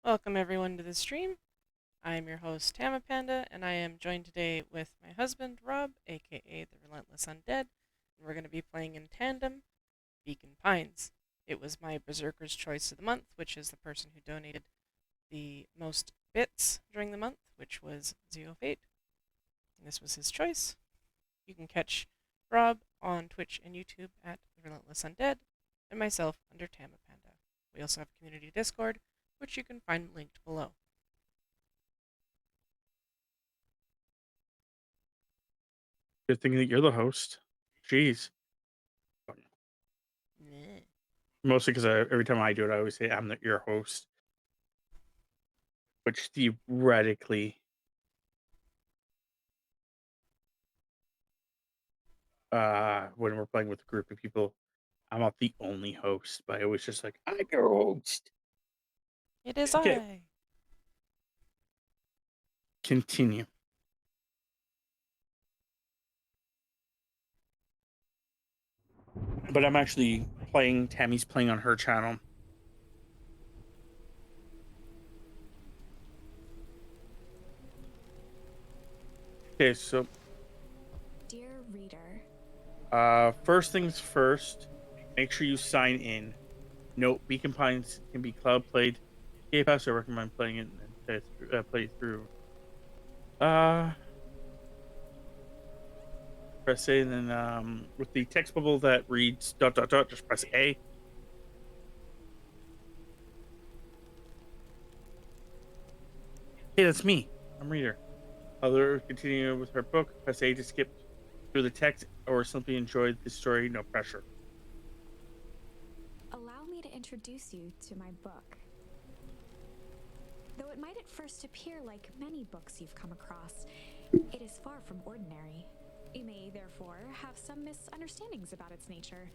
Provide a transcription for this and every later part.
Welcome everyone to the stream. I'm your host Tamapanda, and I am joined today with my husband Rob, aka the Relentless Undead, and we're going to be playing in tandem Beacon Pines. It was my Berserker's Choice of the Month, which is the person who donated the most bits during the month, which was Zeo Fate. And this was his choice. You can catch Rob on Twitch and YouTube at The Relentless Undead, and myself under Tamapanda. We also have a community Discord, which you can find linked below. Good thing that you're the host. Jeez. Nah. Mostly because every time I do it, I always say I'm your host. Which theoretically, when we're playing with a group of people, I'm not the only host, but I was just like, I'm your host. It is Okay. I. Continue. But I'm actually playing, Tammy's playing on her channel. Okay, so Dear reader, first things first, make sure you sign in. Note, Beacon Pines can be cloud played. Game Pass, I recommend playing it and play it through. Press A, and then with the text bubble that reads ... just press A. Hey, that's me. I'm reader. Other continue with her book. Press A to skip through the text or simply enjoy the story. No pressure. allow me to introduce you to my book. Though it might at first appear like many books you've come across, it is far from ordinary. You may, therefore, have some misunderstandings about its nature.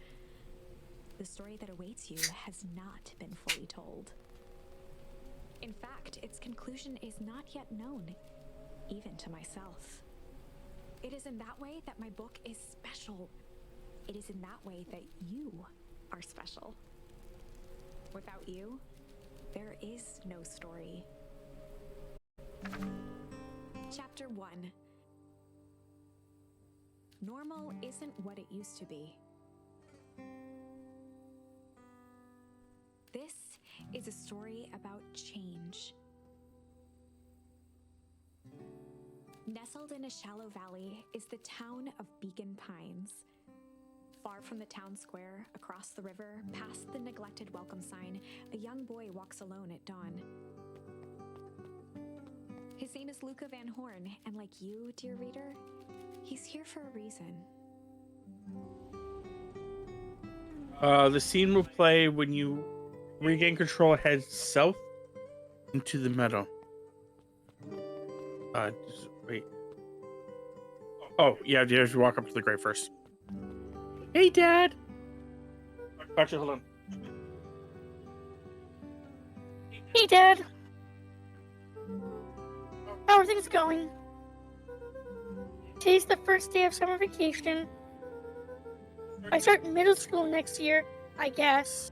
The story that awaits you has not been fully told. In fact, its conclusion is not yet known, even to myself. It is in that way that my book is special. It is in that way that you are special. Without you, there is no story. Chapter 1. Normal isn't what it used to be. This is a story about change. Nestled in a shallow valley is the town of Beacon Pines. Far from the town square, across the river, past the neglected welcome sign, a young boy walks alone at dawn. His name is Luca Van Horn, and like you, dear reader, he's here for a reason. The scene will play when you regain control, head south into the meadow. Just wait. Oh, yeah, you have to walk up to the grave first. Hey, Dad! Actually, hold on. Hey, Dad. How are things going? Today's the first day of summer vacation. I start middle school next year, I guess.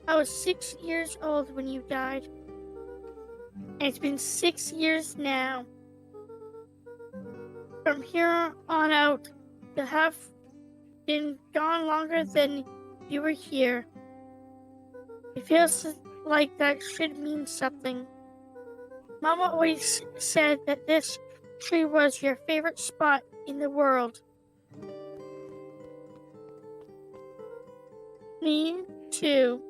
I was 6 years old when you died. And it's been 6 years now. From here on out, you have been gone longer than you were here. It feels like that should mean something. Mama always said that this tree was your favorite spot in the world. Me too.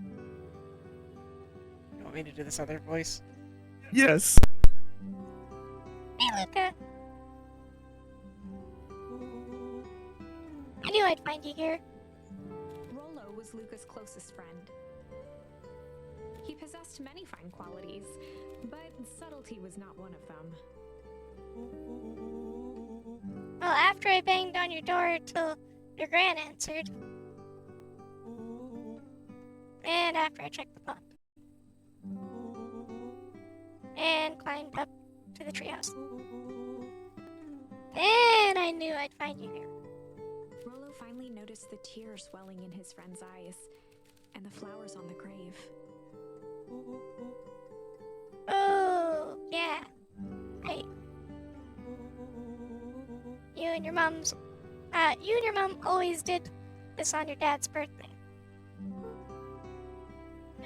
You want me to do this other voice? Yes. Hey, Luca. I knew I'd find you here. Rollo was Luca's closest friend. He possessed many fine qualities, but subtlety was not one of them. Well, after I banged on your door till your gran answered. And after I checked the pond. And climbed up to the treehouse. Then I knew I'd find you here. finally noticed the tears swelling in his friend's eyes and the flowers on the grave. Oh, yeah. Right. You and your mom always did this on your dad's birthday.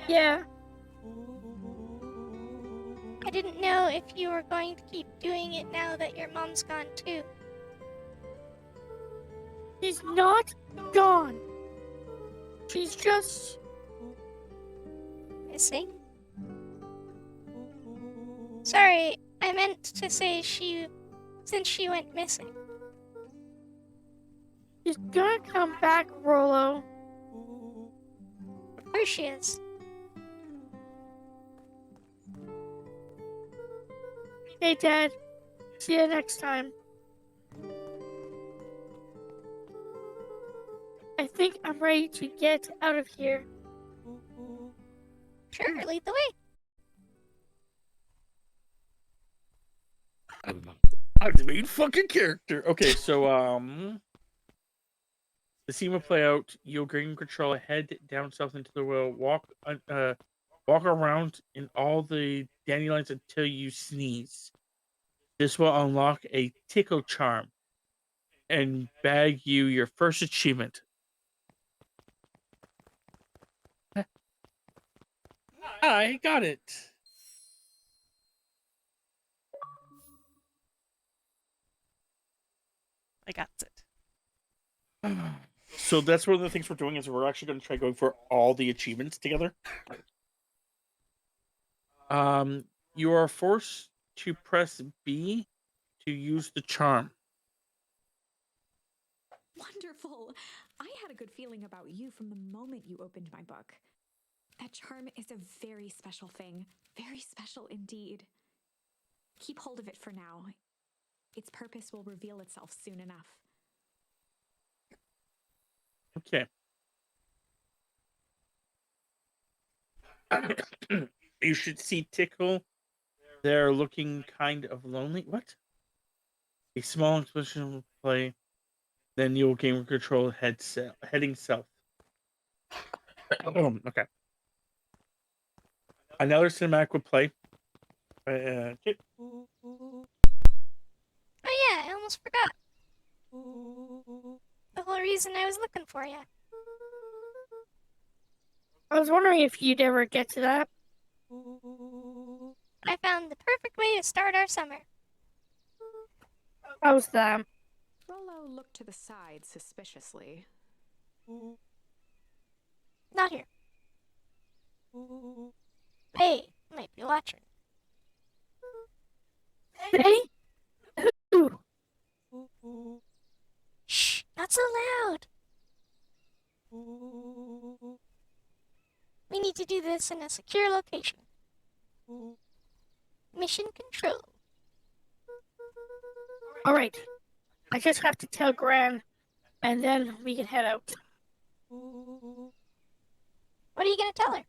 Yeah. I didn't know if you were going to keep doing it now that your mom's gone too. She's not gone. She's just missing. Sorry, I meant to say since she went missing. She's gonna come back, Rollo. Of course she is. Hey, Dad. See you next time. I think I'm ready to get out of here. Sure, lead the way. I'm the main fucking character. Okay, so the scene will play out. You'll gain control. Head down south into the world. Walk around in all the dandelions until you sneeze. This will unlock a tickle charm and bag you your first achievement. I got it. I got it. So that's one of the things we're doing is we're actually going to try going for all the achievements together. You are forced to press B to use the charm. Wonderful! I had a good feeling about you from the moment you opened my book. That charm is a very special thing. Very special indeed. Keep hold of it for now. Its purpose will reveal itself soon enough. Okay. You should see Tickle. They're looking kind of lonely. What? A small explosion will play. Then you'll gain control heading south. Okay. Another cinematic will play. Okay. Oh yeah, I almost forgot. The whole reason I was looking for you. I was wondering if you'd ever get to that. I found the perfect way to start our summer. How's that? Rollo looked to the side suspiciously. Not here. Hey, might be watching. Hey? Ooh. Shh, not so loud. We need to do this in a secure location. Mission control. Alright. I just have to tell Gran, and then we can head out. What are you gonna tell her?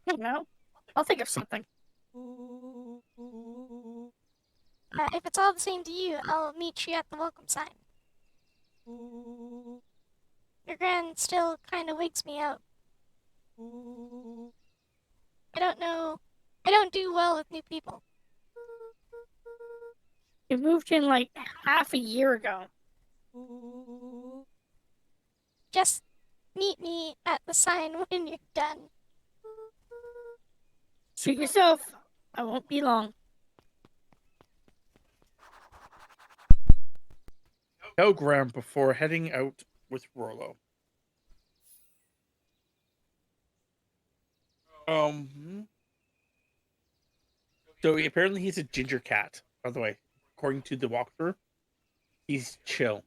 I don't know. I'll think of something. If it's all the same to you, I'll meet you at the welcome sign. Your Gran still kind of wigs me out. I don't know. I don't do well with new people. You moved in like half a year ago. Just meet me at the sign when you're done. Suit yourself. I won't be long. Tell Graham before heading out with Rollo. So apparently he's a ginger cat, by the way. According to the walkthrough, he's chill.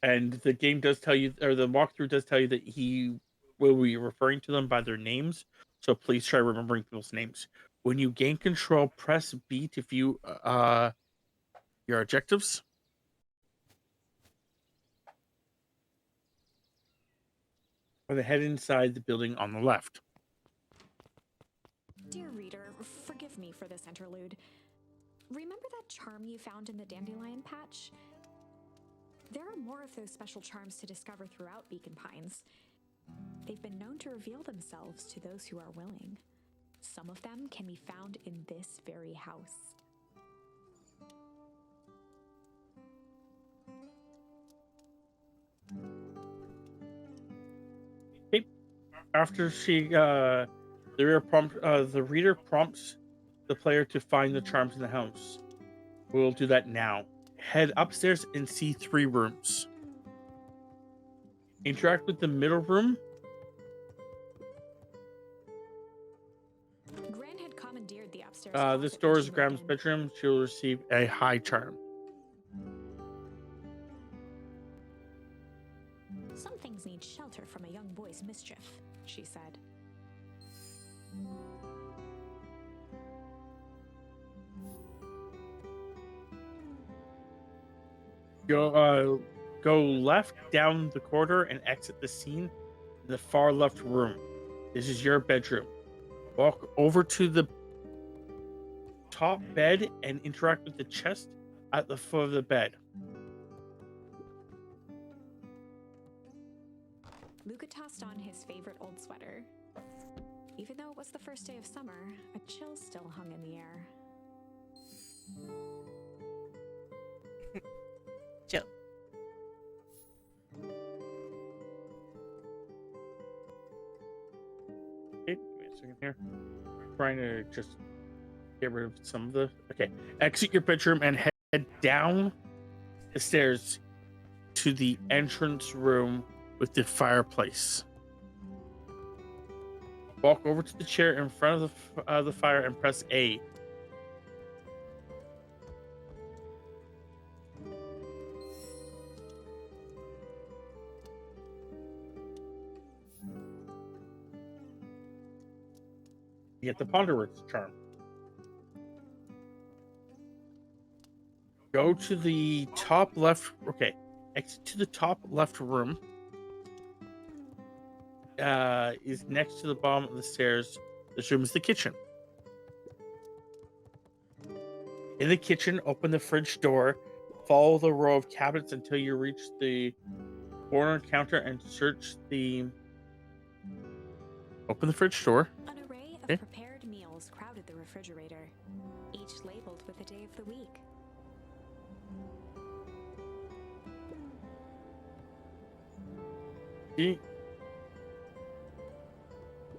And the game does tell you, or the walkthrough does tell you that he will be referring to them by their names. So please try remembering people's names. When you gain control, press B to view your objectives. Or head inside the building on the left. Dear reader, forgive me for this interlude. remember that charm you found in the dandelion patch? There are more of those special charms to discover throughout Beacon Pines. They've been known to reveal themselves to those who are willing. Some of them can be found in this very house. Okay. After the reader prompts the player to find the charms in the house. We'll do that now. Head upstairs and see 3 rooms. Interact with the middle room. Gran had commandeered the upstairs This closet door when is she Graham's moved in. bedroom. She'll receive a high charm. Some things need shelter from a young boy's mischief, she said. Go left down the corridor and exit the scene in the far left room. This is your bedroom. Walk over to the top bed and interact with the chest at the foot of the bed. Luca tossed on his favorite old sweater. Even though it was the first day of summer, a chill still hung in the air. Chill. Okay, give me a second here. Trying to just get rid of some of the. Okay, exit your bedroom and head down the stairs to the entrance room with the fireplace. Walk over to the chair in front of the fire and press A. You get the Ponderous charm. Go to the top left. Okay, exit to the top left room. Is next to the bottom of the stairs. This room is the kitchen. In the kitchen, open the fridge door. Follow the row of cabinets until you reach the corner counter and search the. Open the fridge door. An array of Okay. prepared meals crowded the refrigerator, each labeled with the day of the week.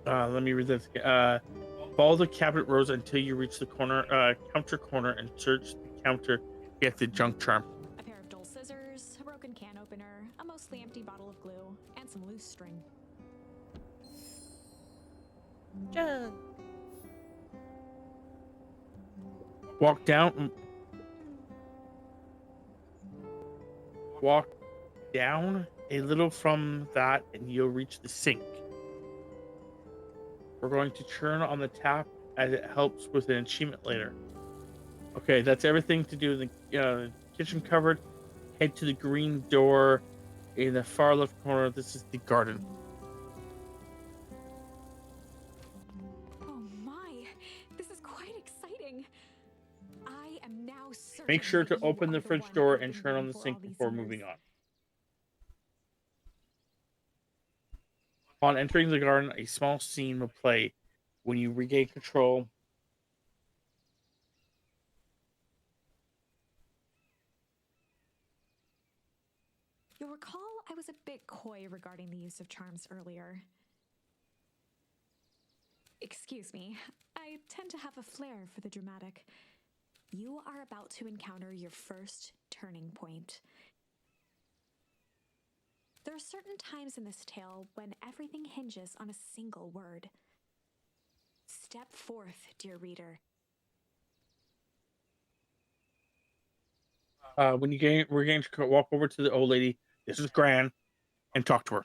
Let me read this. Follow the cabinet rows until you reach the counter corner and search the counter. Get the junk charm. A pair of dull scissors, a broken can opener, a mostly empty bottle of glue, and some loose string. Jug. Walk down. Walk down a little from that, and you'll reach the sink. We're going to turn on the tap as it helps with an achievement later. Okay, that's everything to do with the kitchen cupboard. Head to the green door in the far left corner. This is the garden. Oh my, this is quite exciting. I am now certain. Make sure to that you open are the fridge one door I've and been turn on waiting the for sink all these before years. moving on. Upon entering the garden, a small scene will play. When you regain control, You'll recall I was a bit coy regarding the use of charms earlier. Excuse me, I tend to have a flair for the dramatic. You are about to encounter your first turning point. There are certain times in this tale when everything hinges on a single word. Step forth, dear reader. when you regain control, walk over to the old lady. This is Gran, and talk to her.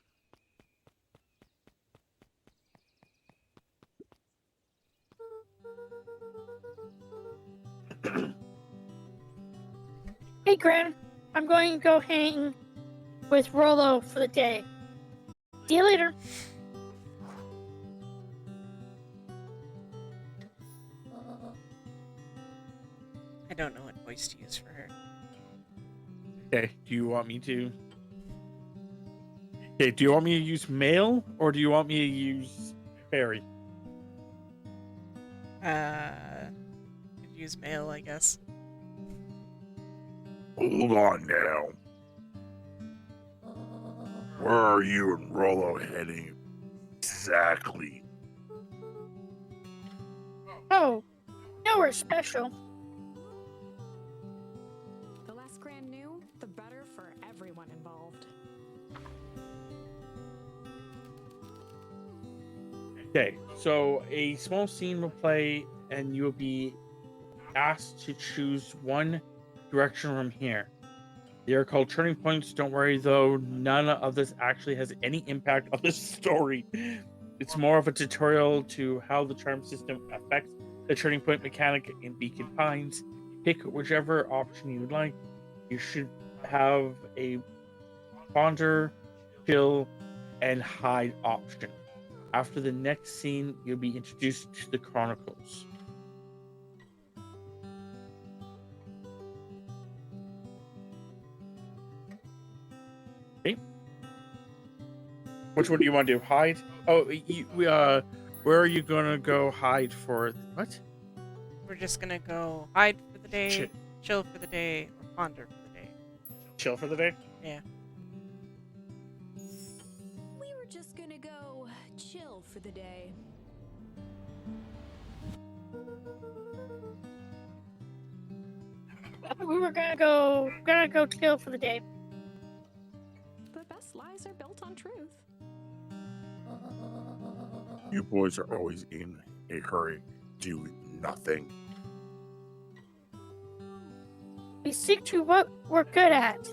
Hey, Gran, I'm going to go hang with Rolo for the day. See you later. I choice to use for her. Okay. Do you want me to? Okay. Do you want me to use male or do you want me to use fairy? Could use male, I guess. Hold on now. Where are you and Rollo heading exactly? Oh, nowhere special. The less Gran knew, the better for everyone involved. Okay. So a small scene will play, and you will be asked to choose one direction from here. They are called turning points. Don't worry, though, none of this actually has any impact on the story. It's more of a tutorial to how the charm system affects the turning point mechanic in Beacon Pines. Pick whichever option you would like. You should have a ponder, chill, and hide option. After the next scene, you'll be introduced to the Chronicles. Okay. Which one do you want to do? Hide? Oh, where are you gonna go hide for? What? We're just gonna go hide for the day, Chill, chill for the day, or ponder for the day. chill for the day? Yeah. We were just gonna go chill for the day. We were gonna go chill for the day. The best lies are built on truth. You boys are always in a hurry, doing nothing. We stick to what we're good at.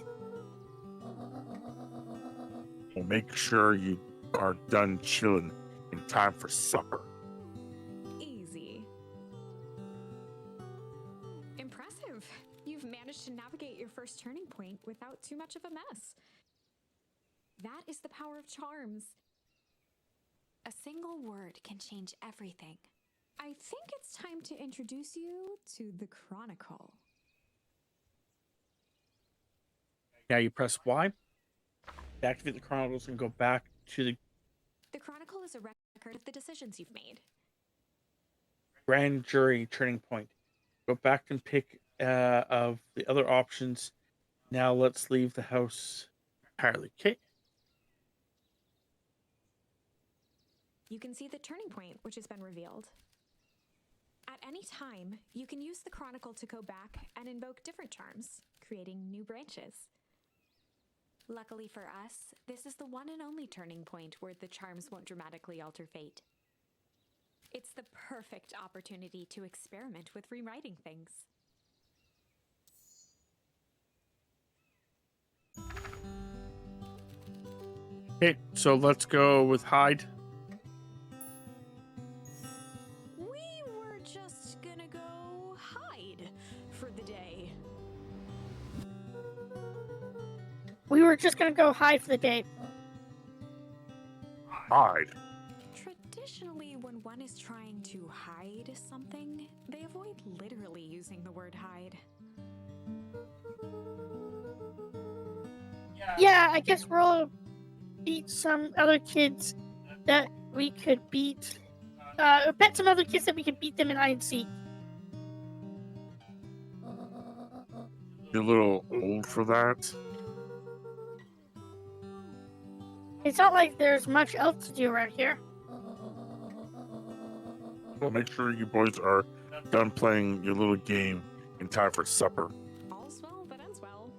Well, make sure you are done chilling in time for supper. Easy. Impressive. You've managed to navigate your first turning point without too much of a mess. That is the power of charms. A single word can change everything. I think it's time to introduce you to the Chronicle. Now you press Y to activate the Chronicles and go back to the The Chronicle is a record of the decisions you've made. grand jury turning point. Go back and pick of the other options. Now let's leave the house entirely. Okay. You can see the turning point, which has been revealed. At any time, you can use the Chronicle to go back and invoke different charms, creating new branches. Luckily for us, this is the one and only turning point where the charms won't dramatically alter fate. It's the perfect opportunity to experiment with rewriting things. Okay, so let's go with hide. We were just gonna go hide for the day. We were just gonna go hide for the day. Hide. Traditionally, when one is trying to hide something, they avoid literally using the word hide. Yeah, I guess we'll beat some other kids that we could beat. Bet some other kids that we could beat them in hide and seek. You're a little old for that. It's not like there's much else to do around here. Well, make sure you boys are done playing your little game in time for supper. All's well that ends well.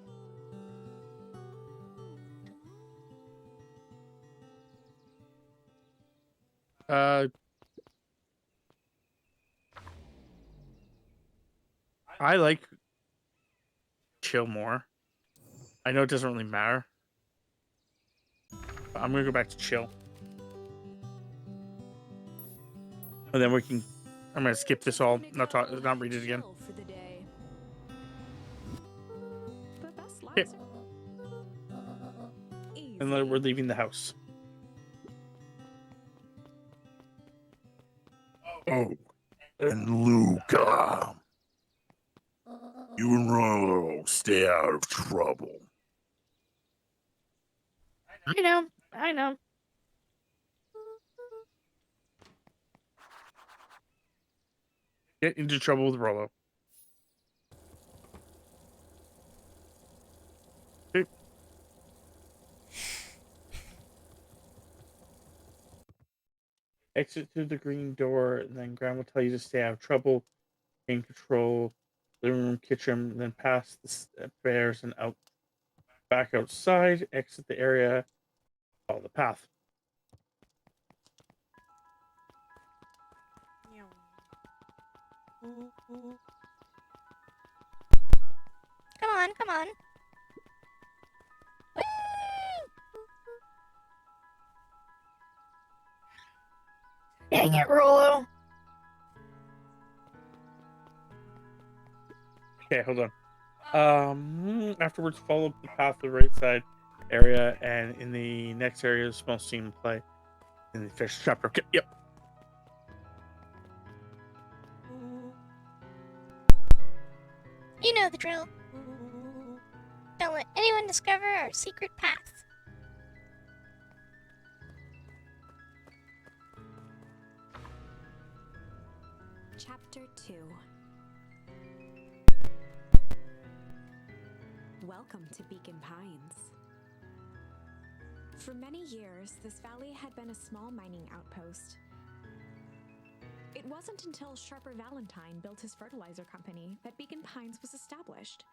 I like chill more. I know it doesn't really matter. But I'm gonna go back to chill. And then we can I'm gonna skip this all, not read it again. Chill for the day. The best Okay. lies are easy. And then we're leaving the house. Oh, and Luca. You and Rollo stay out of trouble. I know. Get into trouble with Rollo. Okay. Exit through the green door, and then Graham will tell you to stay out of trouble. Gain control, living room, kitchen, then pass the stairs and out back outside. Exit the area. Follow the path. Come on. Dang it, Rollo. Okay, hold on. Afterwards, follow up the path to the right side area, and in the next area, a small scene play in the fish chapter. Okay, yep. You know the drill. Don't let anyone discover our secret path. Chapter 2. Welcome to Beacon Pines. For many years, this valley had been a small mining outpost. It wasn't until Sharper Valentine built his fertilizer company that Beacon Pines was established.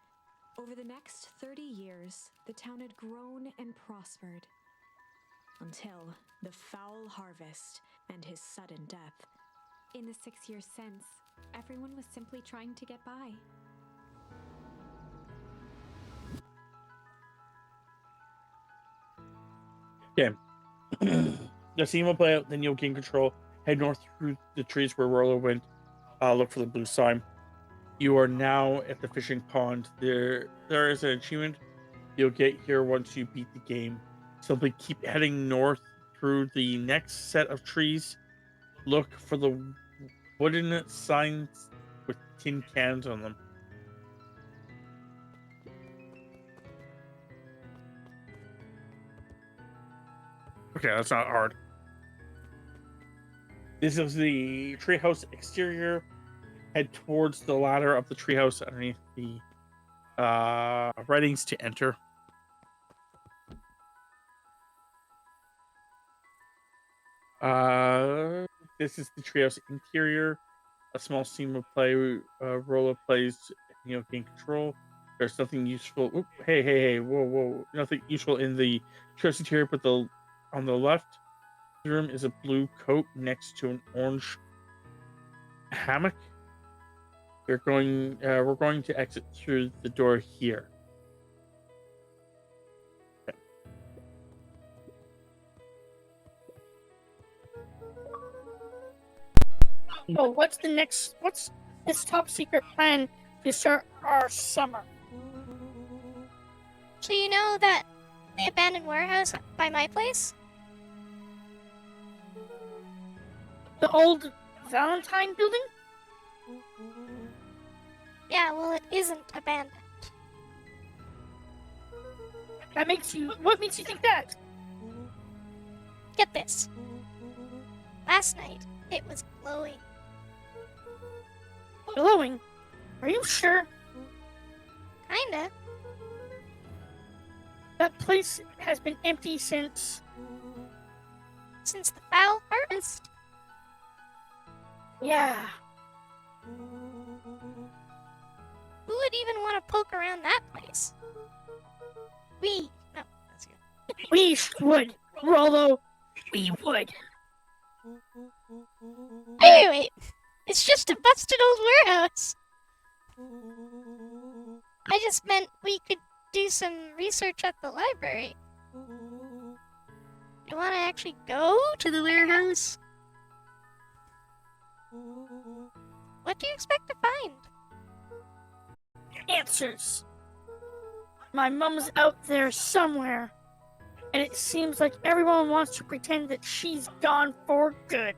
Over the next 30 years, the town had grown and prospered. Until the foul harvest and his sudden death. In the 6 years since, everyone was simply trying to get by. Okay. The scene will play out, then you'll gain control. Head north through the trees where Rollo went. Look for the blue sign. You are now at the fishing pond. There is an achievement you'll get here once you beat the game. Simply keep heading north through the next set of trees. Look for the wooden signs with tin cans on them. Okay, that's not hard. This is the treehouse exterior. Head towards the ladder of the treehouse underneath the writings to enter. This is the treehouse interior. A small scene will play. Rollo plays. Gain control. There's nothing useful. Oop, hey! Whoa! Nothing useful in the treehouse interior, but on the left room is a blue coat next to an orange hammock. We're going to exit through the door here. Oh, what's this top secret plan to start our summer? So you know that the abandoned warehouse by my place? The old Valentine building? Yeah, well, it isn't abandoned. What makes you think that? Get this. Last night, it was glowing. Glowing? Are you sure? Kinda. That place has been empty since Since the foul harvest. Yeah. Who would even want to poke around that place? No, that's you. We would, Rollo. We would. Wait. It's just a busted old warehouse. I just meant we could do some research at the library. You want to actually go to the warehouse? What do you expect to find? Answers. My mom's out there somewhere, and it seems like everyone wants to pretend that she's gone for good.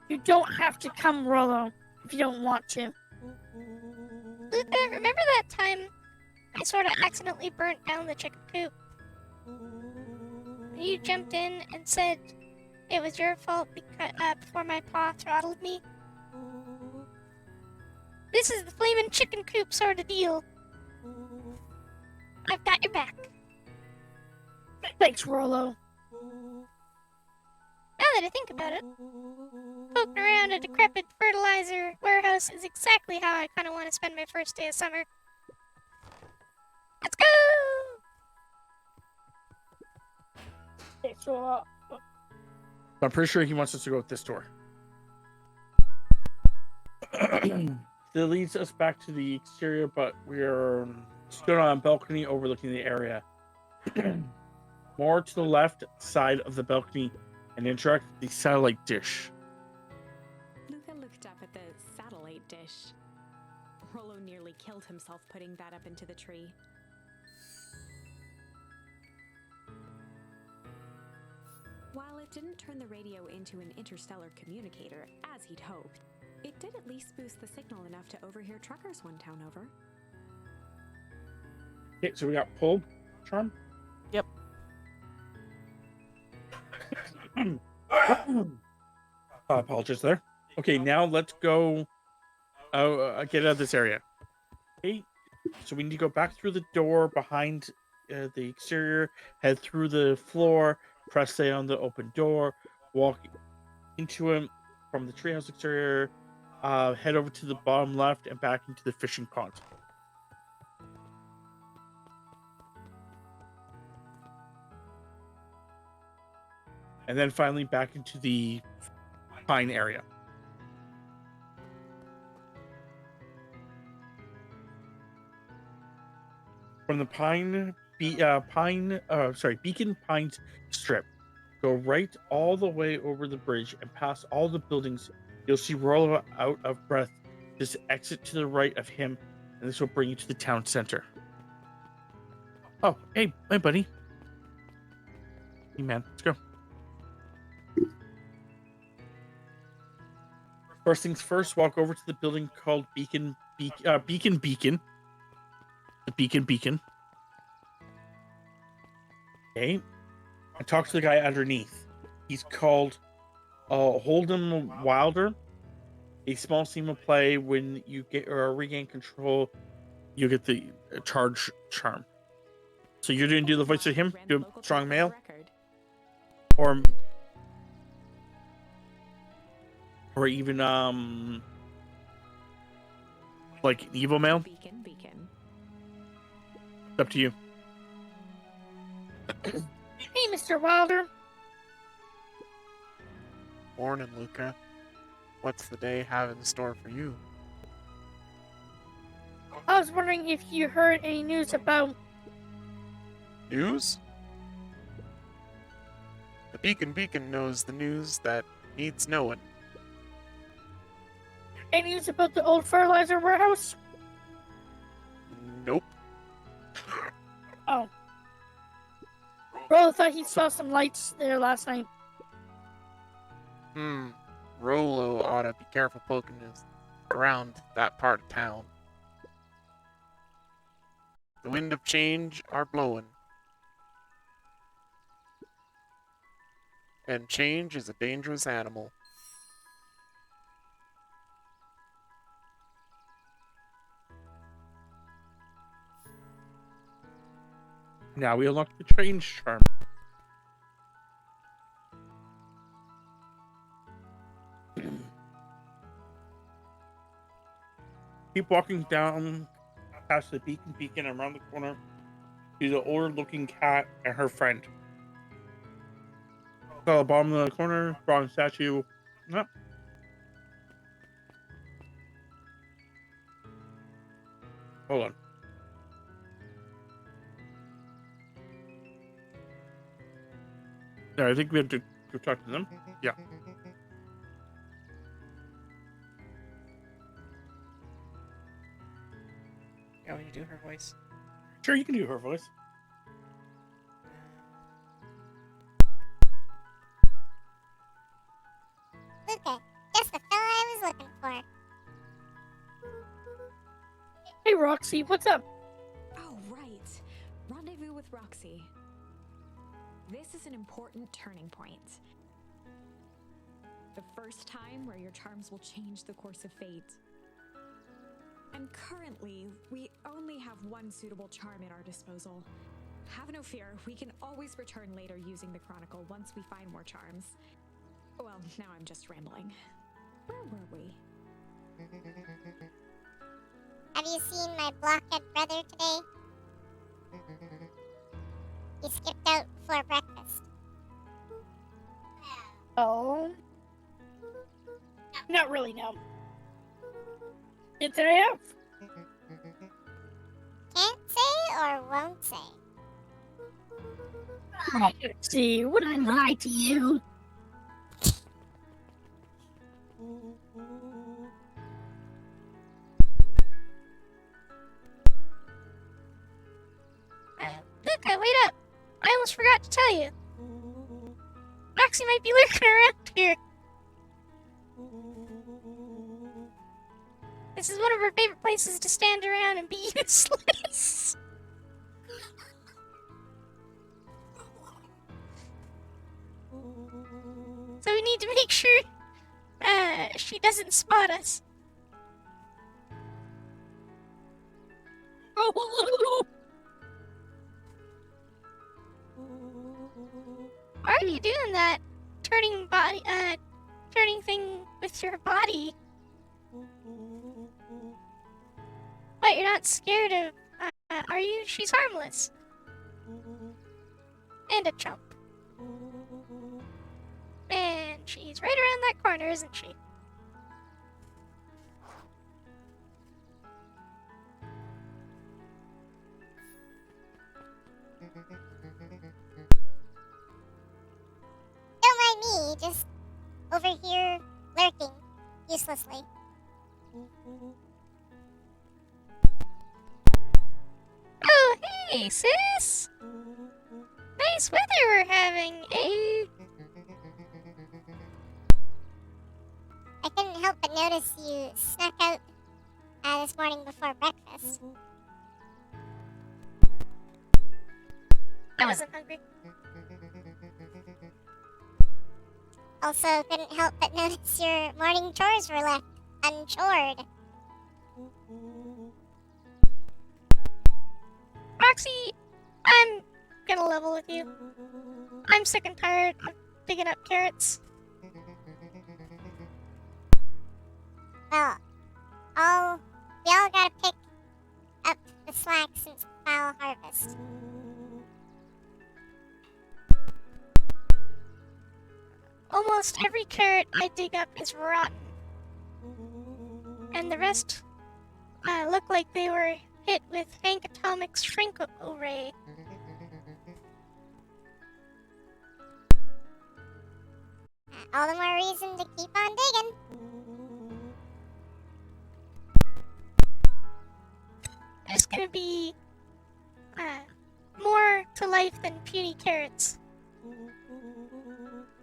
You don't have to come, Rollo, if you don't want to. Luca, remember that time I sort of accidentally burnt down the chicken coop? You jumped in and said it was your fault before my paw throttled me? This is the flaming chicken coop sort of deal. I've got your back. Thanks, Rollo. Now that I think about it, poking around a decrepit fertilizer warehouse is exactly how I kind of want to spend my first day of summer. Let's go! Thanks, Rollo. I'm pretty sure he wants us to go with this door. That leads us back to the exterior, but we are stood on a balcony overlooking the area. More to the left side of the balcony and interact with the satellite dish. Luca looked up at the satellite dish. Rollo nearly killed himself putting that up into the tree. While it didn't turn the radio into an interstellar communicator, as he'd hoped, it did at least boost the signal enough to overhear truckers one town over. Okay, so we got pull charm. Yep. Apologies there. Okay, now let's go get out of this area. Okay, so we need to go back through the door behind the exterior, head through the floor, press A on the open door, walk into him from the treehouse exterior, head over to the bottom left and back into the fishing pond. And then finally back into the pine area. From the Beacon Pines strip, go right all the way over the bridge and past all the buildings. You'll see Rollo out of breath. Just exit to the right of him, and this will bring you to the town center. Oh, hey, buddy. Hey, man, let's go. First things first, walk over to the building called Beacon. The Beacon. Okay. And talk to the guy underneath. He's called Holden Wilder. A small scene will play when you get or regain control. You get the charge charm. So you're going to do the voice of him, do a strong male, or even like evil male. Beacon. It's up to you. Hey, Mr. Wilder. Morning, Luca. What's the day have in store for you? I was wondering if you heard any news about... News? The Beacon knows the news that needs knowing. Any news about the old fertilizer warehouse? Nope. Oh. Rollo thought he saw some lights there last night. Rollo ought to be careful poking his around that part of town. The wind of change are blowing. And change is a dangerous animal. Now we unlock the change charm. Keep walking down past the beacon and around the corner to the older looking cat and her friend. So the bottom of the corner, bronze statue. Yep. Hold on. Yeah, I think we have to go talk to them. Yeah. You want me to do her voice? Sure, you can do her voice. Luca, just the fella I was looking for. Hey, Roxy, what's up? Oh, right. Rendezvous with Roxy. This is an important turning point. The first time where your charms will change the course of fate. And currently, we only have one suitable charm at our disposal. Have no fear, we can always return later using the Chronicle once we find more charms. Well, now I'm just rambling. Where were we? Have you seen my blockhead brother today? He skipped out before breakfast. Oh. Not really, no. Did I have? Can't say or won't say. Roxy, would I lie to you? Luca, wait up! I almost forgot to tell you. Roxy might be lurking around here. This is one of her favorite places to stand around and be useless. So we need to make sure she doesn't spot us. Why are you doing that? Turning thing with your body. What, you're not scared of, are you? She's harmless. And a chump. And she's right around that corner, isn't she? Don't mind me, just over here lurking uselessly. Oh, hey, sis! Nice weather we're having, eh? I couldn't help but notice you snuck out this morning before breakfast. I wasn't hungry. Also, couldn't help but notice your morning chores were left unchored. Roxy, I'm gonna level with you. I'm sick and tired of digging up carrots. Well, we all gotta pick up the slack since the foul harvest. Almost every carrot I dig up is rotten. And the rest look like they were hit with Hank Atomic's shrink array. All the more reason to keep on digging. There's gonna be more to life than puny carrots.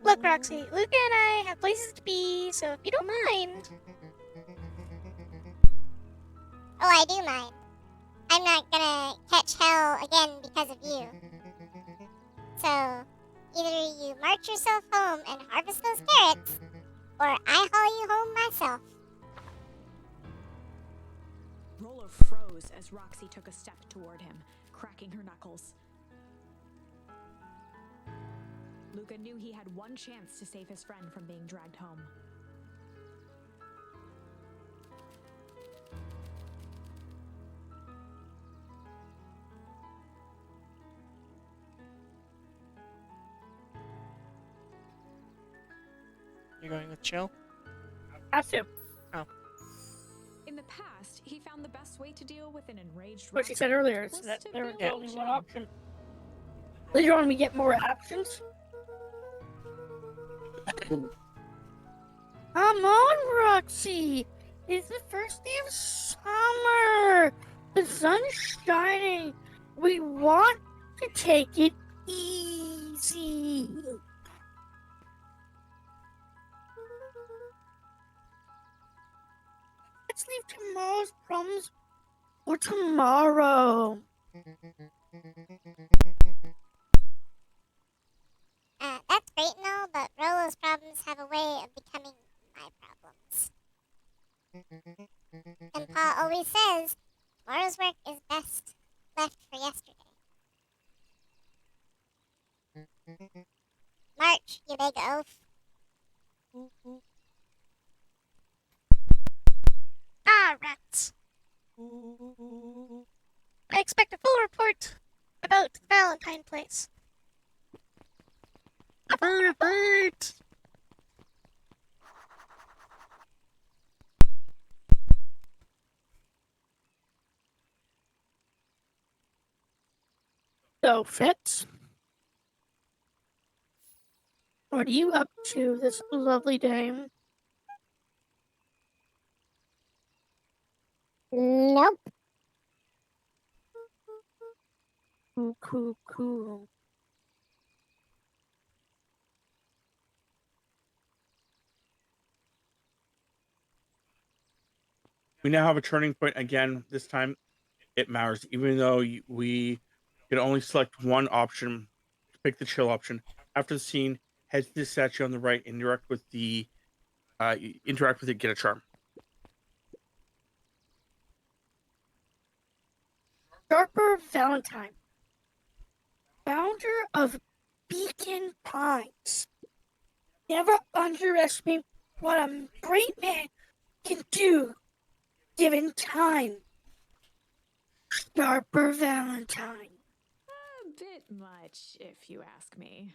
Look, Roxy, Luca and I have places to be, so if you don't mind. Oh, I do mind. I'm not gonna catch hell again because of you. So, either you march yourself home and harvest those carrots, or I haul you home myself. Rolo froze as Roxy took a step toward him, cracking her knuckles. Luca knew he had one chance to save his friend from being dragged home. You're going with chill? Have to. In the past, he found the best way to deal with an enraged What she Roxy said earlier is was that to there was build only a one chill. option. Later on, we get more options. Come on, Roxy! It's the first day of summer! The sun's shining! We want to take it easy! Let's leave tomorrow's problems Or tomorrow. That's great and all, but Rolo's problems have a way of becoming my problems. And Pa always says, tomorrow's work is best left for yesterday. March, you big oaf. Ah, rats. I expect a full report about the Valentine place. A full report! So, Fitz, what are you up to this lovely day? Nope. Cool. We now have a turning point again. This time, it matters. Even though we can only select one option, pick the chill option. After the scene, head to the statue on the right, interact with it, get a charm. Sharper Valentine, founder of Beacon Pines. Never underestimate what a great man can do given time. Sharper Valentine. A bit much, if you ask me.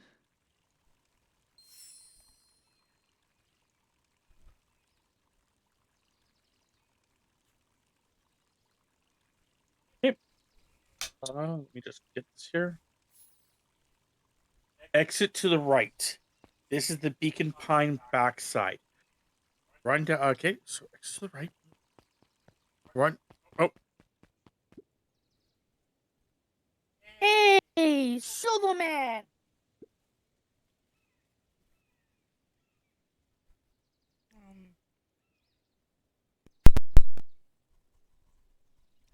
Let me just get this here. Exit to the right. This is the Beacon Pine backside. Run down. Okay, so exit to the right. Run. Oh, Hey, Solo Man.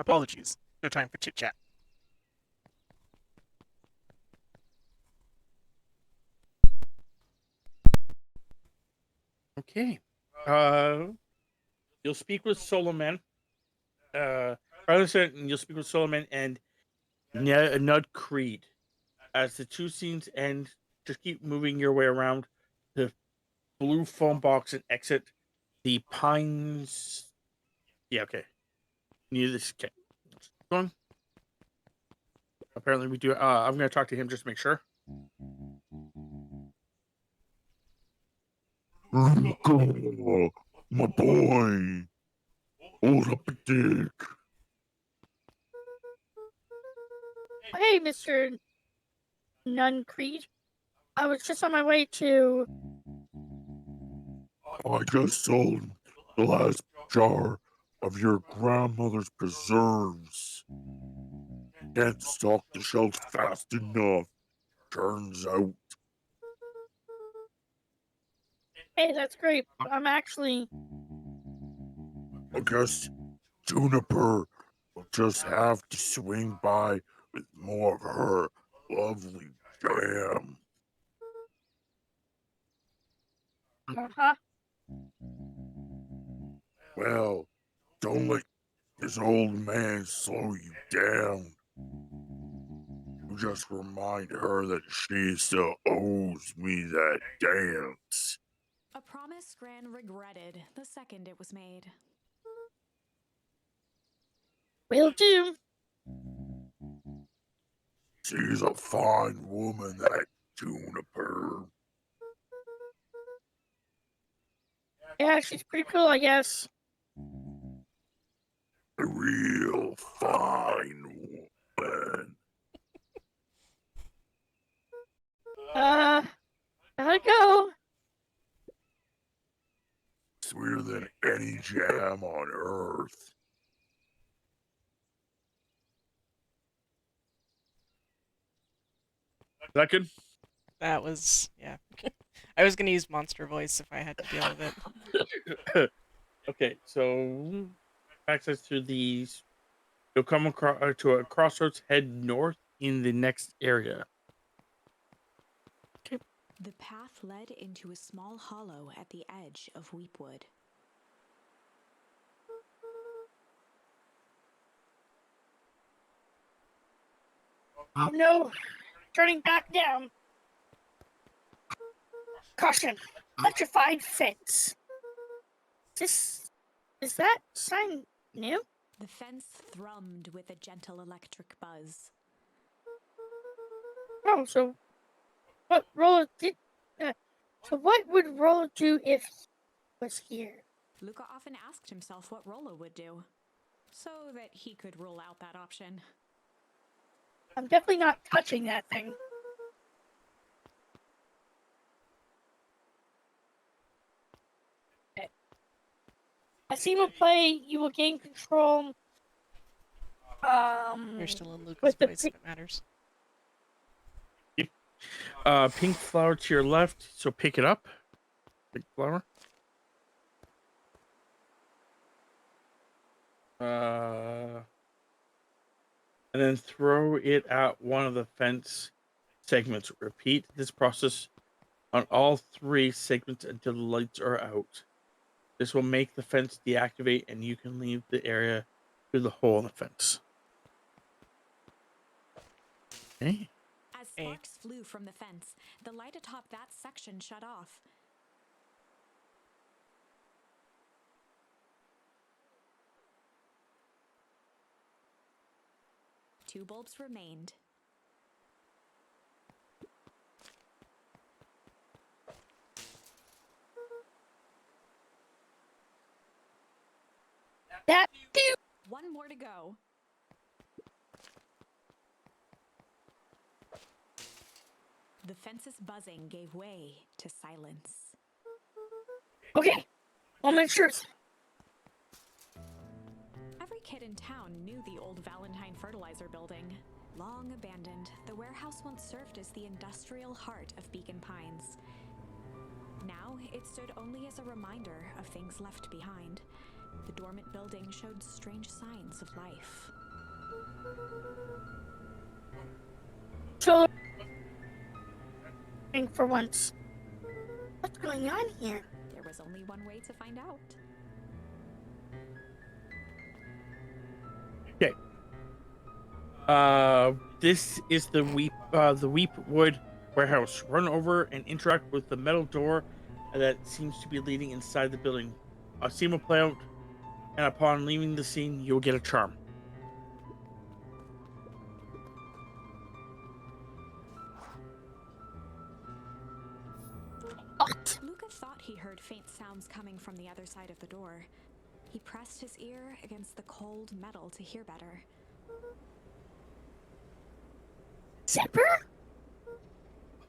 Apologies. No time for chit chat. okay. You'll speak with Solomon. You'll speak with Solomon and Nud Creed. As the two scenes end, just keep moving your way around the blue foam box and exit the pines. Yeah, okay. Near this. Okay. Going. Apparently, we do. I'm going to talk to him just to make sure. Rico, my boy. Hold up a dick. Hey, Mr. Nun Creed. I was just on my way to. I just sold the last jar of your grandmother's preserves. Can't stock the shelves fast enough. Turns out. Hey, that's great. I'm actually. I guess Juniper will just have to swing by with more of her lovely jam. Uh-huh. Well, don't let this old man slow you down. You just remind her that she still owes me that dance. A promise Gran regretted the second it was made. Will do. She's a fine woman, that Juniper. Yeah, she's pretty cool, I guess. A real fine woman. Gotta go. Sweeter than any jam on earth. Is that good? That was, yeah. I was going to use monster voice if I had to deal with it. Okay, so access to these You'll come across to a crossroads. Head north in the next area. The path led into a small hollow at the edge of Weepwood. Oh no! Turning back down. Caution! Electrified fence. Is that sign new? The fence thrummed with a gentle electric buzz. Oh, so what Rolla did? So what would Rolla do if he was here? Luca often asked himself what Rolla would do, so that he could rule out that option. I'm definitely not touching that thing. As he will play, you will gain control. You're still in Luca's with the voice if it matters. Pink flower to your left, so pick it up. Pink flower. And then throw it at one of the fence segments. Repeat this process on all 3 segments until the lights are out. This will make the fence deactivate and you can leave the area through the hole in the fence. Okay. As sparks flew from the fence, the light atop that section shut off. Two bulbs remained. That One more to go. The fence's buzzing gave way to silence. okay. Moment truth. Every kid in town knew the old Valentine fertilizer building. Long abandoned, the warehouse once served as the industrial heart of Beacon Pines. Now, it stood only as a reminder of things left behind. The dormant building showed strange signs of life. So, for once, what's going on here? There was only one way to find out. Okay. This is the Weepwood warehouse. Run over and interact with the metal door that seems to be leading inside the building. A scene will play out, and upon leaving the scene, you'll get a charm. Luca thought he heard faint sounds coming from the other side of the door. He pressed his ear against the cold metal to hear better. Zipper?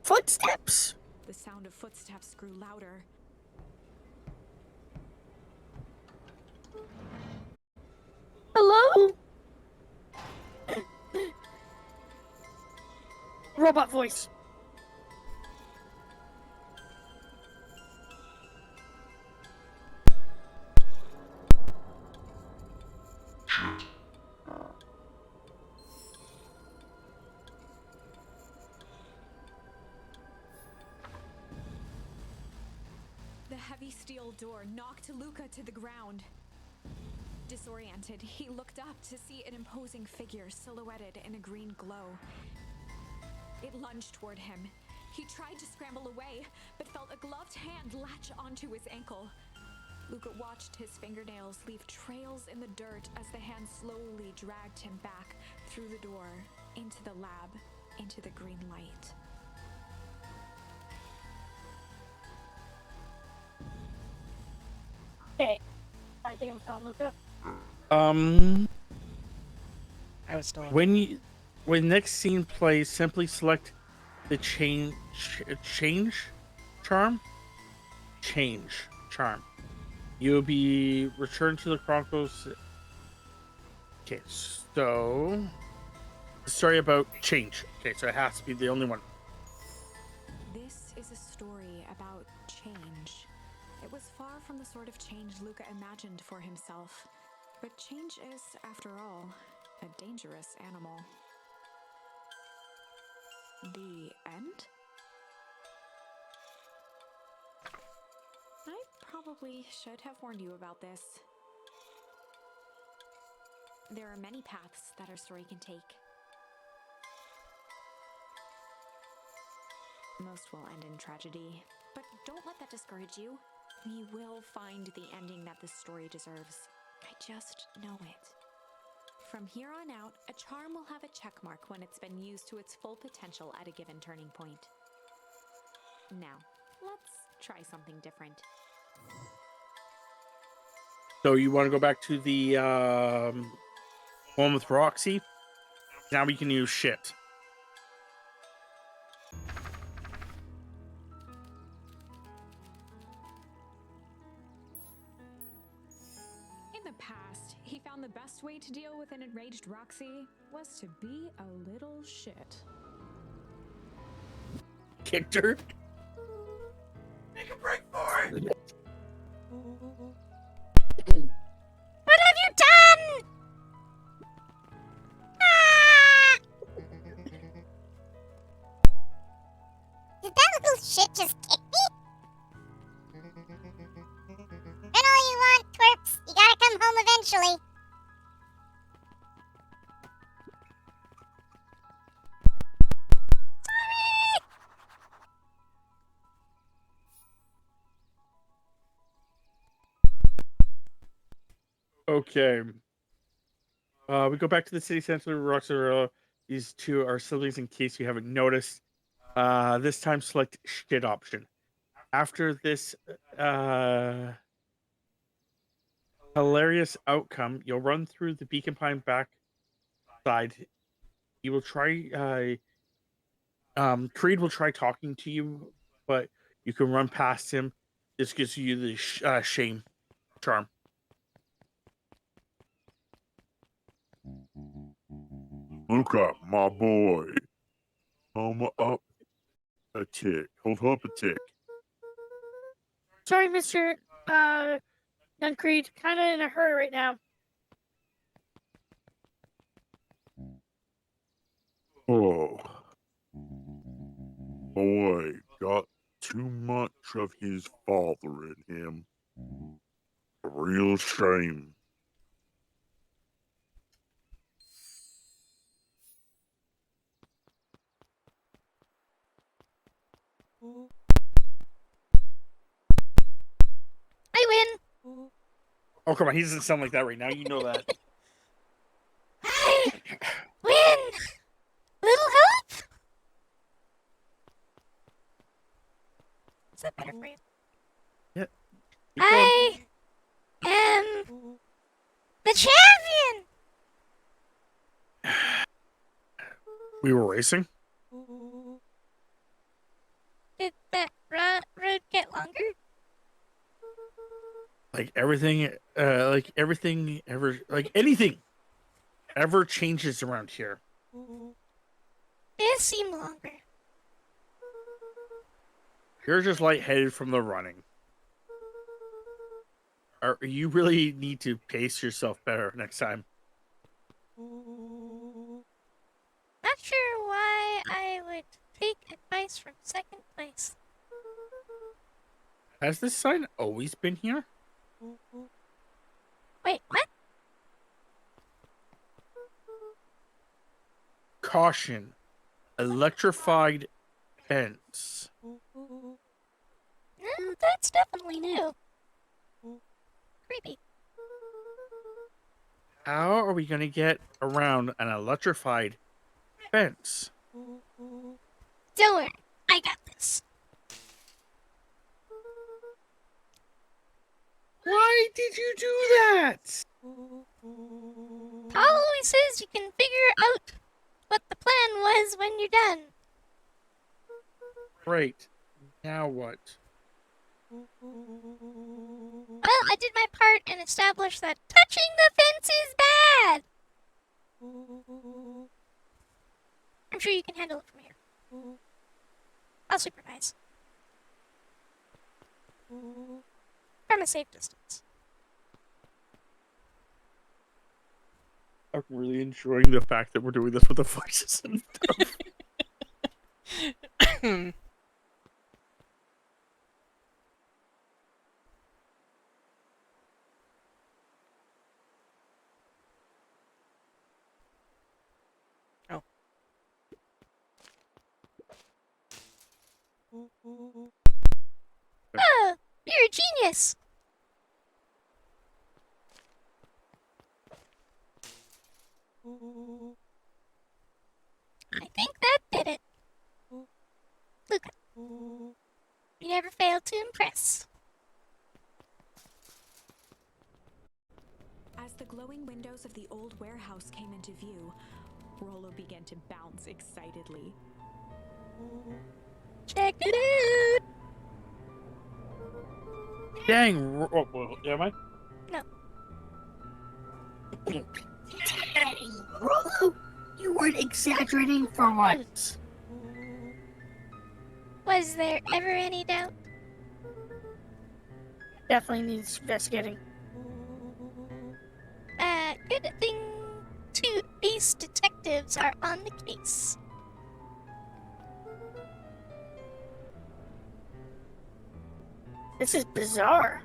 Footsteps? The sound of footsteps grew louder. Hello? Robot voice. The heavy steel door knocked Luca to the ground. Disoriented, he looked up to see an imposing figure silhouetted in a green glow. It lunged toward him. He tried to scramble away, but felt a gloved hand latch onto his ankle. Luca watched his fingernails leave trails in the dirt as the hand slowly dragged him back through the door, into the lab, into the green light. Okay. I think I'm telling Luca. I was still on. When next scene plays, simply select the change charm. You'll be returned to the Chronicles. Okay, so the story about change. Okay, so it has to be the only one. This is a story about change. It was far from the sort of change Luca imagined for himself. But change is, after all, A dangerous animal. The end? I probably should have warned you about this. There are many paths that our story can take. Most will end in tragedy, but don't let that discourage you. We will find the ending that this story deserves. I just know it. From here on out, a charm will have a check mark when it's been used to its full potential at a given turning point. Now, let's try something different. So you want to go back to the one with Roxy? Now we can use shit. In the past, he found the best way to deal with an enraged Roxy was to be a little shit. Kicked her. Make a break for it. What have you done? Ah! Did that little shit just kick me? Run all you want, twerps. You gotta come home eventually. Okay. We go back to the city center of Roxarilla. These two are siblings in case you haven't noticed. This time select shit option. After this hilarious outcome, you'll run through the Beacon Pine back side. You will try Creed will try talking to you, but you can run past him. This gives you the shame charm. Look up, my boy. Come up a tick. Hold up a tick. Sorry, Mr. Young Creed. Kind of in a hurry right now. Oh. Boy, got too much of his father in him. A real shame. I win. Oh, come on. He doesn't sound like that right now. You know that. I win. Little help? Is that better for you? Yeah. I am the champion. We were racing. Did that road get longer? Like everything anything ever changes around here. It seemed longer. You're just lightheaded from the running. You really need to pace yourself better next time. Not sure why I would take advice from second place. Has this sign always been here? Wait, what? Caution. Electrified fence. That's definitely new. Creepy. How are we going to get around an electrified fence? Don't worry, I got this. Why did you do that? Paul always says you can figure out what the plan was when you're done. Great. Now what? Well, I did my part and established that touching the fence is bad. I'm sure you can handle it from here. I'll supervise. From a safe distance. I'm really enjoying the fact that we're doing this with the voices and stuff. Oh. Oh, you're a genius. I think that did it. Luca, you never failed to impress. As the glowing windows of the old warehouse came into view, Rollo began to bounce excitedly. Check it out. Dang. Oh, well, am I? No. Hey, Rollo, you weren't exaggerating for once. Was there ever any doubt? Definitely needs investigating. Good thing 2 ace detectives are on the case. This is bizarre.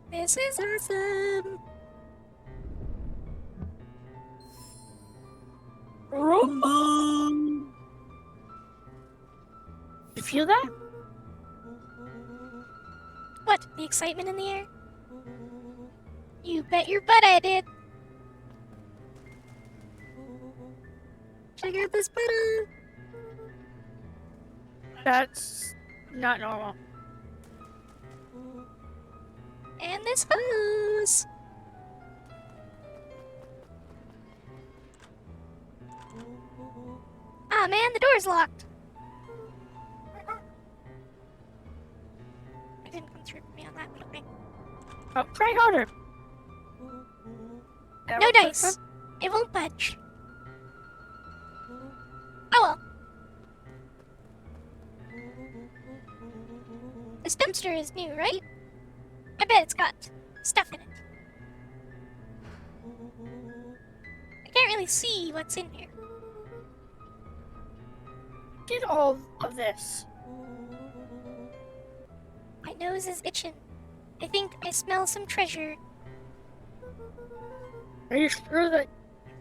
This is awesome. Rollo! You feel that? What, the excitement in the air? You bet your butt I did. Check out this button. That's not normal. And this hose. Ah, man, the door's locked. It didn't come through for me on that, but okay. Oh, try harder. No dice. It won't budge. Oh well. This dumpster is new, right? I bet it's got stuff in it. I can't really see what's in here. Did all of this. My nose is itching. I think I smell some treasure. Are you sure that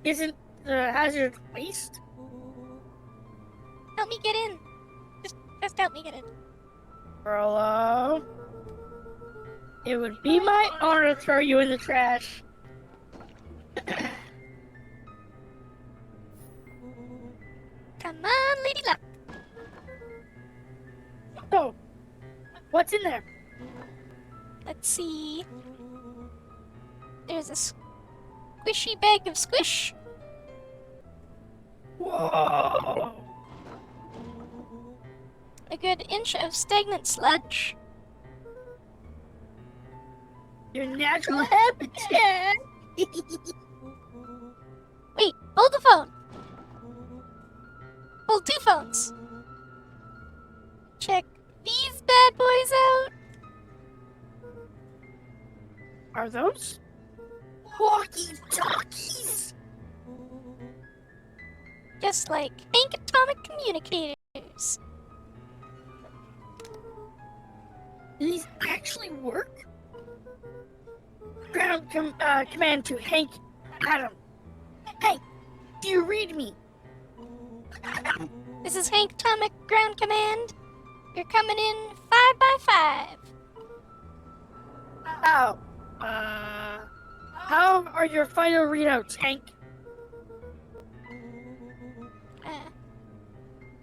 isn't the hazardous waste? Help me get in. Just help me get in. Rollo? It would be my honor to throw you in the trash. Come on, Lady Luck. So, what's in there? Let's see. There's a squishy bag of squish. Whoa! A good inch of stagnant sludge. Your natural habitat! Wait, hold the phone. Hold 2 phones. Check these bad boys out. Are those walkie-talkies? Just like pink atomic communicators. Do these actually work? Ground command to Hank Adam. Hank, do you read me? This is Hank Atomic Ground Command. You're coming in 5 by 5. Oh, how are your final readouts, Hank?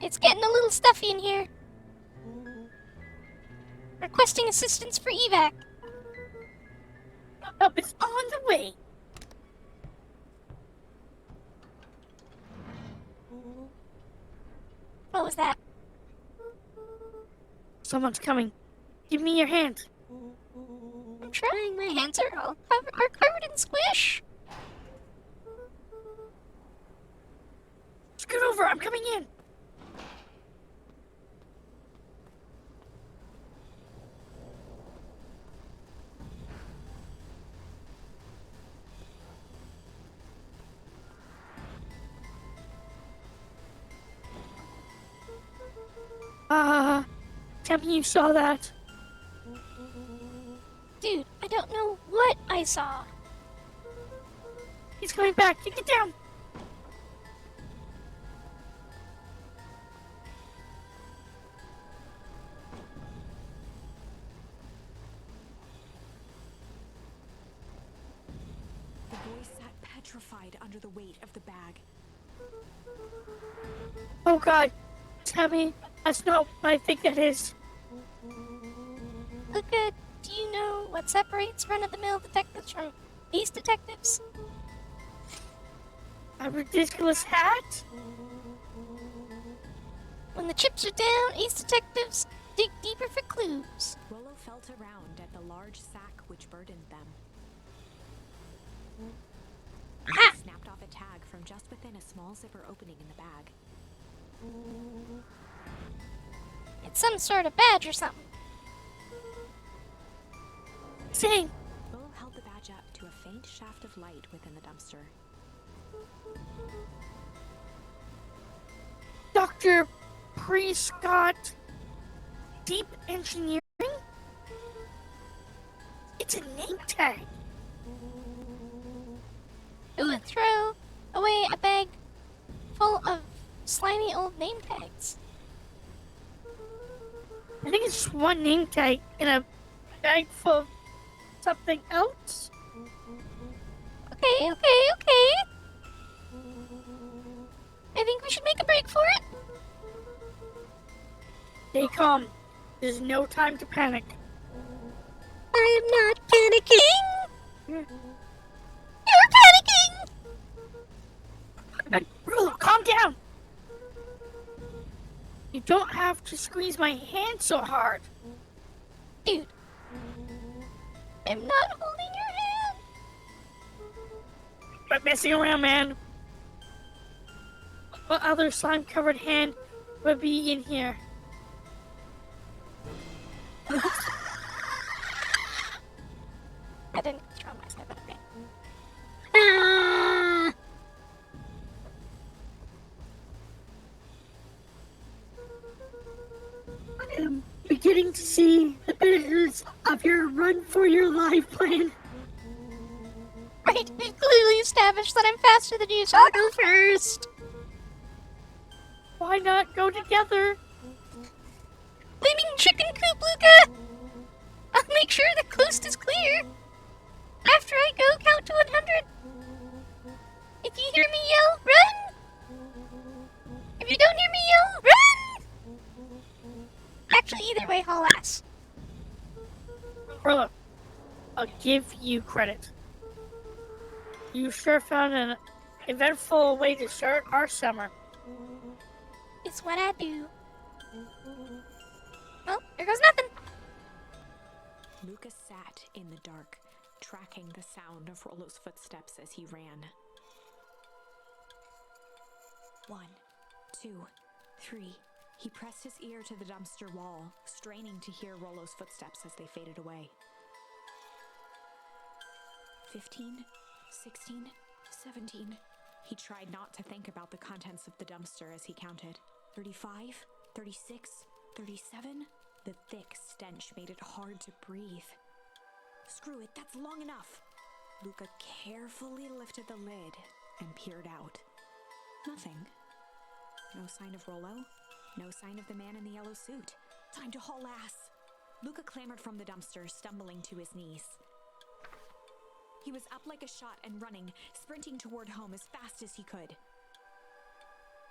It's getting a little stuffy in here. Requesting assistance for evac. Help is on the way. What was that? Someone's coming. Give me your hand. I'm trying. My hands are all covered in squish. Scoot over. I'm coming in. Tell me you saw that. Dude, I don't know what I saw. He's coming back. Get down. The boy sat petrified under the weight of the bag. Oh God. Tell me that's not what I think that is. Luca, do you know what separates run-of-the-mill detectives from these detectives? A ridiculous hat? When the chips are down, ace detectives dig deeper for clues. Rollo felt around at the large sack which burdened them. Ah! He snapped off a tag from just within a small zipper opening in the bag. It's some sort of badge or something. Sing. Rollo held the badge up to a faint shaft of light within the dumpster. Dr. Prescott. Deep engineering? It's a name tag. Who would throw away a bag full of slimy old name tags? I think it's just one name tag in a bag full of something else. Okay. I think we should make a break for it. Stay calm. There's no time to panic. I am not panicking. Yeah. You're panicking. Rollo, calm down. You don't have to squeeze my hand so hard. Dude, I'm not holding your hand. Quit messing around, man. What other slime-covered hand would be in here? I didn't control myself, but okay. Ah! I am beginning to see the benefits of your run for your life plan. Right, we've clearly established that I'm faster than you, so I'll go first. Why not go together? Flaming chicken coop, Luca! I'll make sure the coast is clear. After I go count to 100. If you hear me yell, run! If you don't hear me yell, run! Actually, either way, haul ass. Rollo, I'll give you credit. You sure found an eventful way to start our summer. It's what I do. Well, there goes nothing. Lucas sat in the dark, tracking the sound of Rollo's footsteps as he ran. 1, 2, 3. He pressed his ear to the dumpster wall, straining to hear Rollo's footsteps as they faded away. 15, 16, 17. He tried not to think about the contents of the dumpster as he counted. 35, 36, 37. The thick stench made it hard to breathe. Screw it, that's long enough. Luca carefully lifted the lid and peered out. Nothing. No sign of Rollo. No sign of the man in the yellow suit. Time to haul ass. Luca clambered from the dumpster, stumbling to his knees. He was up like a shot and running, sprinting toward home as fast as he could.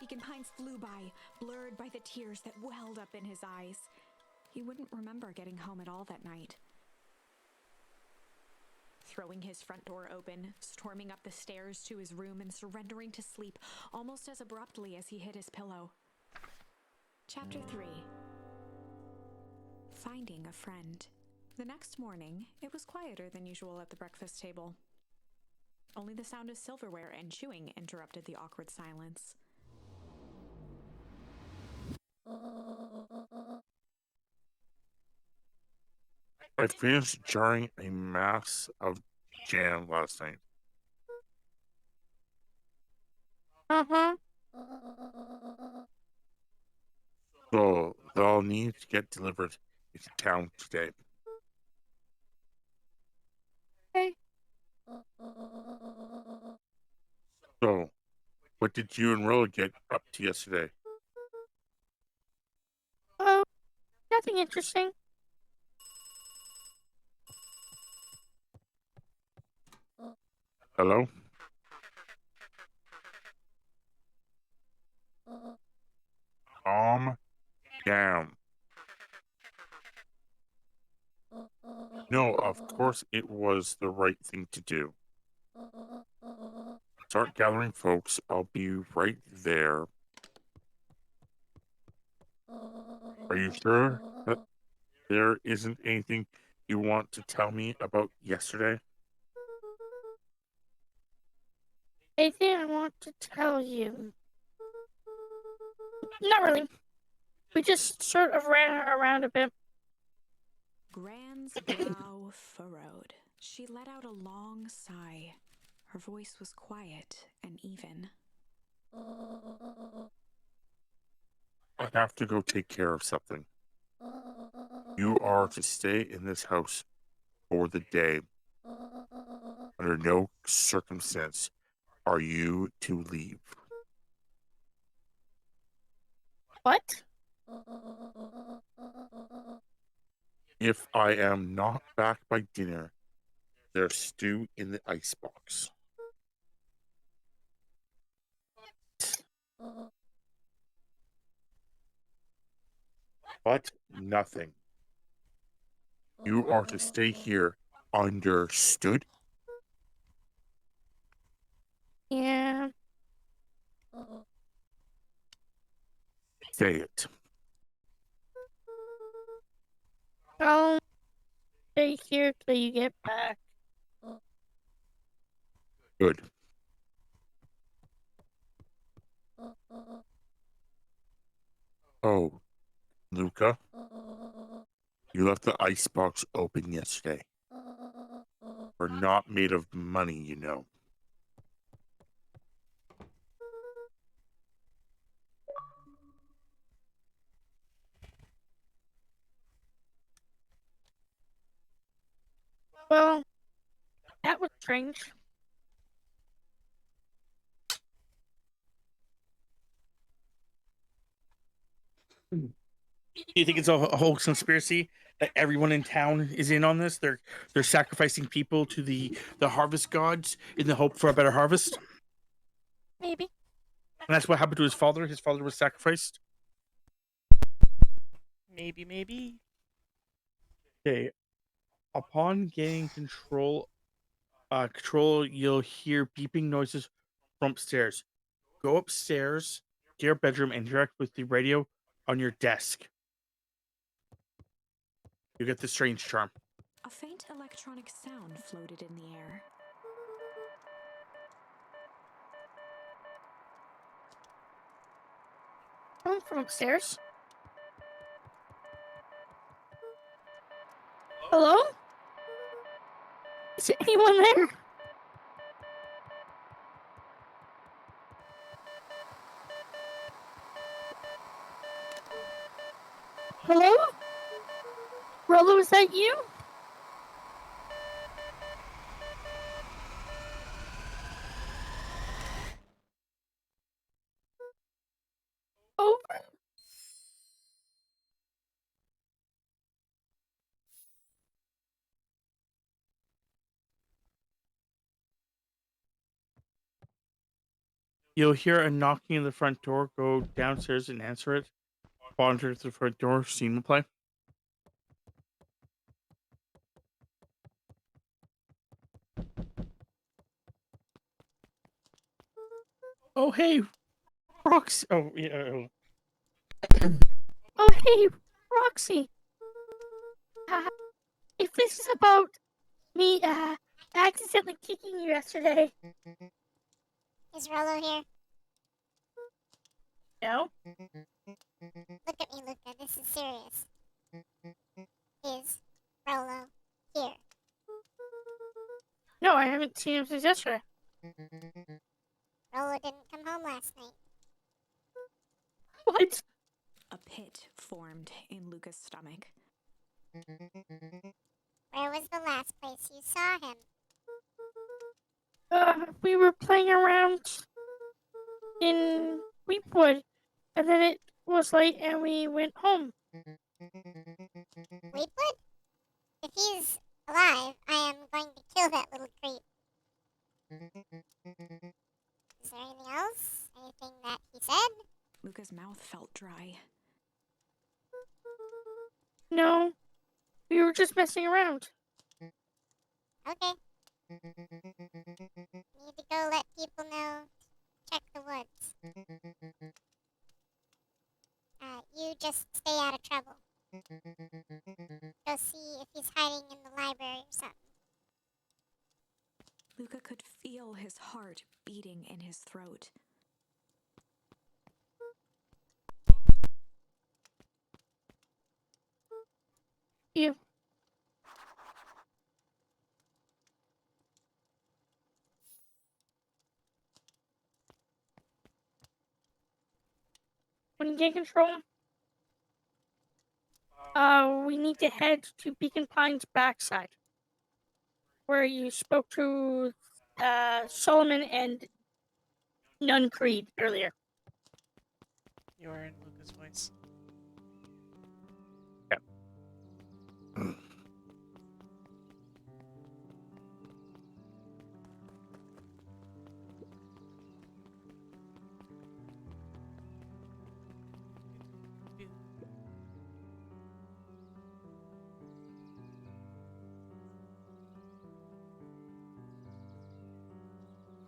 Beacon Pines flew by, blurred by the tears that welled up in his eyes. He wouldn't remember getting home at all that night. Throwing his front door open, storming up the stairs to his room and surrendering to sleep almost as abruptly as he hit his pillow. Chapter 3. Finding a friend. The next morning, it was quieter than usual at the breakfast table. Only the sound of silverware and chewing interrupted the awkward silence. I finished jarring a mass of jam last night. Uh-huh. So They'll need to get delivered into town today. Okay. So, what did you and Rilla get up to yesterday? Oh, nothing interesting. Hello? Calm down. No, of course it was the right thing to do. Start gathering folks. I'll be right there. Are you sure that there isn't anything you want to tell me about yesterday? Anything I want to tell you? Not really. We just sort of ran around a bit. Gran's brow furrowed. She let out a long sigh. Her voice was quiet and even. I have to go take care of something. You are to stay in this house for the day. Under no circumstance are you to leave. What? If I am not back by dinner, there's stew in the icebox. But nothing. You are to stay here. Understood? Yeah. Say it. I'll stay here till you get back. Good. Oh, Luca, you left the icebox open yesterday. We're not made of money, you know. Well, that was strange. Do you think it's a whole conspiracy that everyone in town is in on this? They're sacrificing people to the harvest gods in the hope for a better harvest. Maybe. And that's what happened to his father. His father was sacrificed. Maybe. Okay. Upon gaining control, you'll hear beeping noises from upstairs. Go upstairs to your bedroom and direct with the radio on your desk. You get the strange charm. A faint electronic sound floated in the air. Coming from upstairs. Hello? Is anyone there? Hello? Rollo, is that you? Over. You'll hear a knocking at the front door. Go downstairs and answer it. Wander to the front door. Scene will play. Oh, hey, Rox. Oh, yeah. Oh, hey, Roxy. If this is about me, accidentally kicking you yesterday. Is Rolo here? No? Look at me, Luca. This is serious. Is Rolo here? No, I haven't seen him since yesterday. Rolo didn't come home last night. What? A pit formed in Luca's stomach. Where was the last place you saw him? We were playing around in Weepwood, and then it was late and we went home. Fleetwood? If he's alive, I am going to kill that little creep. Is there anything else? Anything that he said? Luca's mouth felt dry. No, we were just messing around. Okay. Need to go let people know. Check the woods. You just stay out of trouble. Go see if he's hiding in the library or something. Luca could feel his heart beating in his throat. You. When you get control, we need to head to Beacon Pine's backside, where you spoke to Solomon and Nun Creed earlier. You are in Luca's voice.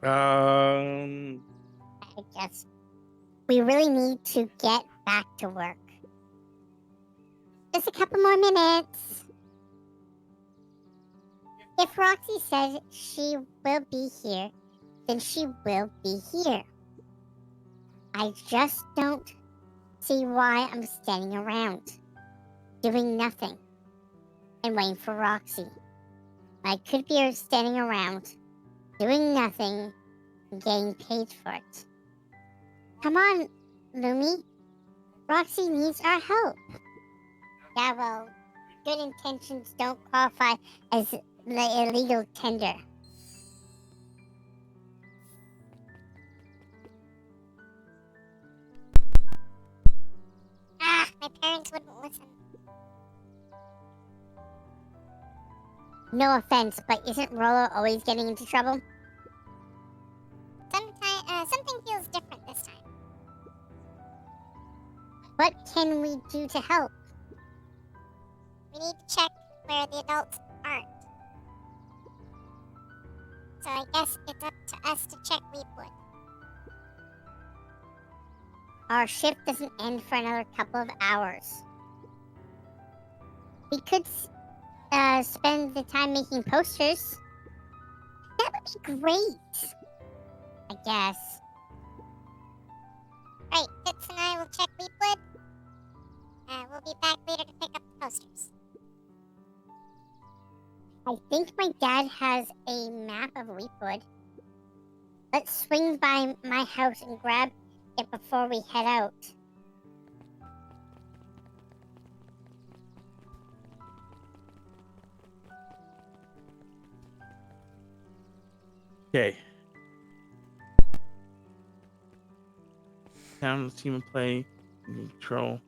Um, I guess we really need to get back to work. Just a couple more minutes. If Roxy says she will be here, then she will be here. I just don't see why I'm standing around, doing nothing, and waiting for Roxy. I could be standing around, doing nothing, and getting paid for it. Come on, Lumi. Roxy needs our help. Yeah, well, good intentions don't qualify as the illegal tender. My parents wouldn't listen. No offense, but isn't Rolo always getting into trouble? Something feels different this time. What can we do to help? We need to check where the adults aren't. So I guess it's up to us to check Leapwood. Our shift doesn't end for another couple of hours. We could spend the time making posters. That would be great. I guess. Right, Fitz and I will check Leapwood. We'll be back later to pick up the posters. I think my dad has a map of Leapwood. Let's swing by my house and grab it before we head out. okay. Town team and play. You can control.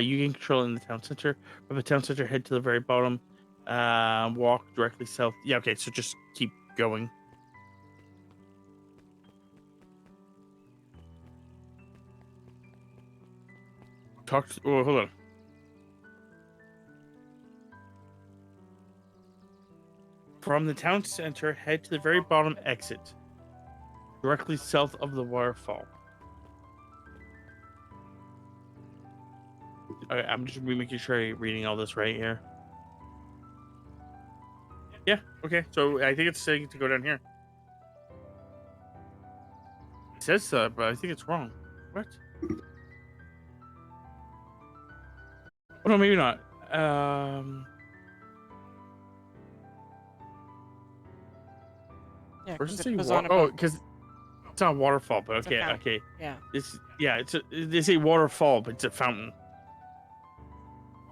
You can control in the town center. From the town center, head to the very bottom. Walk directly south. Yeah, okay, so just keep going. Oh, hold on. From the town center, head to the very bottom exit. Directly south of the waterfall. Okay, I'm just making sure I'm reading all this right here. Yeah, okay. So I think it's saying to go down here. It says so, but I think it's wrong. What? Oh, no, maybe not. Yeah, Where's because it it say goes walk? on Oh, about. because It's not a waterfall, but It's a okay, fountain. okay. Yeah. It's a waterfall, but it's a fountain.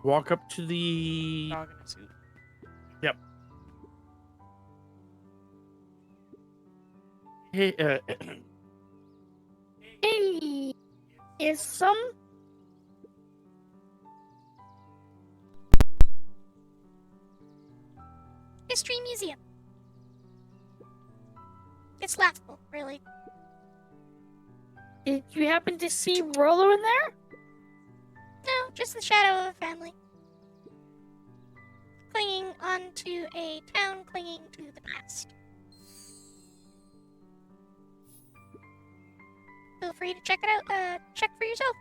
Walk up to the. Dog in a suit. Yep. Hey, Hey, is some History museum. It's laughable, really. did you happen to see Rollo in there? No, just the shadow of a family. Clinging onto a town clinging to the past. Feel free to check it out, check for yourself.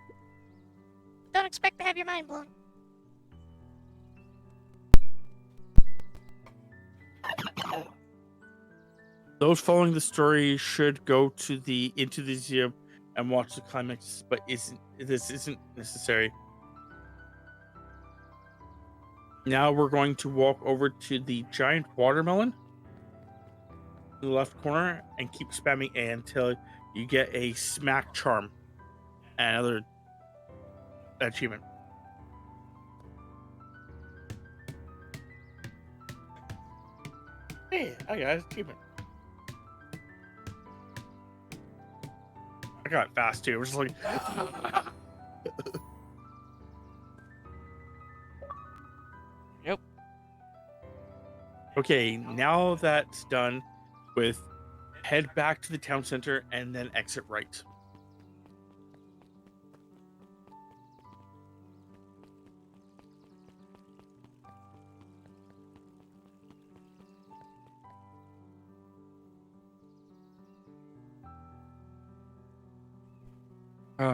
Don't expect to have your mind blown. those following the story should go into the museum and watch the climax, but this isn't necessary. Now we're going to walk over to the giant watermelon in the left corner and keep spamming A until you get a smack charm and another achievement. Hey, I got an achievement. I got it fast too. We're just like. Yep. Okay, now that's done with, head back to the town center and then exit right.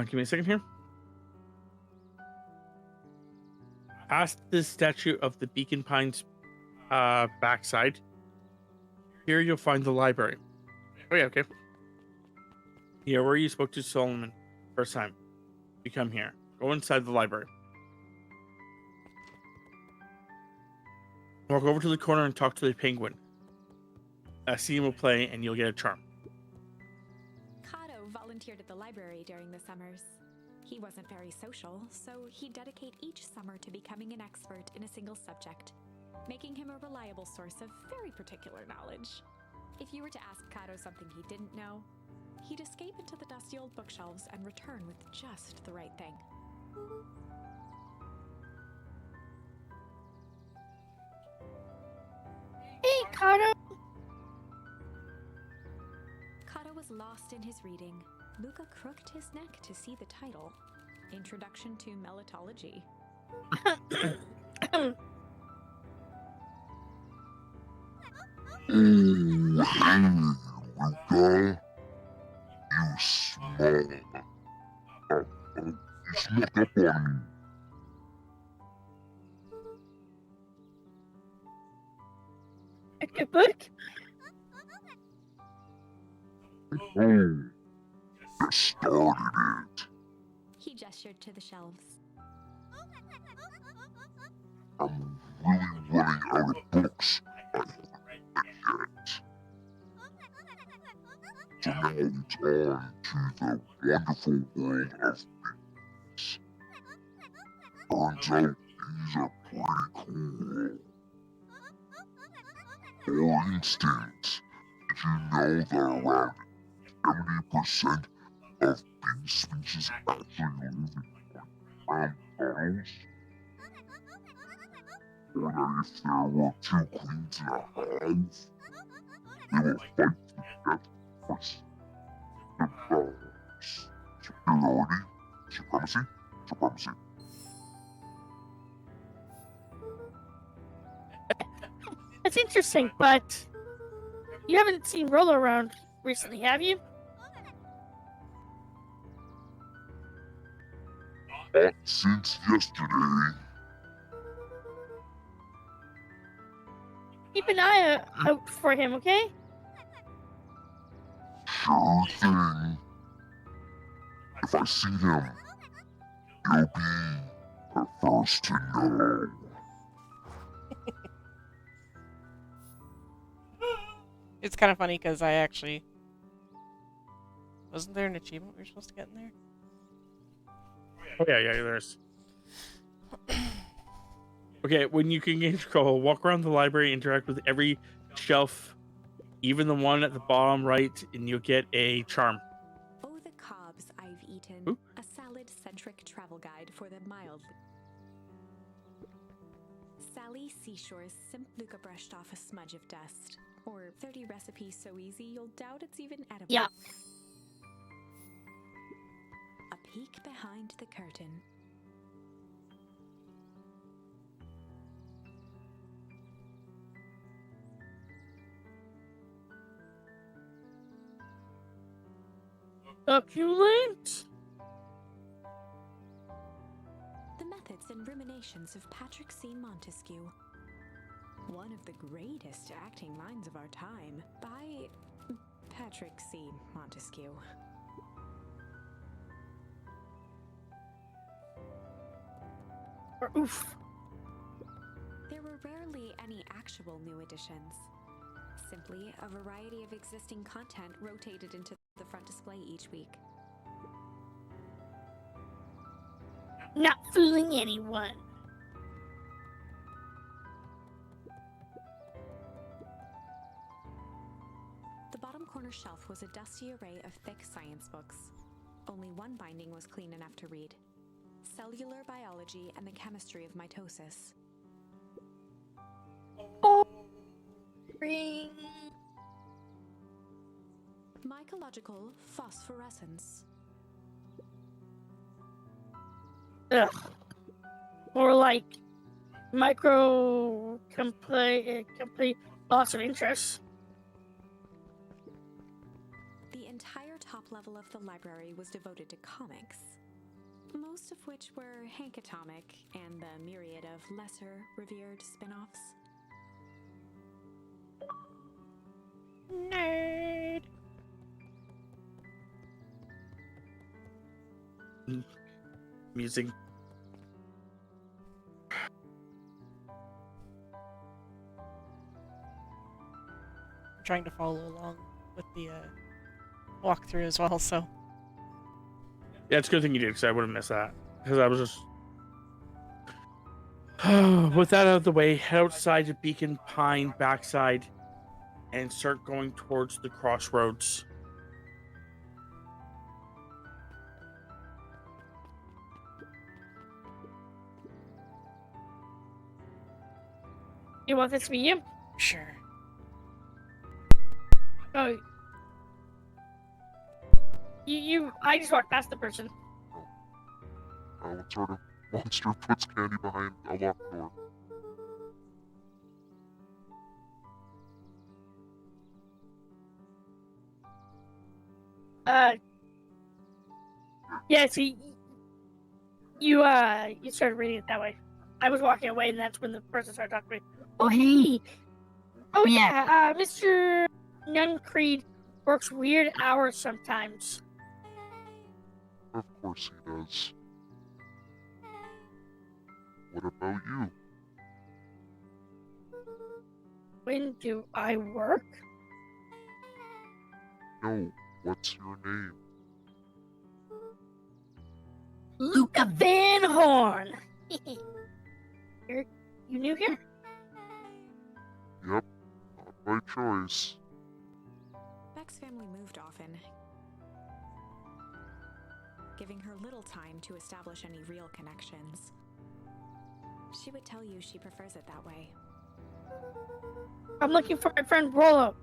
Give me a second here. Past the statue of the Beacon Pines backside, here you'll find the library. Oh yeah, okay. Here where you spoke to Solomon first time. You come here. Go inside the library. Walk over to the corner and talk to the penguin. A scene will play and you'll get a charm. Kato volunteered at the library during the summers. He wasn't very social, so he'd dedicate each summer to becoming an expert in a single subject, making him a reliable source of very particular knowledge. If you were to ask Kato something he didn't know, he'd escape into the dusty old bookshelves and return with just the right thing. Hey, Kato. Kato was lost in his reading. Luca crooked his neck to see the title, Introduction to Melitology. Oh, hey, Luca. You small. You snuck up on me. A good book? Oh, you started it. He gestured to the shelves. I'm really running out of books I haven't read yet. So now it's on to the wonderful world of bees. Turns out bees are pretty cool. For instance, did you know that around 70% of bee species actually live in underground tunnels? Or that if there were two queens in a hive, they would fight to death for superiority, supremacy. That's interesting, but you haven't seen Rollo around recently, have you? Not since yesterday. Keep an eye out for him, okay? Sure thing. If I see him, you'll be the first to know. It's kind of funny because I actually Wasn't there an achievement we were supposed to get in there? Oh yeah, there's. Okay, when you can gain control, walk around the library, interact with every shelf, even the one at the bottom right, and you'll get a charm. Oh, the cobs I've eaten. Ooh. A salad-centric travel guide for the mild. Sally Seashore's Luca brushed off a smudge of dust. Or 30 recipes so easy you'll doubt it's even edible. Yeah. A peek behind the curtain. Succulent. The Methods and Ruminations of Patrick C. Montesquieu. One of the greatest acting lines of our time by Patrick C. Montesquieu. Or oof. There were rarely any actual new additions. Simply a variety of existing content rotated into the front display each week. Not fooling anyone. The bottom corner shelf was a dusty array of thick science books. Only one binding was clean enough to read. Cellular Biology and the Chemistry of Mitosis. Ring. Mycological Phosphorescence. Ugh. More like micro complete loss of interest. The entire top level of the library was devoted to comics, most of which were Hank Atomic and the myriad of lesser revered spin-offs. Nerd. Music. I'm trying to follow along with the walkthrough as well, so. Yeah, it's a good thing you did, because I would have missed that. Because I was just... With that out of the way, head outside to Beacon Pine backside and start going towards the crossroads. You want this to be you? Sure. Oh. I just walked past the person. What sort of monster puts candy behind a locked door? Yeah, see, you started reading it that way. I was walking away, and that's when the person started talking to me. Oh, hey! Oh, yeah, Mr. Nuncreed works weird hours sometimes. Of course he does. What about you? When do I work? No, what's your name? Luca Van Horn! You new here? Yep, not by choice. Beck's family moved often, giving her little time to establish any real connections. She would tell you she prefers it that way. I'm looking for my friend Rollo.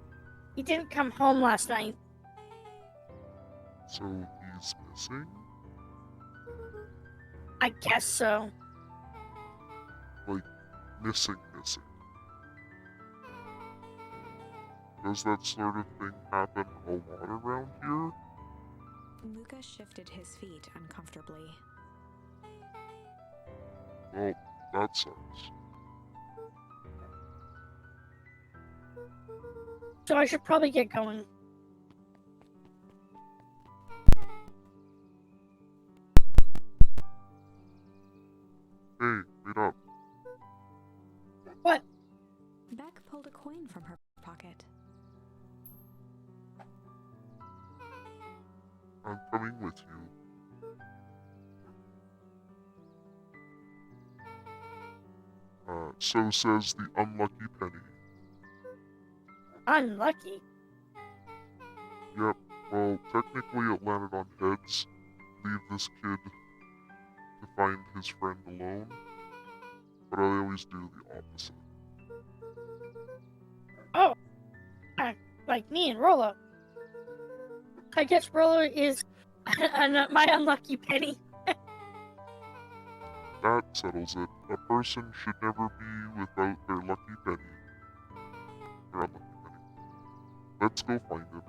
He didn't come home last night. So he's missing? I guess so. Missing. Does that sort of thing happen a lot around here? Luca shifted his feet uncomfortably. Well, that sucks. So I should probably get going. Hey, wait up. What? Beck pulled a coin from her pocket. So says the unlucky penny. Unlucky. Yep, well, technically it landed on heads. Leave this kid to find his friend alone. But I always do the opposite. Oh, like me and Rollo. I guess Rollo is my unlucky penny. That settles it. A person should never be without their lucky penny. Or unlucky penny. Let's go find him.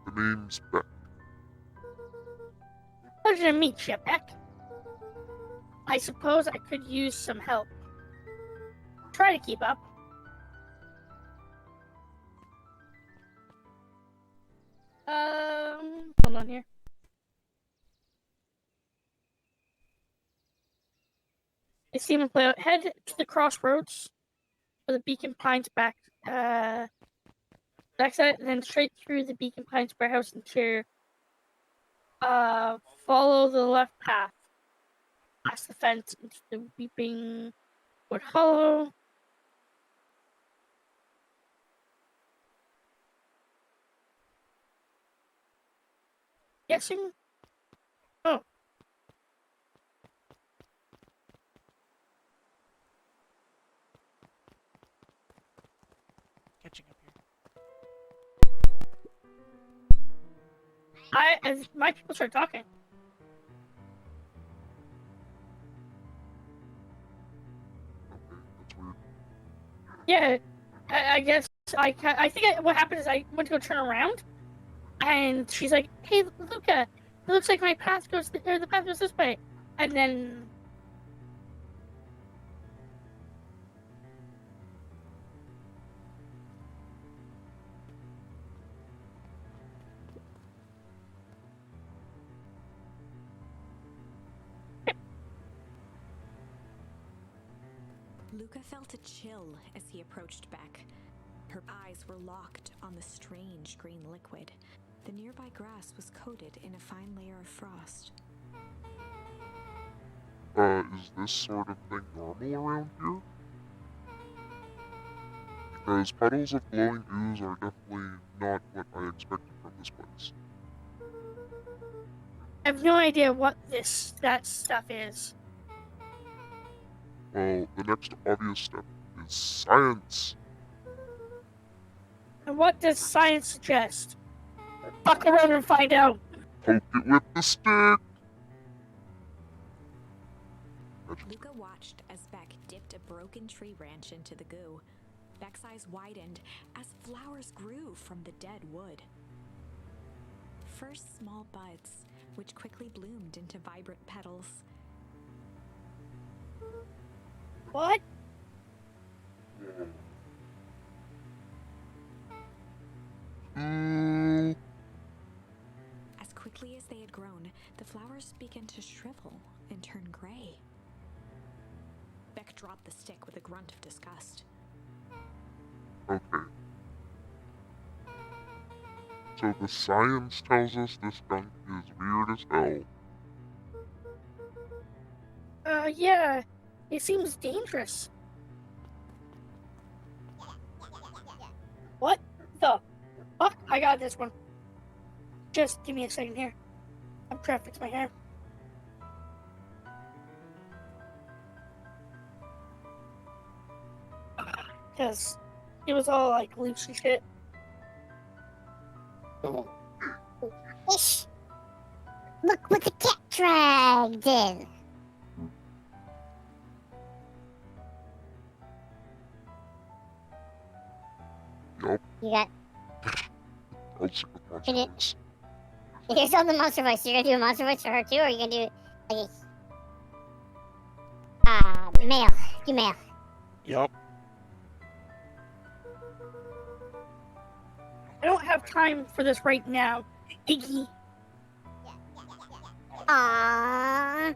The name's Beck. Pleasure to meet you, Beck. I suppose I could use some help. Try to keep up. Hold on here. I see him play out. Head to the crossroads for the Beacon Pines backside, and then straight through the Beacon Pines warehouse interior. Follow the left path. Past the fence into the Weeping Wood Hollow. Guessing? Oh. Catching up here. As my people start talking. Okay, that's weird. Yeah, I guess I think what happened is I went to go turn around, and she's like, "Hey, Luca, it looks like my path goes or the path goes this way," and then. Luca felt a chill as he approached Beck. Her eyes were locked on the strange green liquid. The nearby grass was coated in a fine layer of frost. Is this sort of thing normal around here? Because puddles of glowing ooze are definitely not what I expected from this place. I have no idea what that stuff is. Well, the next obvious step is science. And what does science suggest? Fuck around and find out. Poke it with the stick! Luca watched as Beck dipped a broken tree branch into the goo. Beck's eyes widened as flowers grew from the dead wood. First small buds, which quickly bloomed into vibrant petals. What? As quickly as they had grown, the flowers began to shrivel and turn gray. Beck dropped the stick with a grunt of disgust. Okay. So the science tells us this gunk is weird as hell. Yeah. It seems dangerous. What the fuck? I got this one. Just give me a second here. I'm trying to fix my hair. Because it was all like loose and shit. Ish. Look what the cat dragged in. Yup, You got. I'll stick with monster Can you- voice. Here's all the monster voice. You're gonna do a monster voice for her too, or are you gonna do like male? Do male. Yup. I don't have time for this right now. Iggy. Aww.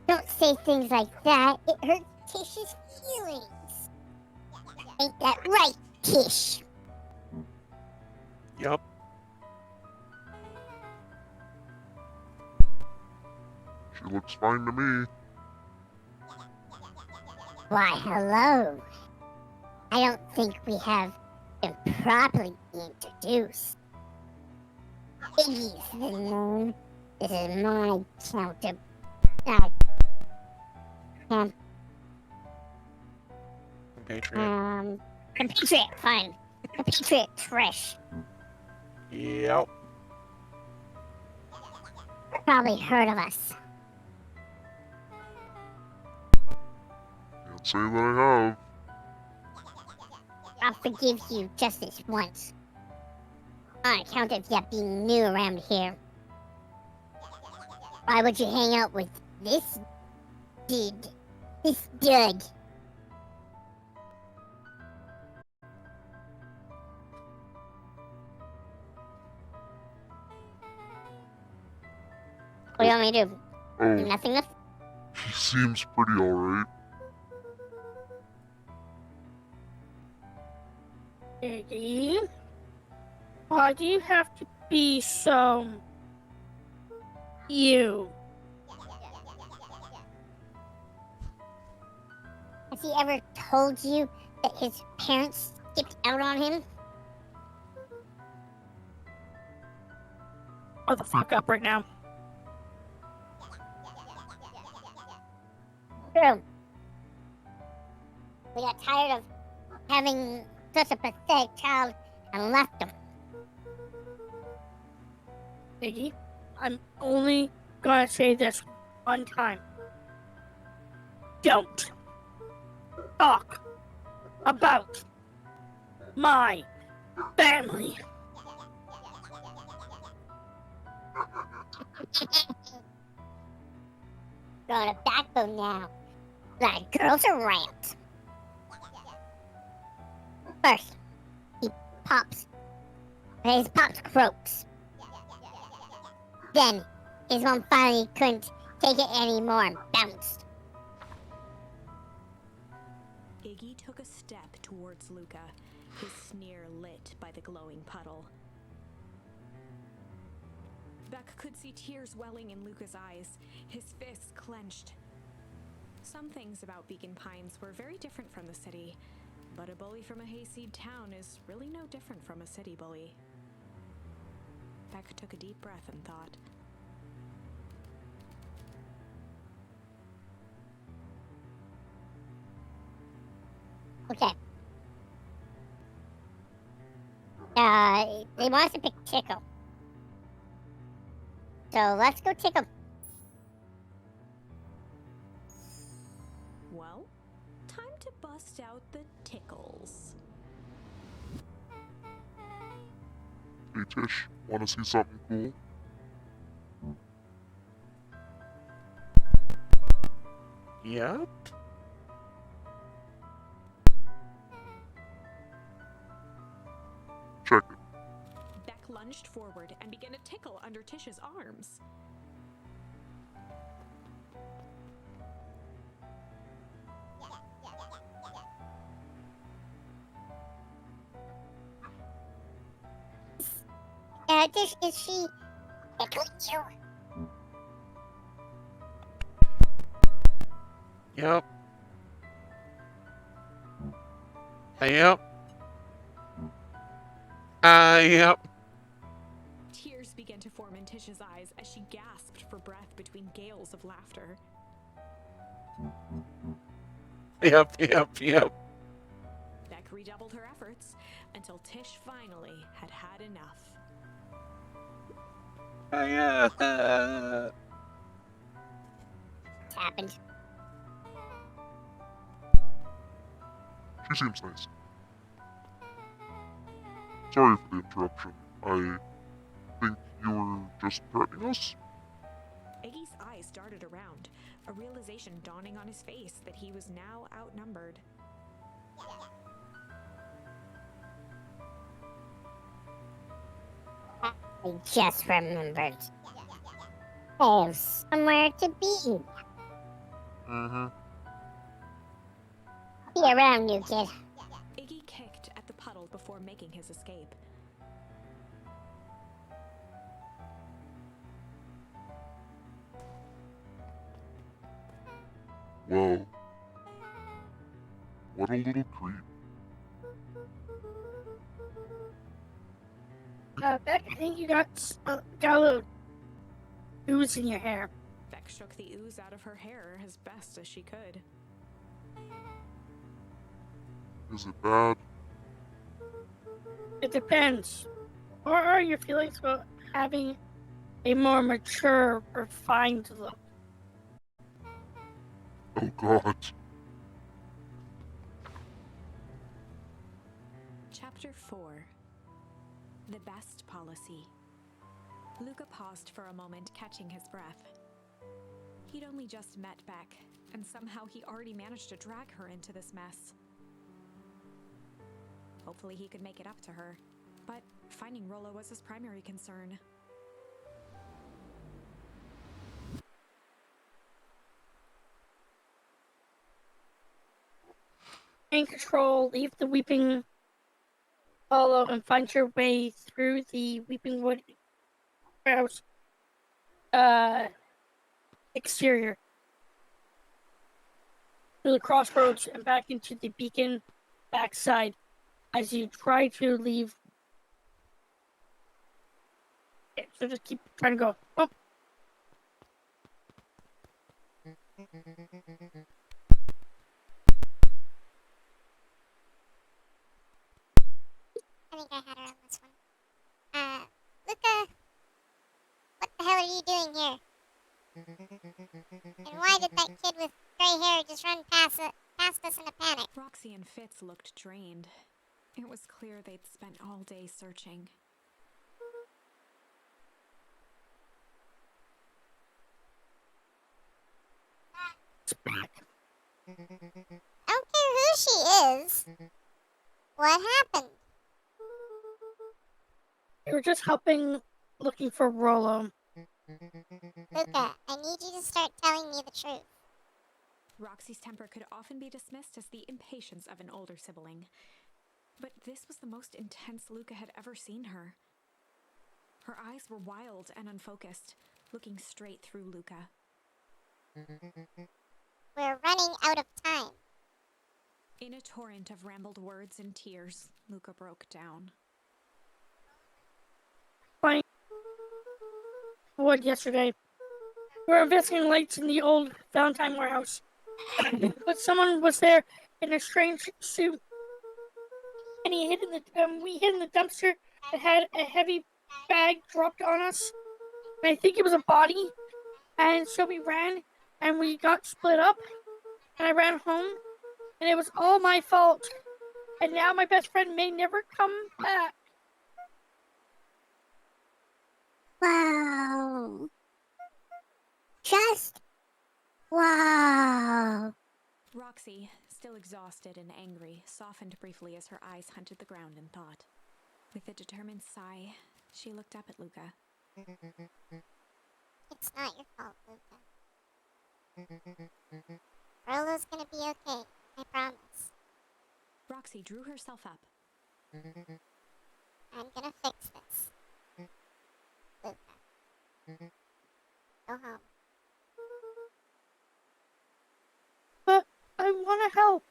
Don't say things like that. It hurts Tish's feelings. Ain't that right, Tish? Yup. She looks fine to me. Why, hello. I don't think we have been properly introduced. Iggy's the name. This is my counter. Um, Compatriot. compatriot, fine. Compatriot Trish. Yep. Probably heard of us. Can't say that I have. I'll forgive you just this once. On account of you being new around here. Why would you hang out with this dude? This dud? What do you want me to do? Oh, Nothing else? he seems pretty alright. Iggy? Why do you have to be so... you? Has he ever told you that his parents skipped out on him? Shut the fuck up right now. True. We got tired of having such a pathetic child and left him. Iggy, I'm only gonna say this one time. Don't talk about my family. Growing a backbone now. Like girls around. First, he pops. His pops croaks. Then, his mom finally couldn't take it anymore and bounced. Iggy took a step towards Luca, his sneer lit by the glowing puddle. Beck could see tears welling in Luca's eyes, his fists clenched. Some things about Beacon Pines were very different from the city, but a bully from a hayseed town is really no different from a city bully. Beck took a deep breath and thought. Okay. They want us to pick Tickle. So let's go Tickle. Well, time to bust out the tickles. Hey Tish, wanna see something cool? Yep. Check it. Beck lunged forward and began to tickle under Tish's arms. Tish, is she tickling you? Yep. Yep. Yep. Tears began to form in Tish's eyes as she gasped for breath between gales of laughter. Yep. Beck redoubled her efforts until Tish finally had had enough. What's happened? She seems nice. Sorry for the interruption. I think you were just threatening us? Iggy's eyes darted around, a realization dawning on his face that he was now outnumbered. I just remembered. I have somewhere to be. Mm-hmm. Be around, new kid. Iggy kicked at the puddle before making his escape. Well, What a little creep. Beck, I think you got a little ooze in your hair. Beck shook the ooze out of her hair as best as she could. Is it bad? It depends. Or are your feelings about having a more mature, refined look? Oh God. Chapter 4. The Best Policy. Luca paused for a moment, catching his breath. He'd only just met Beck, and somehow he already managed to drag her into this mess. Hopefully he could make it up to her, but finding Rollo was his primary concern. In control, leave the Weeping Hollow and find your way through the Weeping Wood house exterior to the crossroads and back into the beacon backside as you try to leave. Okay, so just keep trying to go. Oh, I think I had her on this one. Luca, what the hell are you doing here? And why did that kid with gray hair just run past us in a panic? Roxy and Fitz looked drained. It was clear they'd spent all day searching. it's back. I don't care who she is. What happened? You were just helping looking for Rollo. Luca, I need you to start telling me the truth. Roxy's temper could often be dismissed as the impatience of an older sibling. But this was the most intense Luca had ever seen her. Her eyes were wild and unfocused, looking straight through Luca. We're running out of time. In a torrent of rambled words and tears, Luca broke down. Playing wood yesterday. We were investigating lights in the old Valentine warehouse. But someone was there in a strange suit, and we hid in the dumpster that had a heavy bag dropped on us. And I think it was a body. And so we ran, and we got split up. And I ran home, and it was all my fault. And now my best friend may never come back. Wow. Just wow. Roxy, still exhausted and angry, softened briefly as her eyes hunted the ground in thought. With a determined sigh, she looked up at Luca. It's not your fault, Luca. Rollo's gonna be okay. I promise. Roxy drew herself up. I'm gonna fix this. Luca. Go home. But I want to help.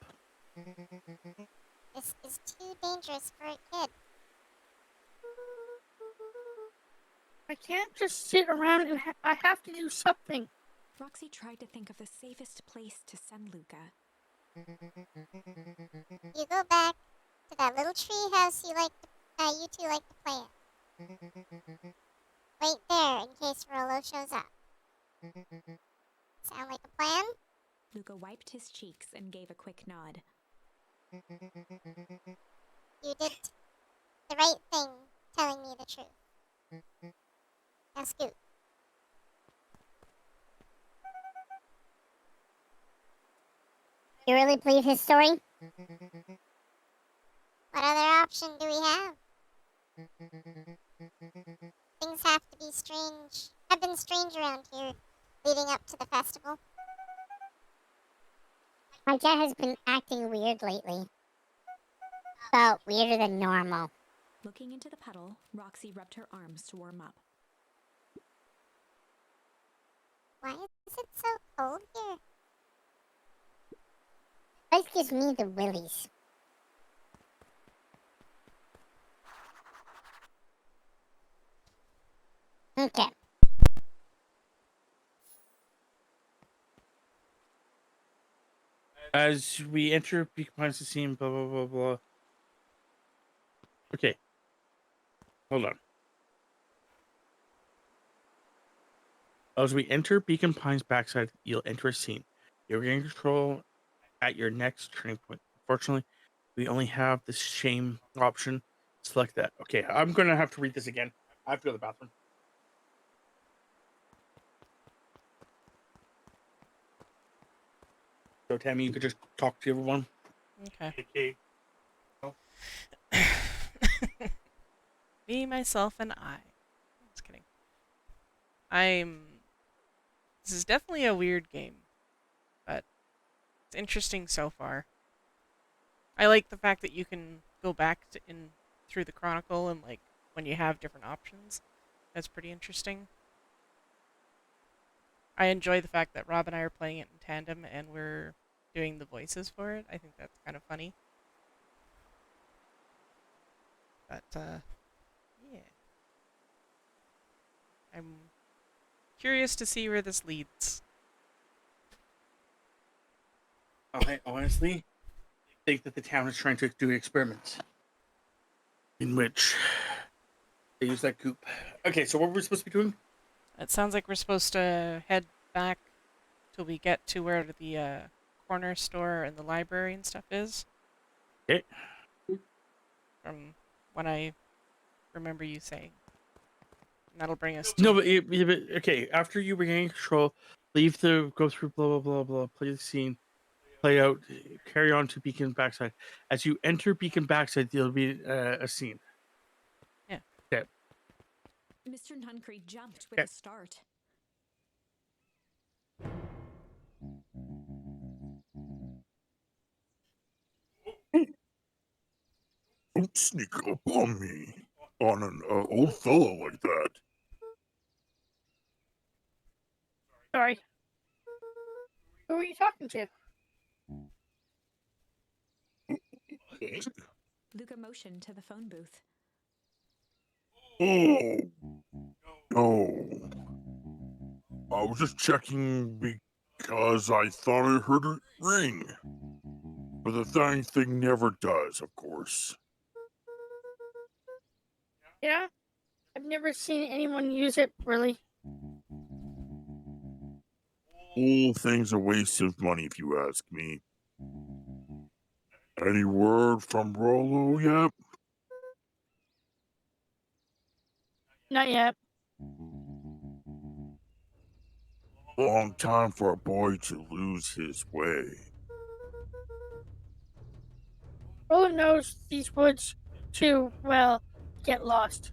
This is too dangerous for a kid. I can't just sit around and I have to do something. Roxy tried to think of the safest place to send Luca. You go back to that little tree house you two like to play in. Wait there in case Rollo shows up. Sound like a plan? Luca wiped his cheeks and gave a quick nod. You did the right thing telling me the truth. Now scoot. You really believe his story? What other option do we have? Things have been strange around here leading up to the festival. My dad has been acting weird lately. Well, weirder than normal. Looking into the puddle, Roxy rubbed her arms to warm up. Why is it so cold here? That gives me the willies. Okay. As we enter Beacon Pines, the scene, blah blah blah blah. Okay, hold on. As we enter Beacon Pines backside, you'll enter a scene. You'll gain control at your next turning point. Unfortunately, we only have the shame option. Select that. Okay, I'm gonna have to read this again. I have to go to the bathroom. So Tammy, you could just talk to everyone. Okay. Okay. Me, myself, and I. Just kidding. This is definitely a weird game, but it's interesting so far. I like the fact that you can go back through the chronicle and like when you have different options. That's pretty interesting. I enjoy the fact that Rob and I are playing it in tandem and we're doing the voices for it. I think that's kind of funny. But yeah. I'm curious to see where this leads. I honestly think that the town is trying to do experiments in which they use that goop. Okay, so what were we supposed to be doing? It sounds like we're supposed to head back till we get to where the corner store and the library and stuff is. Okay. From what I remember you saying. And that'll bring us to... No, but okay. After you regain control, go through blah blah blah blah. Play the scene, play out, carry on to Beacon backside. As you enter Beacon backside, there'll be a scene. Yeah. Okay. Mr. Nuncreed jumped with Okay. a start. Don't sneak up on me, on an old fellow like that. Sorry. Who are you talking to? Luca motioned to the phone booth. Oh, no. I was just checking because I thought I heard it ring. But the thing never does, of course. Yeah? I've never seen anyone use it, really. Whole thing's a waste of money, if you ask me. Any word from Rolo yet? Not yet. Long time for a boy to lose his way. Roland knows these woods too well. Get lost.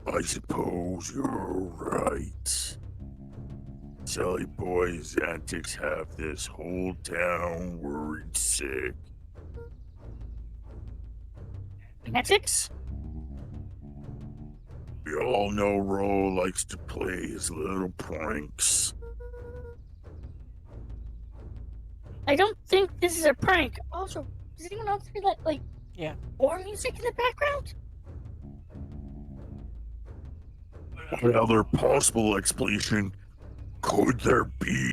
I suppose you're right. Silly boy's antics have this whole town worried sick. Antics? We all know Rolo likes to play his little pranks. I don't think this is a prank. Also, does anyone else hear that, Yeah. war music in the background? What other possible explanation could there be?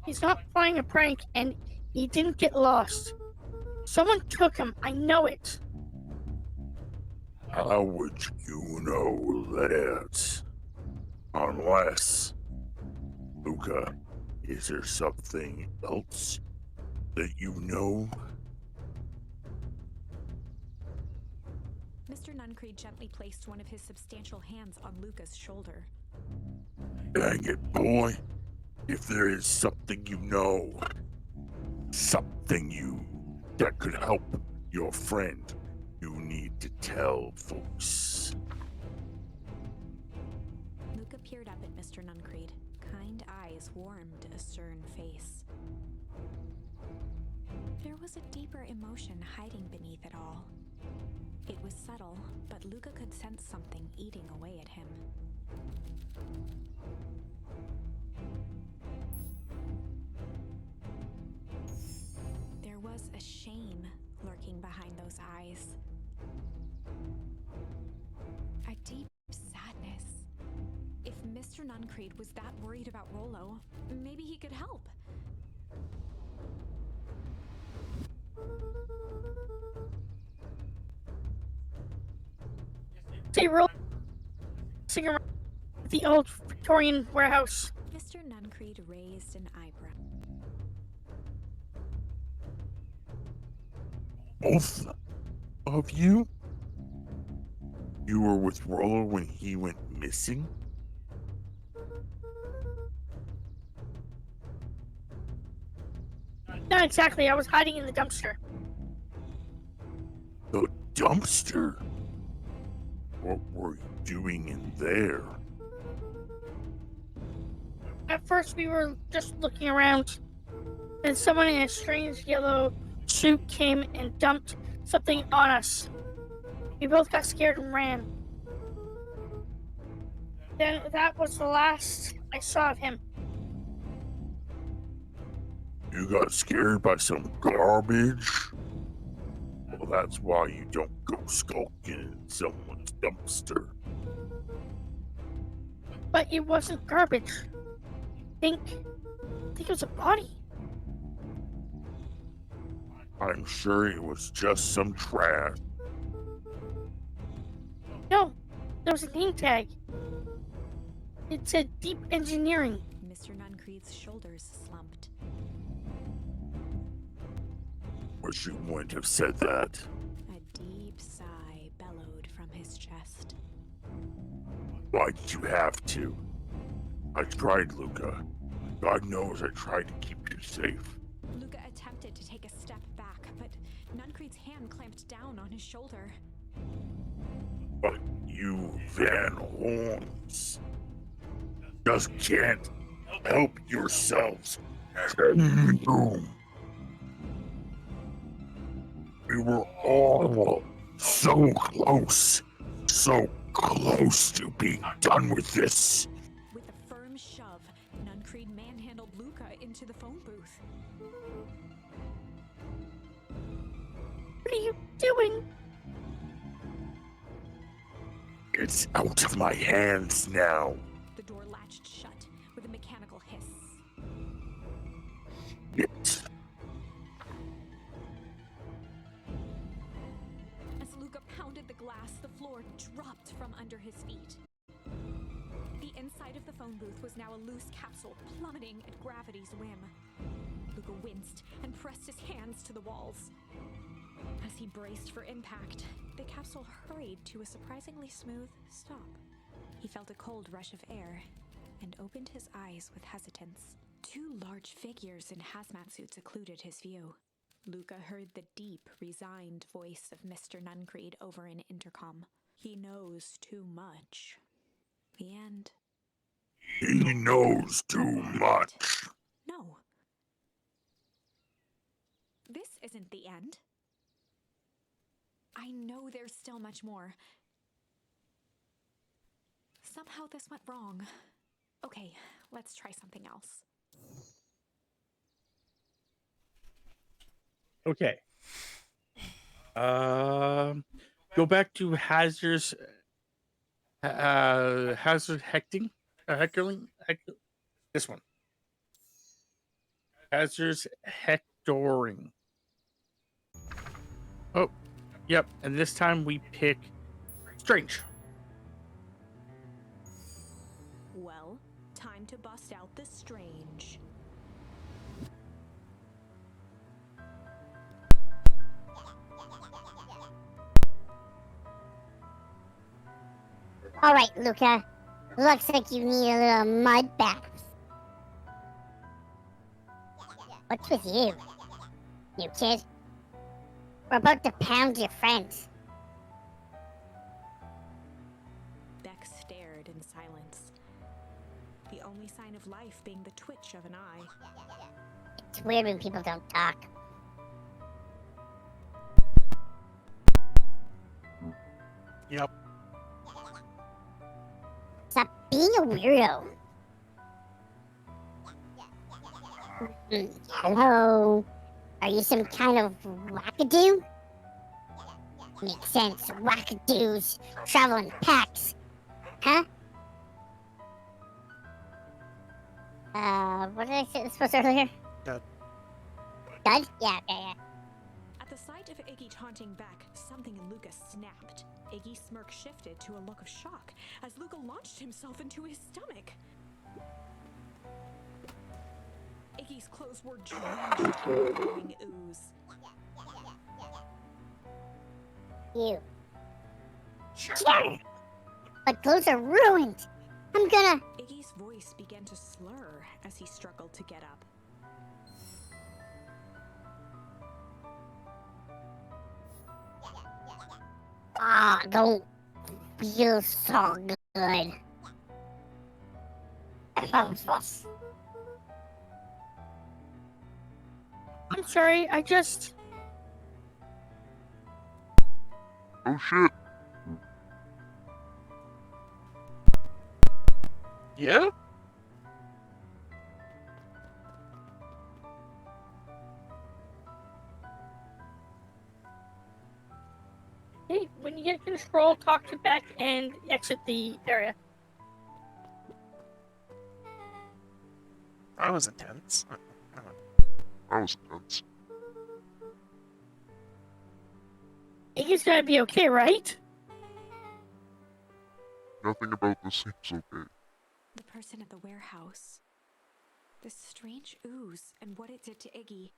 He's not playing a prank, and he didn't get lost. Someone took him. I know it. How would you know that? Unless, Luca, is there something else that you know? Mr. Nuncreed gently placed one of his substantial hands on Luca's shoulder. Dang it, boy. If there is something you know, something that could help your friend, you need to tell folks. Luca peered up at Mr. Nuncreed. Kind eyes warmed a stern face. There was a deeper emotion hiding beneath it all. It was subtle, but Luca could sense something eating away at him. a shame lurking behind those eyes. A deep sadness. If Mr. Nuncreed was that worried about Rollo, maybe he could help. They were sitting around the old Victorian warehouse. Mr. Nuncreed raised an eyebrow. Both of you? You were with Rollo when he went missing? Not exactly, I was hiding in the dumpster. The dumpster? What were you doing in there? At first, we were just looking around, and someone in a strange yellow suit came and dumped something on us. We both got scared and ran. Then that was the last I saw of him. You got scared by some garbage? Well, that's why you don't go skulking in someone's dumpster. But it wasn't garbage. I think it was a body. I'm sure it was just some trash. No, there was a name tag. It said Deep Engineering. Mr. Nuncreed's shoulders slumped. Wish you wouldn't have said that. A deep sigh bellowed from his chest. Why'd you have to? I tried, Luca. God knows I tried to keep you safe. Luca attempted to take a step back, but Nuncreed's hand clamped down on his shoulder. But you Van Horns just can't help yourselves. No. We were all so close to being done with this. With a firm shove, Nuncreed manhandled Luca into the phone booth. What are you doing? It's out of my hands now. The door latched shut with a mechanical hiss. It. As Luca pounded the glass, the floor dropped from under his feet. The inside of the phone booth was now a loose capsule plummeting at gravity's whim. Luca winced and pressed his hands to the walls. As he braced for impact, the capsule hurried to a surprisingly smooth stop. He felt a cold rush of air and opened his eyes with hesitance. Two large figures in hazmat suits occluded his view. Luca heard the deep, resigned voice of Mr. Nuncreed over an intercom. He knows too much. The end. He knows too much. No. This isn't the end. I know there's still much more. Somehow this went wrong. Okay, let's try something else. Okay. Go back to Hazard's Hazard heckling. This one. Hazard's hectoring. Oh, yep. And this time we pick Strange. Well, time to bust out the strange. All right, Luca. Looks like you need a little mud bath. What's with you, new kid? We're about to pound your friends. Beck stared in silence, the only sign of life being the twitch of an eye. It's weird when people don't talk. Yep. Stop being a weirdo. Hello. Are you some kind of wackadoo? Makes sense. Wackadoos travel in packs. Huh? What did I say this was earlier? Dud. Dud? Yeah, okay. At the sight of Iggy taunting back, something in Luca snapped. Iggy's smirk shifted to a look of shock as Luca launched himself into his stomach. Iggy's clothes were drenched in glowing ooze. You. Sure. My clothes are ruined. I'm gonna. Iggy's voice began to slur as he struggled to get up. Don't feel so good. I'm sorry, I just. Oh shit. Yeah? Hey, when you get control, talk to Beck and exit the area. That was intense. That was intense. Iggy's gonna be okay, right? Nothing about this seems okay. The person at the warehouse. This strange ooze and what it did to Iggy.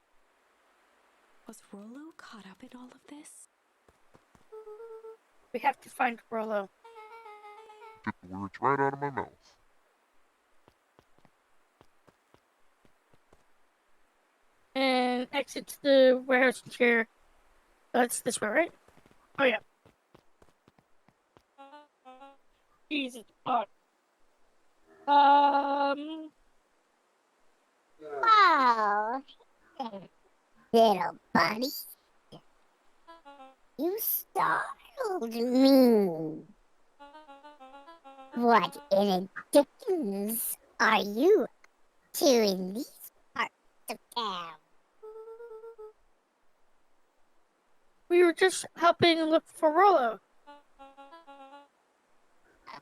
Was Rollo caught up in all of this? We have to find Rollo. Took the words right out of my mouth. And exit to the warehouse here. That's this way, right? Oh, yeah. Jesus. Fuck. Wow. Little buddy. You startled me. What in the dickens are you two in these parts of town? We were just helping look for Rollo.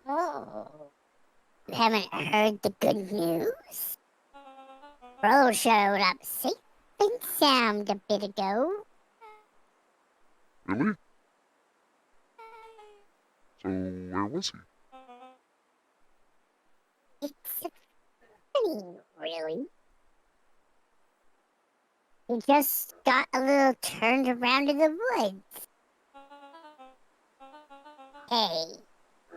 Oh. You haven't heard the good news? Rollo showed up safe and sound a bit ago. Really? So, where was he? It's funny, really. He just got a little turned around in the woods. Hey,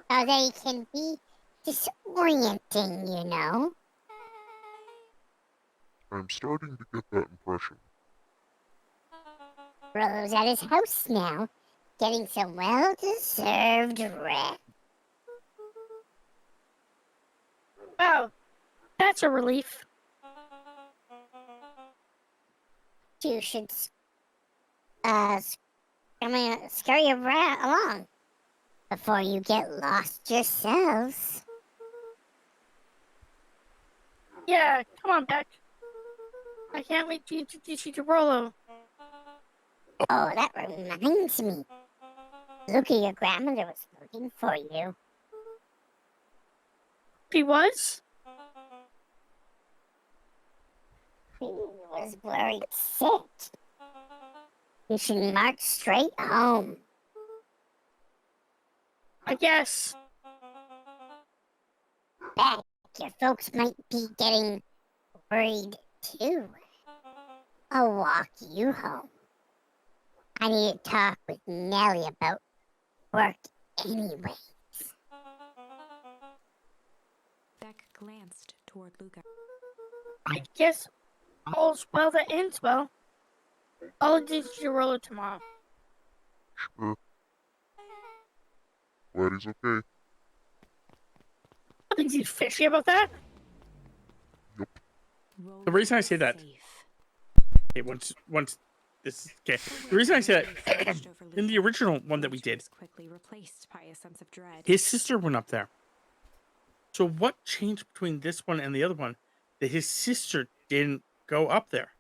how they can be disorienting, you know? I'm starting to get that impression. Rollo's at his house now, getting some well-deserved rest. Wow, that's a relief. You should, scurry around along before you get lost yourselves. Yeah, come on, Beck. I can't wait to introduce you to Rollo. Oh, that reminds me. Luca, your grandmother was looking for you. She was? She was worried sick. You should march straight home. I guess. Beck, your folks might be getting worried too. I'll walk you home. I need to talk with Nellie about work anyway. Beck glanced toward Luca. I guess all's well that ends well. I'll introduce you to Rollo tomorrow. Sure. Glad he's okay. Nothing's fishy about that. The reason I say that, okay, once this is okay. The reason I say that in the original one that we did, quickly replaced by a sense of dread. his sister went up there. So what changed between this one and the other one that his sister didn't go up there?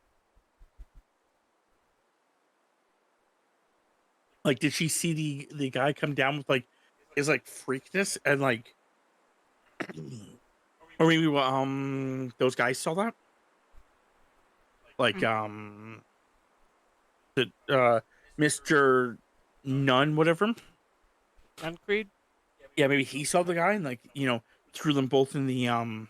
Like, did she see the guy come down with like his like freakness and like, or maybe those guys saw that? Like the Mr. Nunn, whatever. Uncreed? Yeah, maybe he saw the guy and like, threw them both in the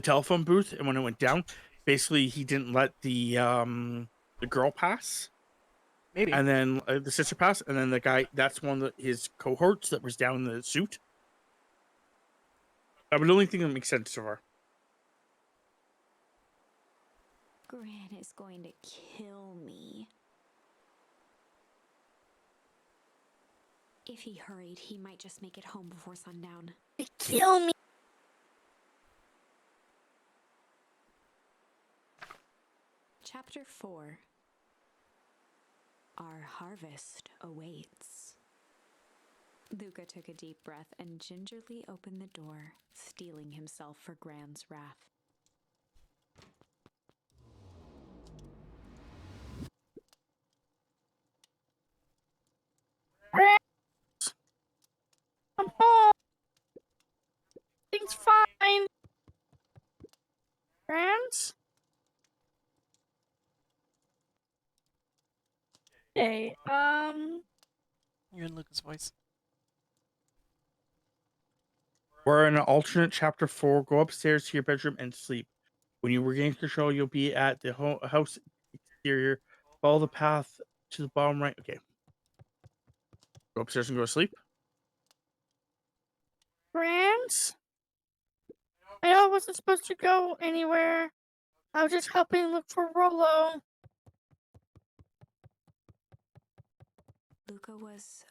telephone booth, and when it went down, basically he didn't let the girl pass, Maybe. and then the sister pass, and then the guy, that's one of his cohorts that was down in the suit. I would only think that makes sense so far. Gran is going to kill me. If he hurried, he might just make it home before sundown. Kill me. Chapter 4. Our harvest awaits. Luca took a deep breath and gingerly opened the door, steeling himself for Gran's wrath. I'm home. Things fine. Friends? Hey, You're in Luca's voice. We're in an alternate chapter 4. Go upstairs to your bedroom and sleep. When you regain control, you'll be at the house exterior. Follow the path to the bottom right. Okay. Go upstairs and go to sleep. friends? I know I wasn't supposed to go anywhere. I was just helping look for Rolo. Luca was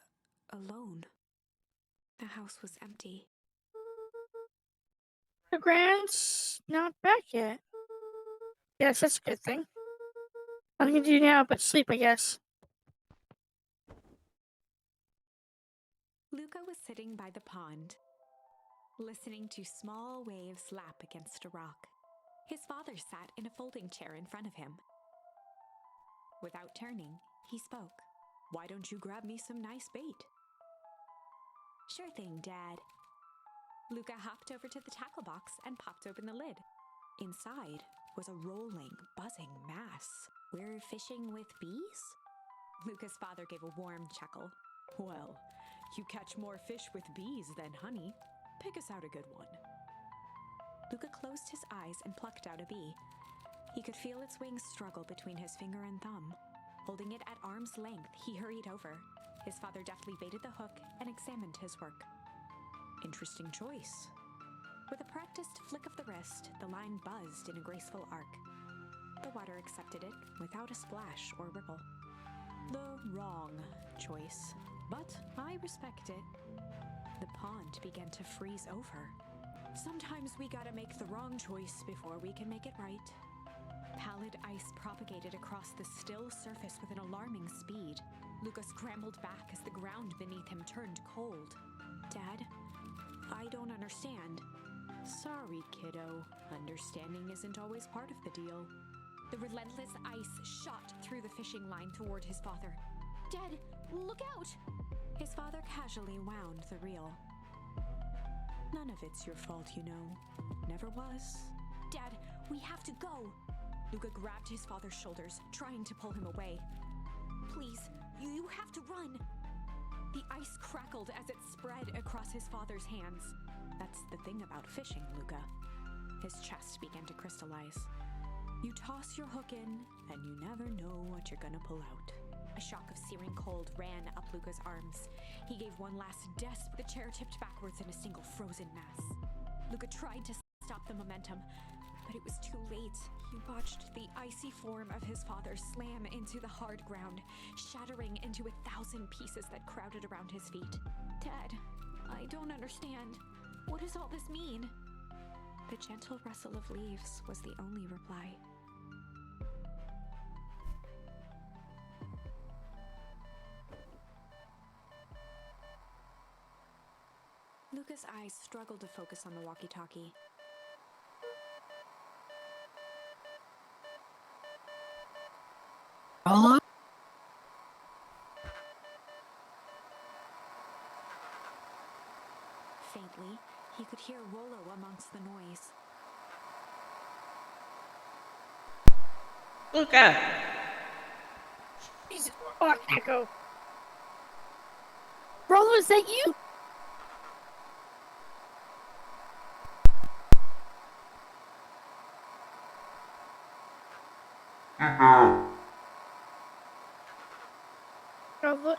alone. The house was empty. The Grand's not back yet. Yes, that's a good thing. Nothing to do now but sleep, I guess. Luca was sitting by the pond, listening to small waves lap against a rock. His father sat in a folding chair in front of him. Without turning, he spoke. "Why don't you grab me some nice bait?" "Sure thing, Dad." Luca hopped over to the tackle box and popped open the lid. Inside was a rolling, buzzing mass. "We're fishing with bees?" Luca's father gave a warm chuckle. "Well, you catch more fish with bees than honey. Pick us out a good one." Luca closed his eyes and plucked out a bee. He could feel its wings struggle between his finger and thumb. Holding it at arm's length, he hurried over. His father deftly baited the hook and examined his work. "Interesting choice." With a practiced flick of the wrist, the line buzzed in a graceful arc. The water accepted it without a splash or ripple. The wrong choice, but I respect it. The pond began to freeze over. Sometimes we gotta make the wrong choice before we can make it right. Pallid ice propagated across the still surface with an alarming speed. Luca scrambled back as the ground beneath him turned cold. "Dad, I don't understand." "Sorry, kiddo. Understanding isn't always part of the deal." The relentless ice shot through the fishing line toward his father. "Dad, look out!" His father casually wound the reel. "None of it's your fault, you know. Never was." "Dad, we have to go." Luca grabbed his father's shoulders, trying to pull him away. "Please, you have to run." The ice crackled as it spread across his father's hands. "That's the thing about fishing, Luca." His chest began to crystallize. "You toss your hook in, and you never know what you're gonna pull out." A shock of searing cold ran up Luca's arms. He gave one last desp. The chair tipped backwards in a single frozen mass. Luca tried to stop the momentum, but it was too late. He watched the icy form of his father slam into the hard ground, shattering into 1,000 pieces that crowded around his feet. "Dad, I don't understand. What does all this mean?" The gentle rustle of leaves was the only reply. Luca's eyes struggled to focus on the walkie-talkie. Rolo? Faintly, he could hear Rollo amongst the noise. Luca! Jesus fuck, Echo. Rollo, is that you? Rollo,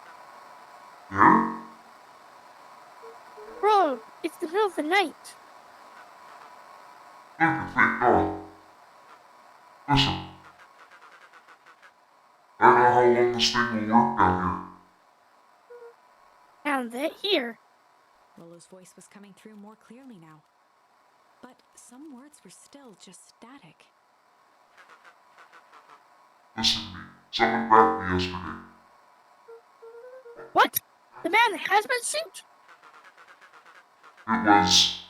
Yeah? bro, it's the middle of the night. Thank God. Listen, I know how long this thing will work down Down here. Rollo's voice was coming through more clearly now. But some words were still just static. here. Listen to me. Someone grabbed me yesterday. What? The man in the hazmat suit? It was...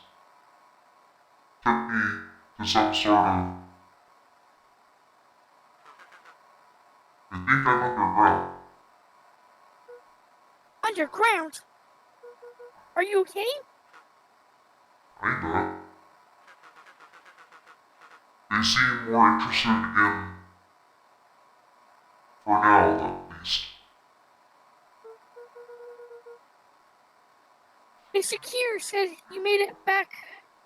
took me to some sort of... I think I'm underground. Underground? Are you okay? Kinda. They seem more interested in... for now, at least. Mr. Kier said you made it back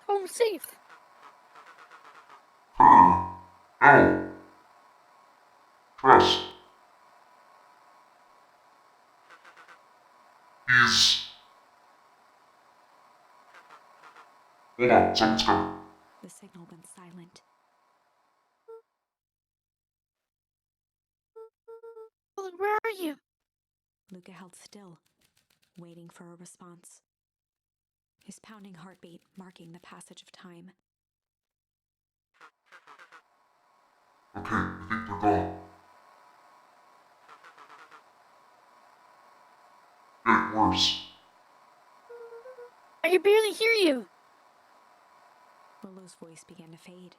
home safe. No. Trust. He's... Hold on, someone's coming. The signal went silent. Well, where are you? Luca held still, waiting for a response. His pounding heartbeat marking the passage of time. Okay, I think they're gone. Getting worse. I can barely hear you. Rollo's voice began to fade.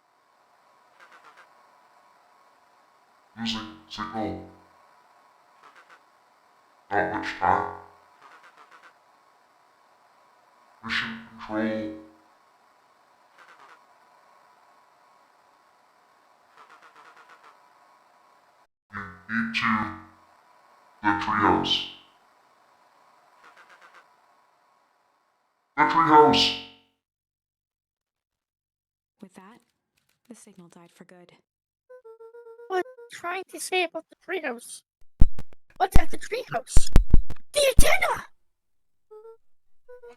Losing signal. Not much time. Mission control. You need to... the treehouse. The treehouse! With that, the signal died for good. What are you trying to say about the treehouse? What's at the treehouse? The antenna!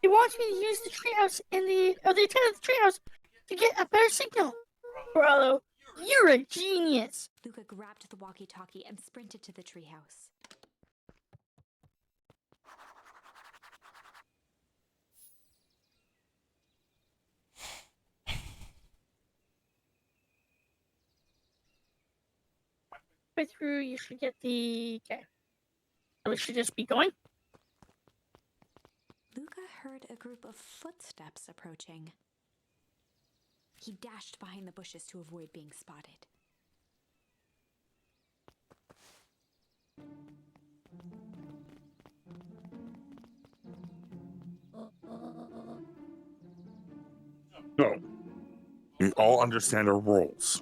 He wants me to use the treehouse and the antenna of the treehouse to get a better signal. Brother, you're a genius. Luca grabbed the walkie-talkie and sprinted to the treehouse. Way through, you should get the... Okay. We should just be going. Luca heard a group of footsteps approaching. He dashed behind the bushes to avoid being spotted. So, we all understand our roles.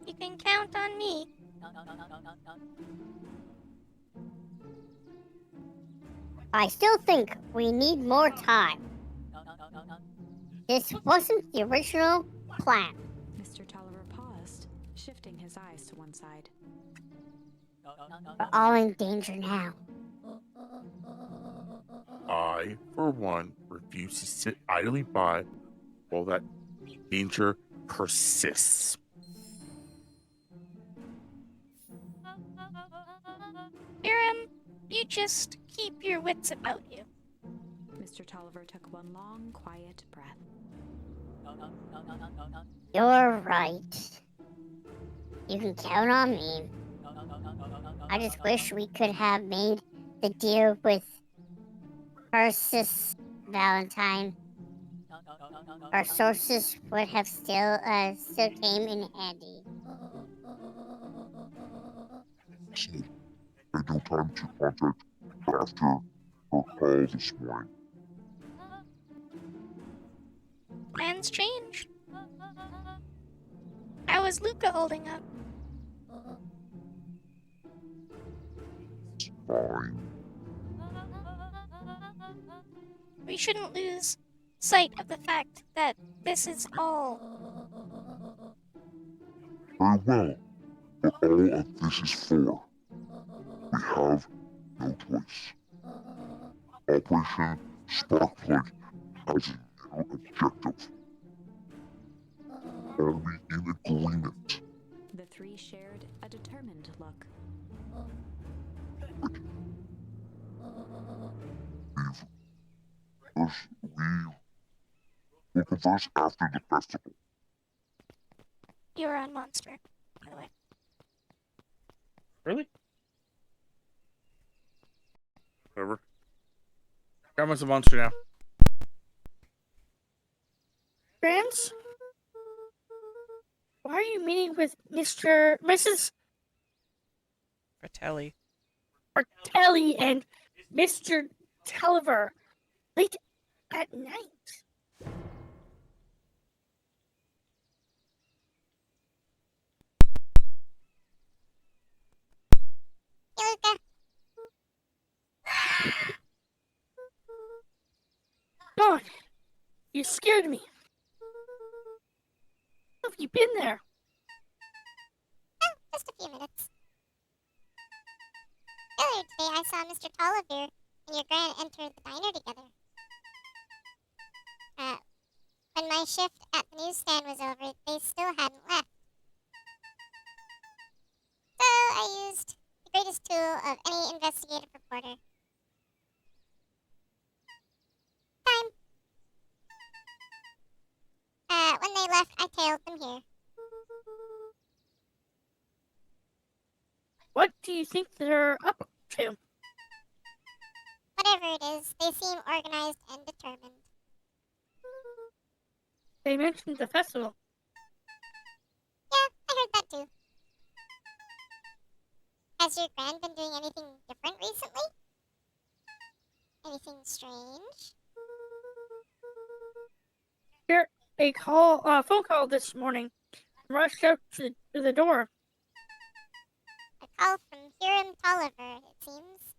You can count on me. I still think we need more time. This wasn't the original plan. Mr. Tolliver paused, shifting his eyes to one side. We're all in danger now. I, for one, refuse to sit idly by while that danger persists. Hiram, you just keep your wits about you. Mr. Tolliver took one long, quiet breath. You're right. You can count on me. I just wish we could have made the deal with Persis Valentine. Our sources would have still came in handy. and no time to contact after her call this morning. Plans change. How is Luca holding up? Fine. We shouldn't lose sight of the fact that this is all. Very well, but all of this is for. We have no choice. Operation Sparkplug has a new objective. Are we in agreement? The three shared a determined look. We will converse after the festival. You're on Monster, by the way. Really? Whatever. Grandma's a monster now. Grants? Why are you meeting with Mrs. Fratelli. Artelli and Mr. Telliver late at night? Hey, Luca. Dawn, you scared me. How have you been there? Oh, just a few minutes. Earlier today, I saw Mr. Tolliver and your gran enter the diner together. When my shift at the newsstand was over, they still hadn't left. So I used the greatest tool of any investigative reporter. Time. When they left, I tailed them here. What do you think they're up to? Whatever it is, they seem organized and determined. They mentioned the festival. Yeah, I heard that too. Has your gran been doing anything different recently? Anything strange? Here, phone call this morning. Rushed out to the door. A call from Hiram Tolliver, it seems.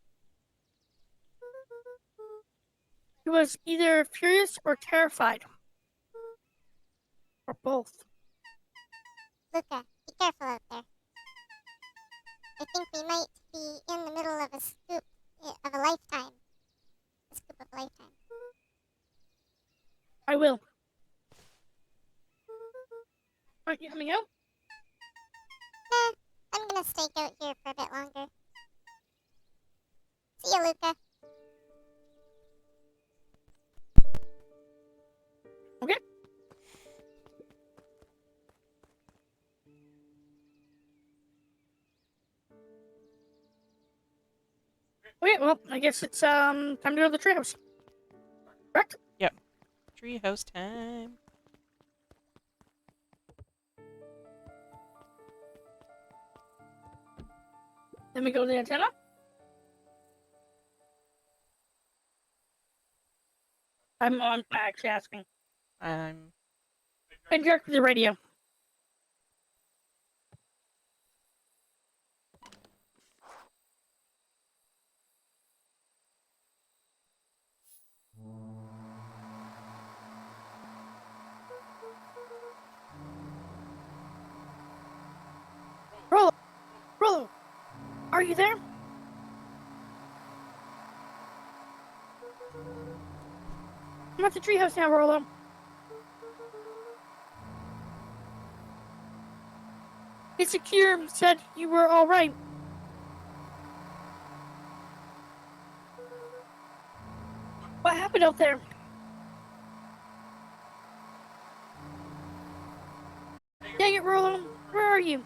He was either furious or terrified. Or both. Luca, be careful out there. I think we might be in the middle of a scoop of a lifetime. A scoop of a lifetime. I will. Aren't you coming out? Nah, I'm gonna stake out here for a bit longer. See ya, Luca. Okay. Okay, well, I guess it's time to go to the treehouse. Correct? Treehouse time. Then we go to the antenna. I'm actually asking. I'm And direct to the radio. Rollo, are you there? I'm at the treehouse now, Rollo. His secure said you were all right. What happened out there? Dang it, Rollo. Where are you?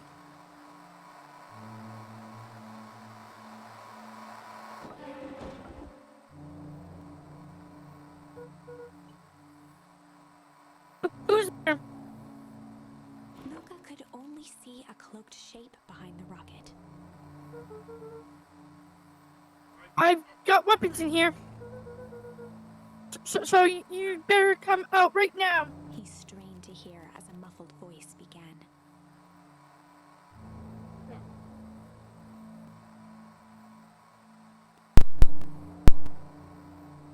Who's there? Luca could only see a cloaked shape behind the rocket. I've got weapons in here. So you better come out right now. He strained to hear as a muffled voice began.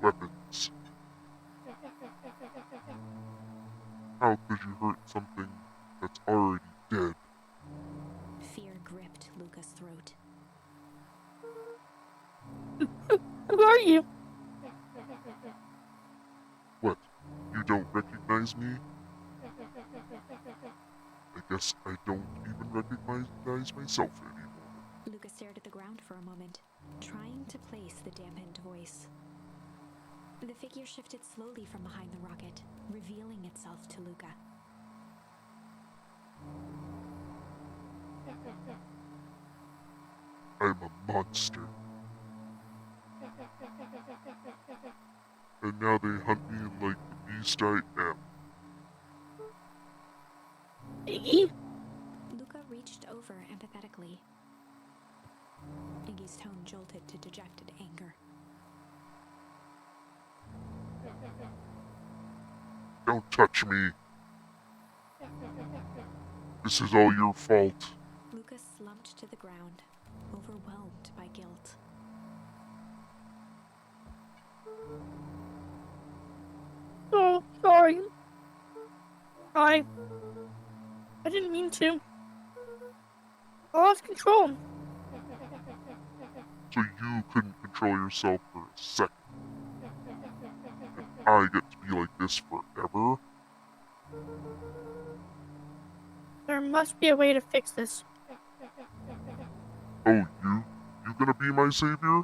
Weapons. How could you hurt something that's already dead? Fear gripped Luca's throat. Who are you? What? You don't recognize me? I guess I don't even recognize myself anymore. Luca stared at the ground for a moment, trying to place the dampened voice. The figure shifted slowly from behind the rocket, revealing itself to Luca. I'm a monster. And now they hunt me like the beast I am. Iggy? Luca reached over empathetically. Iggy's tone jolted to dejected anger. Don't touch me. This is all your fault. Luca slumped to the ground, overwhelmed by guilt. Oh, sorry. I didn't mean to. I lost control. So you couldn't control yourself for a second. And I get to be like this forever? There must be a way to fix this. Oh, you? You gonna be my savior?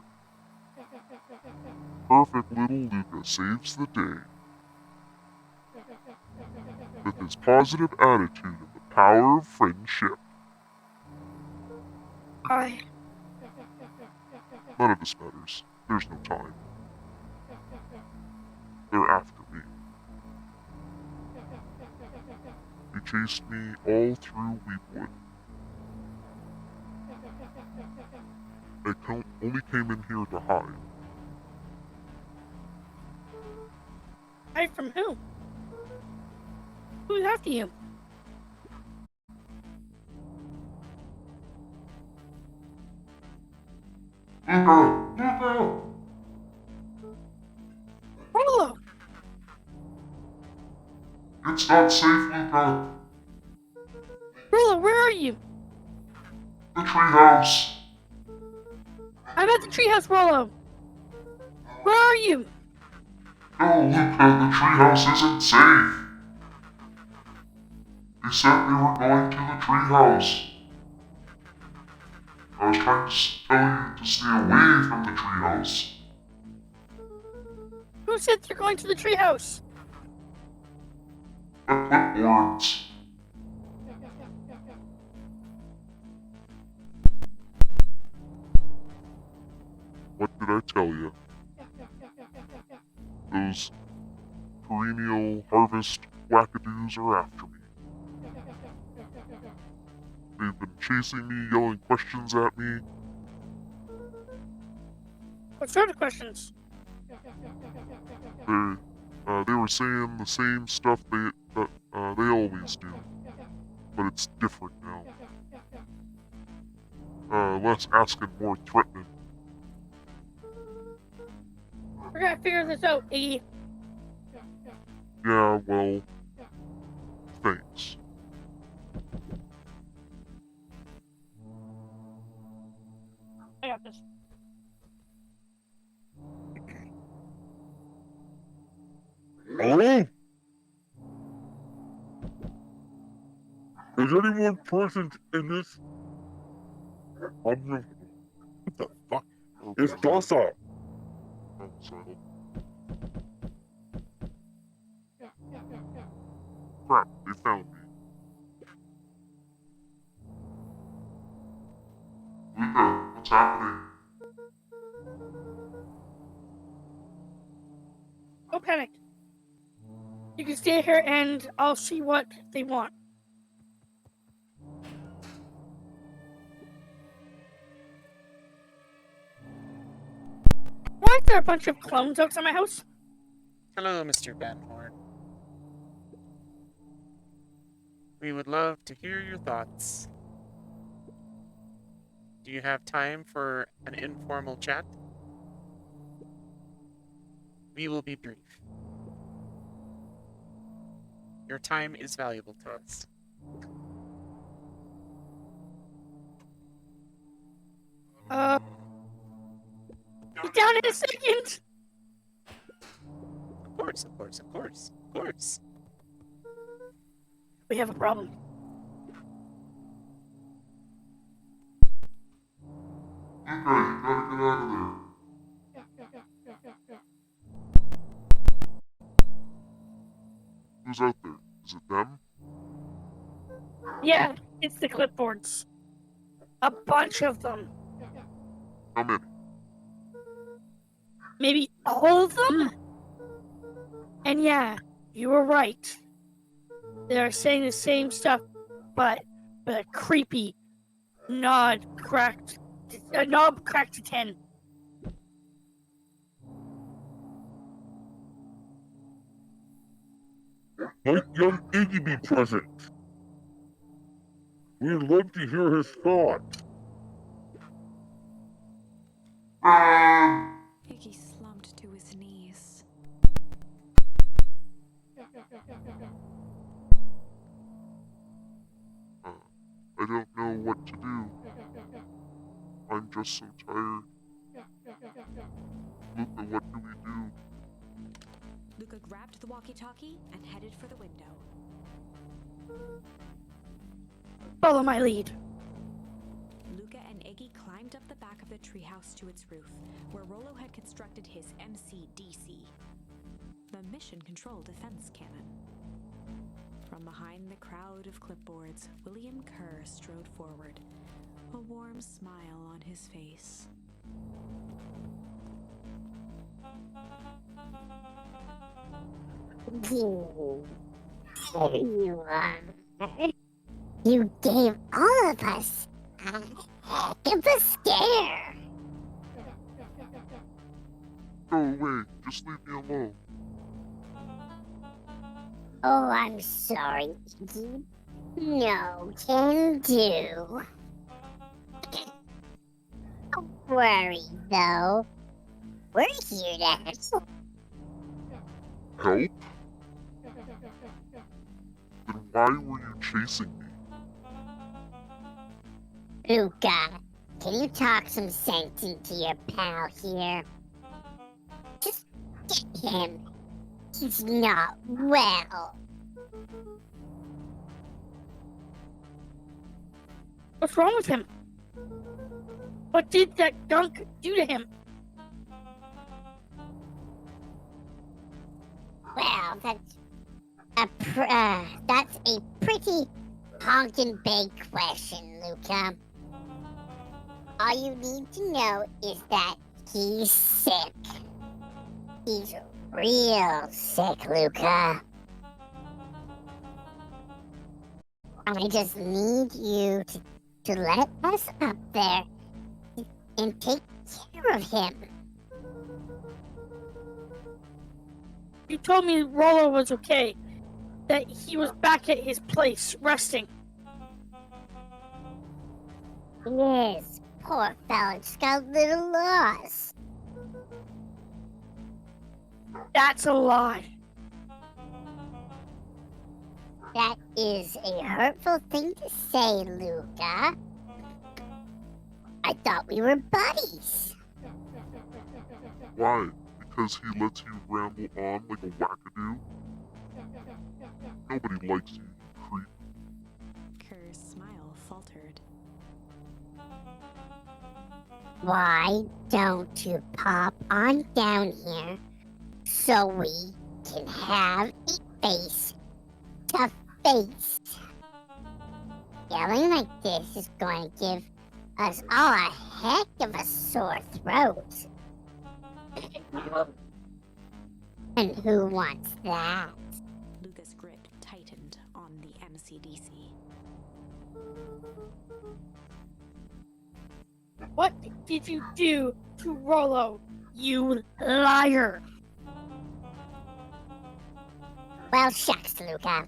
Perfect little Luca saves the day. With his positive attitude and the power of friendship. None of this matters. There's no time. They're after me. They chased me all through Weepwood. I only came in here to hide. Hide from who? Who's after you? Luca! Rolo! It's not safe, Luca! Rolo, where are you? The treehouse! I'm at the treehouse, Rolo. Where are you? No, Luca, the treehouse isn't safe! They said they were going to the treehouse. I was trying to tell you to stay away from the treehouse. Who said you're going to the treehouse? The clipboards. What did I tell you? Those perennial harvest wackadoos are after me. They've been chasing me, yelling questions at me. What sort of questions? They were saying the same stuff that they always do, but it's different now. Less asking, more threatening. We're gonna figure this out, Iggy. Yeah, well, thanks. I got this. Hello? Is anyone present in this? What the fuck? It's docile. Crap, they found me. Luca, what's happening? Don't panic. You can stay here and I'll see what they want. Why is there a bunch of clones outside my house? Hello, Mr. Van Horn. We would love to hear your thoughts. Do you have time for an informal chat? We will be brief. Your time is valuable to us. Be down in a second. Of course, of course, of course, of course. We have a problem. You guys gotta get out of there. Who's out there? Is it them? Yeah, it's the clipboards. A bunch of them. How many? Maybe all of them? And yeah, you were right. They're saying the same stuff, but a creepy knob cracked to 10. Let young Iggy be present. We'd love to hear his thoughts. Iggy slumped to his knees. I don't know what to do. I'm just so tired. Luca, what do we do? Luca grabbed the walkie-talkie and headed for the window. Follow my lead. Luca and Iggy climbed up the back of the treehouse to its roof, where Rollo had constructed his MCDC, the Mission Control Defense Cannon. From behind the crowd of clipboards, William Kerr strode forward, a warm smile on his face. There you are. You gave all of us a heck of a scare. Go away. Just leave me alone. Oh, I'm sorry, Iggy. No can do. Don't worry, though. We're here to help. Help? Then why were you chasing me? Luca, can you talk some sense into your pal here? Just get him. He's not well. What's wrong with him? What did that gunk do to him? Well, that's a pretty honkin' big question, Luca. All you need to know is that he's sick. He's real sick, Luca. I just need you to let us up there and take care of him. You told me Rollo was okay, that he was back at his place, resting. Yes, poor fella just got a little lost. That's a lie. That is a hurtful thing to say, Luca. I thought we were buddies. Why? Because he lets you ramble on like a wackadoo? Nobody likes you, you creep. Kerr's smile faltered. Why don't you pop on down here so we can have a face to face? Yelling like this is going to give us all a heck of a sore throat. And who wants that? Luca's grip tightened on the MCDC. What did you do to Rollo, You liar! Well, shucks, Luca.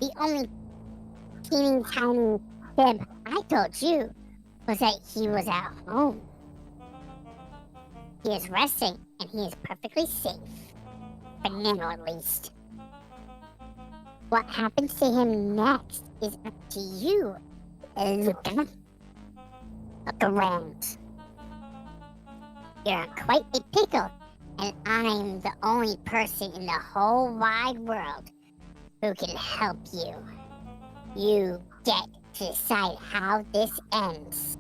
The only teeny tiny fib I told you was that he was at home. He is resting, and he is perfectly safe. For now, at least. What happens to him next is up to you, Luca. Look around. You're in quite a pickle, and I'm the only person in the whole wide world who can help you. You get to decide how this ends.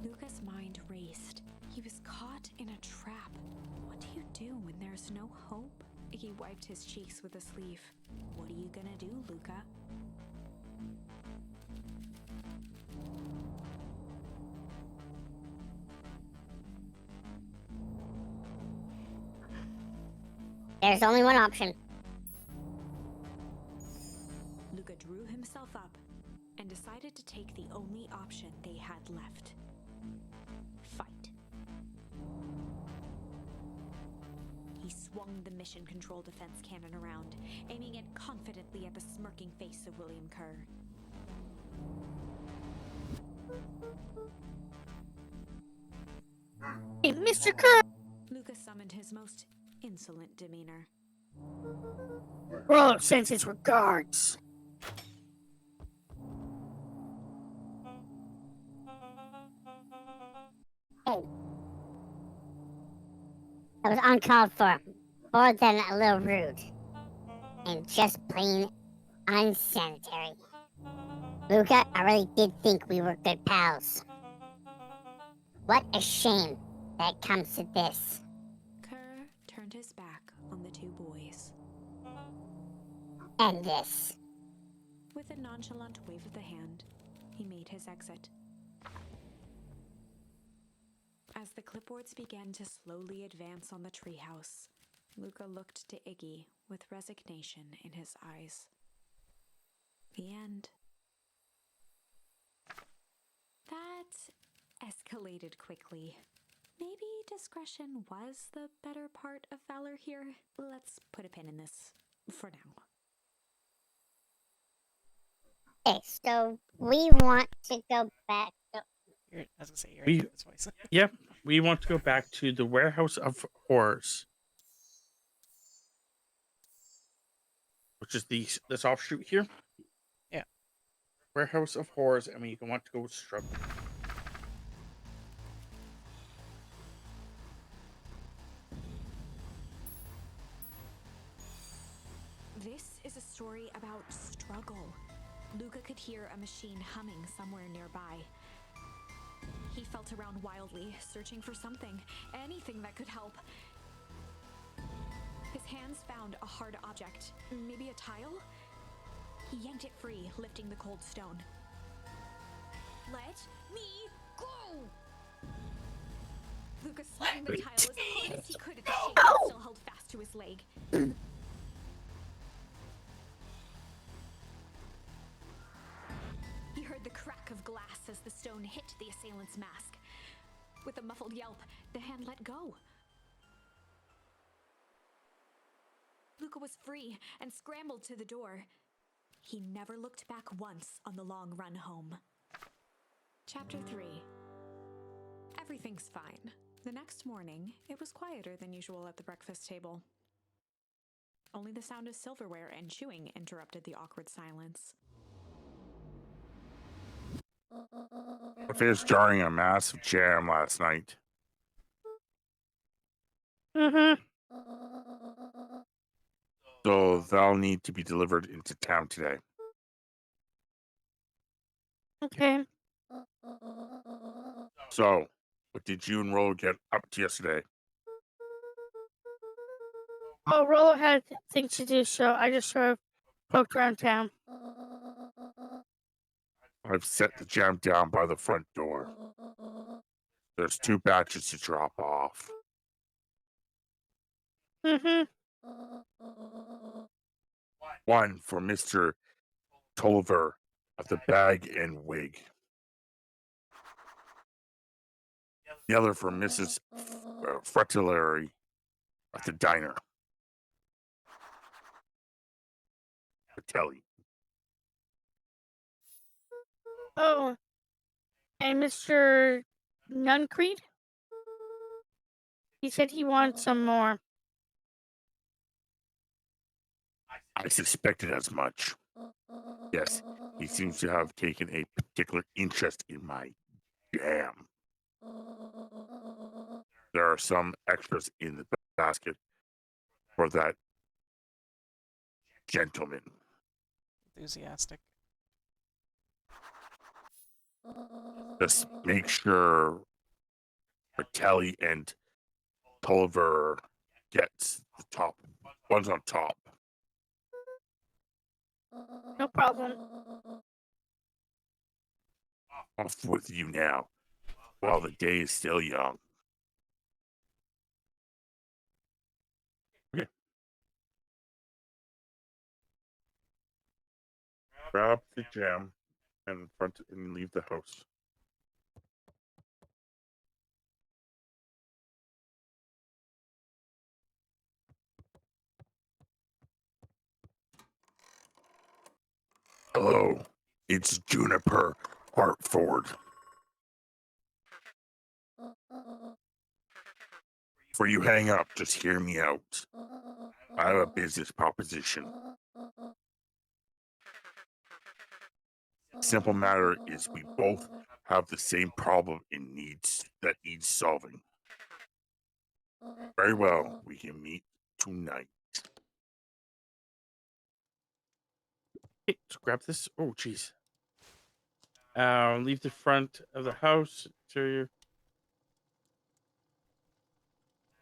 Luca's mind raced. He was caught in a trap. What do you do when there's no hope? He wiped his cheeks with a sleeve. What are you gonna do, Luca? There's only one option. Luca drew himself up and decided to take the only option they had left. Fight. He swung the mission control defense cannon around, aiming it confidently at the smirking face of William Kerr. Hey, Mr. Kerr! Luca summoned his most insolent demeanor. Rollo sends his regards. Hey. That was uncalled for. More than a little rude. And just plain unsanitary. Luca, I really did think we were good pals. What a shame that it comes to this. Kerr turned his back on the two boys. And this. With a nonchalant wave of the hand, he made his exit. As the clipboards began to slowly advance on the treehouse, Luca looked to Iggy with resignation in his eyes. The end. That escalated quickly. Maybe discretion was the better part of valor here. Let's put a pin in this for now. Okay, so we want to go back. I was gonna say, you're We- in this voice. Yep, we want to go back to the Warehouse of Horrors, which is this offshoot here. Yeah. Warehouse of Horrors, and we want to go struggle. This is a story about struggle. Luca could hear a machine humming somewhere nearby. He felt around wildly, searching for something, anything that could help. His hands found a hard object, maybe a tile? He yanked it free, lifting the cold stone. Let me go! Luca swung the tile as hard as he could at the shape that still held fast to his leg. He heard the crack of glass as the stone hit the assailant's mask. With a muffled yelp, the hand let go. Luca was free and scrambled to the door. He never looked back once on the long run home. Chapter 3. Everything's fine. The next morning, it was quieter than usual at the breakfast table. Only the sound of silverware and chewing interrupted the awkward silence. I finished jarring a massive jam last night. Mm-hmm. So they'll need to be delivered into town today. Okay. So, what did you and Rollo get up to yesterday? Well, Rollo had things to do, so I just sort of poked around town. I've set the jam down by the front door. There's 2 batches to drop off. Mm-hmm. One for Mr. Tolliver of the Bag and Wig. The other for Mrs. Fretillary at the diner. Fratelli. Oh, and Mr. Nuncreed? He said he wanted some more. I suspected as much. Yes, he seems to have taken a particular interest in my jam. There are some extras in the basket for that gentleman. Enthusiastic. Just make sure Fratelli and Tolliver gets the top ones on top. No problem. Off with you now, while the day is still young. Okay. Grab the jam and front and leave the house. Hello, it's Juniper Hartford. Before you hang up, just hear me out. I have a business proposition. Simple matter is we both have the same problem that needs solving. Very well, we can meet tonight. Okay, let's grab this. Oh, jeez. Leave the front of the house. Interior.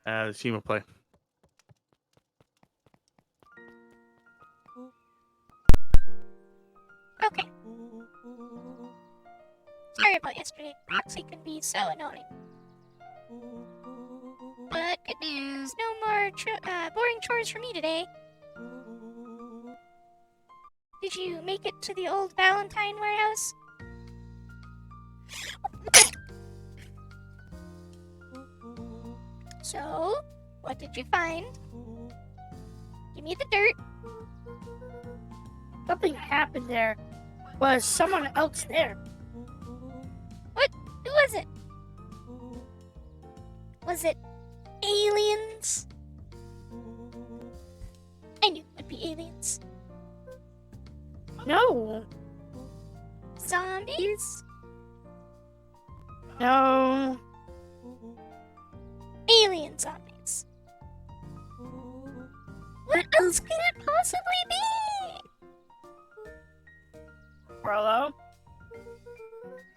The scene will play. Okay. Sorry about yesterday. Proxy can be so annoying. But good news, no more boring chores for me today. Did you make it to the old Valentine warehouse? So, what did you find? Give me the dirt. Something happened there. Was someone else there? What? Who was it? Was it aliens? I knew it would be aliens. No. Zombies? No. Alien zombies. What else could it possibly be? Frollo.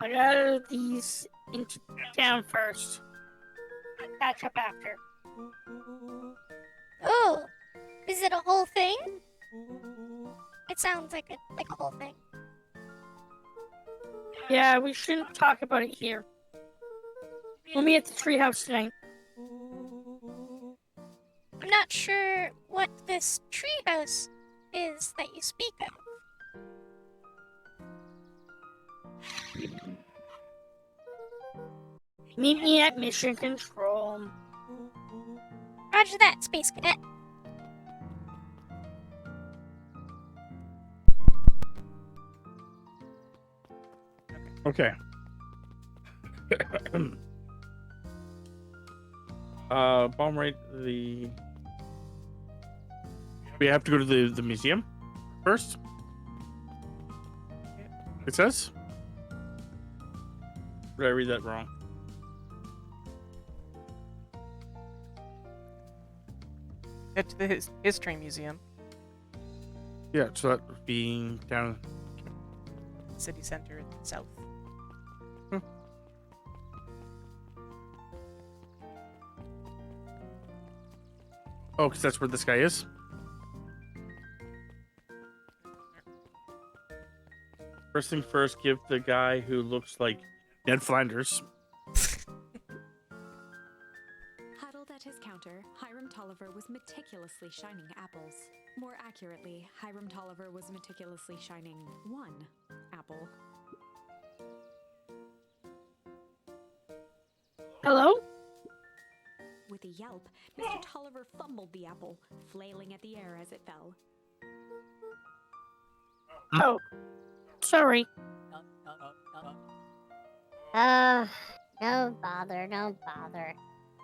I got these into town first. I'll catch up after. Oh, is it a whole thing? It sounds like a whole thing. Yeah, we shouldn't talk about it here. We'll meet at the treehouse tonight. I'm not sure what this treehouse is that you speak of. Meet me at Mission Control. Roger that, Space Cadet. Okay. Bomb right the. We have to go to the museum first. It says. Did I read that wrong? Head to the History Museum, Yeah, so that would be down. city center south. Oh, because that's where this guy is. First thing first, give the guy who looks like Ned Flanders. Huddled at his counter, Hiram Tolliver was meticulously shining apples. More accurately, Hiram Tolliver was meticulously shining one apple. Hello? With a yelp, Mr. Tolliver fumbled the apple, flailing at the air as it fell. Oh, sorry. No bother, no bother.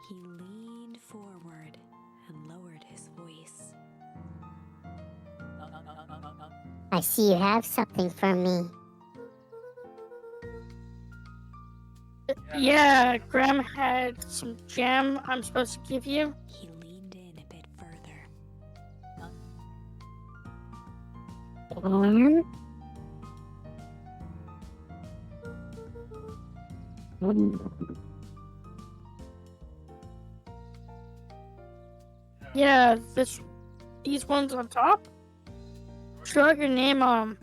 He leaned forward and lowered his voice. I see you have something for me. Yeah, Graham had some jam I'm supposed to give you. He leaned in a bit further. Yeah, these ones on top? Shrug your name on 'em.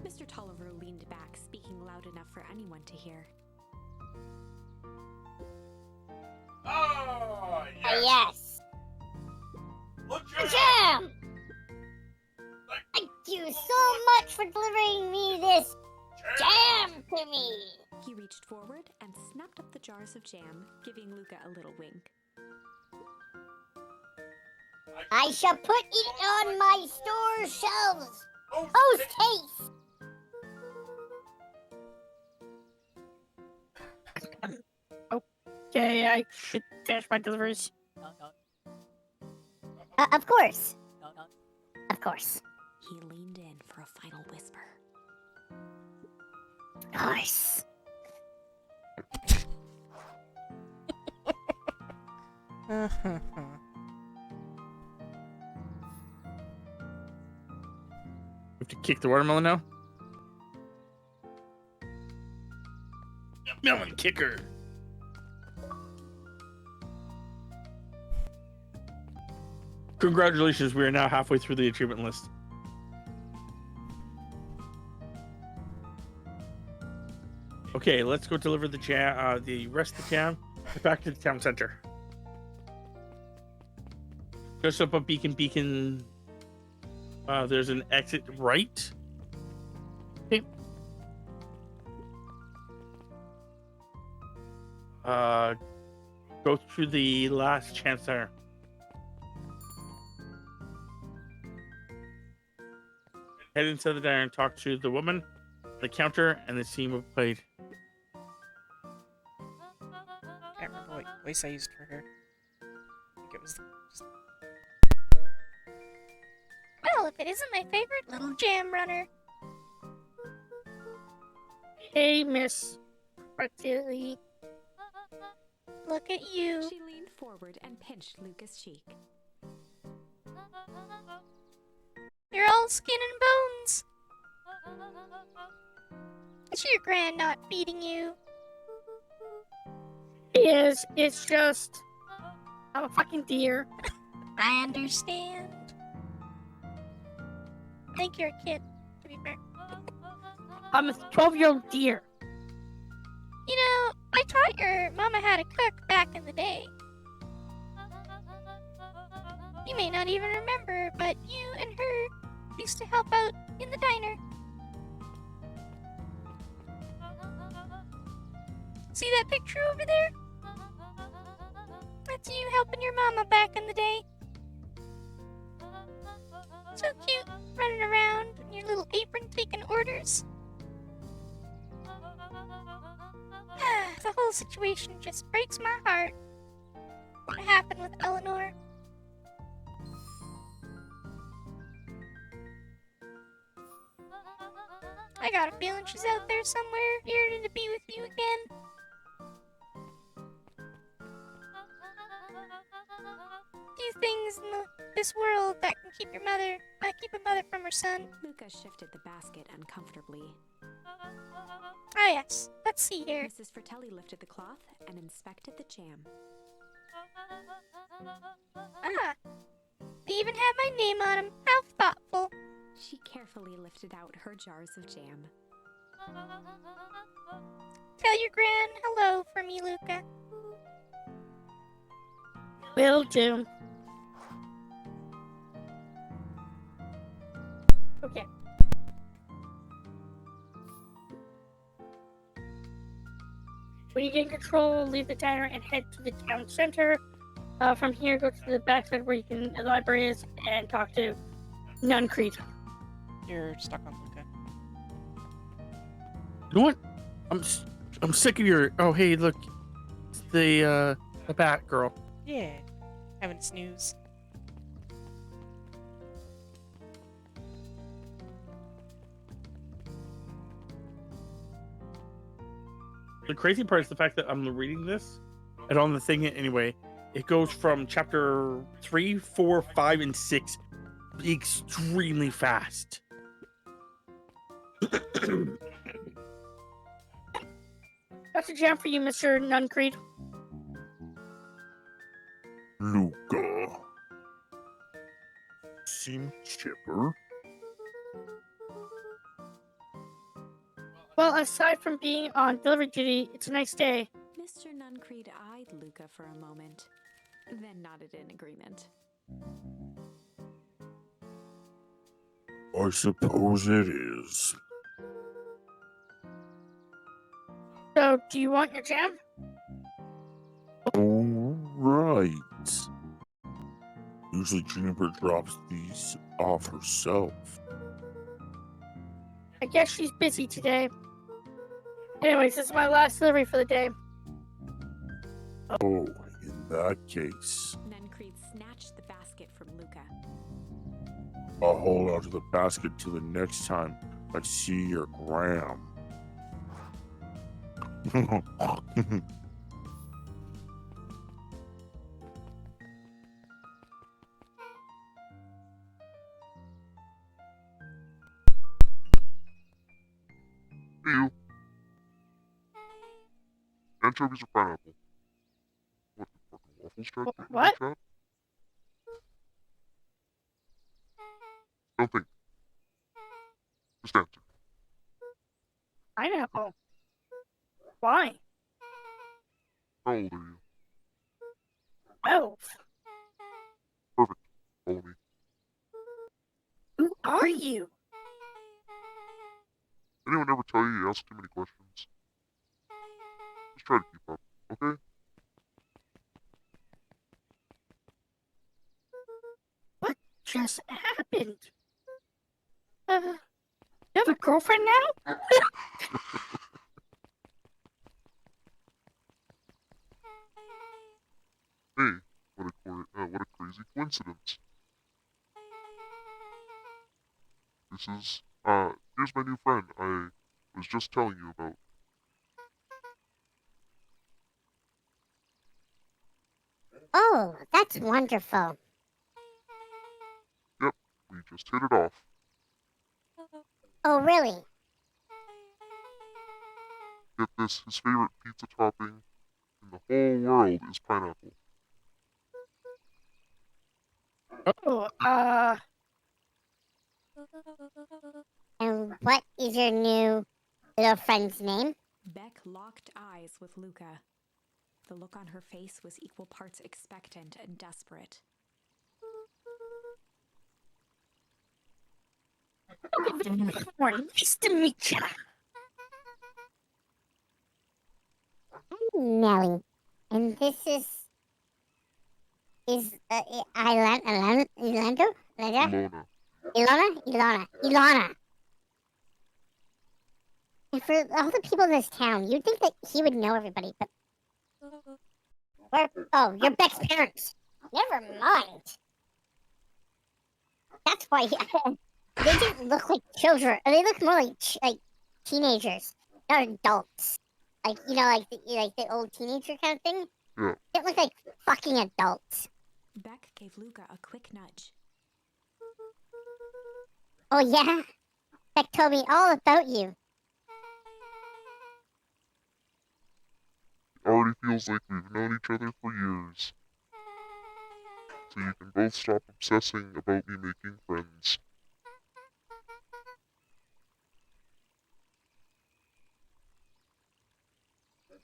Mr. Tolliver leaned back, speaking loud enough for anyone to hear. Oh, Yes. Look Jam! Thank you so much for delivering me this jam to me. He reached forward and snapped up the jars of jam, giving Luca a little wink. I shall put it on my store shelves. Oh, taste! Okay, I should finish my deliveries. Of course. Of course. He leaned in for a final whisper. Of course. We have to kick the watermelon now? Melon kicker. Congratulations, we are now halfway through the achievement list. Okay, let's go deliver the jam, the rest of the jam back to the town center. Just up a beacon. There's an exit right. Okay. Go through the last chance there. Head inside the diner and talk to the woman, the counter, and the scene we played. Can't remember what voice I used for her. I think it was just... Well, if it isn't my favorite little jam runner. Hey, Miss Bartilli. Look at you. She leaned forward and pinched Luca's cheek. You're all skin and bones. It's your grand not feeding you. It's just... I'm a fucking deer. I understand. I think you're a kid, to be fair. I'm a 12-year-old deer. You know, I taught your mama how to cook back in the day. You may not even remember, but you and her used to help out in the diner. See that picture over there? That's you helping your mama back in the day. So cute, running around in your little apron taking orders. The whole situation just breaks my heart. What happened with Eleanor? I got a feeling she's out there somewhere, yearning to be with you again. Few things in this world that can keep a mother from her son. Luca shifted the basket uncomfortably. Ah yes, let's see here. Mrs. Fratelli lifted the cloth and inspected the jam. Ah, they even have my name on them. How thoughtful. She carefully lifted out her jars of jam. Tell your gran hello for me, Luca. Will do. Okay. When you gain control, leave the diner and head to the town center. From here, go to the backside where you can the library is and talk to Nuncrete. You're stuck on Luca. You know what? I'm sick of your. Oh, hey, look, it's the bat girl. Yeah. Having a snooze. The crazy part is the fact that I'm reading this, and on the thing anyway, it goes from chapter 3, 4, 5, and 6 extremely fast. That's a jam for you, Mr. Nuncrete. Luca. Seem chipper. Well, aside from being on delivery duty, it's a nice day. Mr. Nuncrete eyed Luca for a moment, then nodded in agreement. I suppose it is. So, do you want your jam? All right. Usually Juniper drops these off herself. I guess she's busy today. Anyways, this is my last delivery for the day. Oh, in that case, Nuncrete snatched the basket from Luca. I'll hold on to the basket till the next time I see your gram. Hey, you. Anchovies or pineapple? What, the fucking waffles truck? What? Trap? Don't think. Just answer. Pineapple. Why? How old are you? 12. Perfect. Follow me. Who are you? Anyone ever tell you ask too many questions? Just try to keep up, okay? What just happened? You have a girlfriend now? Hey, what a crazy coincidence. This is, here's my new friend I was just telling you about. Oh, that's wonderful. Yep, we just hit it off. Oh, really? Get this, his favorite pizza topping in the whole world is pineapple. Oh, And what is your new little friend's name? Beck locked eyes with Luca. The look on her face was equal parts expectant and desperate. nice to meet you. Nelly. And this is Ilando? Ilona. Ilana. And for all the people in this town, you'd think that he would know everybody, but oh, you're Beck's parents. Never mind. That's why they didn't look like children. They look more like teenagers, not adults. Like like the old teenager kind of thing. Yeah. They look like fucking adults. Beck gave Luca a quick nudge. Oh yeah, Beck told me all about you. It already feels like we've known each other for years. So you can both stop obsessing about me making friends.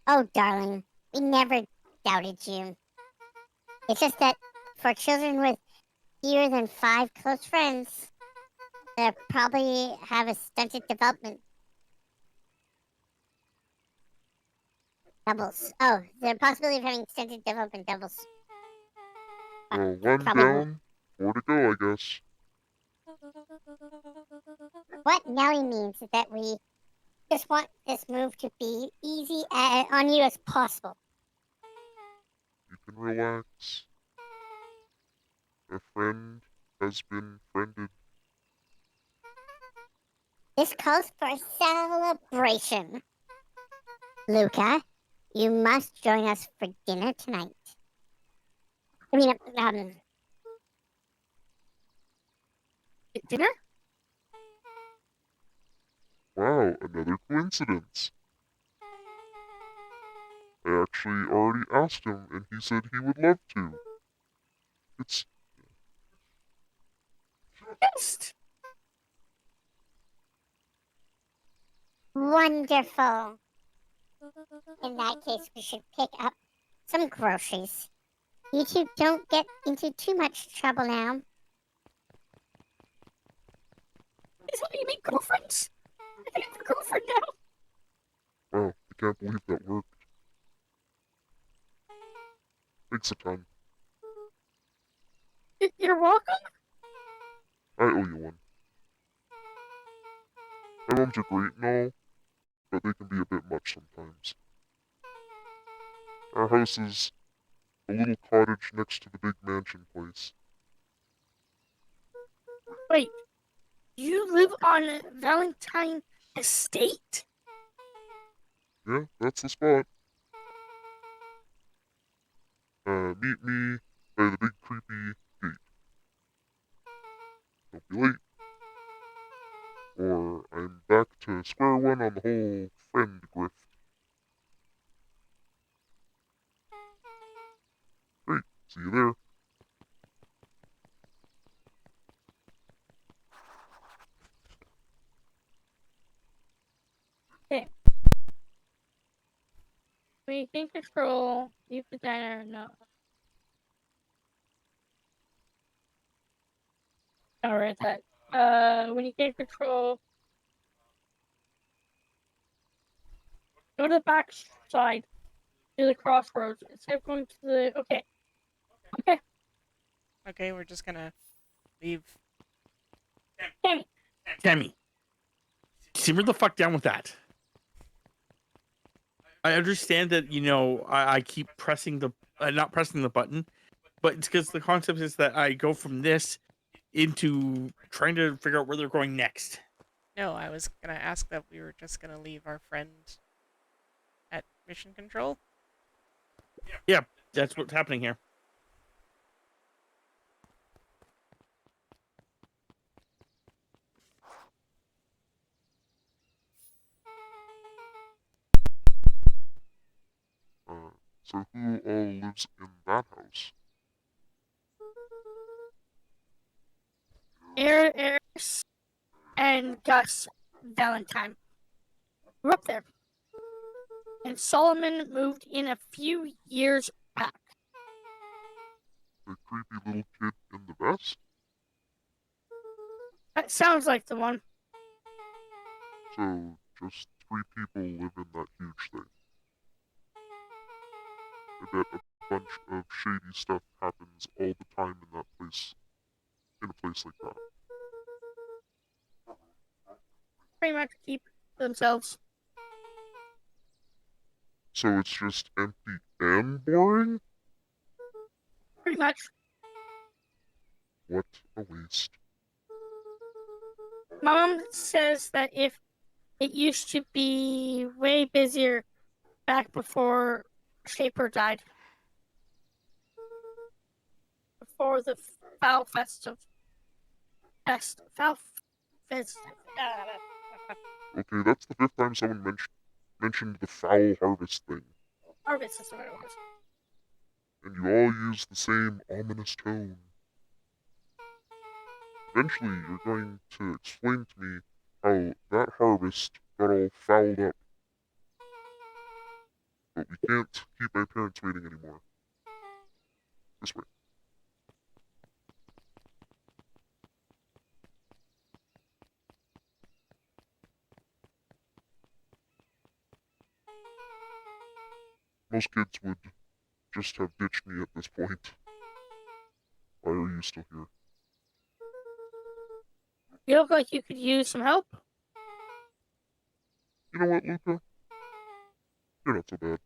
Oh darling, we never doubted you. It's just that for children with fewer than 5 close friends, they probably have a stunted development. Doubles. Oh, is there a possibility of having scented development doubles? Well, one probably down, 4 to go, I guess. What Nelly means is that we just want this move to be easy on you as possible. You can relax. A friend has been friended. This calls for a celebration. Luca, you must join us for dinner tonight. I mean, Dinner? Wow, another coincidence. I actually already asked him, and he said he would love to. It's Just. wonderful. In that case, we should pick up some groceries. You two don't get into too much trouble now. Is that what you mean, girlfriends? I have a girlfriend now. wow, I can't believe that worked. Thanks a ton. You're welcome. I owe you one. My moms are great and all, but they can be a bit much sometimes. Our house is a little cottage next to the big mansion place. Wait, you live on Valentine Estate? Yeah, that's the spot. Meet me by the big creepy gate. Don't be late, or I'm back to square one on the whole friend grift. Great, see you there. Okay. When you can control, leave the diner. No. Alright, that. When you can control, go to the back side, to the crossroads, instead of going to the. Okay. Okay. Okay, we're just gonna leave. Tammy. Tammy, simmer the fuck down with that. I understand that, I keep pressing not pressing the button, but it's because the concept is that I go from this into trying to figure out where they're going next. No, I was gonna ask that we were just gonna leave our friend at mission control. Yeah, that's what's happening here. So who all lives in that house? Eris and Gus Valentine grew up there. And Solomon moved in a few years back. The creepy little kid in the vest? That sounds like the one. So, just 3 people live in that huge thing. I bet a bunch of shady stuff happens all the time in that place. In a place like that. Pretty much keep to themselves. So it's just empty and boring? Pretty much. What a waste. My mom says that if it used to be way busier back before Shaper died. Before the Foul Festive. Foul Fest. Okay, that's the 5th time someone mentioned the foul harvest thing. Harvest is what it was. And you all use the same ominous tone. Eventually, you're going to explain to me how that harvest got all fouled up. But we can't keep my parents waiting anymore. This way. Most kids would just have ditched me at this point. Why are you still here? You look like you could use some help. You know what, Luca? You're not so bad.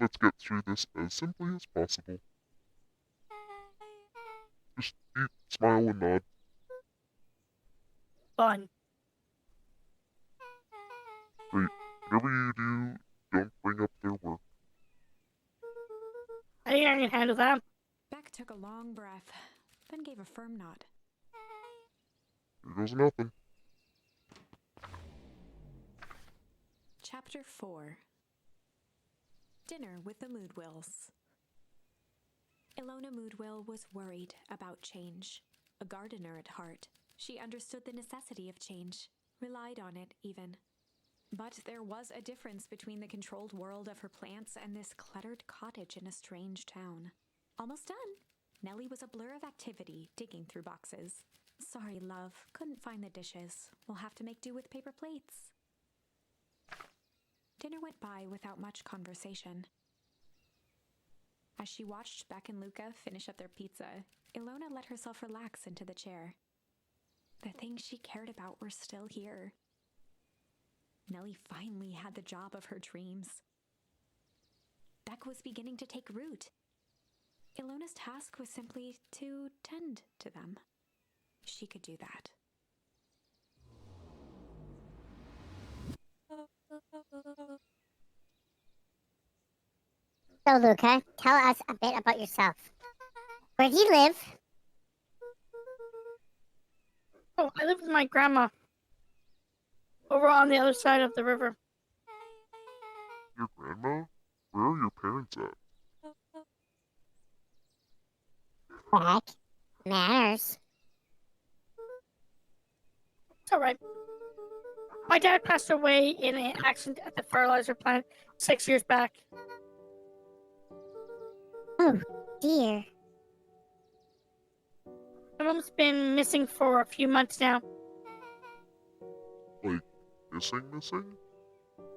Let's get through this as simply as possible. Just eat, smile, and nod. Fun. Great. Whatever you do, don't bring up their work. I think I can handle that. Beck took a long breath, then gave a firm nod. Here goes nothing. Chapter 4. Dinner with the Moodwills. Ilona Moodwill was worried about change. A gardener at heart, she understood the necessity of change, relied on it even. But there was a difference between the controlled world of her plants and this cluttered cottage in a strange town. Almost done. Nellie was a blur of activity, digging through boxes. Sorry, love, couldn't find the dishes. We'll have to make do with paper plates. Dinner went by without much conversation. As she watched Beck and Luca finish up their pizza, Ilona let herself relax into the chair. The things she cared about were still here. Nellie finally had the job of her dreams. Beck was beginning to take root. Ilona's task was simply to tend to them. She could do that. So, Luca, tell us a bit about yourself. Where do you live? Oh, I live with my grandma. Over on the other side of the river. Your grandma? Where are your parents at? Beck. Manners. It's alright. My dad passed away in an accident at the fertilizer plant 6 years back. Oh, dear. My mom's been missing for a few months now. Like, missing?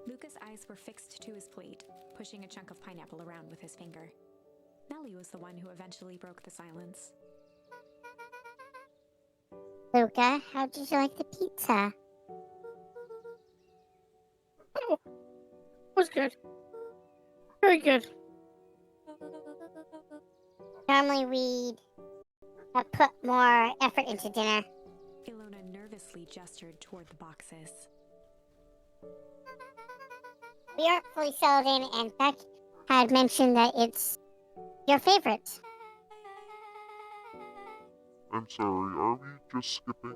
Luca's eyes were fixed to his plate, pushing a chunk of pineapple around with his finger. Nellie was the one who eventually broke the silence. Luca, how did you like the pizza? Oh, it was good. Very good. Normally we'd put more effort into dinner. Ilona nervously gestured toward the boxes. We aren't fully settled in, and Beck had mentioned that it's your favorite. I'm sorry, are we just skipping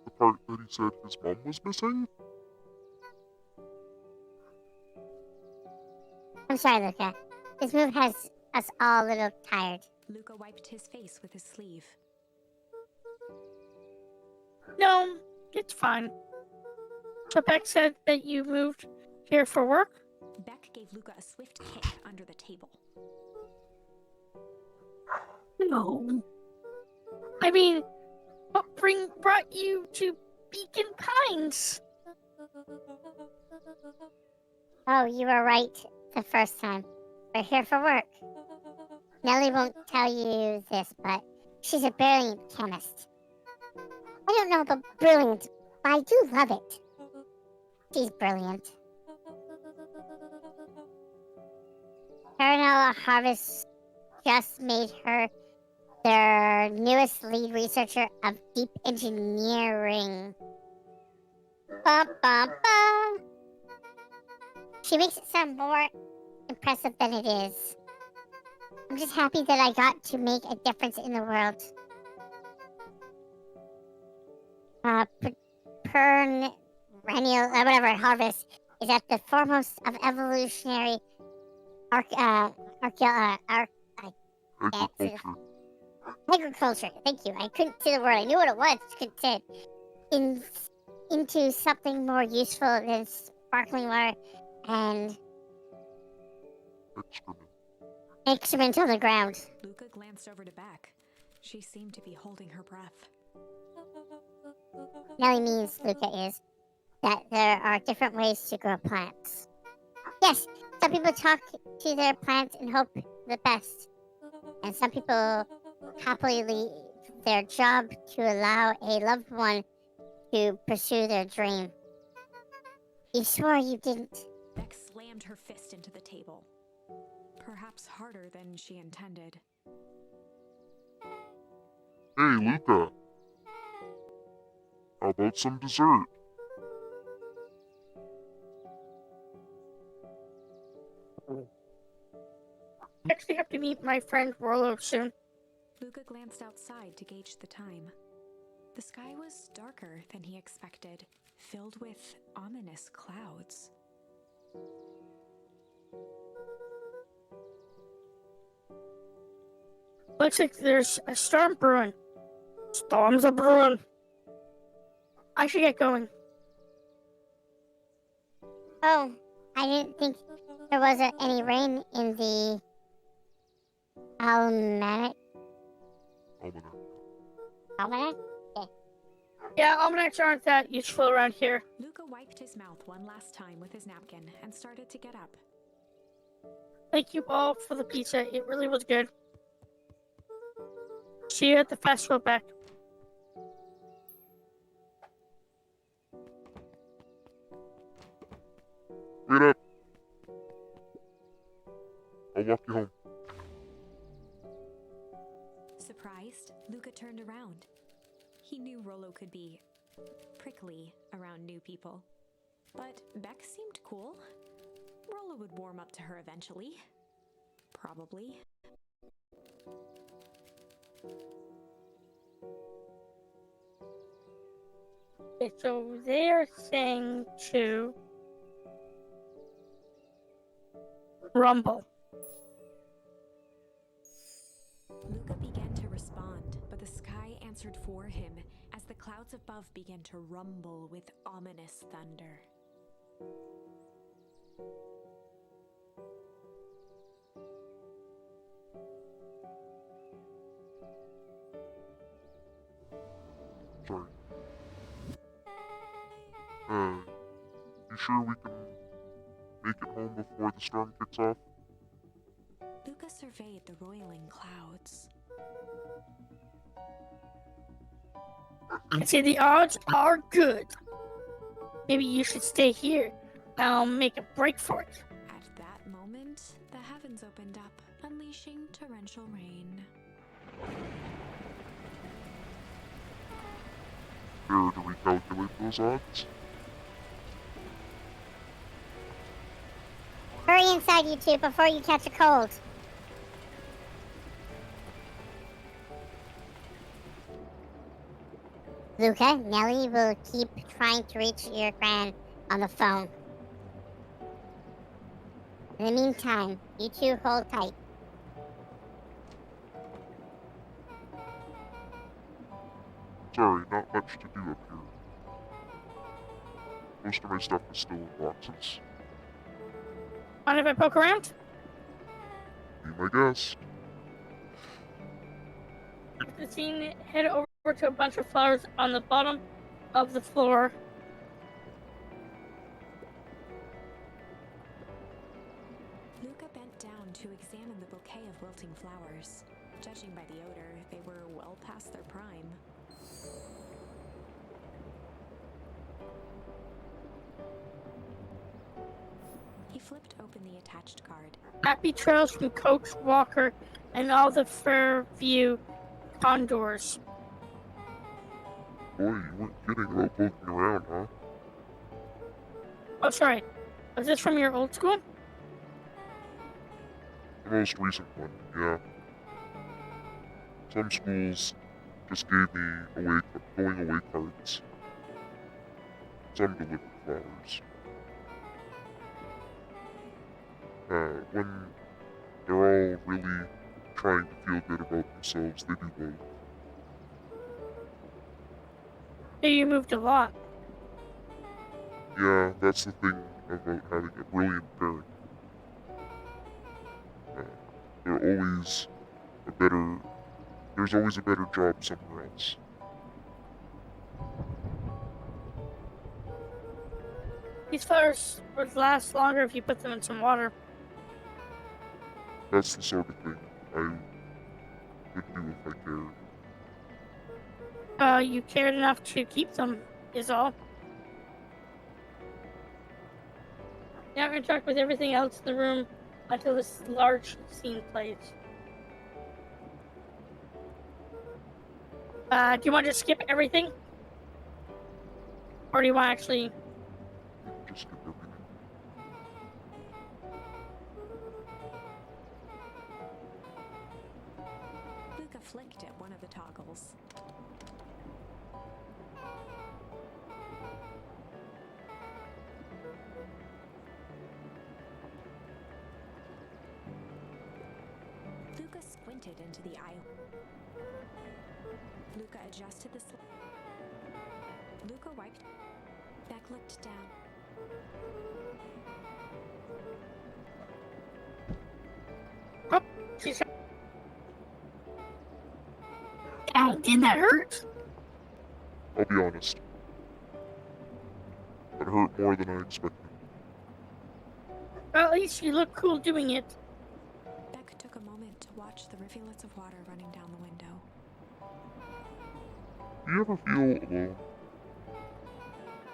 the part that he said his mom was missing? I'm sorry, Luca. This move has us all a little tired. Luca wiped his face with his sleeve. No, it's fine. So Beck said that you moved here for work? Beck gave Luca a swift kick under the table. No. I mean, what brought you to Beacon Pines? Oh, you were right the first time. We're here for work. Nellie won't tell you this, but she's a brilliant chemist. I don't know about brilliant, but I do love it. She's brilliant. Paranoia Harvest just made her their newest lead researcher of deep engineering. Ba, ba, ba. She makes it sound more impressive than it is. I'm just happy that I got to make a difference in the world. Perennial, whatever, harvest is at the foremost of evolutionary agriculture. Thank you. I couldn't say the word. I knew what it was. Just couldn't say it. Into something more useful than sparkling water and excrement on the ground. Luca glanced over to Beck. She seemed to be holding her breath. Nellie means, Luca, is that there are different ways to grow plants. Yeah, Yes, some people talk to their plants and hope the best. And some people happily leave their job to allow a loved one to pursue their dream. You swore you didn't. Beck slammed her fist into the table. Perhaps harder than she intended. Hey, Luca. How about some dessert? I actually have to meet my friend Rollo soon. Luca glanced outside to gauge the time. The sky was darker than he expected, filled with ominous clouds. Looks like there's a storm brewing. Storms are brewing. I should get going. Oh, I didn't think there was any rain in the almanac. Almanac? Yeah, almanacs aren't that useful around here. Luca wiped his mouth one last time with his napkin and started to get up. Thank you all for the pizza. It really was good. See you at the festival, Beck. Wait up. I'll walk you home. Surprised, Luca turned around. He knew Rollo could be prickly around new people. But Beck seemed cool. Rollo would warm up to her eventually. Probably. Okay, so they're saying to rumble. Luca began to respond, but the sky answered for him as the clouds above began to rumble with ominous thunder. Sorry. You sure we can make it home before the storm kicks off? Luca surveyed the roiling clouds. I'd say the odds are good. Maybe you should stay here. I'll make a break for it. At that moment, the heavens opened up, unleashing torrential rain. Care to recalculate those odds? Hurry inside, you two, before you catch a cold. Luca, Nellie will keep trying to reach your gran on the phone. In the meantime, you two hold tight. Sorry, not much to do up here. Most of my stuff is still in boxes. Mind if I poke around? Be my guest. After seeing it, head over to a bunch of flowers on the bottom of the floor. Luca bent down to examine the bouquet of wilting flowers. Judging by the odor, they were well past their prime. He flipped open the attached card. Happy trails from Coach Walker and all the Fairview condors. Boy, you weren't kidding about poking around, huh? Oh, sorry. Was this from your old school? The most recent one, yeah. Some schools just gave me going away cards. Some delivered flowers. When they're all really trying to feel good about themselves, they do both. Yeah, you moved a lot. Yeah, that's the thing about having a brilliant parent. There's always a better job somewhere else. These flowers would last longer if you put them in some water. That's the sort of thing I would do if I cared. You cared enough to keep them, is all. Now interact with everything else in the room until this large scene plays. Do you want to skip everything? Or do you want to actually... Just skip everything. Luca flicked at one of the toggles. Luca squinted into the eye. Luca adjusted the Luca wiped. Beck looked down. Oh, she's... Dang, didn't that hurt? I'll be honest. It hurt more than I expected. Well, at least you look cool doing it. Beck took a moment to watch the rivulets of water running down the window. Do you ever feel alone?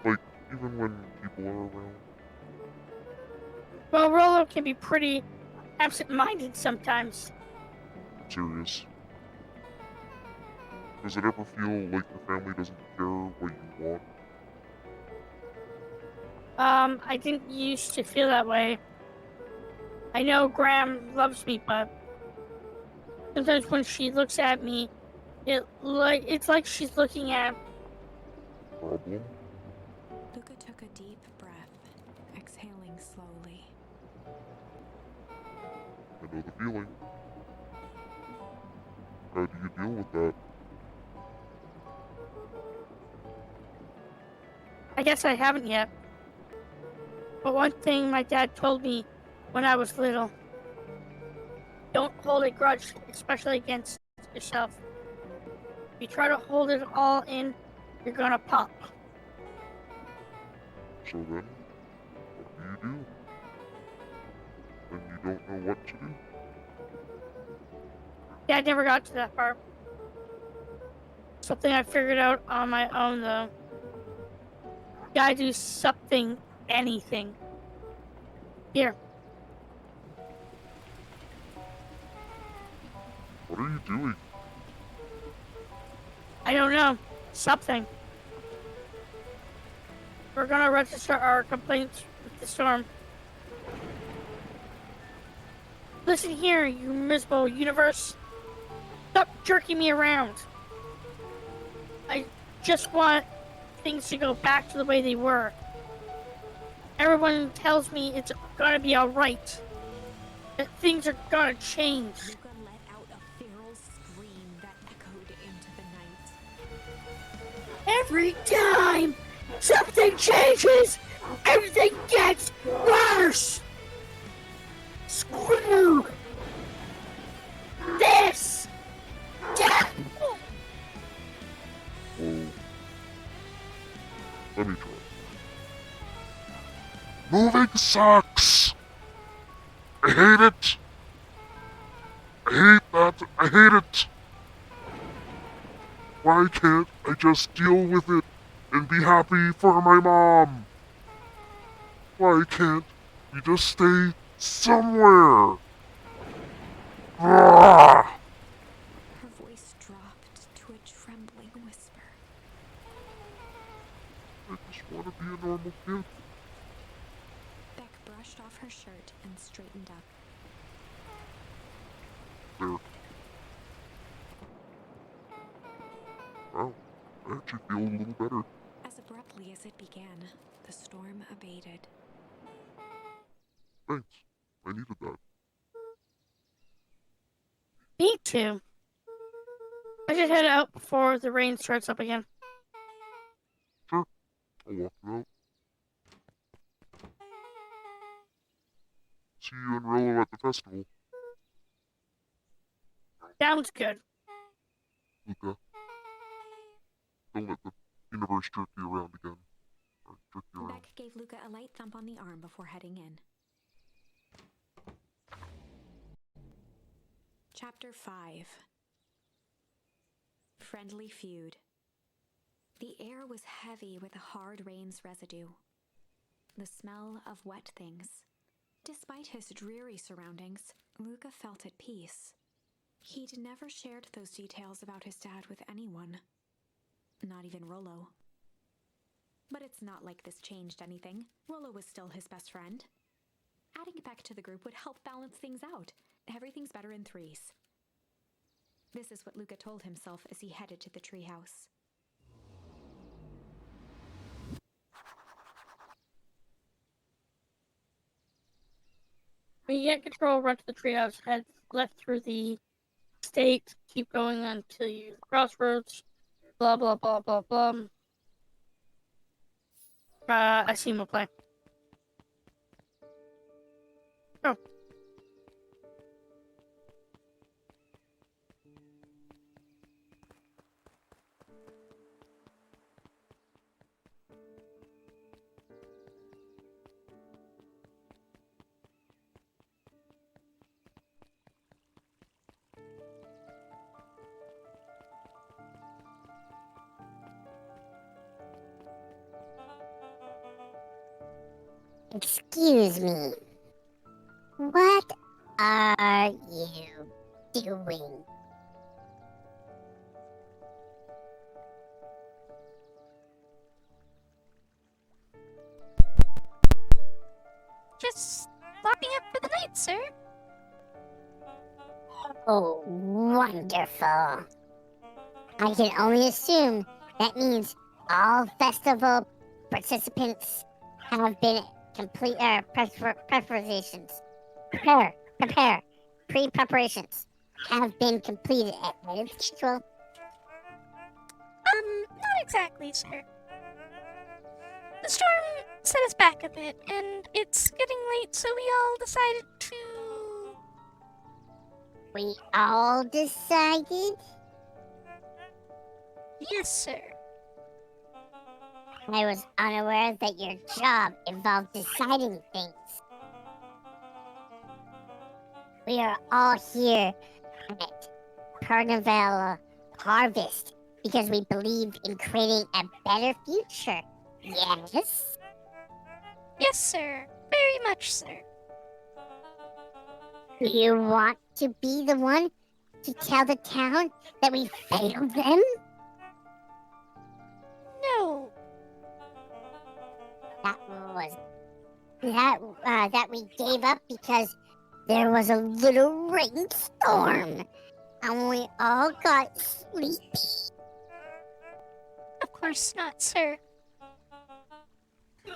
Like, even when people are around? Well, Rolo can be pretty absent-minded sometimes. I'm serious. Does it ever feel like the family doesn't care what you want? I didn't used to feel that way. I know Graham loves me, but sometimes when she looks at me, it's like she's looking at... Problem? Luca took a deep breath, exhaling slowly. I know the feeling. How do you deal with that? I guess I haven't yet. But one thing my dad told me when I was little: don't hold a grudge, especially against yourself. If you try to hold it all in, you're gonna pop. So then, what do? When you don't know what to do? Dad never got to that part. Something I figured out on my own, though. Gotta do something, anything. Here. What are you doing? I don't know. Something. We're gonna register our complaints with the storm. Listen here, you miserable universe. Stop jerking me around. I just want things to go back to the way they were. Everyone tells me it's gonna be alright. That things are gonna change. Luca let out a feral scream that echoed into the night. Every time something changes, everything gets worse. Screw this. Well, let me try. Moving sucks! I hate it! I hate that! I hate it! Why can't I just deal with it and be happy for my mom? Why can't we just stay somewhere? Ah! Her voice dropped to a trembling whisper. I just want to be a normal kid. Beck brushed off her shirt and straightened up. There. Wow, I actually feel a little better. As abruptly as it began, the storm abated. Thanks. I needed that. Me too. I should head out before the rain starts up again. Sure. I'll walk you out. See you and Rolo at the festival. Sounds good. Luca. Don't let the universe jerk you around again. Or your Beck gave Luca a light thump on the arm before heading in. Chapter 5. Friendly Feud. The air was heavy with the hard rain's residue. The smell of wet things. Despite his dreary surroundings, Luca felt at peace. He'd never shared those details about his dad with anyone. Not even Rollo. But it's not like this changed anything. Rollo was still his best friend. Adding Beck to the group would help balance things out. Everything's better in threes. This is what Luca told himself as he headed to the treehouse. When you get control, run to the treehouse, head left through the estate, keep going until you crossroads, blah blah blah blah blah. I see him play. Oh. Excuse me. What are you doing? Just locking up for the night, sir. Oh, wonderful. I can only assume that means all festival participants have been complete preparations. Pre-preparations have been completed ahead of schedule. Not exactly, sir. The storm set us back a bit, and it's getting late, so we all decided to... We all decided? Yes, sir. I was unaware that your job involved deciding things. We are all here at Carnival Harvest because we believe in creating a better future. Yes? Yes, sir. Very much, sir. Do you want to be the one to tell the town that we failed them? No. That we gave up because there was a little rainstorm and we all got sleepy. Of course not, sir.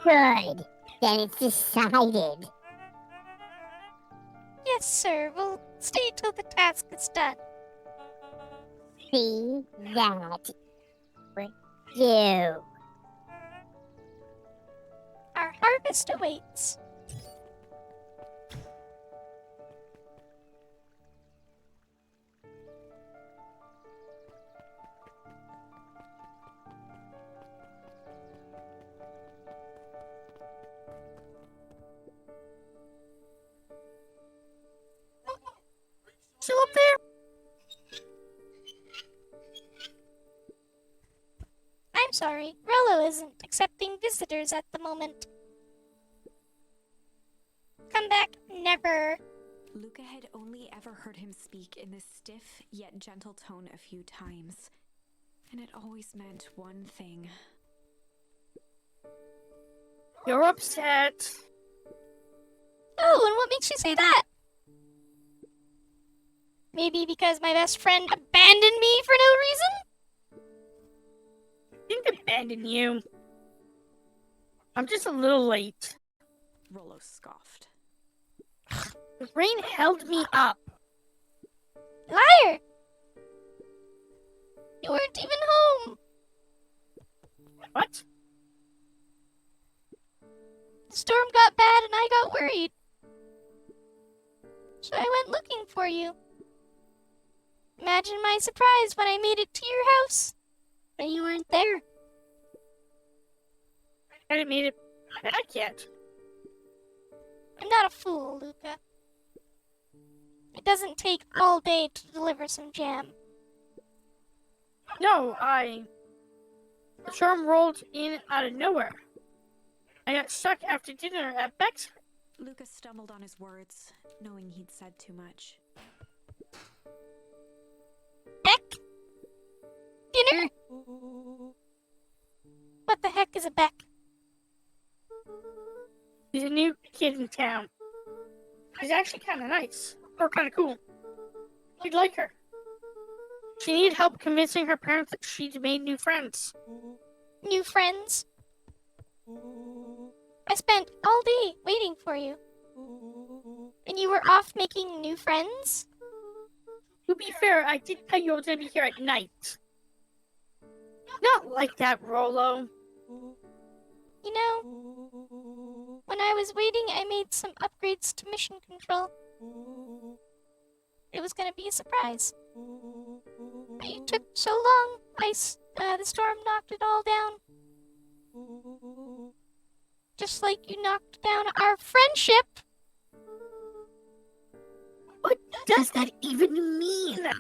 Good. Then it's decided. Yes, sir. We'll stay till the task is done. See that we do. Our harvest awaits. Still up there? I'm sorry. Rollo isn't accepting visitors at the moment. Come back, never. Luca had only ever heard him speak in this stiff yet gentle tone a few times, and it always meant one thing. You're upset. Oh, and what makes you say that? Maybe because my best friend abandoned me for no reason? Didn't abandon you. I'm just a little late. Rollo scoffed. The rain held me up. Liar! You weren't even home. What? The storm got bad and I got worried. So I went looking for you. Imagine my surprise when I made it to your house, but you weren't there. haven't made it back yet. I'm not a fool, Luca. It doesn't take all day to deliver some jam. No, the storm rolled in out of nowhere. I got stuck after dinner at Beck's. Lucas stumbled on his words, knowing he'd said too much. Beck? Dinner? What the heck is a Beck? He's a new kid in town. She's actually kind of nice, or kind of cool. You'd like her. She needed help convincing her parents that she'd made new friends. New friends? I spent all day waiting for you. And you were off making new friends? To be fair, I did tell you I was going to be here at night. Not like that, Rolo. You know, when I was waiting, I made some upgrades to mission control. It was gonna be a surprise. But it took so long, the storm knocked it all down. Just like you knocked down our friendship. What does that even mean?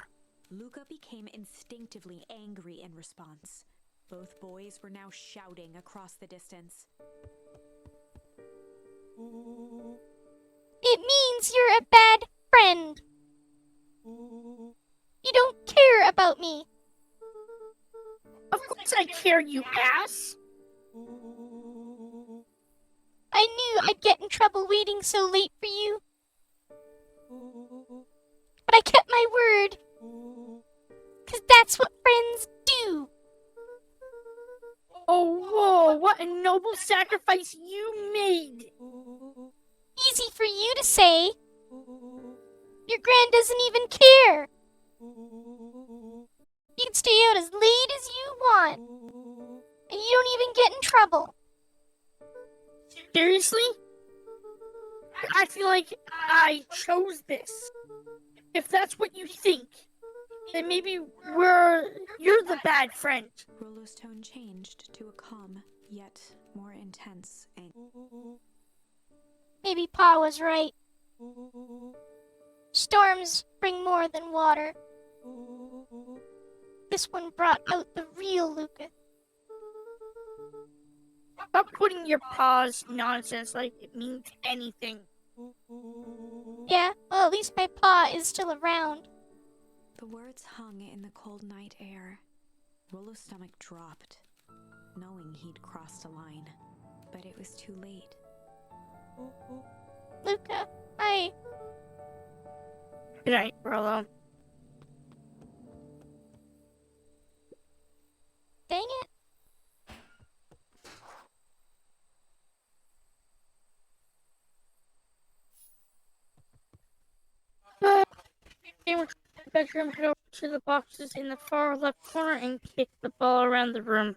Luca became instinctively angry in response. Both boys were now shouting across the distance. It means you're a bad friend. You don't care about me. Of course I care, you ass. I knew I'd get in trouble waiting so late for you. But I kept my word. 'Cause that's what friends do. Oh, whoa, what a noble sacrifice you made. Easy for you to say. Your grand doesn't even care. You can stay out as late as you want. And you don't even get in trouble. Seriously? I feel like I chose this. If that's what you think, then maybe you're the bad friend. Rolo's tone changed to a calm, yet more intense anger. Maybe Pa was right. Storms bring more than water. This one brought out the real Luca. Stop putting your paws nonsense like it means anything. Yeah, well, at least my Pa is still around. The words hung in the cold night air. Rolo's stomach dropped, knowing he'd crossed a line. But it was too late. Luca, Good night, Rolo. dang it. Gamer bedroom, head over to the boxes in the far left corner and kick the ball around the room.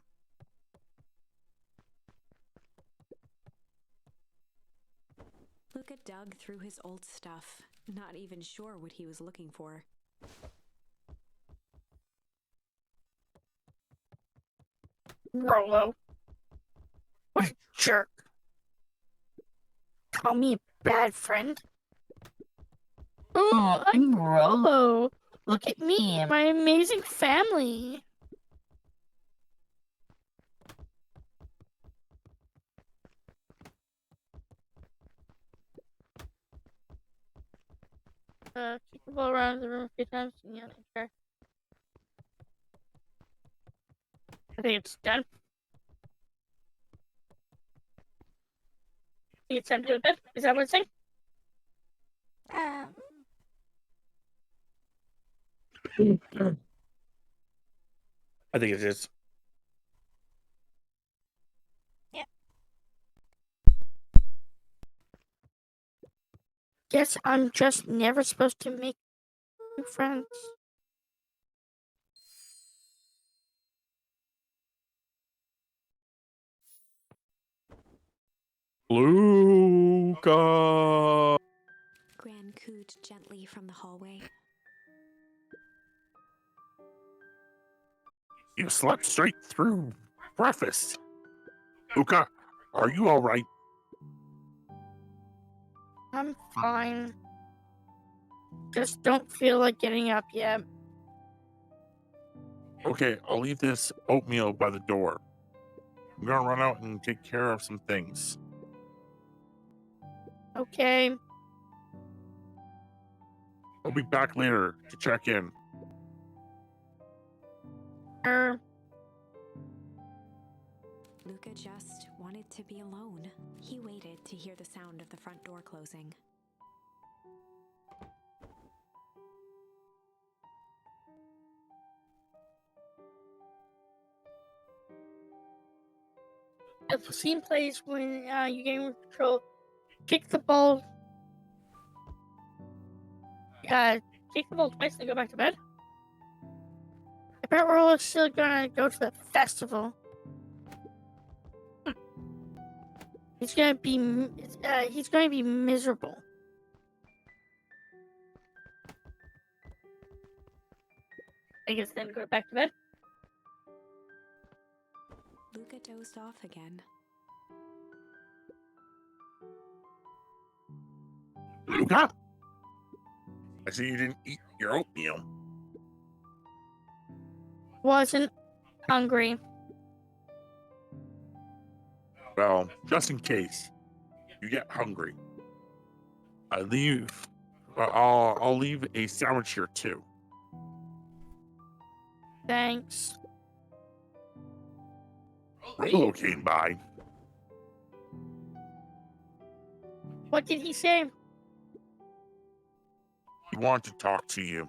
Luca dug through his old stuff, not even sure what he was looking for. Rolo. What a jerk. Call me a bad friend? Oh, I'm Rolo. Look at me and my amazing family. Kick the ball around the room a few times. Yeah, sure. I think it's done. I think it's time to go to bed. Is that what it's saying? I think it is. Guess I'm just never supposed to make new friends. Luca. Gran cooed gently from the hallway. You slept straight through breakfast. Luca, Are you all right? I'm fine. Just don't feel like getting up yet. Okay, I'll leave this oatmeal by the door. I'm gonna run out and take care of some things. Okay. I'll be back later to check in. Luca just wanted to be alone. He waited to hear the sound of the front door closing. The scene plays when you gain control. Kick the ball. Kick the ball twice and go back to bed. I bet we're all still gonna go to the festival. He's gonna be miserable. I guess then go back to bed. Luca dozed off again. Luca? I see you didn't eat your oatmeal. Wasn't hungry. Well, just in case you get hungry, I'll leave a sandwich here too. Thanks. Rolo came by. What did he say? He wanted to talk to you.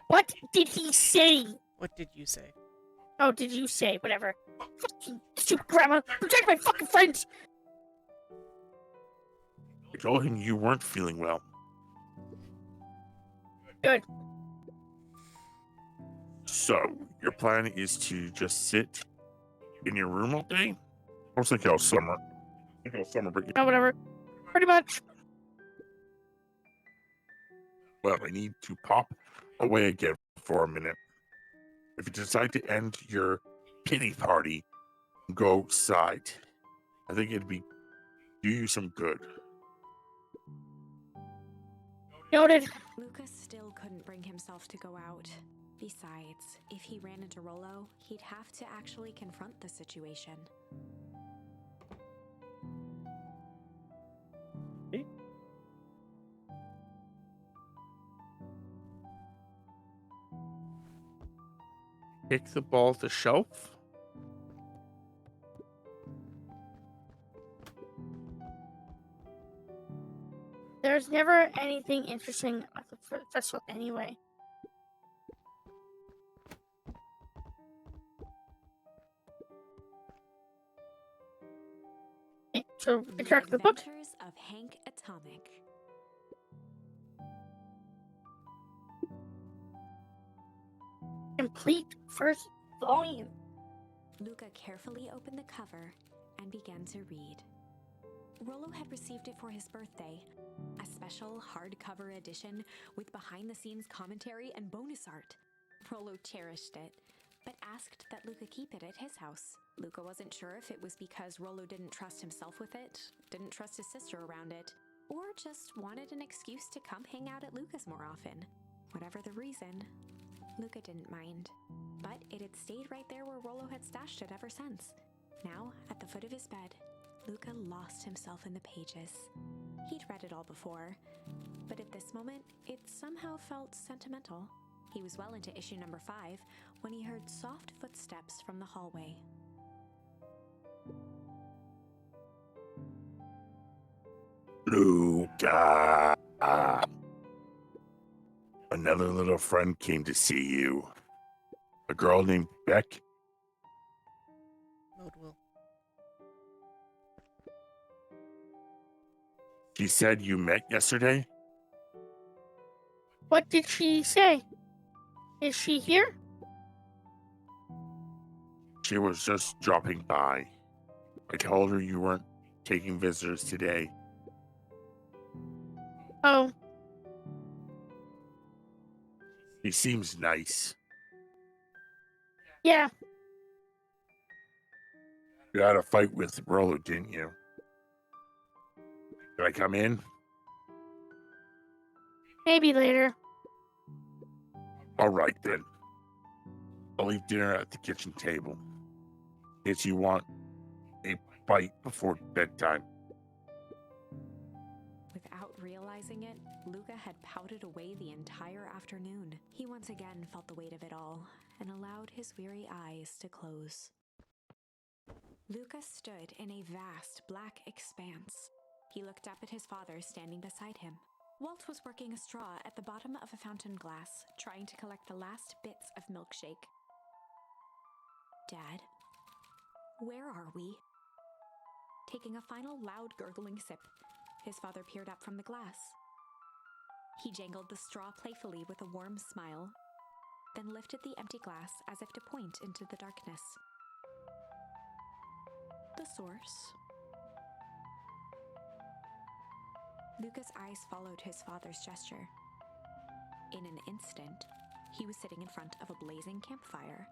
What did he say? What did you say? Oh, did you say? Whatever. Fucking stupid grandma. Protect my fucking friends. I told him you weren't feeling well. Good. So, your plan is to just sit in your room all day? I was thinking all summer. But Oh, whatever. Pretty much. well, I need to pop away again for a minute. If you decide to end your pity party and go outside, I think it'd do you some good. Noted. Luca still couldn't bring himself to go out. Besides, if he ran into Rolo, he'd have to actually confront the situation. Kick the ball to shelf. There's never anything interesting at the festival anyway. Okay, so retract the book. Adventures of Hank Atomic. Complete first volume. Luca carefully opened the cover and began to read. Rolo had received it for his birthday, a special hardcover edition with behind-the-scenes commentary and bonus art. Rolo cherished it, but asked that Luca keep it at his house. Luca wasn't sure if it was because Rolo didn't trust himself with it, didn't trust his sister around it, or just wanted an excuse to come hang out at Luca's more often. Whatever the reason, Luca didn't mind, but it had stayed right there where Rolo had stashed it ever since. Now, at the foot of his bed, Luca lost himself in the pages. He'd read it all before, but at this moment, it somehow felt sentimental. He was well into issue number 5 when he heard soft footsteps from the hallway. Luca. Another little friend came to see you. A girl named Beck. Mode will. She said you met yesterday? What did she say? Is she here? She was just dropping by. I told her you weren't taking visitors today. Oh, She seems nice. yeah. You had a fight with the brother, didn't you? Did I come in? Maybe later. All right, then. I'll leave dinner at the kitchen table. In case you want a bite before bedtime. Without realizing it, Luca had pouted away the entire afternoon. He once again felt the weight of it all and allowed his weary eyes to close. Luca stood in a vast black expanse. He looked up at his father standing beside him. Walt was working a straw at the bottom of a fountain glass, trying to collect the last bits of milkshake. Dad, where are we? Taking a final loud gurgling sip, his father peered up from the glass. He jangled the straw playfully with a warm smile, then lifted the empty glass as if to point into the darkness. The source. Luca's eyes followed his father's gesture. In an instant, he was sitting in front of a blazing campfire.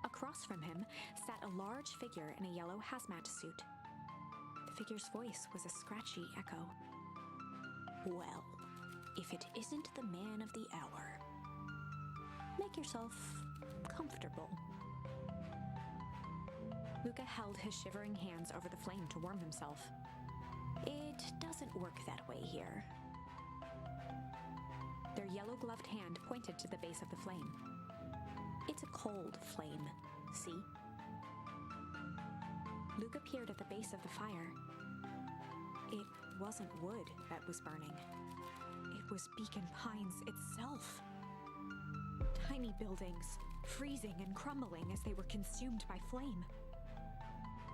Across from him sat a large figure in a yellow hazmat suit. The figure's voice was a scratchy echo. Well, if it isn't the man of the hour, make yourself comfortable. Luca held his shivering hands over the flame to warm himself. It doesn't work that way here. Their yellow-gloved hand pointed to the base of the flame. It's a cold flame, see? Luca peered at the base of the fire. It wasn't wood that was burning. It was Beacon Pines itself. Tiny buildings, freezing and crumbling as they were consumed by flame.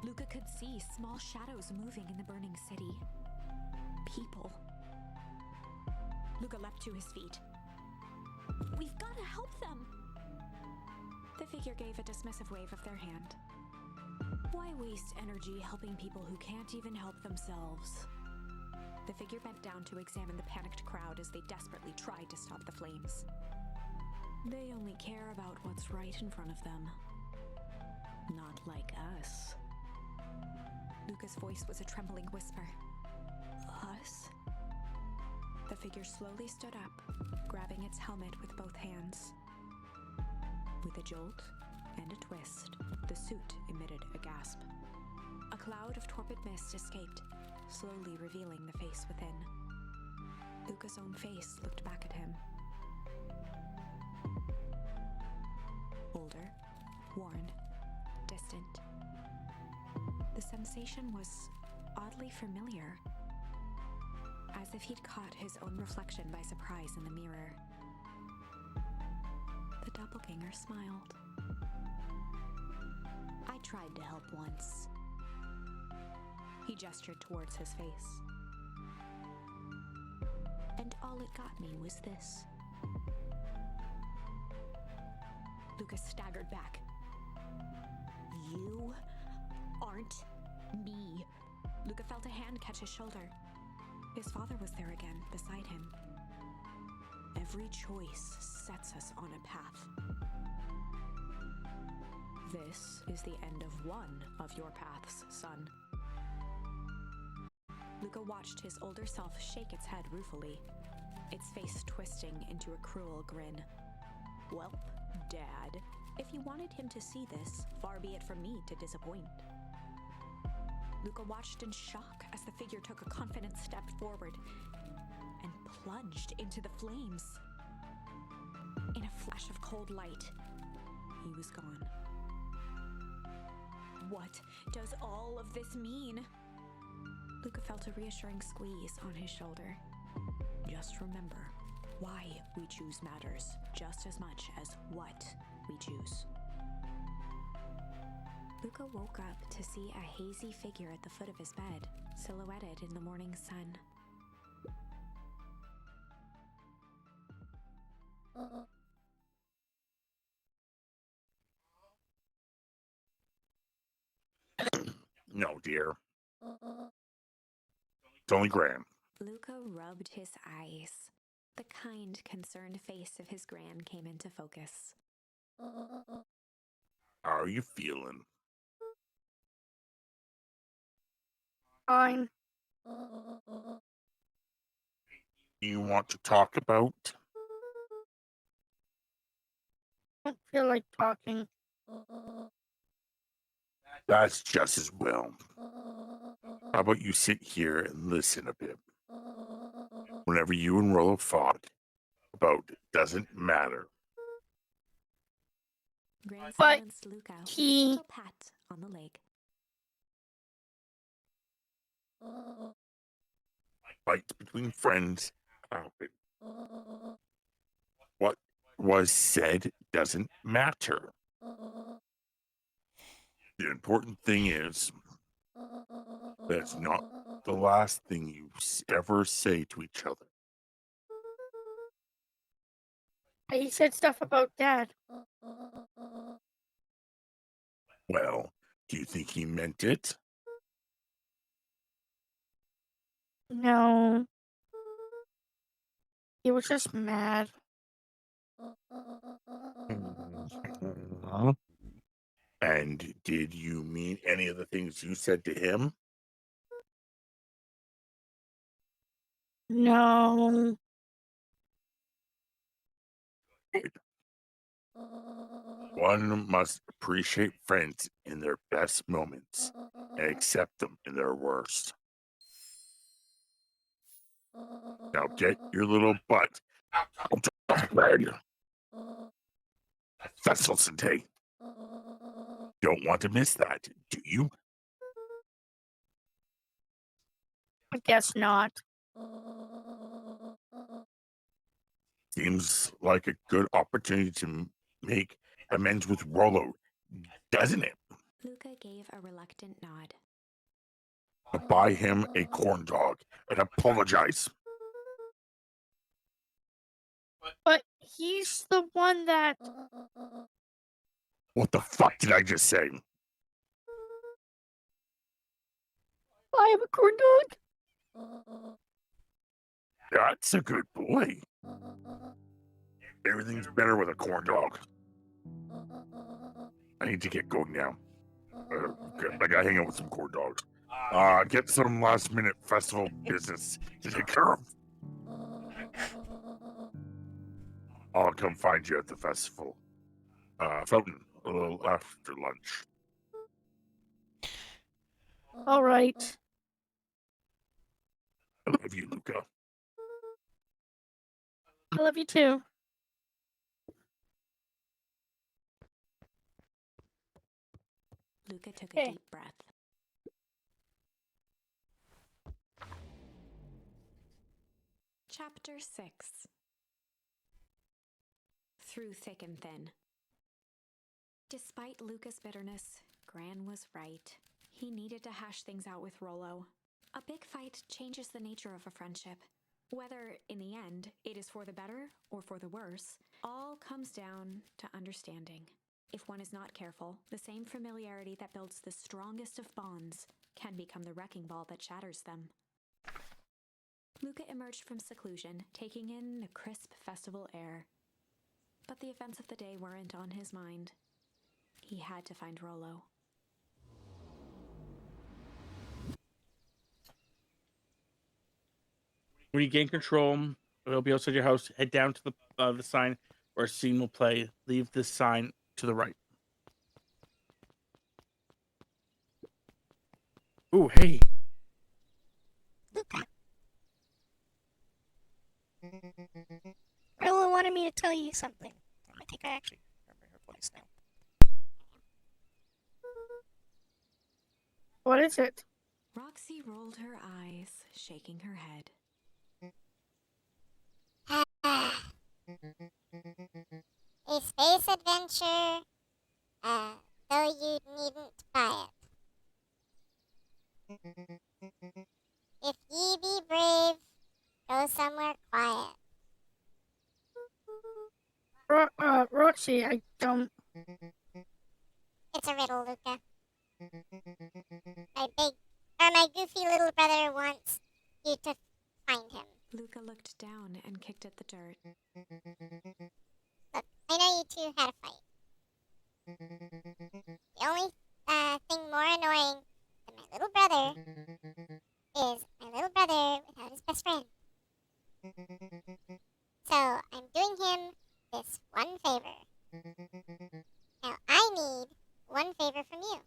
Luca could see small shadows moving in the burning city. People. Luca leapt to his feet. We've got to help them! The figure gave a dismissive wave of their hand. Why waste energy helping people who can't even help themselves? The figure bent down to examine the panicked crowd as they desperately tried to stop the flames. They only care about what's right in front of them. Not like us. Luca's voice was a trembling whisper. Us? The figure slowly stood up, grabbing its helmet with both hands. With a jolt and a twist, the suit emitted a gasp. A cloud of torpid mist escaped, slowly revealing the face within. Luca's own face looked back at him. Older, worn, distant. The sensation was oddly familiar, as if he'd caught his own reflection by surprise in the mirror. The doppelganger smiled. I tried to help once. He gestured towards his face. And all it got me was this. Lucas staggered back. You aren't me. Luca felt a hand catch his shoulder. His father was there again, beside him. Every choice sets us on a path. This is the end of one of your paths, son. Luca watched his older self shake its head ruefully, its face twisting into a cruel grin. Welp, Dad, if you wanted him to see this, far be it from me to disappoint. Luca watched in shock as the figure took a confident step forward and plunged into the flames. In a flash of cold light, he was gone. What does all of this mean? Luca felt a reassuring squeeze on his shoulder. Just remember, why we choose matters just as much as what we choose. Luca woke up to see a hazy figure at the foot of his bed, silhouetted in the morning sun. No, dear. It's only Graham. Luca rubbed his eyes. The kind, concerned face of his gran came into focus. How are you feeling? Fine. You want to talk about? I don't feel like talking. That's just as well. How about you sit here and listen a bit? Whenever you and Rollo fought about it doesn't matter. Gran But silenced Luca with a he- gentle pat on the leg. Fights between friends happen. What was said doesn't matter. The important thing is that's not the last thing you ever say to each other. He said stuff about Dad. Well, do you think he meant it? No. He was just mad. And did you mean any of the things you said to him? No. One must appreciate friends in their best moments and accept them in their worst. Now get your little butt out of bed. Festival today. Don't want to miss that, do you? I guess not. Seems like a good opportunity to make amends with Rollo, doesn't it? Luca gave a reluctant nod. To buy him a corn dog and apologize. But he's the one that. What the fuck did I just say? I have a corn dog. That's a good boy. Everything's better with a corn dog. I need to get going now. I gotta hang out with some corn dogs. Get some last minute festival business to take care of. I'll come find you at the festival. Fountain, a little after lunch. All right. I love you, Luca. I love you too. Luca took a Okay. deep breath. Chapter 6. Through thick and thin. Despite Luca's bitterness, Gran was right. He needed to hash things out with Rollo. A big fight changes the nature of a friendship. Whether, in the end, it is for the better or for the worse, all comes down to understanding. If one is not careful, the same familiarity that builds the strongest of bonds can become the wrecking ball that shatters them. Luca emerged from seclusion, taking in the crisp festival air. But the events of the day weren't on his mind. He had to find Rollo. When you gain control, it'll be outside your house. Head down to the sign where a scene will play. Leave this sign to the right. Ooh, hey. Luca. Rilla wanted me to tell you something. I think I actually remember her voice now. What is it? Roxy rolled her eyes, shaking her head. A space adventure, though you needn't buy it. If ye be brave, go somewhere quiet. Roxy, I don't. It's a riddle, Luca. My goofy little brother wants you to find him. Luca looked down and kicked at the dirt. Look, I know you two had a fight. The only thing more annoying than my little brother together without his best friend. So I'm doing him this one favor. Now I need one favor from you.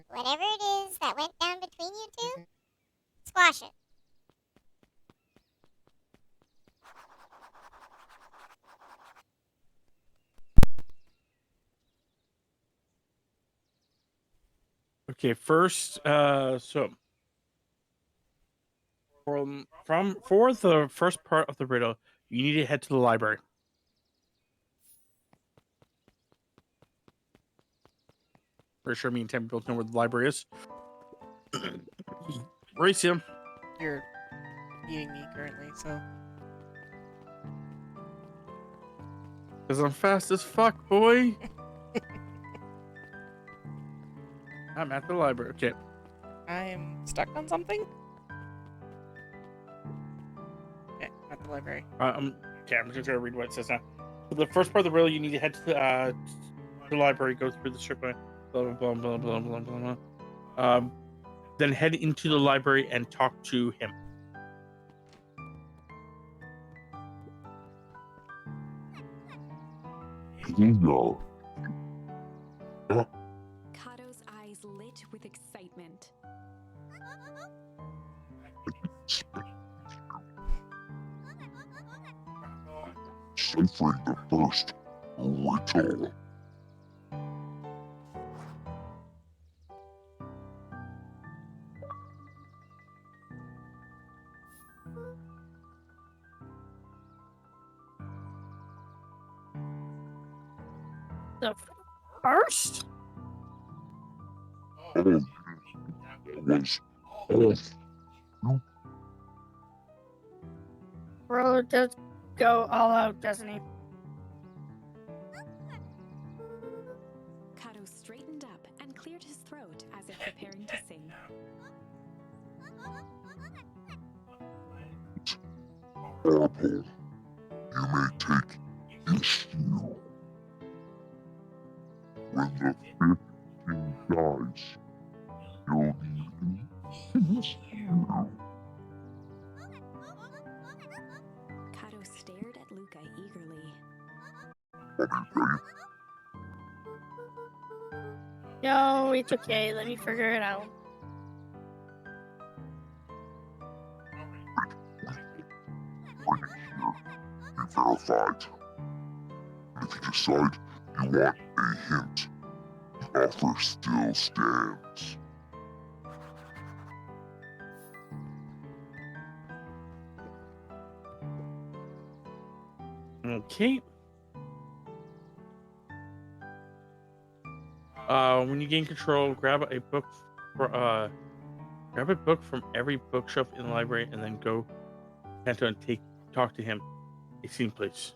Whatever it is that went down between you two, squash it. Okay, first, so for the first part of the riddle, you need to head to the library. Pretty sure me and Tim both know where the library is. Race him. You're beating me currently, so Because I'm fast as fuck, boy. I'm at the library. Okay. I am stuck on something. Okay, at the library. Okay, I'm just gonna read what it says now. For the first part of the riddle, you need to head to the library, go through the strip, blah blah blah blah blah blah blah blah. Then head into the library and talk to him. Bingo. Kato's eyes lit with excitement. Ciphering the first riddle. The first? Oh, that was off. Bro does go all out, doesn't he? Kato straightened up and cleared his throat as if preparing to sing. Apple, you may take issue. When the 15 dies, you'll need issue. Kato stared at Luca eagerly. No, it's okay. Let me figure it out. Be verified. And if you decide you want a hint, the offer still stands. Okay. When you gain control, grab a book from every bookshelf in the library, and then go Kanto and talk to him. A scene, please.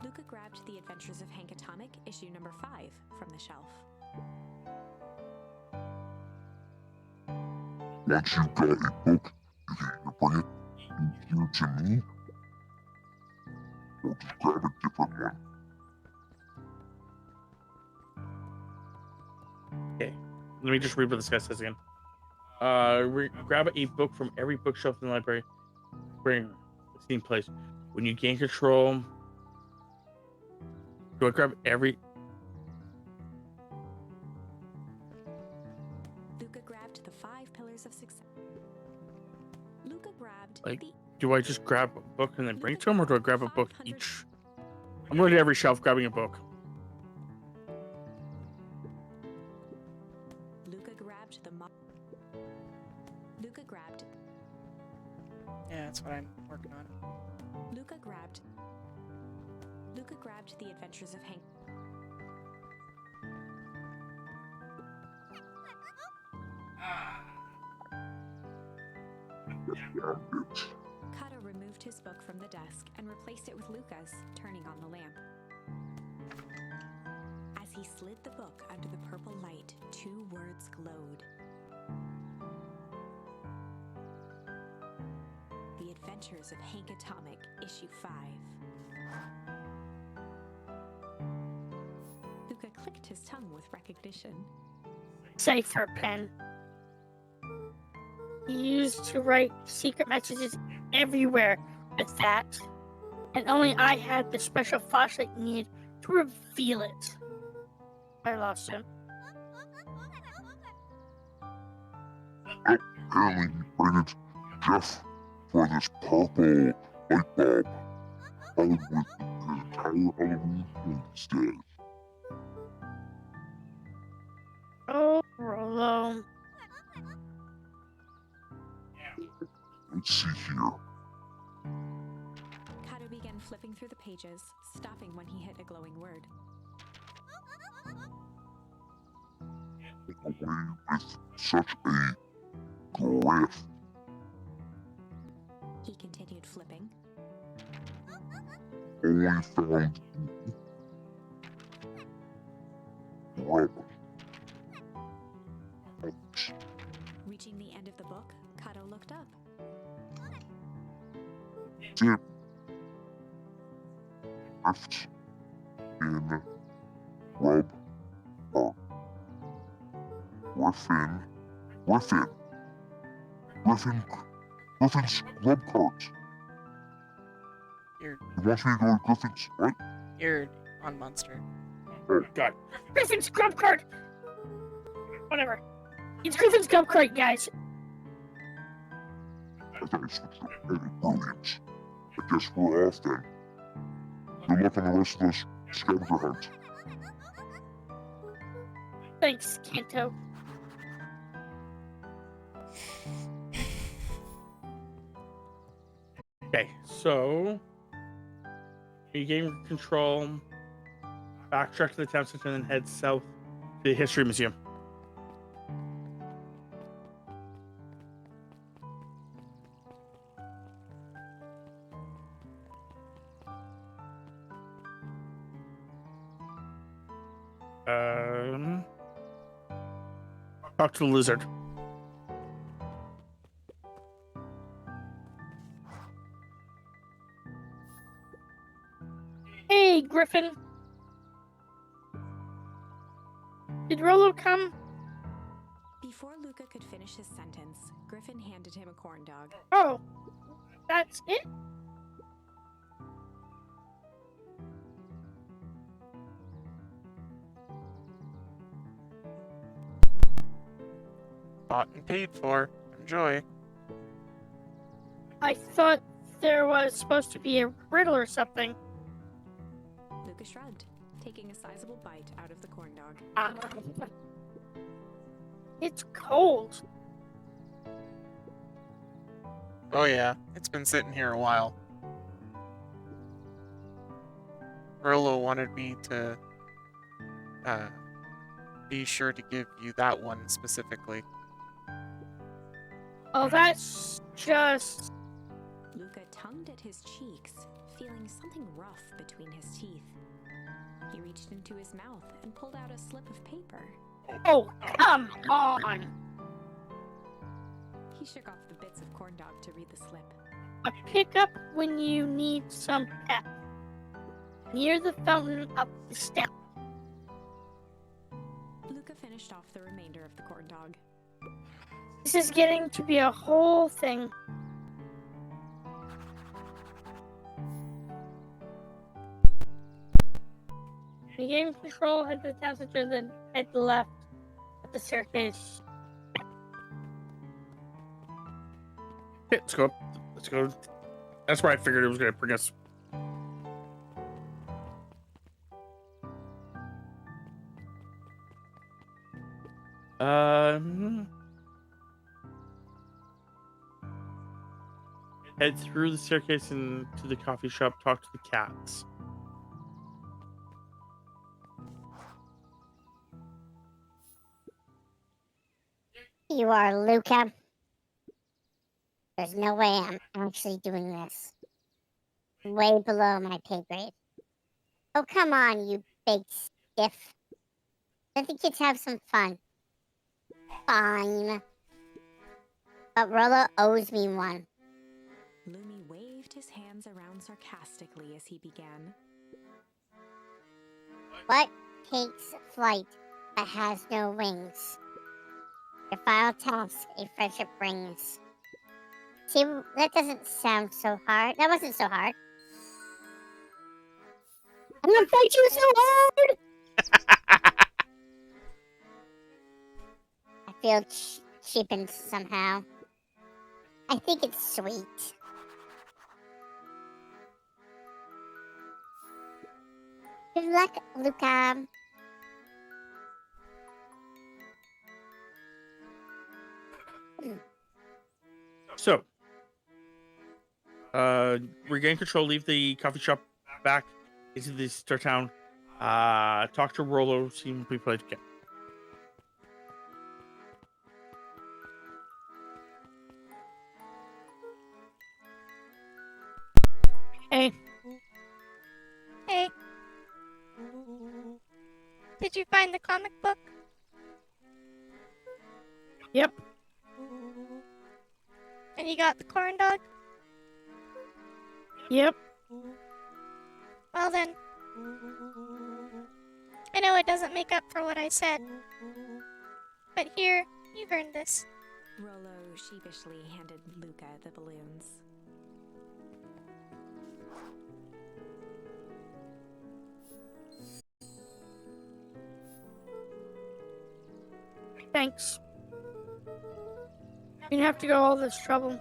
Luca grabbed The Adventures of Hank Atomic, issue number 5, from the shelf. Once you've got a book, you can either bring it here to me, or just grab a different one. Okay. Let me just read what this guy says again. Grab a book from every bookshelf in the library. Bring the scene, place. When you gain control, do I grab every? Luca grabbed the 5 pillars of success. Luca grabbed Like, the... do I just grab a book and then bring it to him, or do I grab a book each? I'm going to every shelf grabbing a book. Luca grabbed the... Luca grabbed... Yeah, that's what I'm working on. Luca grabbed The Adventures of Hank. Kato removed his book from the desk and replaced it with Luca's, turning on the lamp. As he slid the book under the purple light, 2 words glowed. The Adventures of Hank Atomic, issue 5. Luca clicked his tongue with recognition. cipher pen. He used to write secret messages everywhere with that. And only I had the special flashlight needed to reveal it. I lost him. Apparently he traded Jeff for this purple light bulb, followed with the entire Halloween thing instead. Oh, Rolo. Let's see here. Kato began flipping through the pages, stopping when he hit a glowing word. Away with such a griff. He continued flipping. Only found rub. Ouch. Reaching the end of the book, Kato looked up. Dip. Drift in rub or Griffin's rub cart. You're You want me to go to Griffin's, right? you're on Monster. Oh, God. Griffin's grub cart! Whatever. It's Griffin's grub cart, guys. I thought I switched to brilliant. I guess we're off then. Good luck on the rest of this scavenger hunt. Thanks, Kanto. Okay, so you gain control, backtrack to the town center, and then head south to the History Museum. Talk to the lizard. Hey, Griffin. Did Rolo come? Before Luca could finish his sentence, Griffin handed him a corn dog. Oh, that's it? Bought and paid for. Enjoy. I thought there was supposed to be a riddle or something. Luca shrugged, taking a sizable bite out of the corn dog. It's cold. Oh yeah, it's been sitting here a while. Rolo wanted me to be sure to give you that one specifically. Oh, that's just... Luca tongued at his cheeks, feeling something rough between his teeth. He reached into his mouth and pulled out a slip of paper. Oh, come on. He shook off the bits of corn dog to read the slip. A pickup when you need some pep. Near the fountain up the step. Luca finished off the remainder of the corn dog. This is getting to be a whole thing. The game control head to the town center, then head left at the staircase. Okay, let's go up. Let's go. That's where I figured it was going to bring us. Head through the staircase and to the coffee shop. Talk to the cats. You are Luca. There's no way I'm actually doing this. Way below my pay grade. Oh, come on, you big stiff. Let the kids have some fun. Fine. But Rolo owes me one. Lumi waved his hands around sarcastically as he began. What takes flight but has no wings? Your final task, a friendship brings. See, that doesn't sound so hard. That wasn't so hard. I'm gonna fight you so hard! I feel cheapened somehow. I think it's sweet. Good luck, Luca. So, regain control. Leave the coffee shop back into the star town. Talk to Rolo. See if we play again. Hey, Hey. Did you find the comic book? yep, And you got the corn dog? yep. Well then. I know it doesn't make up for what I said. But here, you've earned this. Rolo sheepishly handed Luca the balloons. Thanks. You didn't have to go all this trouble.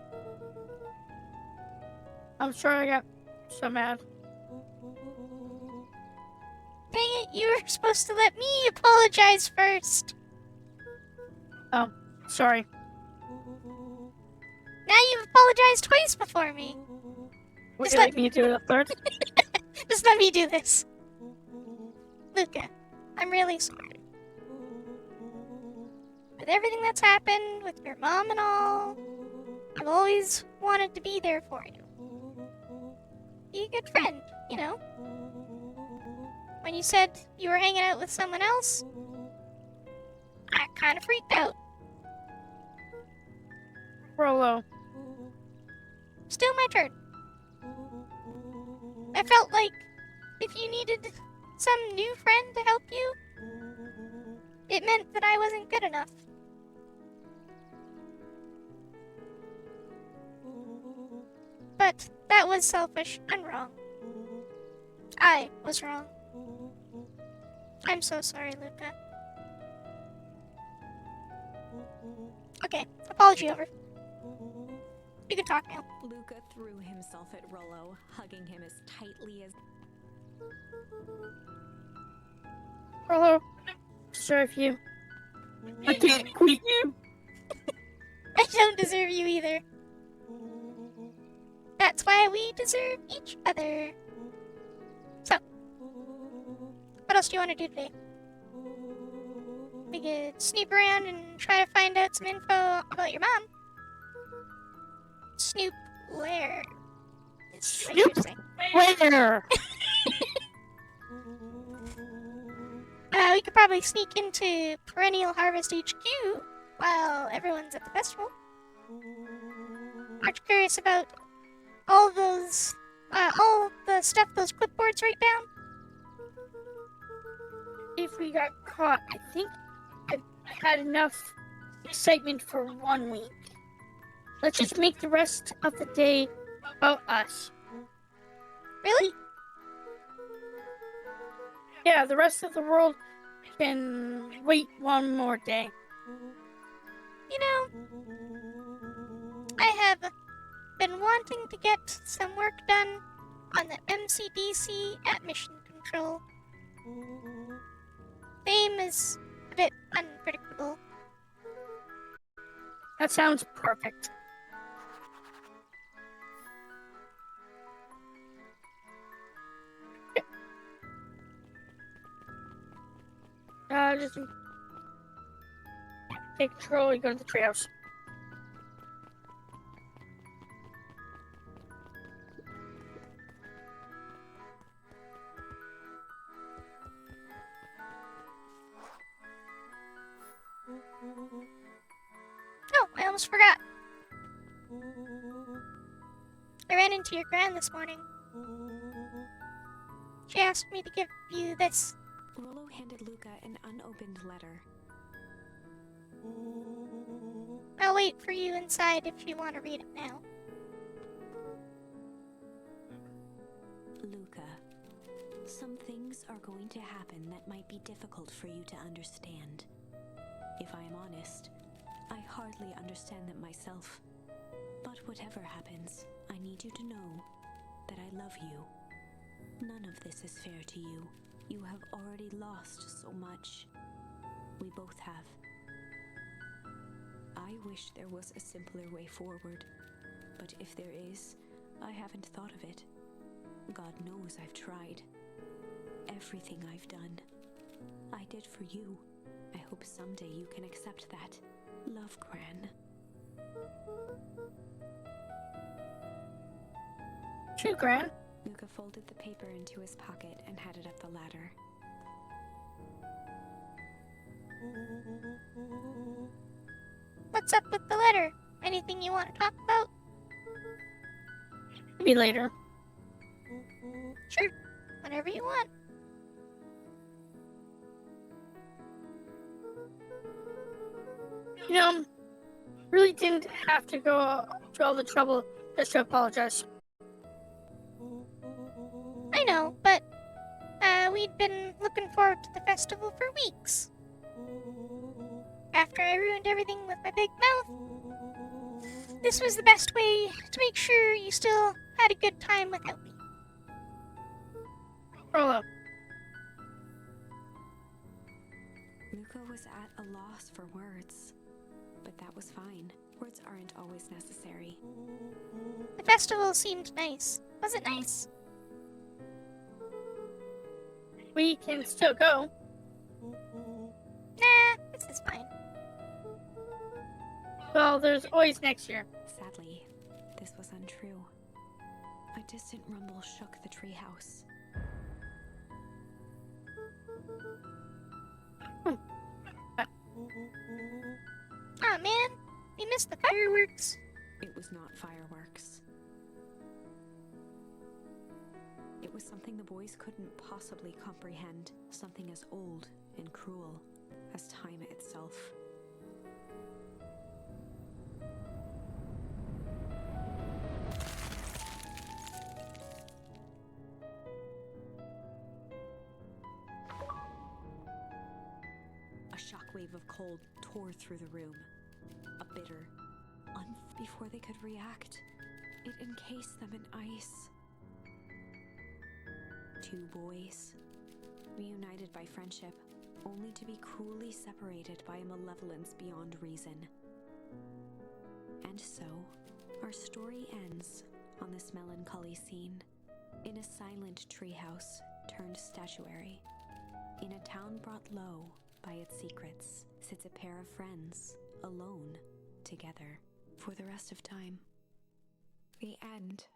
I'm sorry I got so mad. Dang it, you were supposed to let me apologize first. Oh, sorry. Now you've apologized twice before me. Would Just you let- like me to do it a third? Just let me do this. Luca, I'm really sorry. With everything that's happened, with your mom and all, I've always wanted to be there for you. Be a good friend, you know? When you said you were hanging out with someone else, I kind of freaked out. Rolo. Still my turn. I felt like if you needed some new friend to help you, it meant that I wasn't good enough. But that was selfish and wrong. I was wrong. I'm so sorry, Luca. Okay, apology over. You can talk now. Luca threw himself at Rolo, hugging him as tightly as Rolo. Serve you. I can't quit you. I don't deserve you either. That's why we deserve each other. So, what else do you want to do today? We could snoop around and try to find out some info about your mom. Snoop where? I Snoop should say. where? We could probably sneak into Perennial Harvest HQ while everyone's at the festival. Aren't you curious about all those, all the stuff those clipboards write down? If we got caught, I think I've had enough excitement for 1 week. Let's just make the rest of the day about us. Really? Yeah, the rest of the world can wait 1 more day. You know, I have been wanting to get some work done on the MCDC at Mission Control. Fame is a bit unpredictable. That sounds perfect. Just take control and go to the treehouse. Oh, I almost forgot. I ran into your gran this morning. She asked me to give you this. Rolo handed Luca an unopened letter. wait for you inside if you want to read it now. Luca, some things are going to happen that might be difficult for you to understand. If I am honest, I hardly understand them myself. But whatever happens, I need you to know that I love you. None of this is fair to you. You have already lost so much. We both have. I wish there was a simpler way forward, but if there is, I haven't thought of it. God knows I've tried. Everything I've done, I did for you. I hope someday you can accept that. Love, Gran. True, Gran. Luca folded the paper into his pocket and headed up the ladder. What's up with the letter? Anything you want to talk about? Maybe later. Sure, whenever you want. You know, really didn't have to go to all the trouble just to apologize. I know, but we'd been looking forward to the festival for weeks. After I ruined everything with my big mouth, this was the best way to make sure you still had a good time without me. Rolo. Luca was at a loss for words, but that was fine. Words aren't always necessary. The festival seemed nice. Was it nice? We can still go. Nah, this is fine. Well, there's always next year. Sadly, this was untrue. A distant rumble shook the treehouse. Aw, man, we missed the fireworks. It was not fireworks. It was something the boys couldn't possibly comprehend. Something as old and cruel as time itself. A shockwave of cold tore through the room. A bitter, before they could react, it encased them in ice. Two boys, reunited by friendship, only to be cruelly separated by a malevolence beyond reason. And so, our story ends on this melancholy scene. In a silent treehouse turned statuary, in a town brought low by its secrets, sits a pair of friends, alone, together, for the rest of time. The end.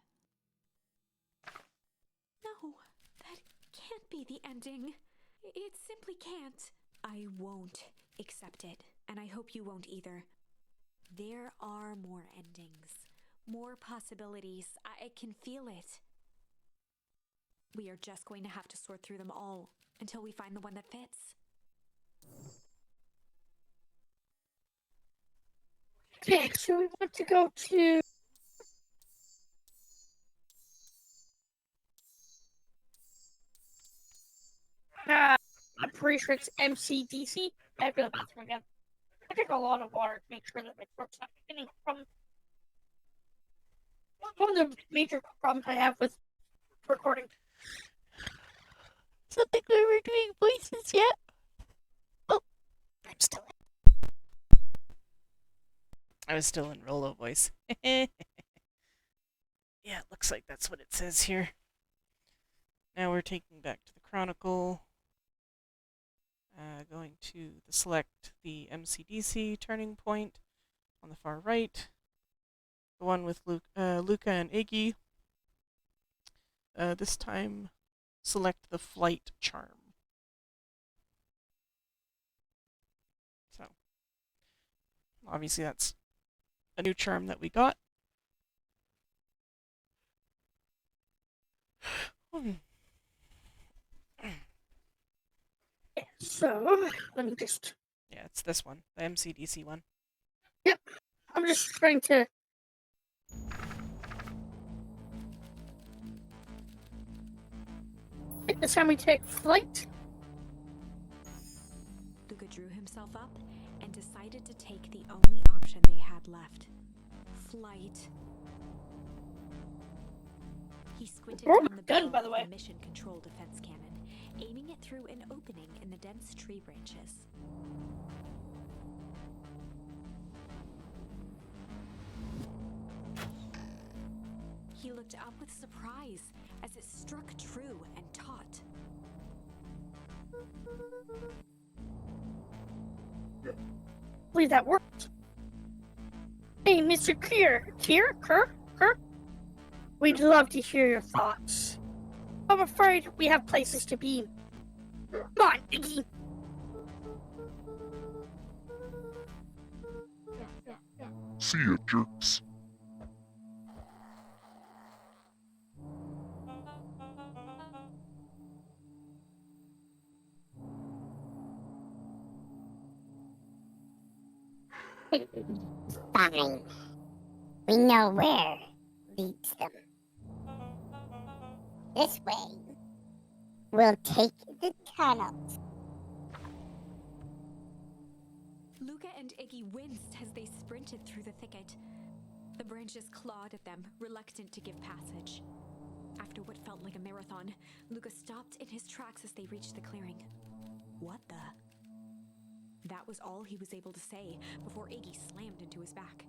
No, that can't be the ending. It simply can't. I won't accept it, and I hope you won't either. There are more endings, more possibilities. I can feel it. We are just going to have to sort through them all until we find the one that fits. Okay, so we want to go to... I'm pretty sure it's MCDC. I have to go to the bathroom again. I drink a lot of water to make sure that my throat's not getting from... One of the major problems I have with recording. So think we were doing voices yet? Oh, I'm still in. I was still in Rolo voice. Yeah, it looks like that's what it says here. Now we're taking back to the Chronicle. Going to select the MCDC turning point on the far right. The one with Luca and Iggy. This time, select the flight charm. So, obviously that's a new charm that we got. So, let me just... Yeah, it's this one, the MCDC one. Yep. I'm just trying to. This time we take flight. Luca drew himself up and decided to take the only option they had left. Flight. He squinted Oh, down the gun, barrel by the of way. the mission control defense cannon, aiming it through an opening in the dense tree branches. He looked up with surprise as it struck true and taut. Believe that worked. Hey, Mr. Kerr? We'd love to hear your thoughts. I'm afraid we have places to be. Come on, Iggy. See ya, jerks. Fine. We know where leads them. This way. We'll take the tunnels. Luca and Iggy winced as they sprinted through the thicket. The branches clawed at them, reluctant to give passage. After what felt like a marathon, Luca stopped in his tracks as they reached the clearing. What the? That was all he was able to say before Iggy slammed into his back.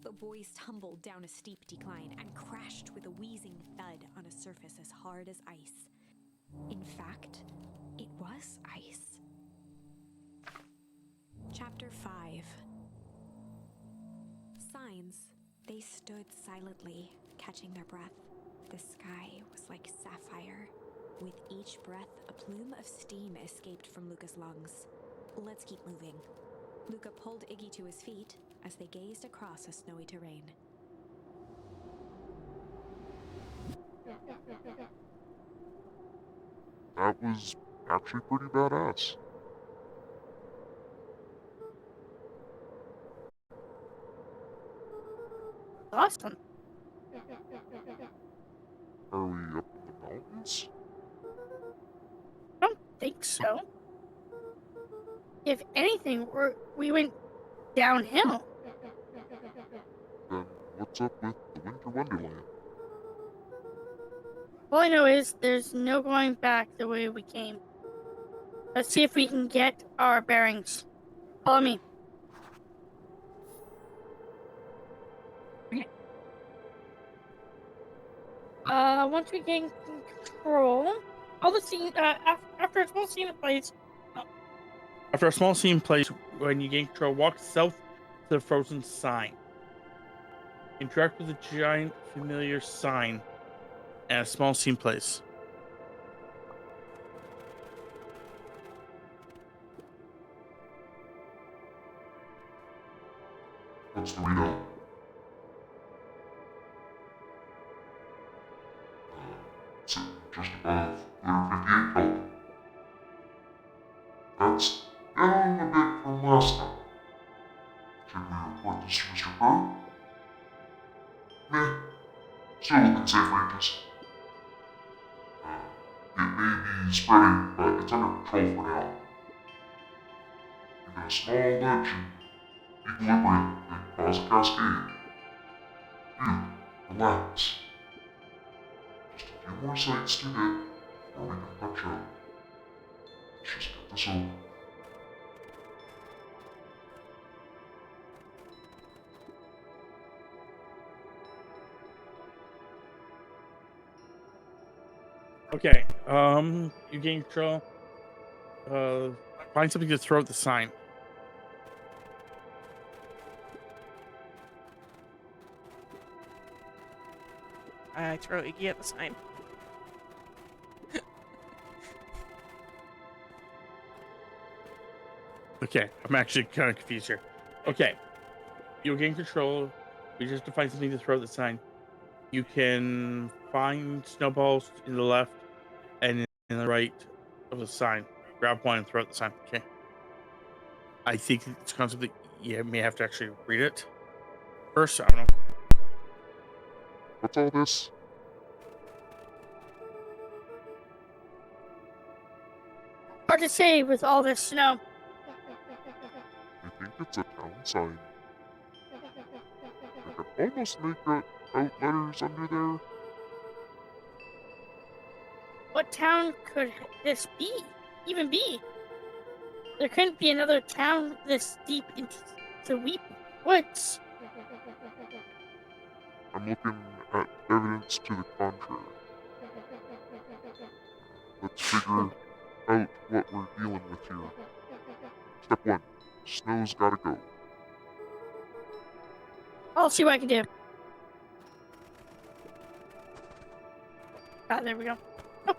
The boys tumbled down a steep decline and crashed with a wheezing thud on a surface as hard as ice. In fact, it was ice. Chapter 5. Signs. They stood silently, catching their breath. The sky was like sapphire. With each breath, a plume of steam escaped from Luca's lungs. Let's keep moving. Luca pulled Iggy to his feet as they gazed across a snowy terrain. That was actually pretty badass. Awesome. Are we up in the mountains? I don't think so. If anything, we went downhill. Then what's up with the Winter Wonderland? All I know is there's no going back the way we came. Let's see if we can get our bearings. Follow me. Okay. Once we gain control, all the scene. After a small scene of plays. After a small scene plays, when you gain control, walk south to the frozen sign. Interact with the giant familiar sign, and a small scene plays. What's the readout? It's just above 158 total. That's down a bit from last time. Should we report this to Mr. Bird? Meh. Still within safe ranges. It may be spreading, but it's under control for now. We got a small ledge in equilibrium that can cause a cascade. Relax. Just a few more sites to hit before we can punch out. Let's just get this over. Okay. You gain control. Find something to throw at the sign. I throw Iggy at the sign. Okay, I'm actually kind of confused here. Okay, you'll gain control. You just have to find something to throw at the sign. You can find snowballs in the left and in the right of the sign. Grab one and throw at the sign. Okay. I think it's concept that you may have to actually read it first. I don't know. What's all this? Hard to say with all this snow. I think it's a town sign. I can almost make out letters under there. What town could this be? Even be? There couldn't be another town this deep into the Weep Woods. I'm looking at evidence to the contrary. Let's figure out what we're dealing with here. Step 1. Snow's gotta go. I'll see what I can do. Ah, there we go. Oh.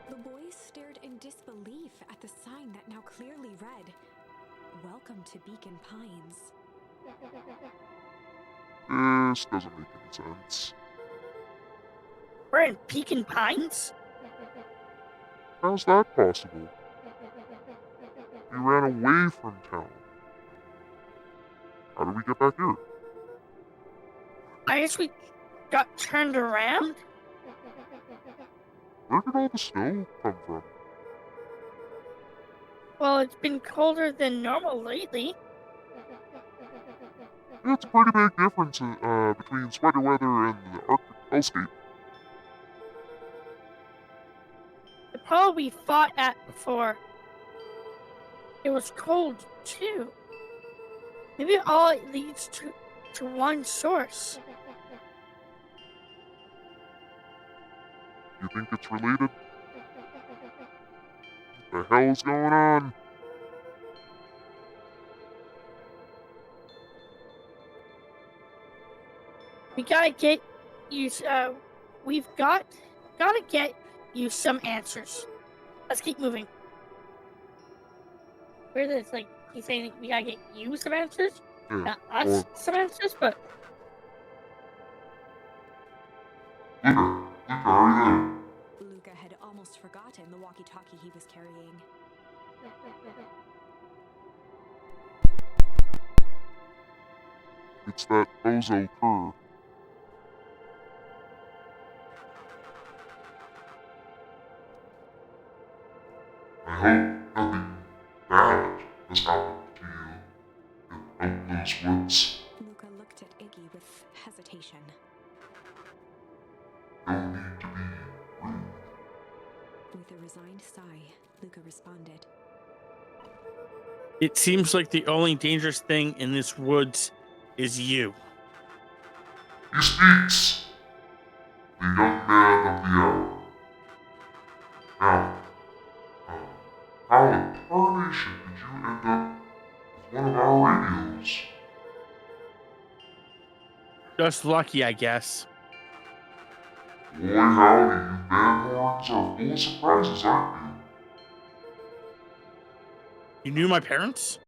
The boys stared in disbelief at the sign that now clearly read, "Welcome to Beacon Pines." This doesn't make any sense. We're in Beacon Pines? How's that possible? We ran away from town. How did we get back here? I guess we got turned around? Where did all the snow come from? Well, it's been colder than normal lately. Yeah, it's a pretty big difference between sweater weather and the Arctic hellscape. The pole we fought at before, it was cold too. Maybe all it leads to one source. You think it's related? What the hell's going on? We gotta get you. We've gotta get you some answers. Let's keep moving. Where this like he's saying we gotta get you some answers, Yeah, not us some answers, but Luca, are you there? Luca had almost forgotten the walkie-talkie he was carrying. It's that bozo Kerr. I hope nothing bad has happened to you in those woods. Luca looked at Iggy with hesitation. No need to be rude. With a resigned sigh, Luca responded. It seems like the only dangerous thing in this woods is you. He speaks! The young man of the hour. Now, how in tarnation did you end up with one of our radios? Just lucky, I guess. Boy howdy, you bandhorns are full of surprises, aren't you? You knew my parents?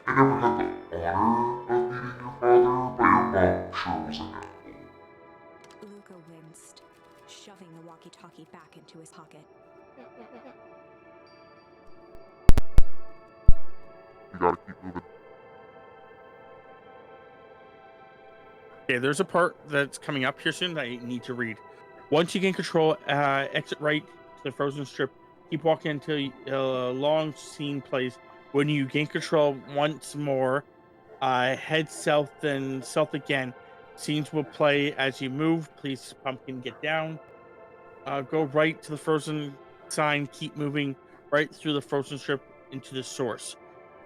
I never had the honor of meeting your father, but your mom sure was a handful. Luca winced, shoving the walkie-talkie back into his pocket. You gotta keep moving. Okay, there's a part that's coming up here soon that I need to read. Once you gain control, exit right to the frozen strip. Keep walking until a long scene plays. When you gain control once more, head south, then south again. Scenes will play as you move. Please, pumpkin, get down. Go right to the frozen sign. Keep moving right through the frozen strip into the source.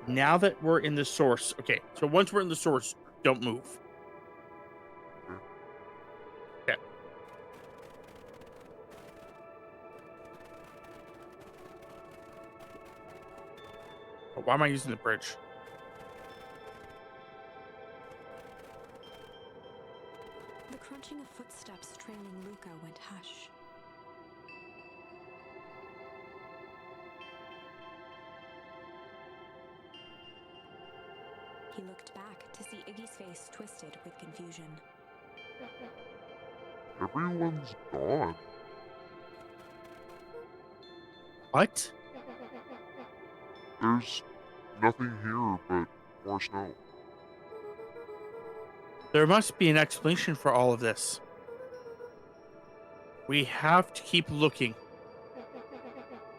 Now that we're in the source, okay, so once we're in the source, don't move. Okay. But why am I using the bridge? The crunching of footsteps trailing Luca went hush. He looked back to see Iggy's face twisted with confusion. Everyone's gone. What? There's nothing here but more snow. There must be an explanation for all of this. We have to keep looking.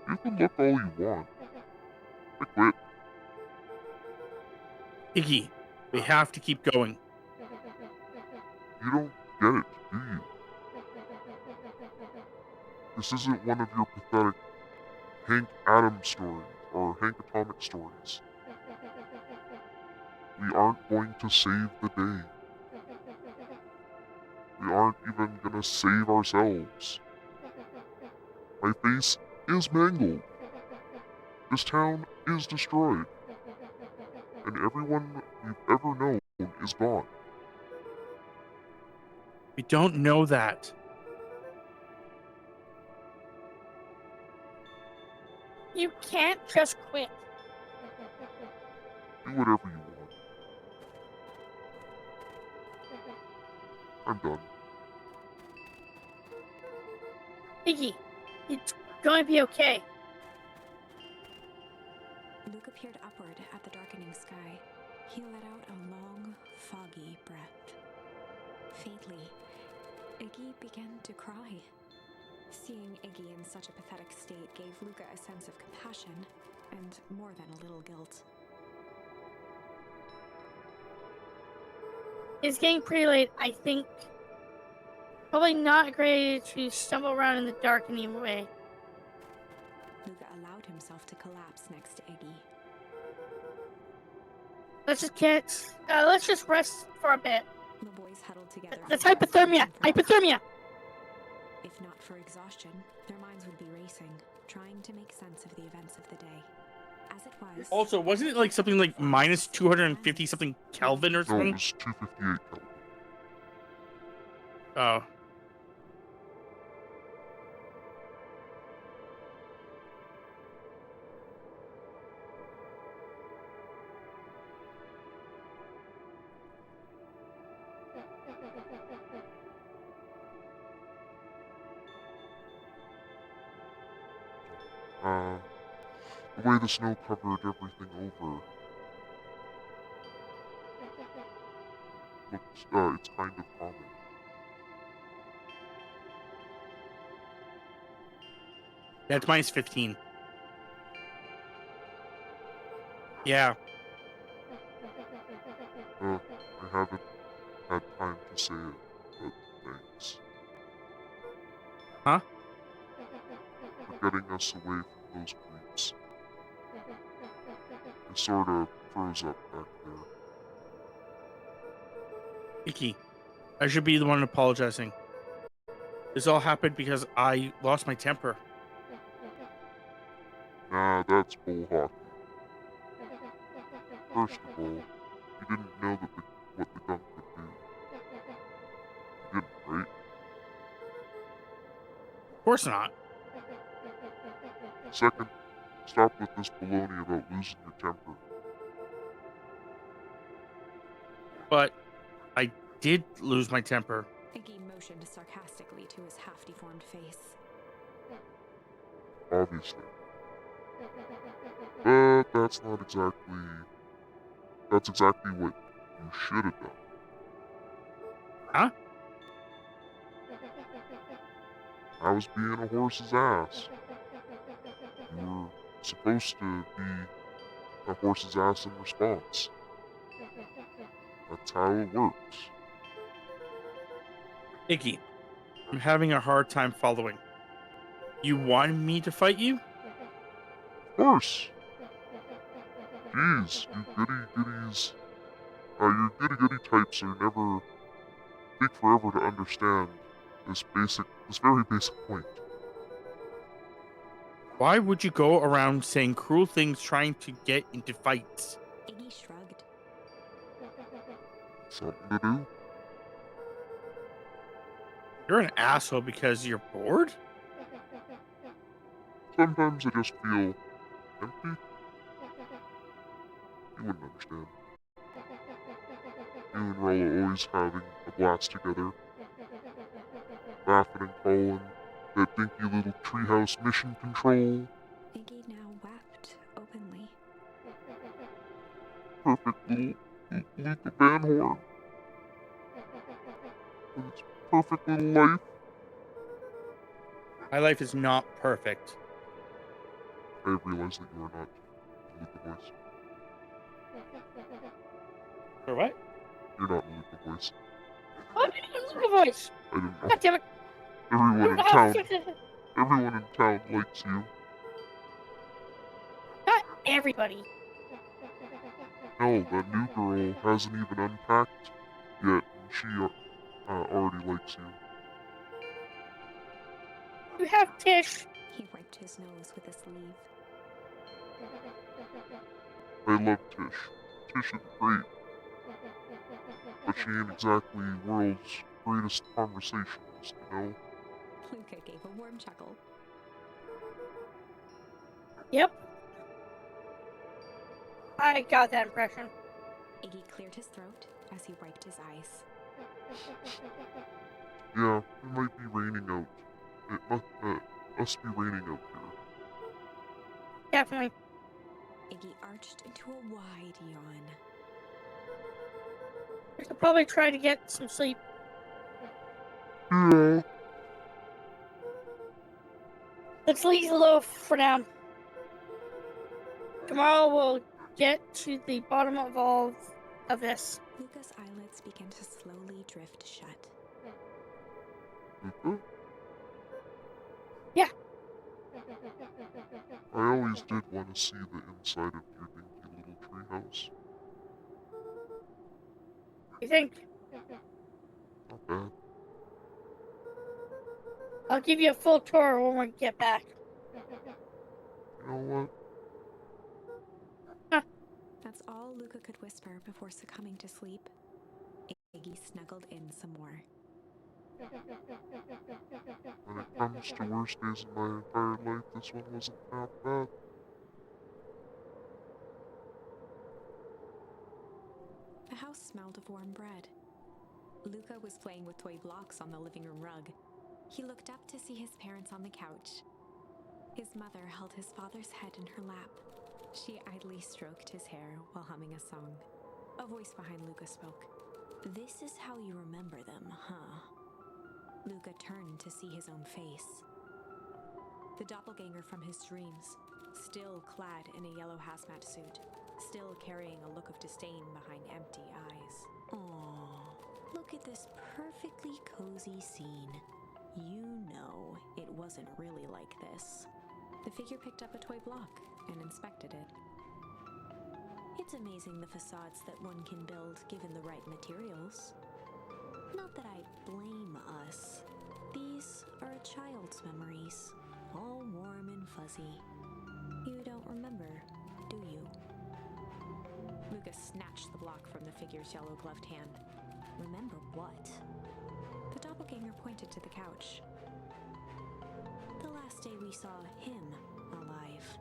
You can look all you want. I quit. Iggy, we have to keep going. You don't get it, do you? This isn't one of your pathetic Hank Atom stories or Hank Atomic stories. We aren't going to save the day. We aren't even gonna save ourselves. My face is mangled. This town is destroyed. And everyone we've ever known is gone. We don't know that. You can't just quit. Do whatever you want. I'm done. Iggy, it's going to be okay. Luca peered upward at the darkening sky. He let out a long, foggy breath. Faintly, Iggy began to cry. Seeing Iggy in such a pathetic state gave Luca a sense of compassion and more than a little guilt. It's getting pretty late, I think. Probably not a great idea to stumble around in the dark anyway. Luca allowed himself to collapse next to Iggy. Let's just rest for a bit. The boys huddled together. That's for rest and hypothermia! comfort. Hypothermia! If not for exhaustion, their minds would be racing, trying to make sense of the events of the day. As it was, Also, wasn't it like something like minus 250 something Kelvin or No, it something? was 258 Kelvin. Oh. The way the snow covered everything over looks, it's kind of common. That's minus 15. Yeah. I haven't had time to say it, but thanks. Huh? For getting us away from those creeps. It sort of froze up back there. Icky, I should be the one apologizing. This all happened because I lost my temper. Nah, that's bull hockey. First of all, you didn't know that what the gun could do. You didn't, right? Of course not. Second, stop with this baloney about losing your temper. But I did lose my temper. Iggy motioned sarcastically to his half-deformed face. Obviously. But that's exactly what you should have done. Huh? I was being a horse's ass. You were supposed to be a horse's ass in response. That's how it works. Icky, I'm having a hard time following. You wanted me to fight you? Of course. Jeez, you goody-goodies. Your goody-goody types are never take forever to understand this very basic point. Why would you go around saying cruel things trying to get into fights? Iggy shrugged. Something to do? You're an asshole because you're bored? Sometimes I just feel empty. You wouldn't understand. You and Rolla always having a blast together. Laughing and calling that dinky little treehouse mission control. Iggy now wept openly. Perfect little Luca Van Horn. With its perfect little life. My life is not perfect. I realize that you are not Luca voice. For what? You're not Luca voice. What? Look at voice. I don't know. God damn it. Everyone in town, everyone in town likes you. Not everybody. Hell, that new girl hasn't even unpacked yet, and she already likes you. You have Tish. He wiped his nose with his sleeve. I love Tish. Tish is great, but she ain't exactly world's greatest conversationalist, you know? Luca gave a warm chuckle. Yep. I got that impression. Iggy cleared his throat as he wiped his eyes. Yeah, it might be raining out. It must be raining out here. Definitely. Iggy arched into a wide yawn. I should probably try to get some sleep. Yeah. Let's leave the loaf for now. Tomorrow we'll get to the bottom of all of this. Luca's eyelids began to slowly drift shut. Luca? Yeah. I always did want to see the inside of your dinky little treehouse. You think? Not bad. I'll give you a full tour when we get back. You know what? That's all Luca could whisper before succumbing to sleep. Iggy snuggled in some more. When it comes to worst days of my entire life, this one wasn't half bad. The house smelled of warm bread. Luca was playing with toy blocks on the living room rug. He looked up to see his parents on the couch. His mother held his father's head in her lap. She idly stroked his hair while humming a song. A voice behind Luca spoke. "This is how you remember them, huh?" Luca turned to see his own face. The doppelganger from his dreams, still clad in a yellow hazmat suit, still carrying a look of disdain behind empty eyes. Aww, look at this perfectly cozy scene. You know it wasn't really like this. The figure picked up a toy block and inspected it. It's amazing the facades that one can build given the right materials. Not that I blame us. These are a child's memories, all warm and fuzzy. You don't remember, do you? Lucas snatched the block from the figure's yellow-gloved hand. Remember what? The doppelganger pointed to the couch. The last day we saw him alive.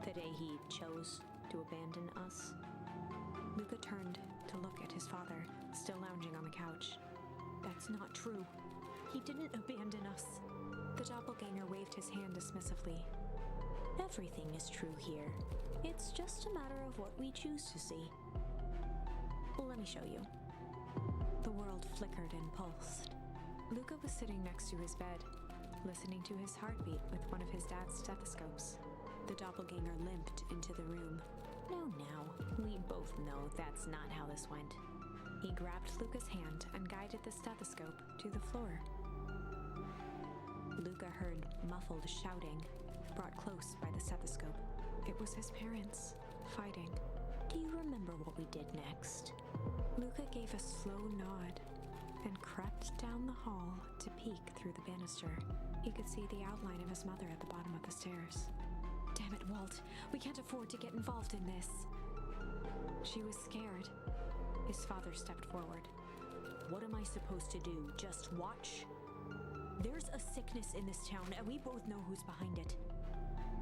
The day he chose to abandon us. Luca turned to look at his father, still lounging on the couch. That's not true. He didn't abandon us. The doppelganger waved his hand dismissively. Everything is true here. It's just a matter of what we choose to see. Well, let me show you. The world flickered and pulsed. Luca was sitting next to his bed, listening to his heartbeat with one of his dad's stethoscopes. The doppelganger limped into the room. No, we both know that's not how this went. He grabbed Luca's hand and guided the stethoscope to the floor. Luca heard muffled shouting, brought close by the stethoscope. It was his parents, fighting. Do you remember what we did next? Luca gave a slow nod and crept down the hall to peek through the banister. He could see the outline of his mother at the bottom of the stairs. Damn it, Walt. We can't afford to get involved in this. She was scared. His father stepped forward. What am I supposed to do? Just watch? There's a sickness in this town, and we both know who's behind it.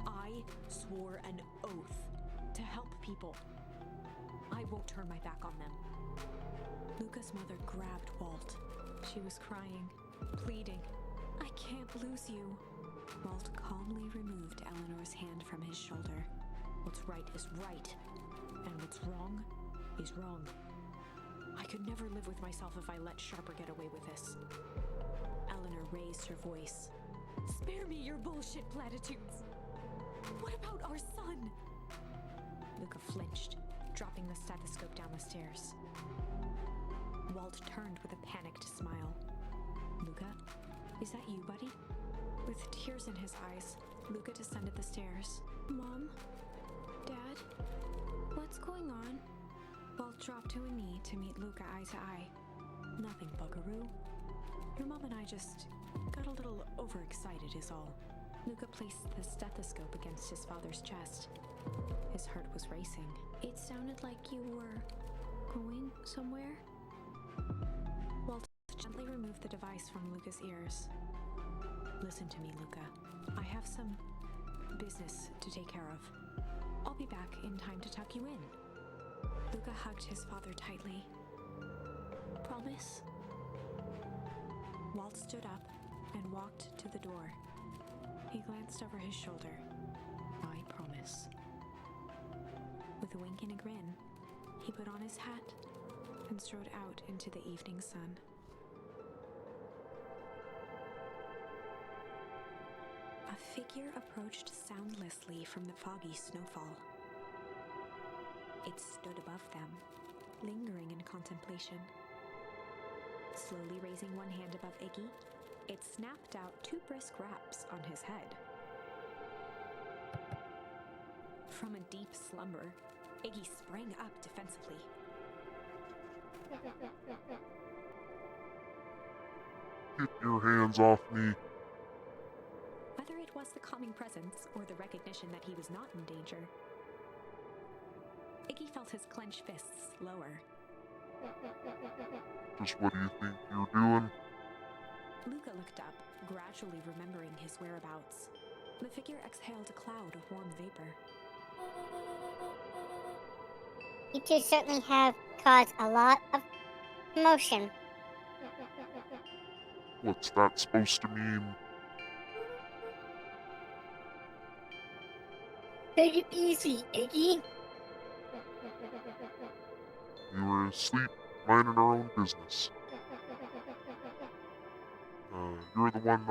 I swore an oath to help people. I won't turn my back on them. Luca's mother grabbed Walt. She was crying, pleading. I can't lose you. Walt calmly removed Eleanor's hand from his shoulder. What's right is right, and what's wrong is wrong. I could never live with myself if I let Sharper get away with this. Eleanor raised her voice. Spare me your bullshit platitudes! What about our son? Luca flinched, dropping the stethoscope down the stairs. Walt turned with a panicked smile. Luca, is that you, buddy? With tears in his eyes, Luca descended the stairs. Mom? Dad? What's going on? Walt dropped to a knee to meet Luca eye to eye. Nothing, buckaroo. Your mom and I just got a little overexcited is all. Luca placed the stethoscope against his father's chest. His heart was racing. It sounded like you were going somewhere? Walt gently removed the device from Luca's ears. Listen to me, Luca. I have some business to take care of. I'll be back in time to tuck you in. Luca hugged his father tightly. Promise? Walt stood up and walked to the door. He glanced over his shoulder. I promise. With a wink and a grin, he put on his hat and strode out into the evening sun. A figure approached soundlessly from the foggy snowfall. It stood above them, lingering in contemplation. Slowly raising one hand above Iggy, it snapped out 2 brisk raps on his head. From a deep slumber, Iggy sprang up defensively. Get your hands off me. Whether it was the calming presence or the recognition that he was not in danger, Iggy felt his clenched fists lower. Just what do you think you're doing? Luca looked up, gradually remembering his whereabouts. The figure exhaled a cloud of warm vapor. You two certainly have caused a lot of commotion. What's that supposed to mean? Take it easy, Iggy. We were asleep, minding our own business. You're the one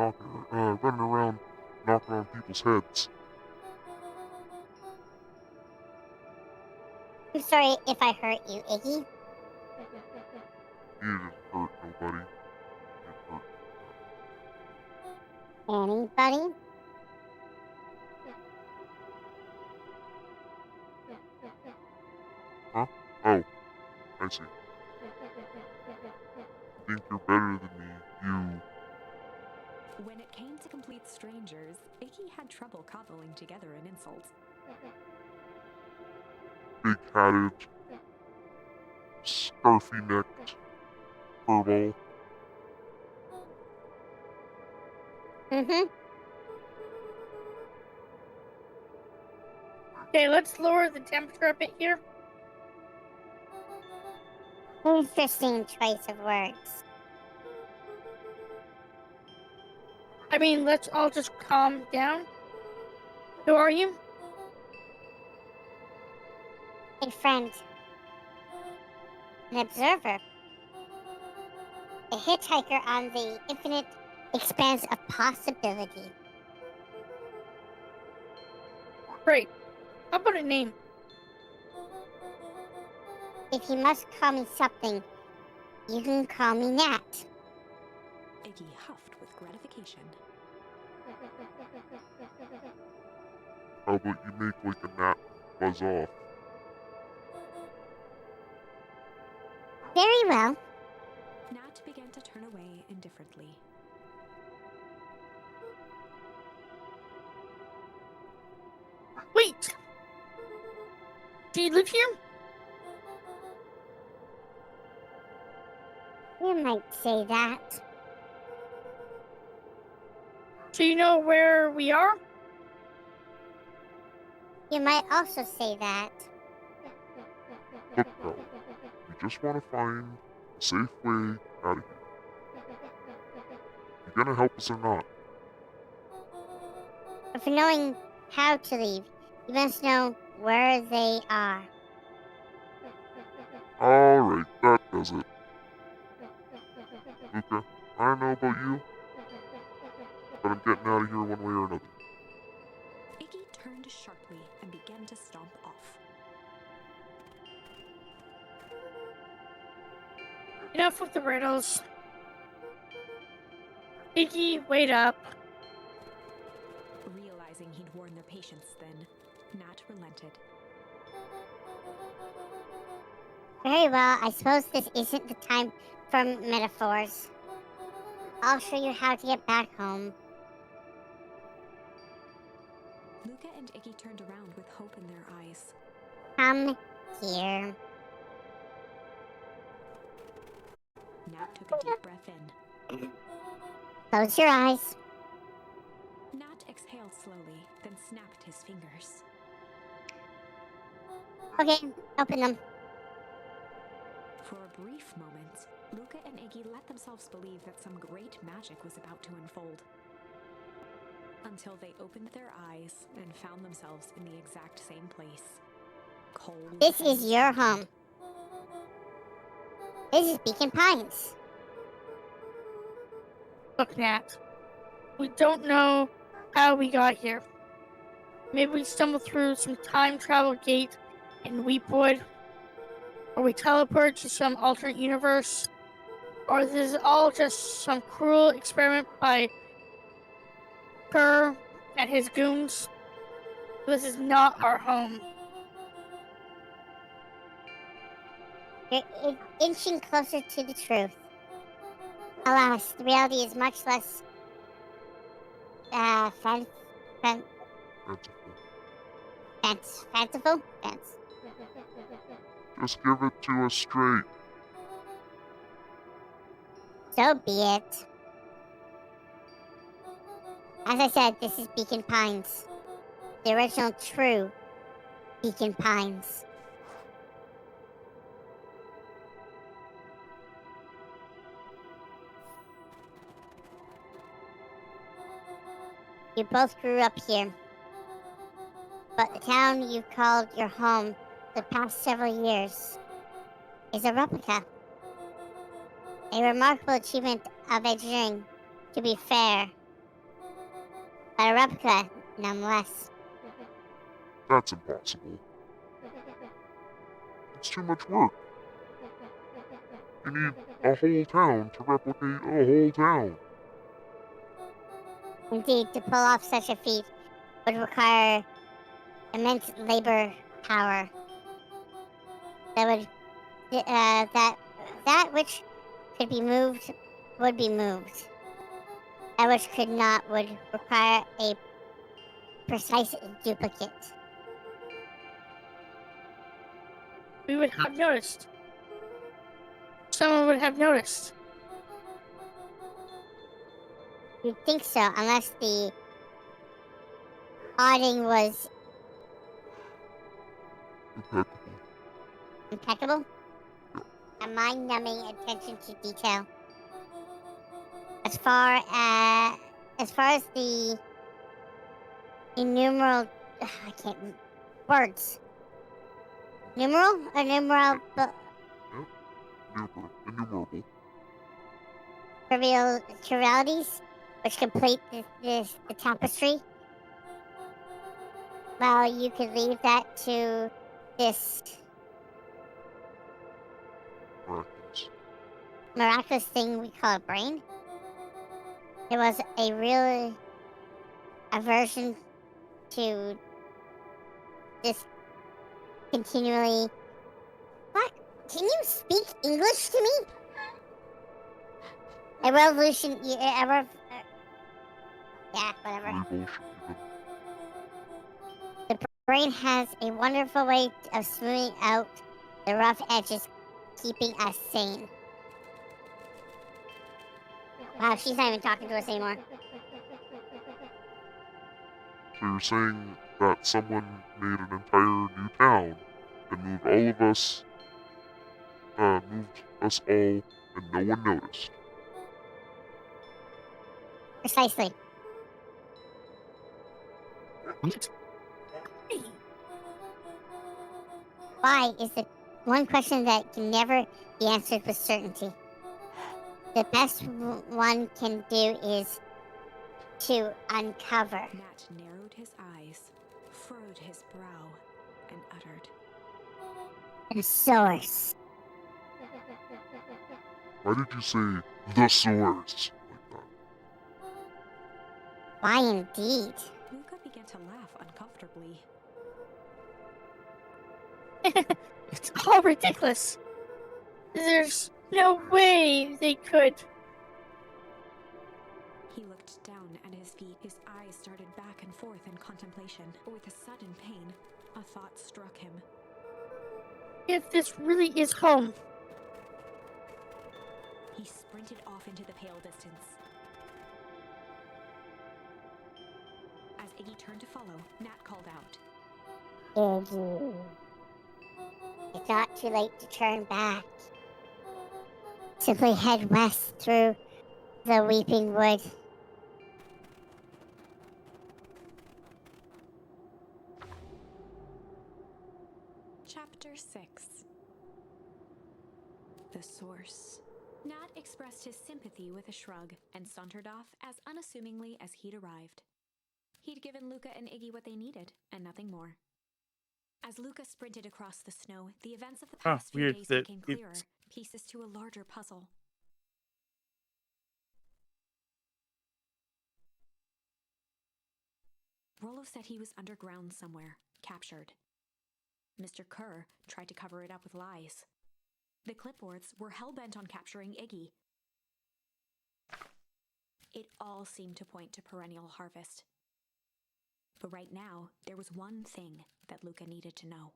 running around knocking on people's heads. I'm sorry if I hurt you, Iggy. You didn't hurt nobody. You hurt Anybody? Huh? Oh, I see. You think you're better than me, you. When it came to complete strangers, Iggy had trouble cobbling together an insult. Big-hatted, scarfy-necked, furball. Mm-hmm. Okay, let's lower the temperature a bit here. Interesting choice of words. I mean, let's all just calm down. Who are you? A friend. An observer. A hitchhiker on the infinite expanse of possibility. Great. How about a name? If you must call me something, you can call me Nat. Iggy huffed with gratification. How about you make like a gnat buzz off? Very well. Nat began to turn away indifferently. Wait! Do you live here? You might say that. Do you know where we are? You might also say that. Look, pal, we just want to find a safe way out of here. You gonna help us or not? But for knowing how to leave, you must know where they are. Alright, that does it. Luca, I don't know about you, but I'm getting out of here one way or another. Iggy turned sharply and began to stomp off. Enough with the riddles. Iggy, wait up. Realizing he'd worn their patience then, Nat relented. Very well, I suppose this isn't the time for metaphors. I'll show you how to get back home. Luca and Iggy turned around with hope in their eyes. Come here. Nat took a deep breath in. Close your eyes. Nat exhaled slowly, then snapped his fingers. Okay, open them. For a brief moment, Luca and Iggy let themselves believe that some great magic was about to unfold. Until they opened their eyes and found themselves in the exact same place. Cold. This is and your vacant. home. This is Beacon Pines. Look, Nat. We don't know how we got here. Maybe we stumbled through some time travel gate in Weepwood, or we teleported to some alternate universe, or this is all just some cruel experiment by Kerr and his goons. This is not our home. You're inching closer to the truth. Alas, the reality is much less fanciful. Just give it to us straight. So be it. As I said, this is Beacon Pines. The original true Beacon Pines. You both grew up here. But the town you called your home the past several years is a replica. A remarkable achievement of engineering, to be fair. But a replica, nonetheless. That's impossible. It's too much work. You need a whole town to replicate a whole town. Indeed, to pull off such a feat would require immense labor power. That which could be moved would be moved. That which could not would require a precise duplicate. We would have noticed. Someone would have noticed. You'd think so, unless the auditing was impeccable. A mind-numbing attention to detail. As far as the innumerable, words. Numeral or numerable? Innumerable. Trivialities which complete the tapestry. Well, you could leave that to this miraculous thing we call a brain. It was a real aversion to this continually. What? Can you speak English to me? A revolution. Yeah, whatever. The brain has a wonderful way of smoothing out the rough edges, keeping us sane. Wow, she's not even talking to us anymore. So you're saying that someone made an entire new town and moved us all, and no one noticed. Precisely. Why is the one question that can never be answered with certainty. The best one can do is to uncover. Nat narrowed his eyes, furrowed his brow, and uttered, The source. Why did you say the source like that? Why indeed? Luca began to laugh uncomfortably. It's all ridiculous. There's no way they could. He looked down at his feet. His eyes started back and forth in contemplation. With a sudden pain, a thought struck him. If this really is home, He sprinted off into the pale distance. As Iggy turned to follow, Nat called out, Iggy. It's not too late to turn back. Simply head west through the Weeping Wood. Chapter 6. The Source. Nat expressed his sympathy with a shrug and sauntered off as unassumingly as he'd arrived. He'd given Luca and Iggy what they needed, and nothing more. As Luca sprinted across the snow, the events of the past few weird days that became clearer, pieces to a larger puzzle. Rollo said he was underground somewhere, captured. Mr. Kerr tried to cover it up with lies. The clipboards were hell-bent on capturing Iggy. It all seemed to point to perennial harvest. But right now, there was one thing that Luca needed to know.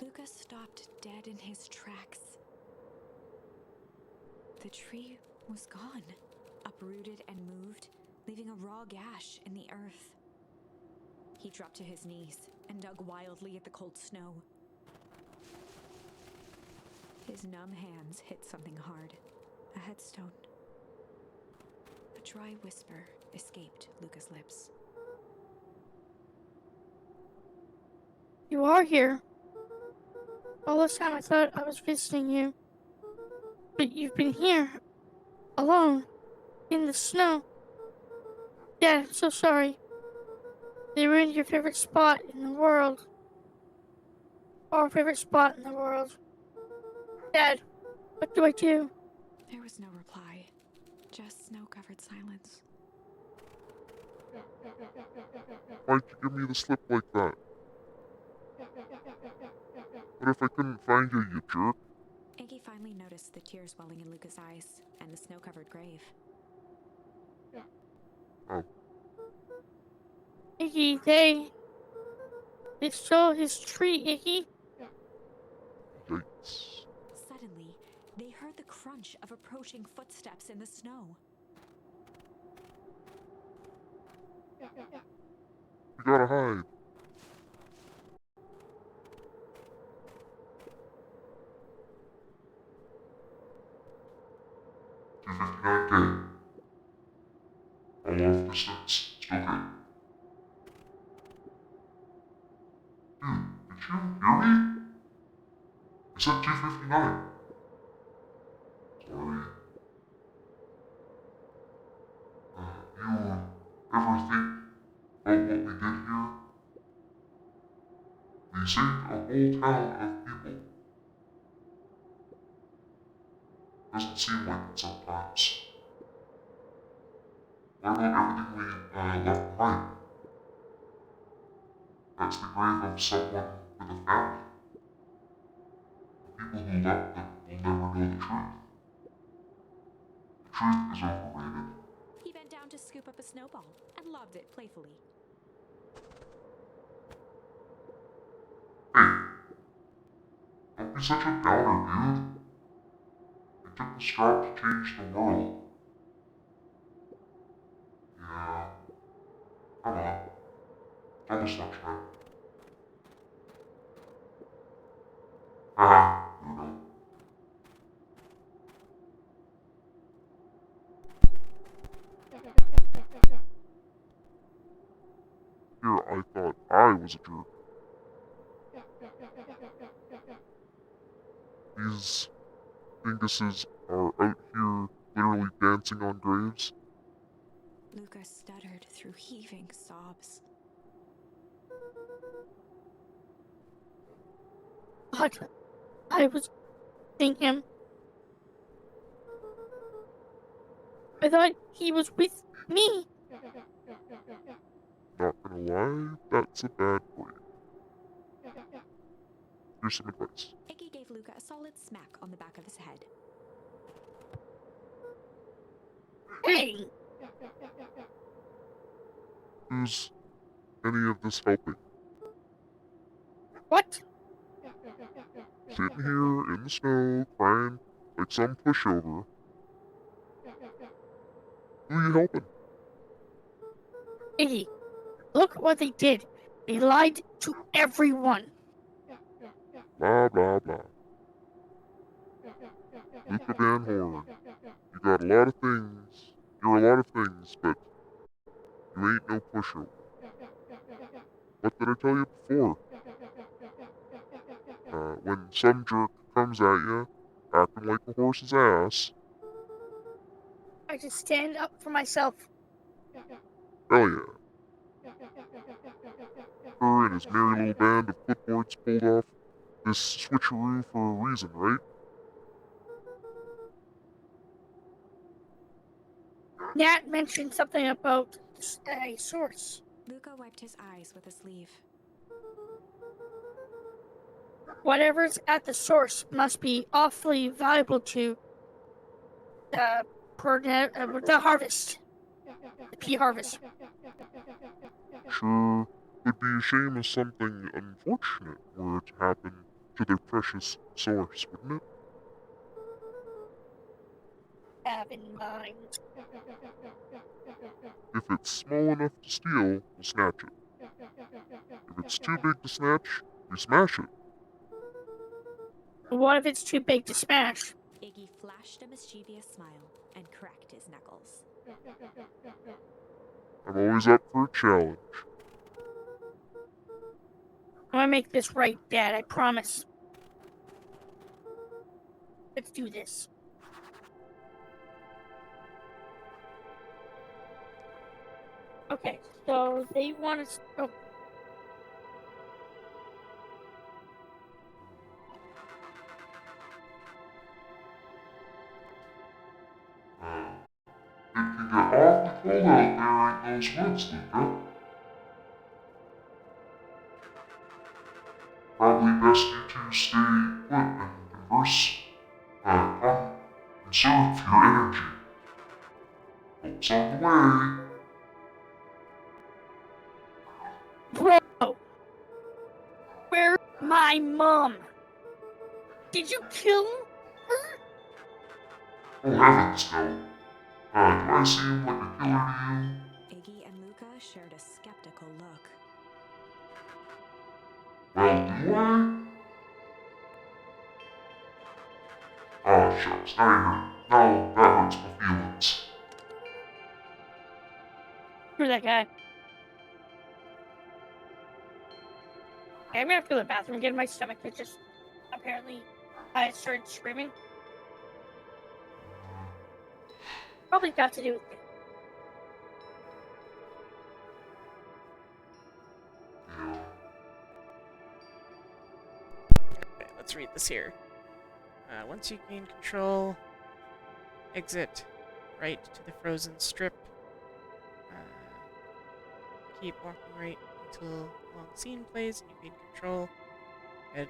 Luca stopped dead in his tracks. The tree was gone, uprooted and moved, leaving a raw gash in the earth. He dropped to his knees and dug wildly at the cold snow. His numb hands hit something hard, a headstone. A dry whisper escaped Luca's lips. you are here. All this time I thought I was visiting you. But you've been here, alone, in the snow. Dad, I'm so sorry. They ruined your favorite spot in the world. Our favorite spot in the world. Dad, what do I do? There was no reply, just snow-covered silence. Why'd you give me the slip like that? What if I couldn't find you, you jerk? Iggy finally noticed the tears welling in Luca's eyes and the snow-covered grave. Oh, Iggy, they stole his tree, Iggy. yikes. Suddenly, they heard the crunch of approaching footsteps in the snow. We gotta hide. $2.59K. All off distance. Still good. Dude, did you hear me? I said 259. Sorry. You ever think about what we did here? We saved a whole town of people. Doesn't seem like it sometimes. What about everything we left behind? That's the grave of someone with a family. The people who left them will never know the truth. The truth is overrated. He bent down to scoop up a snowball and lobbed it playfully. Hey, don't be such a downer, dude. You took the straw to change the world. Yeah. Come on. It's almost lunchtime. Haha, weirdo. Here, I thought I was a jerk. These dinguses are out here literally dancing on graves. Luca stuttered through heaving sobs. But I was thinking. I thought he was with me. Not gonna lie, that's a bad boy. Here's some advice. Iggy gave Luca a solid smack on the back of his head. Hey, Who's any of this helping? what? Sitting here in the snow, crying like some pushover. Who you helping? Iggy, look what they did. They lied to everyone. Blah, blah, blah. Luca Dan Horn. You got a lot of things. You're a lot of things, but you ain't no pushover. What did I tell you before? When some jerk comes at you, acting like a horse's ass, I just stand up for myself. hell yeah. Her and his merry little band of clipboards pulled off this switcheroo for a reason, right? Nat mentioned something about a source. Luca wiped his eyes with a sleeve. Whatever's at the source must be awfully valuable to the harvest. The pea harvest. Sure, would be a shame if something unfortunate were to happen to their precious source, wouldn't it? Have in mind. If it's small enough to steal, we'll snatch it. If it's too big to snatch, we smash it. What if it's too big to smash? Iggy flashed a mischievous smile and cracked his knuckles. I'm always up for a challenge. I'm gonna make this right, Dad, I promise. Let's do this. Okay, so they want us. Oh, It can get awfully cold out there in those woods, Luca. Probably best you two stay put and converse, conserve your energy. Help's on the way. bro, where's my mom? Did you kill her? Oh heavens, no. Do I seem like a killer to you? Iggy and Luca shared a skeptical look. Well, do I? Oh, shucks, now that hurts my feelings. Screw that guy. Okay, I'm gonna have to go to the bathroom again. My stomach is just apparently I started screaming. Probably got to do with it. Yeah. Okay, let's read this here. Once you gain control, exit right to the frozen strip. Keep walking right until long scene plays and you gain control. Head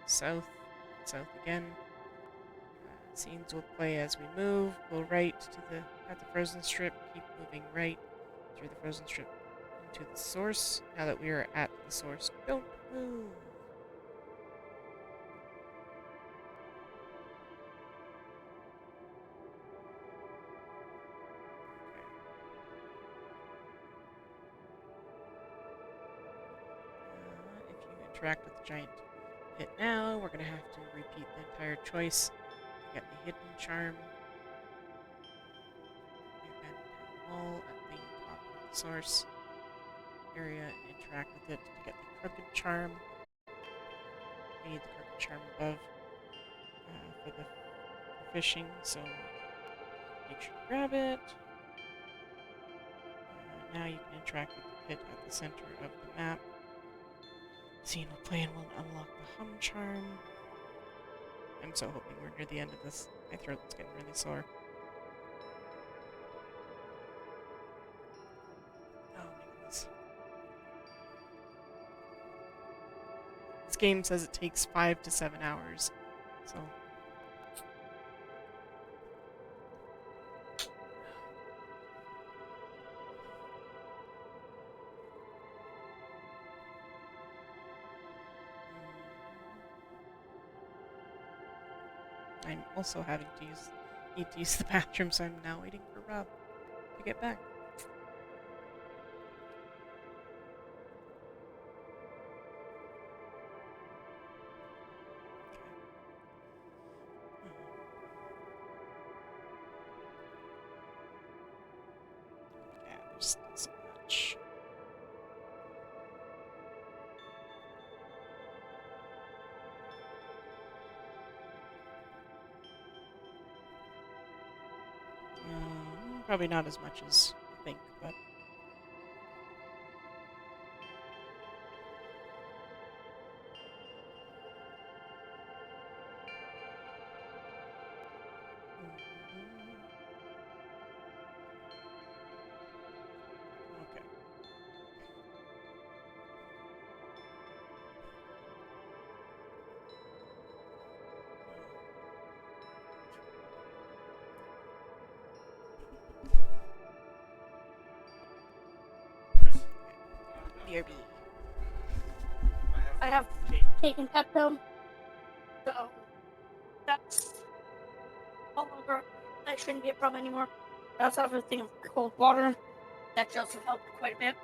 south, south again. Scenes will play as we move. Go right at the frozen strip. Keep moving right through the frozen strip into the source. Now that we are at the source, don't move. If you interact with the giant pit now, we're going to have to repeat the entire choice. We got the hidden charm, the abandoned wall at the top of the source area and interact with it to get the crooked charm. We need the crooked charm above for the fishing, so make sure to grab it. Now you can interact with the pit at the center of the map. Scene will play and will unlock the hum charm. I'm so hoping we're near the end of this. My throat's getting really sore. Oh my goodness. This game says it takes 5 to 7 hours, so... I'm also need to use the bathroom, so I'm now waiting for Rob to get back. Yeah, there's still so much. Probably not as much as you think, but... Okay. BRB. I have taken Pepto, so that's no longer, that shouldn't be a problem anymore. I also have a thing of cold water. That just helped quite a bit.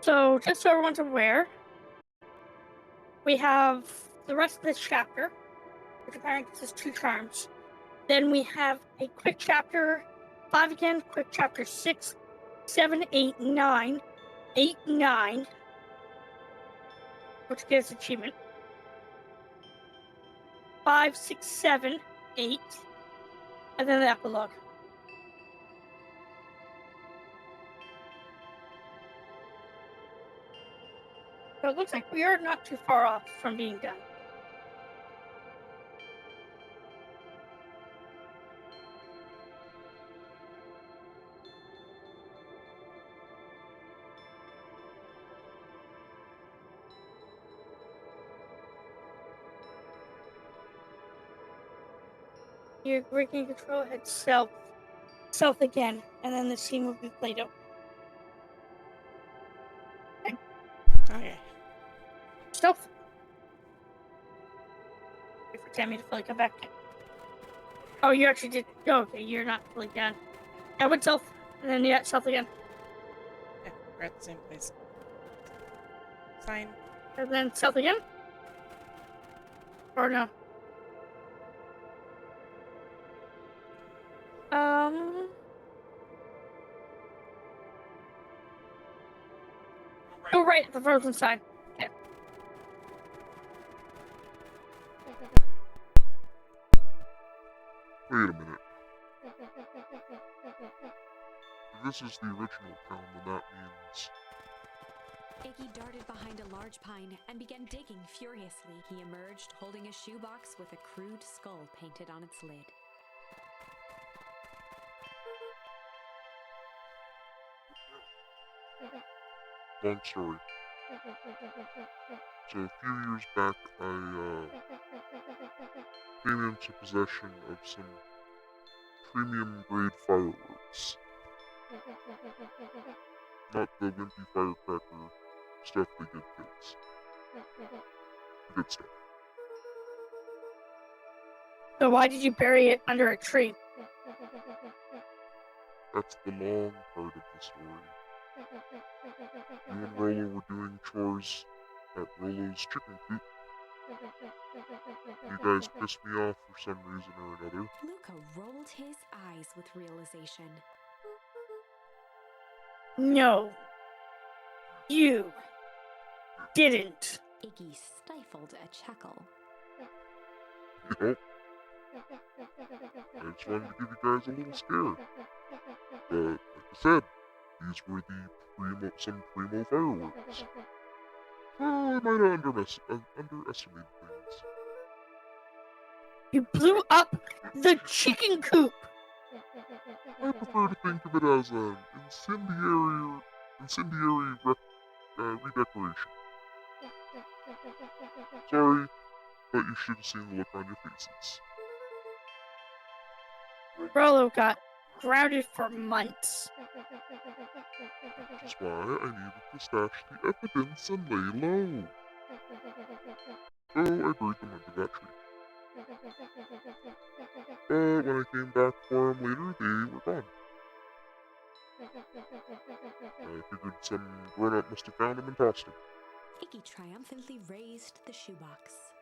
So, just so everyone's aware, we have the rest of this chapter, which apparently consists 2 charms. Then we have a quick chapter 5 again, quick chapter 6, 7, 8, 9, 8, 9, which gives achievement. 5, 6, 7, 8, and then the epilogue. So it looks like we are not too far off from being done. You're breaking control at self again, and then the scene will be played out. Okay. Self. Wait for Tammy to fully come back. Oh, you actually did. Oh, okay, you're not fully done. I went self, and then yeah, self again. Yeah, we're at the same place. Sign. And then self again? Or no? Oh, right, the frozen sign. Okay. Wait a minute. If this is the original town, then that means... Iggy darted behind a large pine and began digging furiously. He emerged holding a shoebox with a crude skull painted on its lid. Long story. So a few years back, I came into possession of some premium grade fireworks. Not the wimpy firecracker stuff they give kids. The good stuff. So why did you bury it under a tree? That's the long part of the story. You and Rolo were doing chores at Rolo's chicken coop. You guys pissed me off for some reason or another. Luca rolled his eyes with realization. No. You didn't. Iggy stifled a chuckle. Yup. I just wanted to give you guys a little scare. But, like I said, these were the some primo fireworks. So I might have underestimated things. You blew up the chicken coop. I prefer to think of it as an incendiary redecoration. Sorry, but you should have seen the look on your faces. Rolo got grounded for months. Which is why I needed to stash the evidence and lay low. So I buried them under that tree. But when I came back for them later, they were gone. I figured some grown-up must have found them and tossed them. Iggy triumphantly raised the shoebox.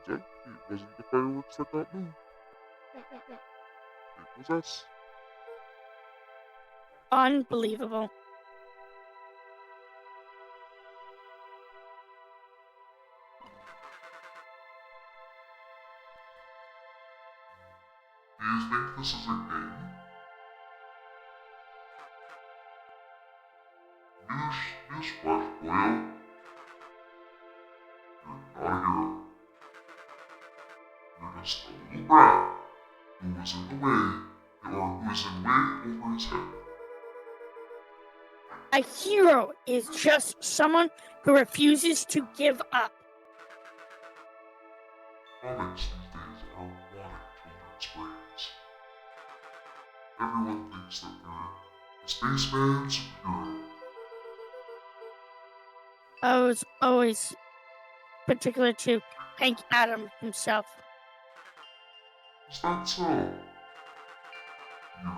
Turns out it wasn't the fireworks that got moved. It was us. Unbelievable. Do you think this is a game? Newsflash, boyo. You're not a hero. You're just a little brat who was in the way, or who is in way over his head. A hero is just someone who refuses to give up. Comics these days are wanting children's brains. Everyone thinks that they're a spaceman superhero. I was always particular to Hank Adam himself. Is that so? You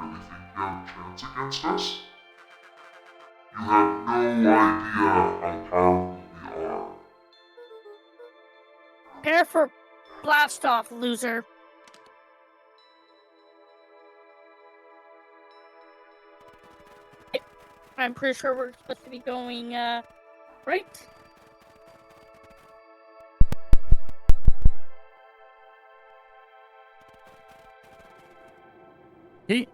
really think you have a chance against us? You have no idea how powerful we are. Prepare for blast off, loser. I'm pretty sure we're supposed to be going, right? Hey,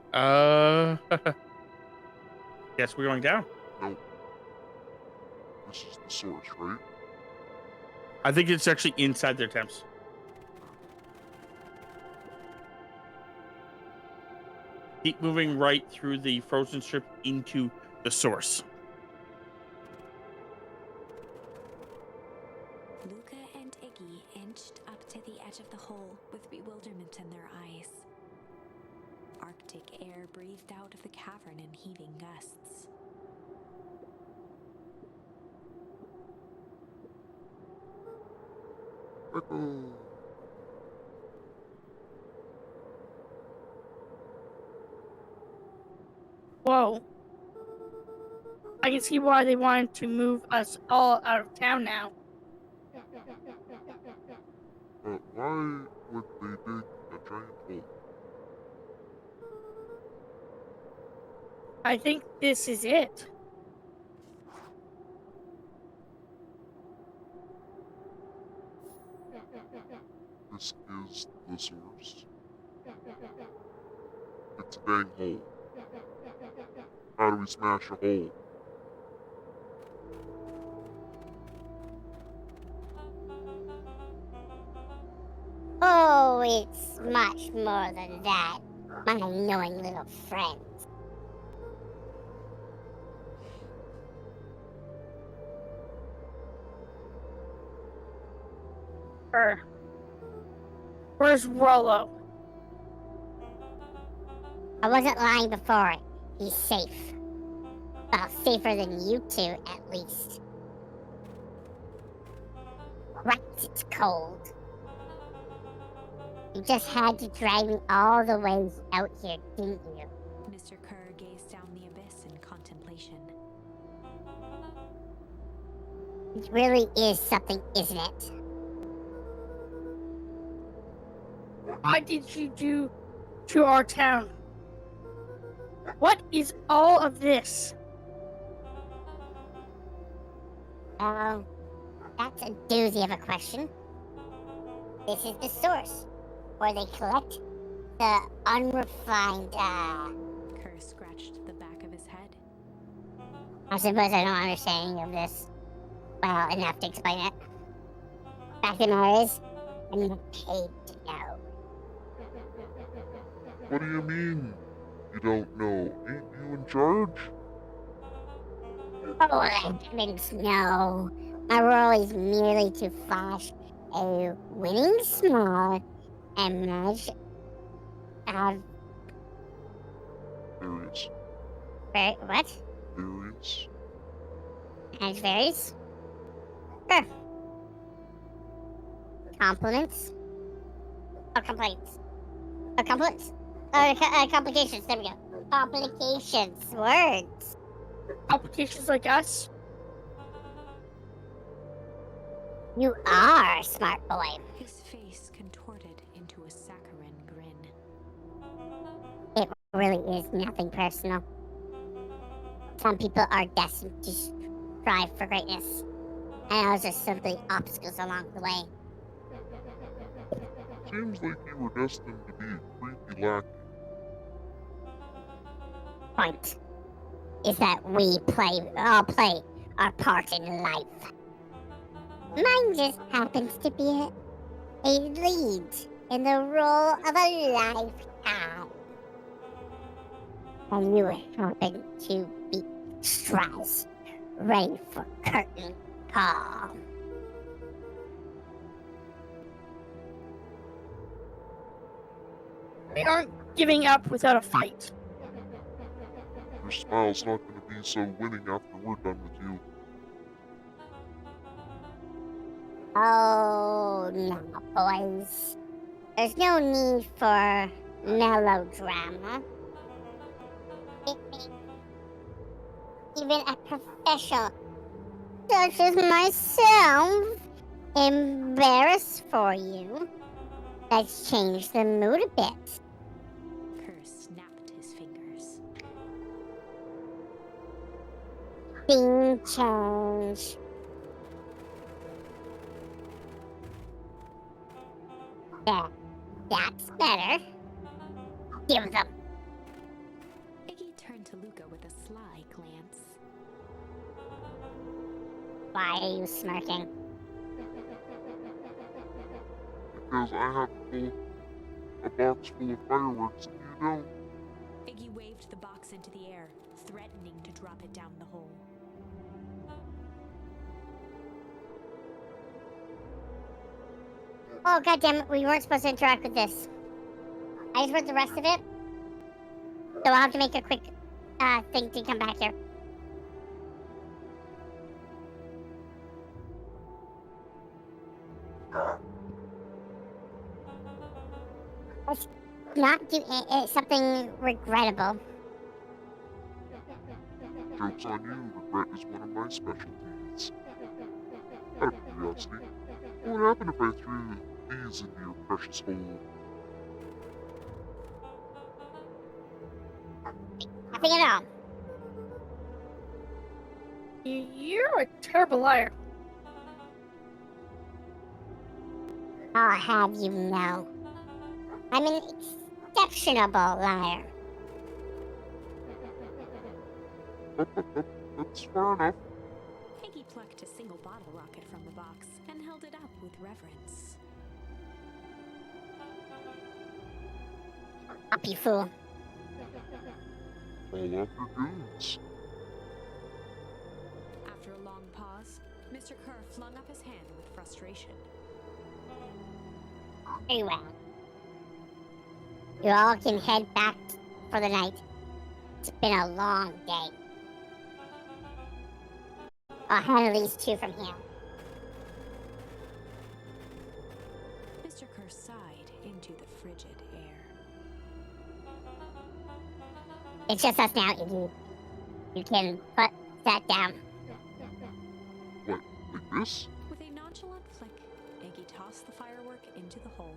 guess we're going down. Nope. This is the source, right? I think it's actually inside their temps. Keep moving right through the frozen strip into the source. Luca and Iggy inched up to the edge of the hole with bewilderment in their eyes. Arctic air breathed out of the cavern in heaving gusts. Echo. Whoa. I can see why they wanted to move us all out of town now. But why would they dig a giant hole? I think this is it. This is the source. It's a dang hole. How do we smash a hole? Oh, it's much more than that, my annoying little friends. Where's Rolo? I wasn't lying before. He's safe. Well, safer than you two, at least. Right, it's cold. You just had to drag me all the way out here, didn't you? Mr. Kerr gazed down the abyss in contemplation. It really is something, isn't it? What did you do to our town? What is all of this? Oh, that's a doozy of a question. This is the source, where they collect the unrefined, Kerr scratched the back of his head. I suppose I don't understand any of this. Well, enough to explain it. Fact of the matter is, I'm not paid to know. What do you mean? You don't know? Ain't you in charge? Oh, heavens, no. My role is merely to flash a winning smile and manage have Various. what? Various. Manage varies? Sure. Compliments? Oh, complaints. Oh, complaints. Complications. There we go. Complications. Words. Complications like us? You are a smart boy. His face contorted into a saccharine grin. It really is nothing personal. Some people are destined to strive for greatness, and others are simply obstacles along the way. Seems like you were destined to be a creepy lackey. Point is that we all play our part in life. Mine just happens to be a lead in the role of a lifetime. And you happen to be stressed, ready for curtain call. We aren't giving up without a fight. Your smile's not going to be so winning after we're done with you. Oh, no, boys. There's no need for melodrama. It makes even a professional such as myself embarrassed for you. Let's change the mood a bit. Kerr snapped his fingers. Scene change. That's better. Give them. Iggy turned to Luca with a sly glance. Why are you smirking? Because I have a box full of fireworks and you don't. Iggy waved the box into the air, threatening to drop it down the hole. Oh, goddammit, we weren't supposed to interact with this. I just read the rest of it. So I'll have to make a quick thing to come back here. Let's not do something regrettable. Joke's on you, regret is one of my specialties. Out of curiosity, what would happen if I threw these into your precious hole? Nothing at all. You're a terrible liar. I'll have you know. I'm an exceptional liar. That's fair enough. Iggy plucked a single bottle rocket from the box and held it up with reverence. Up, you fool. All up your goons. After a long pause, Mr. Kerr flung up his hand with frustration. Very well. You all can head back for the night. It's been a long day. I'll handle these two from here. Mr. Kerr sighed into the It's just us now, Iggy. You can put that down. What, like this? With a nonchalant flick, Iggy tossed the firework into the hole.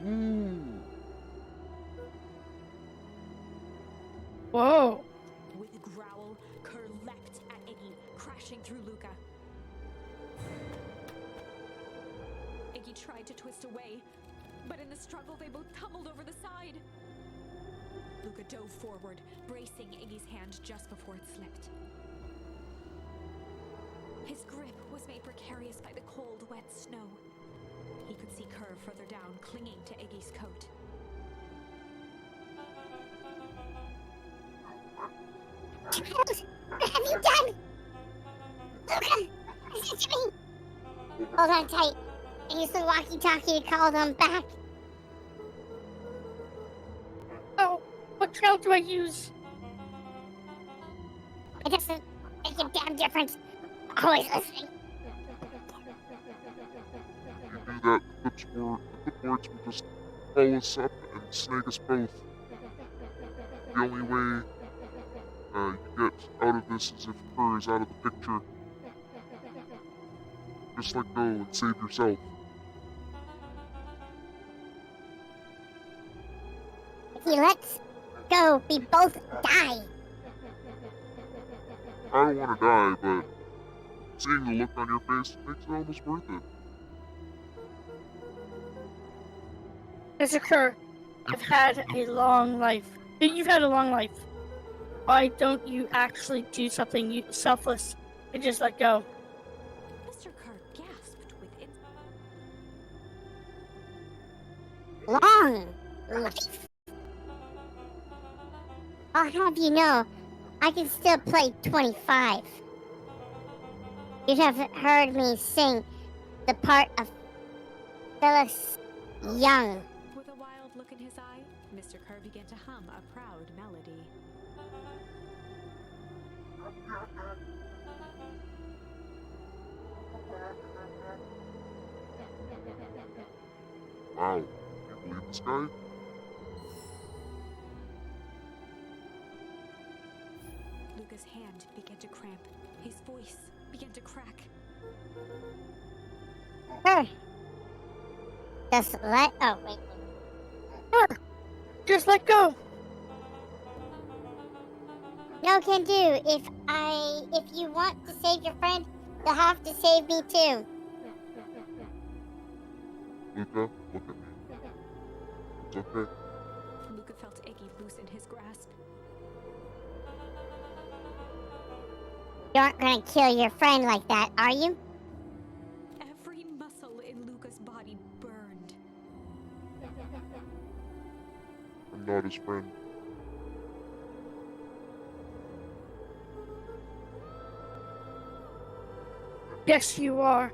Ooh. Whoa. With a growl, Kerr leapt at Iggy, crashing through Luca. Iggy tried to twist away, but in the struggle they both tumbled over the side. Luca dove forward, bracing Iggy's hand just before it slipped. His grip was made precarious by the cold, wet snow. He could see Kerr further down, clinging to Iggy's coat. What have you done? Luca, listen to me. Hold on tight. I used the walkie-talkie to call them back. Oh, what channel do I use? It doesn't make a damn difference. Always listening. If you do that, the clipboards will just pull us up and snag us both. The only way you get out of this is if Kerr is out of the picture. Just let go and save yourself. If he lets go, we both die. I don't want to die, but seeing the look on your face makes it almost worth it. Berserker, I've had a long life. You've had a long life. Why don't you actually do something selfless and just let go? Mr. Kerr gasped with Long life. I'll have you know, I can still play 25. You'd have heard me sing the part of Phyllis Young. With a wild look in his eye, Mr. Kerr began to hum a proud melody. Wow, can you believe this guy? Luca's hand began to cramp. His voice began to crack. Sure. Just let. Oh, wait. Sure. Just let go. No can do. If you want to save your friend, you'll have to save me too. Luca, look at me. It's okay. Luca felt Iggy loosen his grasp. You aren't gonna kill your friend like that, are you? Every muscle in Luca's body burned. I'm not his friend. Yes, you are.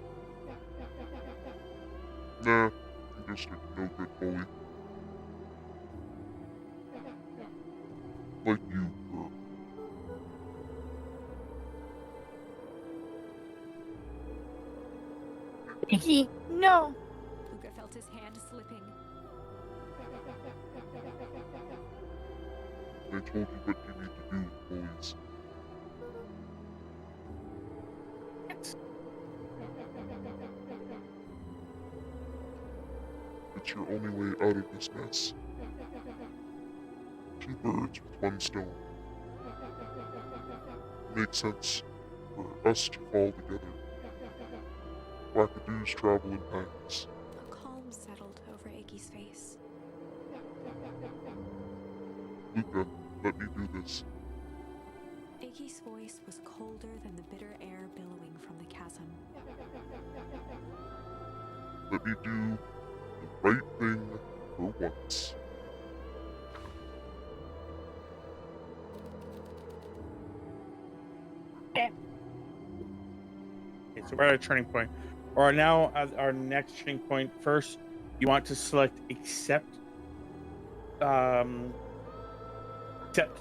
Nah, I'm just a no-good bully. Like you, Kerr. Iggy, no. Luca felt his hand slipping. I told you what you need to do, bullies. It's your only way out of this mess. Two birds with one stone. It makes sense for us to fall together. Wackadoos travel in packs. A calm settled over Iggy's face. Luca, let me do this. Iggy's voice was colder than the bitter air billowing from the chasm. Let me do the right thing for once. Okay, so we're at a turning point. Or now at our next turning point. First, you want to select accept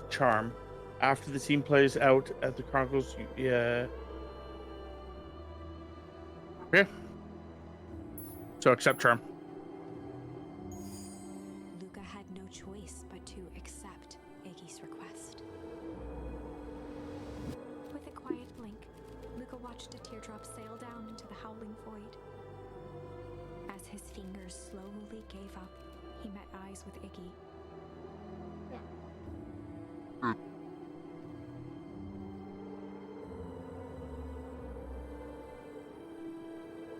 charm. After the scene plays out at the Chronicles, okay. So accept charm. Luca had no choice but to accept Iggy's request. With a quiet blink, Luca watched a teardrop sail down into the howling void. As his fingers slowly gave up, he met eyes with Iggy.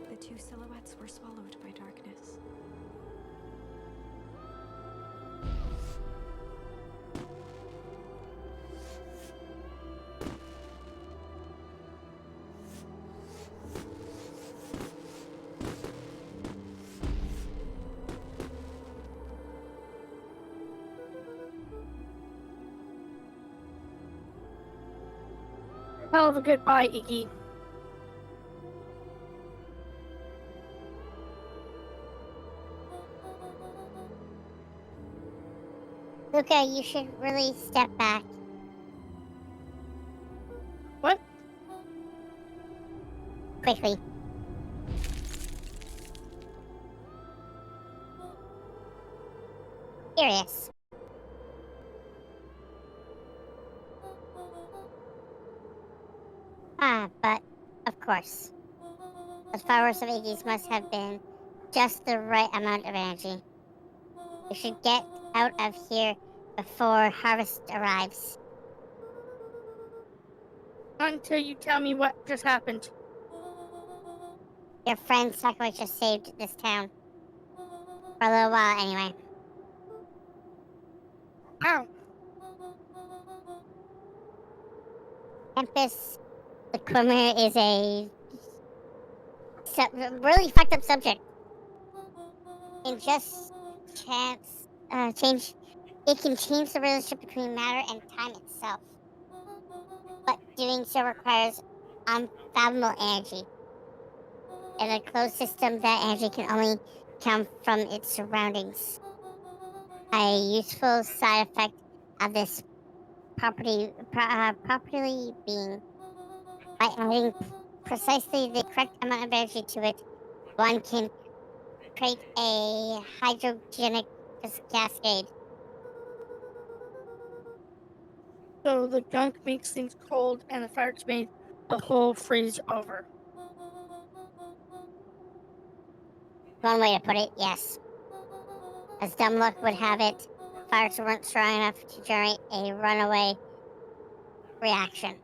The two silhouettes were swallowed by darkness. Hell of a goodbye, Iggy. Luca, you should really step back. What? Quickly. Curious. But, of course. Those followers of Iggy's must have been just the right amount of energy. We should get out of here before harvest arrives. Not until you tell me what just happened. Your friend Sakura just saved this town. For a little while, anyway. Ow. Tempest, the Quimera is a really fucked up subject. And just change. It can change the relationship between matter and time itself. But doing so requires unfathomable energy. In a closed system, that energy can only come from its surroundings. A useful side effect of this property being by adding precisely the correct amount of energy to it, one can create a hydrogenic cascade. So the gunk makes things cold and the fire's made the whole freeze over. One way to put it, yes. As dumb luck would have it, fires weren't strong enough to generate a runaway reaction.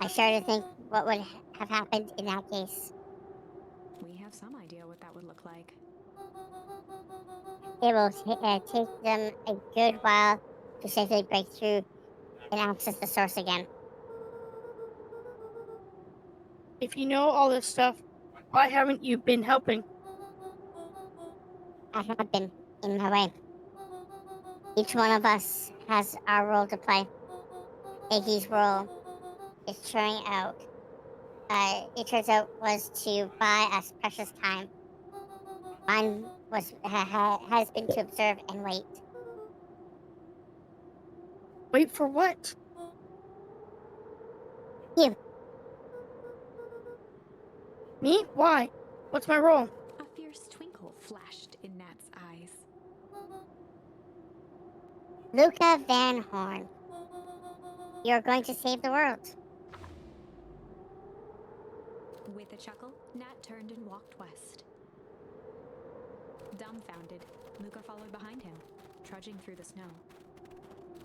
I shudder to think what would have happened in that case. We have some idea what that would look like. It will take them a good while to safely break through and access the source again. If you know all this stuff, why haven't you been helping? I have been in my way. Each one of us has our role to play. Iggy's role is it turns out was to buy us precious time. Mine has been to observe and wait. Wait for what? You. Me? Why? What's my role? A fierce twinkle flashed in Nat's eyes. Luca Van Horn. You're going to save the world. With a chuckle, Nat turned and walked west. Dumbfounded, Luca followed behind him, trudging through the snow.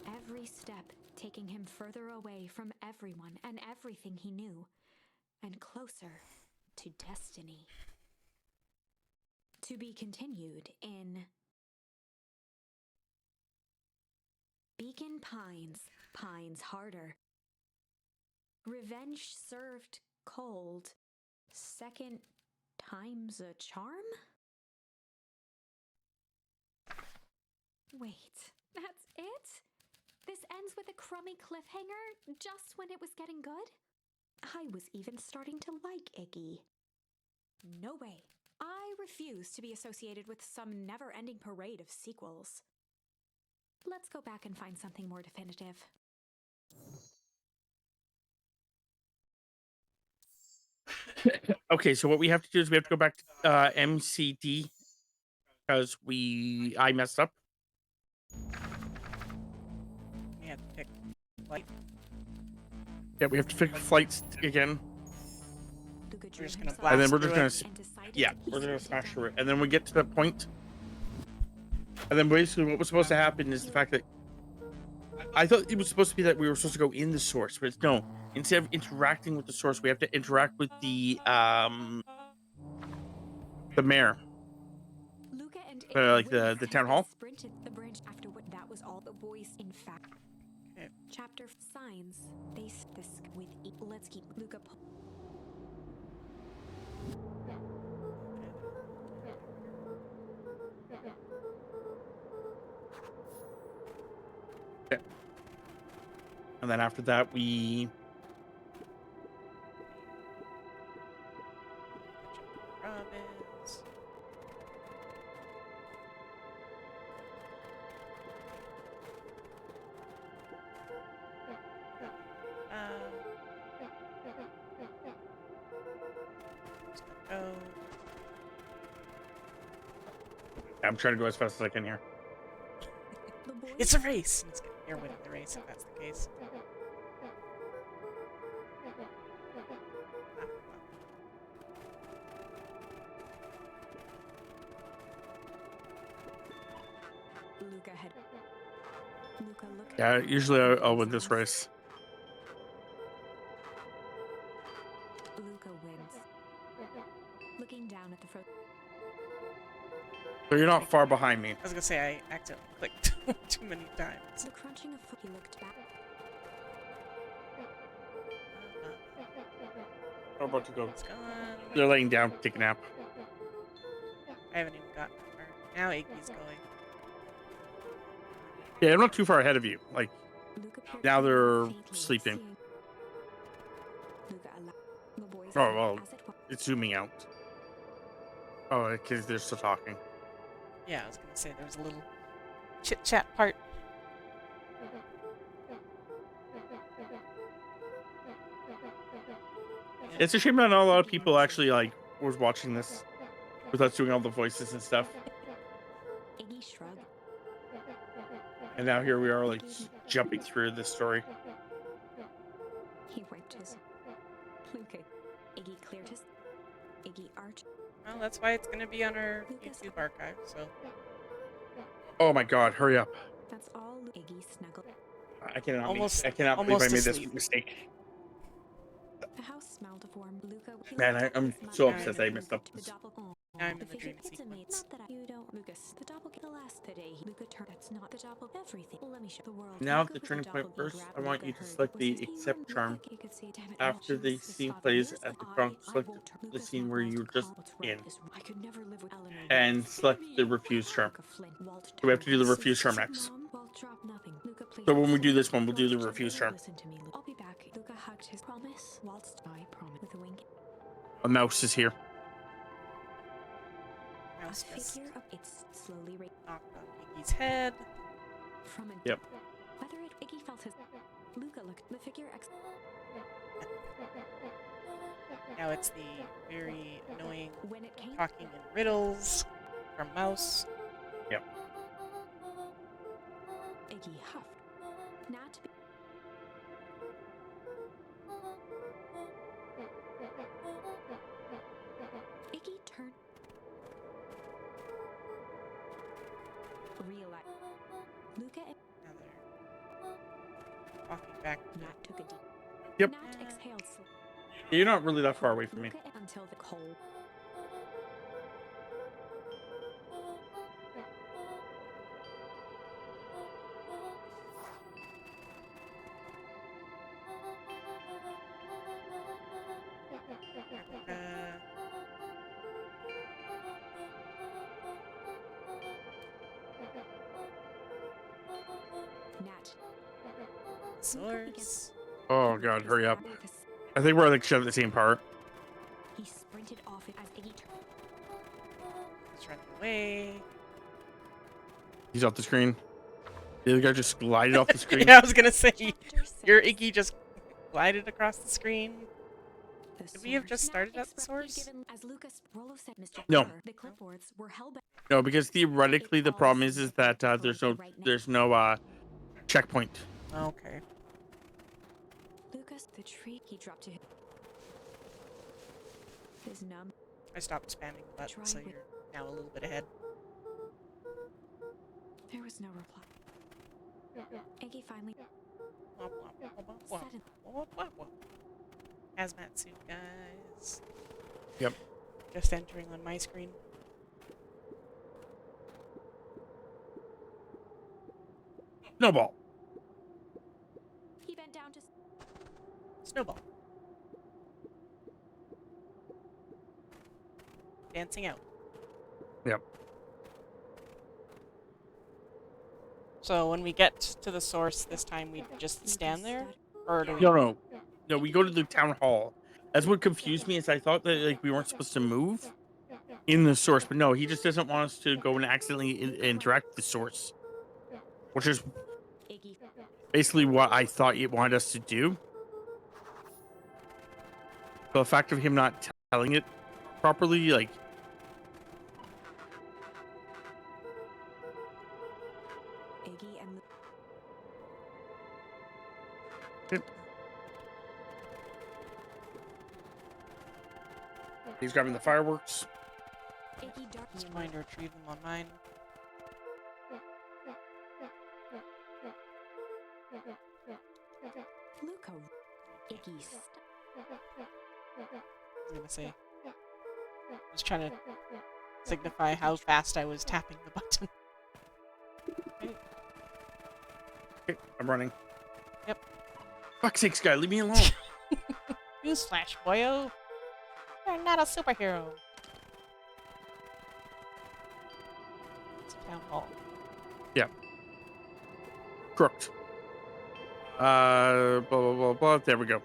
Every step taking him further away from everyone and everything he knew, and closer to destiny. To be continued in Beacon Pines, Pines Harder. Revenge served cold. Second time's a charm? Wait, that's it? This ends with a crummy cliffhanger just when it was getting good? I was even starting to like Iggy. No way. I refuse to be associated with some never-ending parade of sequels. Let's go back and find something more definitive. Okay, so what we have to do is we have to go back to MCD because I messed up. We have to pick flight. Yeah, we have to pick flights again, We're just gonna and then blast we're through just it. we're gonna smash through it, and then we get to that point, and then basically what was supposed to happen is the fact that I thought it was supposed to be that we were supposed to go in the source, but it's no. Instead of interacting with the source, we have to interact with the mayor. Luca and Like the town hall? sprinted the branch after what that was all the voice in fact. Okay. Chapter signs. They this with let's keep Luca. And then after that, we Robins. Just gonna go. I'm trying to go as fast as I can here. It's a race. You're winning the race if that's the case. Luca had. Luca, look. Yeah, usually I'll win this race. Luca wins. Looking down at the front. So you're not far behind me. I was gonna say I accidentally clicked too many times. The crunching of foot. He looked back. How about to go? It's gone. They're laying down, take a nap. I haven't even gotten far. Now Iggy's going. Yeah, I'm not too far ahead of you. Like, Luca peered now they're faintly, sleeping. seeing- Luca allowed the boys Oh, well. as it was. It's zooming out. Oh, because they're still talking. Yeah, I was gonna say there was a little chit chat part. It's a shame that not a lot of people actually like was watching this with us doing all the voices and stuff. Iggy shrugged. And now here we are, like jumping through this story. He wiped his. Luca. Iggy cleared his. Iggy arched. Well, that's why it's gonna be on our YouTube archive. So Oh my God! Hurry up! That's all. Iggy snuggled. I cannot. Almost- I cannot believe I almost made this asleep. mistake. The house smelled of warm. Luca. he Man, looked I'm at his so mother upset and that I Luca messed up to the this. doppel- now I'm The in the figure dream it's a maid. sequence. Not that you don't, Lucas. The doppelganger. The last today, Luca turned. That's not the doppel. Everything. Let me show the world. Now Luca at the with turning point, doppelganger first grabbed I want Luca you to heard. select Was the his accept Luca, charm. you could see, damn it, After the his scene father. plays Here's at the what front, I select won't turn. the Luca's scene not where going you to were just call what's in. right is- I could never live with Eleanor. And select the refuse charm. Luca Flynn. Walt So we have to do the Towers. refuse charm next. Mom, Walt dropped nothing. Luca played So when we his do this song. one, we'll do the Walt refuse gently charm. listened to me. I'll be back. Luca hugged his promise. Walt's I promise with a wink. A mouse is here. Mouse A just figure of it's slowly knocked on Iggy's head. from a Yep. whether it Iggy felt his Luca looked the figure Now it's the very annoying when it came talking in riddles from Mouse. Yep. Iggy huffed. Not to be Iggy turned realized Luca and Now they're walking back. Nat took a deep Yep. Nat exhaled You're not really that far away from me. Luca until the cold Uh, Nat source. Oh God, hurry up! I think we're like shut at the same part. He sprinted off it as Iggy turned. He's running away. He's off the screen. The other guy just glided off the screen. Yeah, I was gonna say Chapter your 6. Iggy just glided across the screen. Did we have just started at the source? As Lucas Rolo said, Mr. No. Carver, the clipboards were held back. No, because theoretically the problem is that there's no checkpoint. Okay. Lucas, the tree he dropped to his numb. I stopped spamming the button, so you're now a little bit ahead. There was no reply. Iggy finally Womp, womp, womp, womp, said womp, womp, womp. Hazmat suit, guys. Yep. Just entering on my screen. Snowball. he bent down to Snowball. Dancing out. Yep. So when we get to the source this time, we just stand there? Or do we... No, we go to the town hall. That's what confused me, is I thought that like we weren't supposed to move in the source, but no, he just doesn't want us to go and accidentally interact with the source, which is Iggy. basically what I thought he wanted us to do. The fact of him not telling it properly, like, Iggy and he's grabbing the fireworks. Iggy darted Just going to retrieve them on mine. Luca. Iggy. I was gonna say. I was trying to signify how fast I was tapping the button. Okay, I'm running. Yep. Fuck's sakes, guy, leave me alone. Newsflash, boyo! You're not a superhero! It's a town hall. Crooked. Blah, blah, blah, blah. There we go.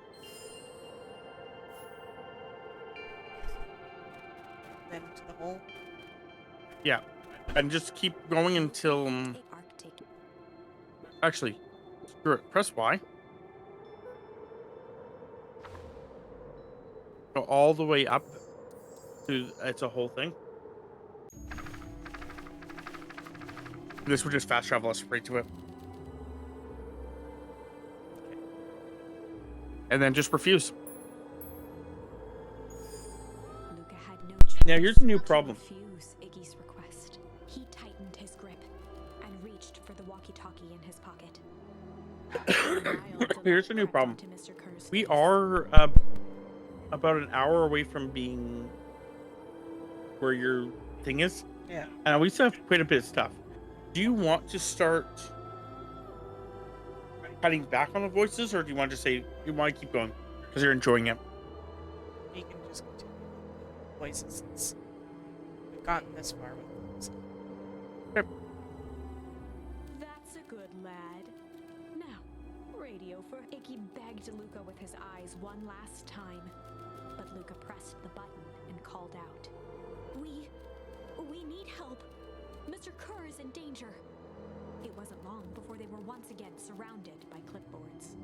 Then to the hole. Yeah. And just keep going until... Arctic. Actually, screw it. Press Y. Go all the way up to... It's a whole thing. This would just fast travel us straight to it. And then just refuse. Luca had no choice Now, here's a new but to problem. refuse Iggy's request. He tightened his grip and reached for the walkie-talkie in his pocket. Here's a new problem. To Mr. Kerr's We face. are about an hour away from being where your thing is. Yeah. And we still have quite a bit of stuff. Do you want to start cutting back on the voices, or do you want to say you want to keep going because you're enjoying it? We can just continue with voices since we've gotten this far with them. So. That's a good lad. Now, radio for Iggy begged Luca with his eyes one last time. But Luca pressed the button and called out. We need help. Mr. Kerr is in danger. It wasn't long before they were once again surrounded by clipboards.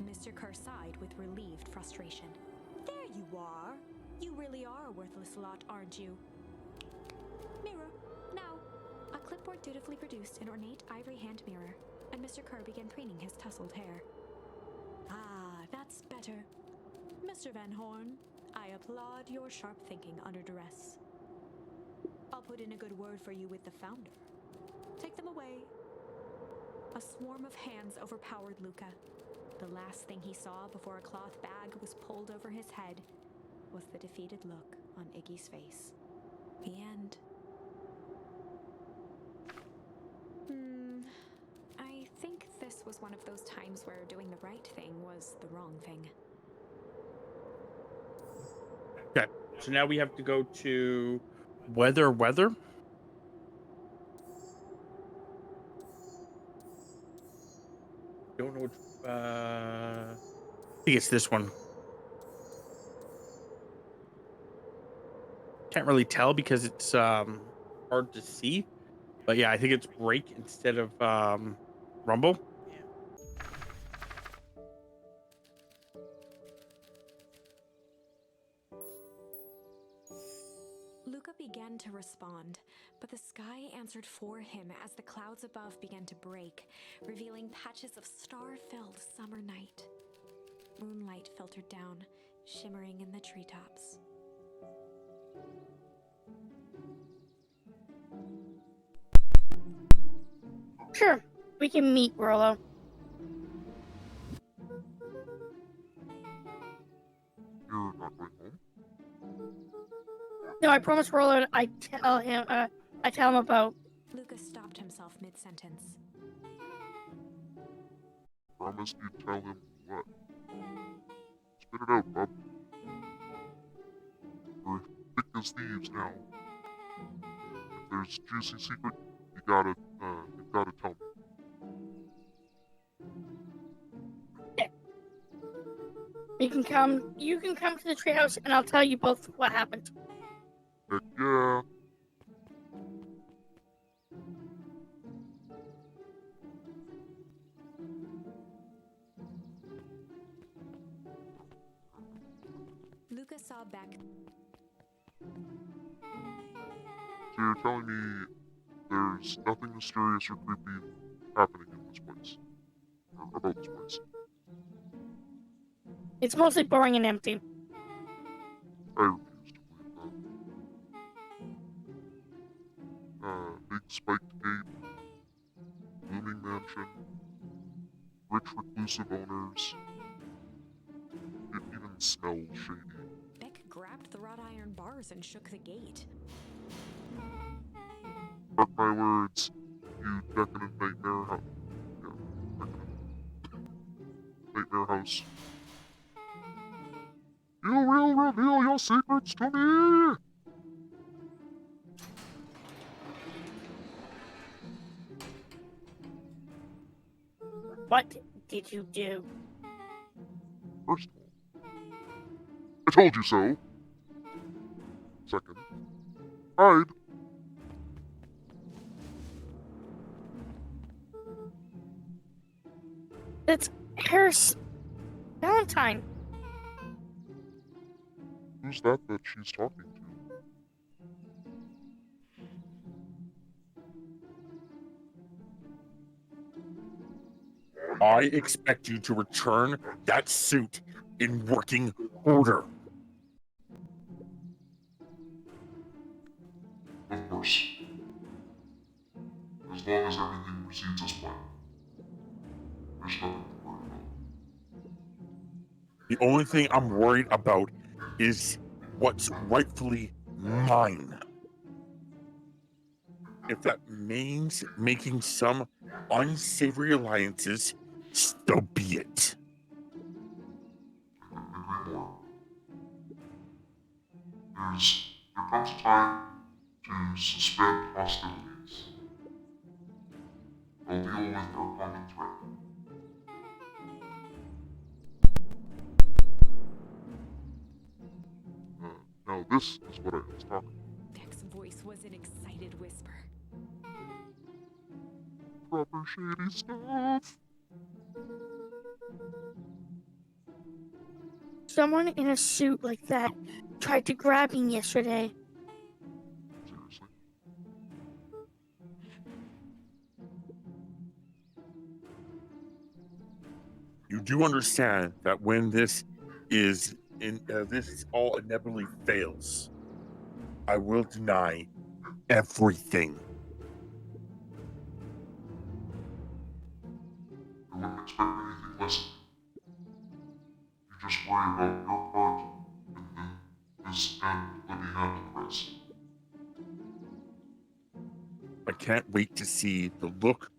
Mr. Kerr sighed with relieved frustration. There you are. You really are a worthless lot, aren't you? Mirror, now. A clipboard dutifully produced an ornate ivory hand mirror, and Mr. Kerr began preening his tousled hair. Ah, that's better. Mr. Van Horn, I applaud your sharp thinking under duress. I'll put in a good word for you with the founder. Take them away. A swarm of hands overpowered Luca. The last thing he saw before a cloth bag was pulled over his head was the defeated look on Iggy's face. The end. I think this was one of those times where doing the right thing was the wrong thing. Okay, so now we have to go to weather. Don't know which, I think it's this one. Can't really tell because it's hard to see. But yeah, I think it's break instead of rumble. Yeah. Luca began to respond, but the sky answered for him as the clouds above began to break, revealing patches of star-filled summer night. Moonlight filtered down, shimmering in the treetops. Sure, we can meet, Rollo. You're not going home? No, I promised Rollo I tell him about. Luca stopped himself mid-sentence. Promise you'd tell him what? Spit it out, bub. We're thick as thieves now. If there's a juicy secret, you gotta tell me. You can come to the treehouse and I'll tell you both what happened. Heck yeah. Luca saw back. So you're telling me there's nothing mysterious or creepy happening in this place? Or about this place? It's mostly boring and empty. I refuse to believe that. Big spiked gate, looming mansion, rich reclusive owners. It even smells shady. Beck grabbed the wrought iron bars and shook the gate. Mark my words, you decadent nightmare house. Yeah, decadent. Nightmare house. You will reveal your secrets to me! What did you do? First of all, I told you so. Second, hide. It's Harris Valentine. Who's that she's talking to? I expect you to return that suit in working order. Of course. As long as everything proceeds as planned. There's nothing to worry about. The only thing I'm worried about is what's rightfully mine. If that means making some unsavory alliances, so be it. Couldn't agree more. There comes a time to suspend hostilities. I'll deal with our common threat. Now this is what I was talking about. Beck's voice was an excited whisper. Proper shady stuff. Someone in a suit like that tried to grab me yesterday. Seriously. You do understand that when this all inevitably fails, I will deny everything. I wouldn't expect anything less of you. You just worry about your part in this and let me handle the rest. I can't wait to see the look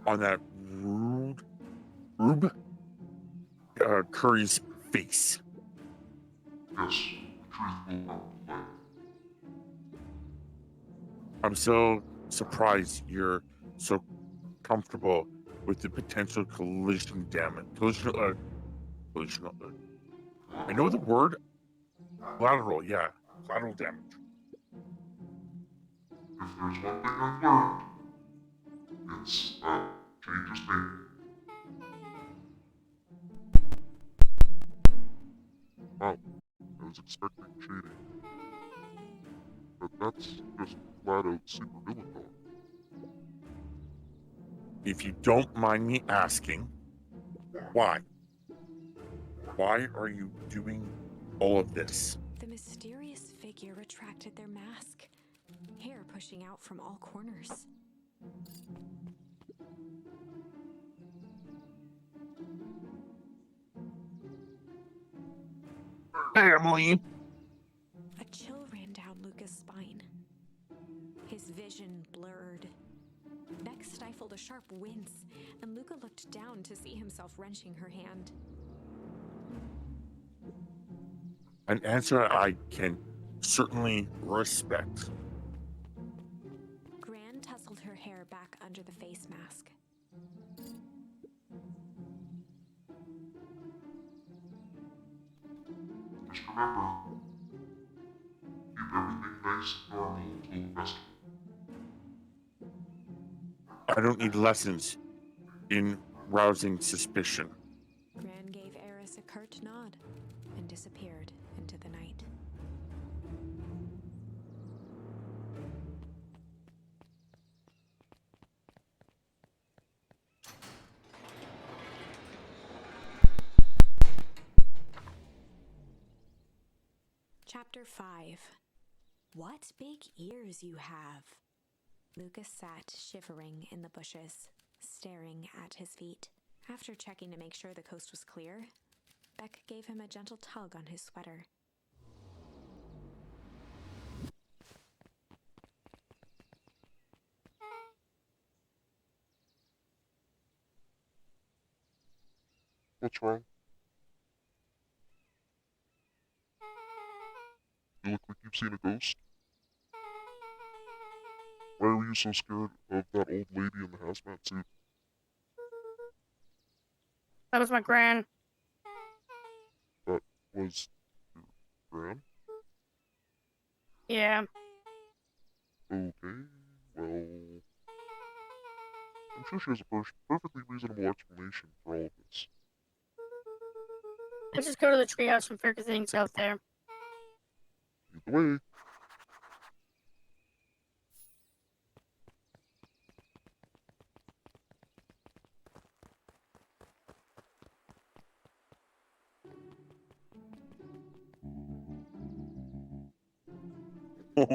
on that Rube Curry's face. Yes, the truth will come to light. I'm so surprised you're so comfortable with the potential collision damage. I know the word. Collateral, yeah. Collateral damage. If there's one thing I've learned, it's that change is painful. Wow, I was expecting shady. But that's just flat out super villain talk. If you don't mind me asking, why? Why are you doing all of this? The mysterious figure retracted their mask, hair pushing out from all corners. Family! A chill ran down Luca's spine. His vision blurred. Beck stifled a sharp wince, and Luca looked down to see himself wrenching her hand. An answer I can certainly respect. Gran tousled her hair back under the face mask. Just remember, keep everything nice and normal until the festival. I don't need lessons in rousing suspicion. Gran gave Eris a curt nod and disappeared into the night. Chapter 5. What big ears you have! Lucas sat shivering in the bushes, staring at his feet. After checking to make sure the coast was clear, Beck gave him a gentle tug on his sweater. What's wrong? You look like you've seen a ghost. Why were you so scared of that old lady in the hazmat suit? That was my gran. That was your gran? Yeah. Okay, well... I'm sure she has a perfectly reasonable explanation for all of this. Let's just go to the treehouse and figure things out there. Either way, Oh,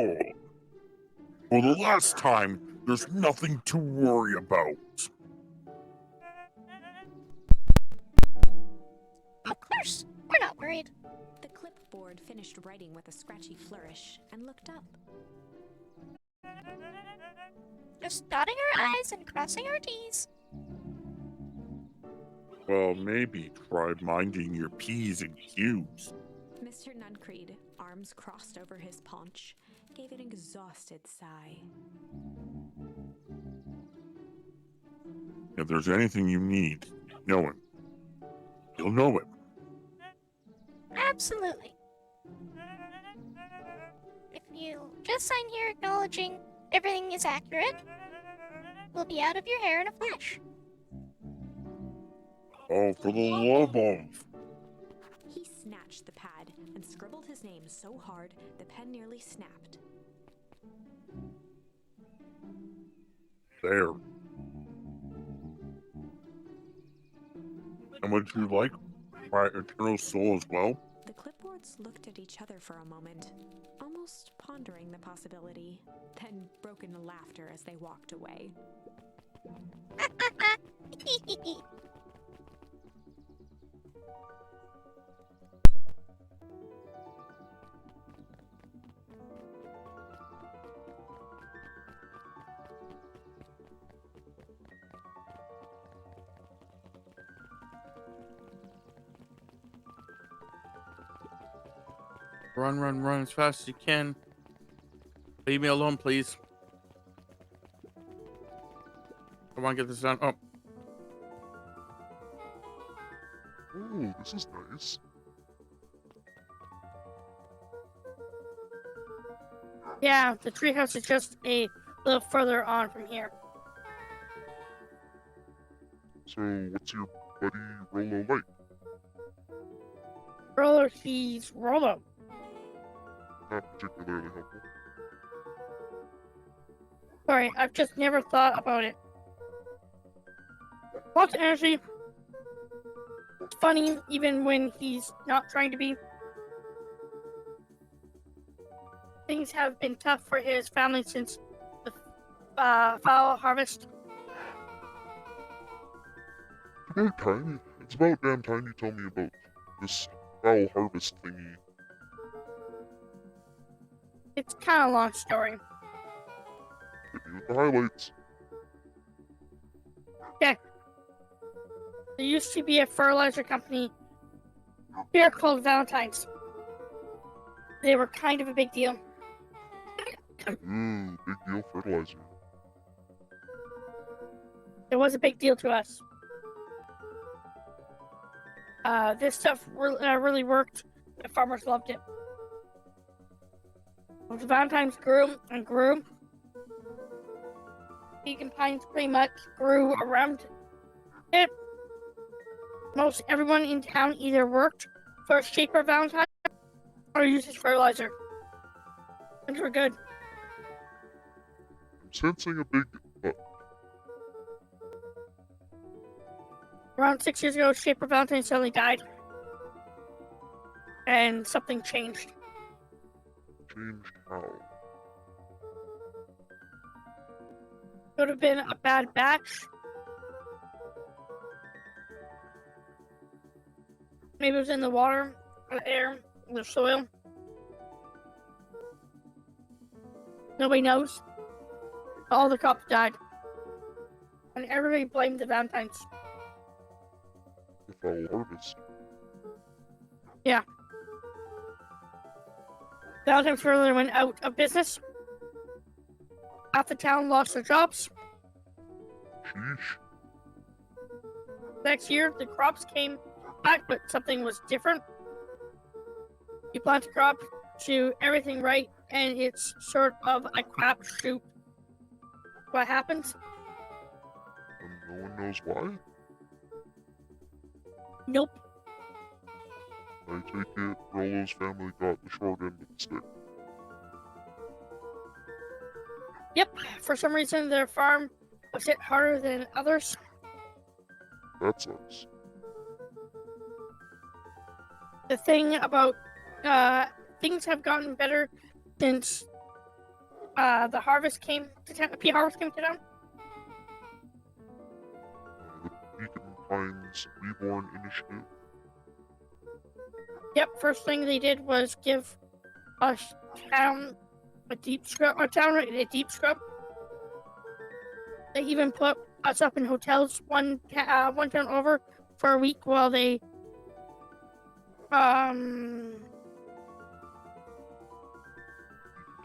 for the last time, there's nothing to worry about. Of course, we're not worried. The clipboard finished writing with a scratchy flourish and looked up. Just dotting our I's and crossing our T's. Well, maybe try minding your P's and Q's. Mr. Nuncreed, arms crossed over his paunch, gave an exhausted sigh. If there's anything you need, know him. You'll know him. Absolutely. If you just sign here acknowledging everything is accurate, we'll be out of your hair in a flash. Oh, for the love of... He snatched the pad and scribbled his name so hard the pen nearly snapped. There. And would you like my eternal soul as well? The clipboards looked at each other for a moment, almost pondering the possibility, then broke into laughter as they walked away. Run, run, run as fast as you can. Leave me alone, please. I want to get this done. Oh, oh, this is nice. Yeah, the treehouse is just a little further on from here. So, what's your buddy Rolo like? Roller, he's Rolo. Not particularly helpful. Sorry, I've just never thought about it. Lots of energy. Funny, even when he's not trying to be. Things have been tough for his family since the foul harvest. It's about time. It's about damn time you tell me about this foul harvest thingy. It's kind of a long story. Hit me with the highlights. Okay. There used to be a fertilizer company here called Valentine's. They were kind of a big deal. Ooh, big deal fertilizer. It was a big deal to us. This stuff really worked. The farmers loved it. Well, the Valentine's grew and grew. Beacon Pines pretty much grew around it. Most everyone in town either worked for a shaper Valentine or used his fertilizer. Things were good. I'm sensing a big Around 6 years ago, Shaper Valentine suddenly died. And something changed. changed how. Could have been a bad batch. Maybe it was in the water, or the air, or the soil. Nobody knows. All the crops died. And everybody blamed the Valentines. The foul harvest. Yeah. Valentine's further went out of business. Half the town lost their jobs. Sheesh. Next year, the crops came back, but something was different. You plant a crop, do everything right, and it's sort of a crapshoot. What happens? And no one knows why? Nope. I take it Rollo's family got the short end of the stick. Yep. For some reason, their farm was hit harder than others. That sucks. The thing about things have gotten better since the harvest came to town. The harvest came to town. The Beacon Pines Reborn Initiative. Yep. First thing they did was give a town a deep scrub. They even put us up in hotels one town over for a week while they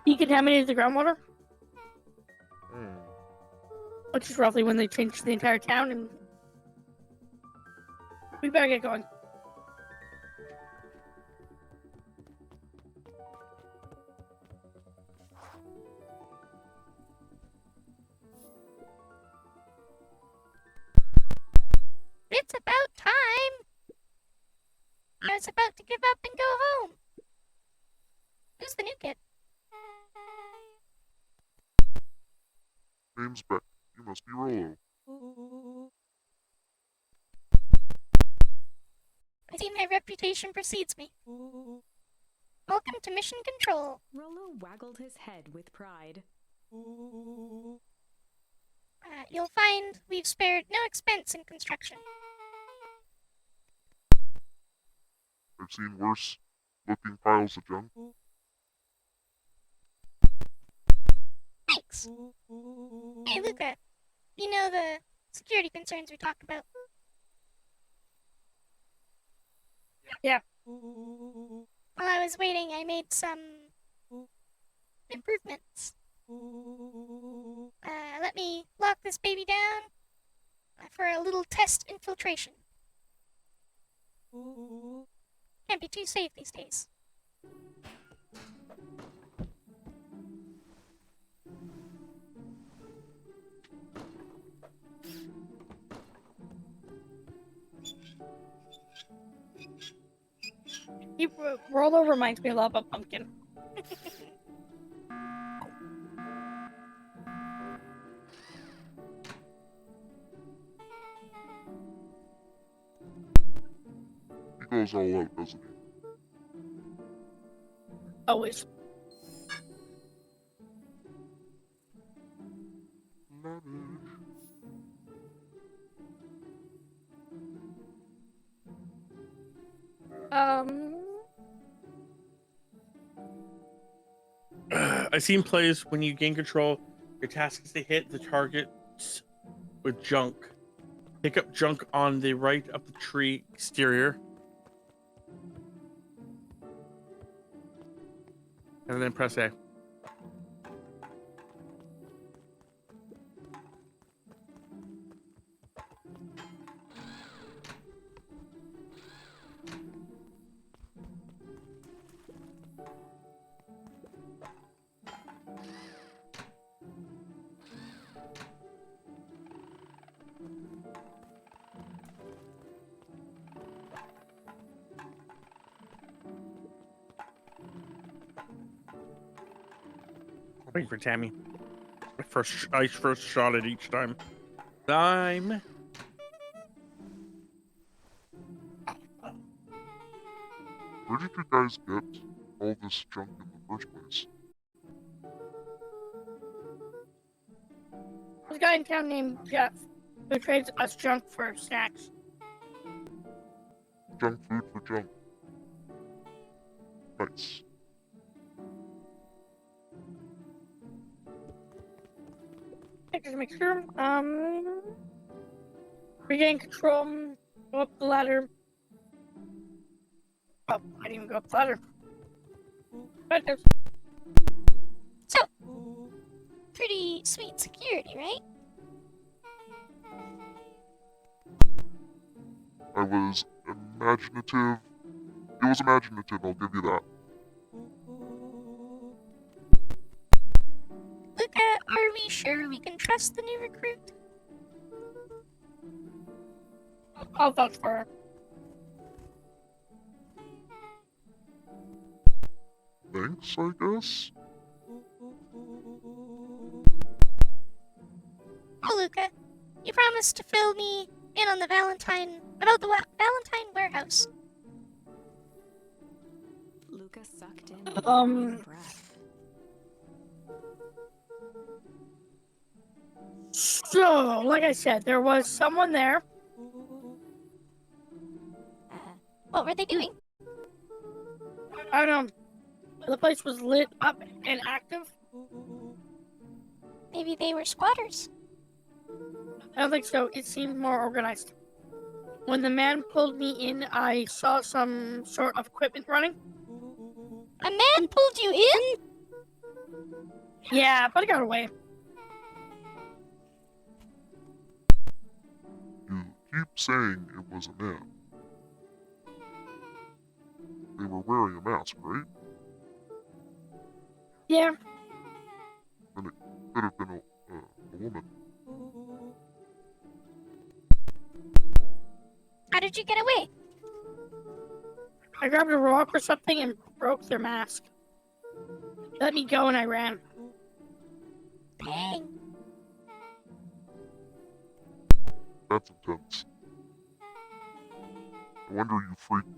decontaminated the groundwater, which is roughly when they changed the entire town. And we better get going. It's about time. I was about to give up and go home. Who's the new kid? Name's Beck. You must be Rollo. I see my reputation precedes me. Welcome to Mission Control. Rollo waggled his head with pride. You'll find we've spared no expense in construction. I've seen worse looking piles of junk. Thanks. Hey, Luca. You know the security concerns we talked about? Yeah. While I was waiting, I made some improvements. Let me lock this baby down for a little test infiltration. Can't be too safe these days. Rollo reminds me a lot of a pumpkin. goes all out, doesn't he? Always. Lavish. I've seen plays when you gain control, your task is to hit the targets with junk. Pick up junk on the right of the tree exterior. And then press A. Waiting for Tammy. I first shot it each time. Time. Where did you guys get all this junk in the first place? There's a guy in town named Jeff who trades us junk for snacks. Junk food for junk. Nice. Just make sure. Regain control. Go up the ladder. Oh, I didn't even go up the ladder. But there's So, pretty sweet security, right? I was imaginative. It was imaginative, I'll give you that. Luca, are we sure we can trust the new recruit? I'll vouch for her. Thanks, I guess? Oh, Luca, you promised to fill me in on the Valentine warehouse. Luca sucked in breath. So, like I said, there was someone there. What were they doing? I don't know. The place was lit up and active. Maybe they were squatters. I don't think so. It seemed more organized. When the man pulled me in, I saw some sort of equipment running. A man pulled you in? Yeah, but I got away. You keep saying it was a man. They were wearing a mask, right? Yeah, And it could have been a woman. How did you get away? I grabbed a rock or something and broke their mask. They let me go and I ran. Dang. That's intense. I wonder you freaked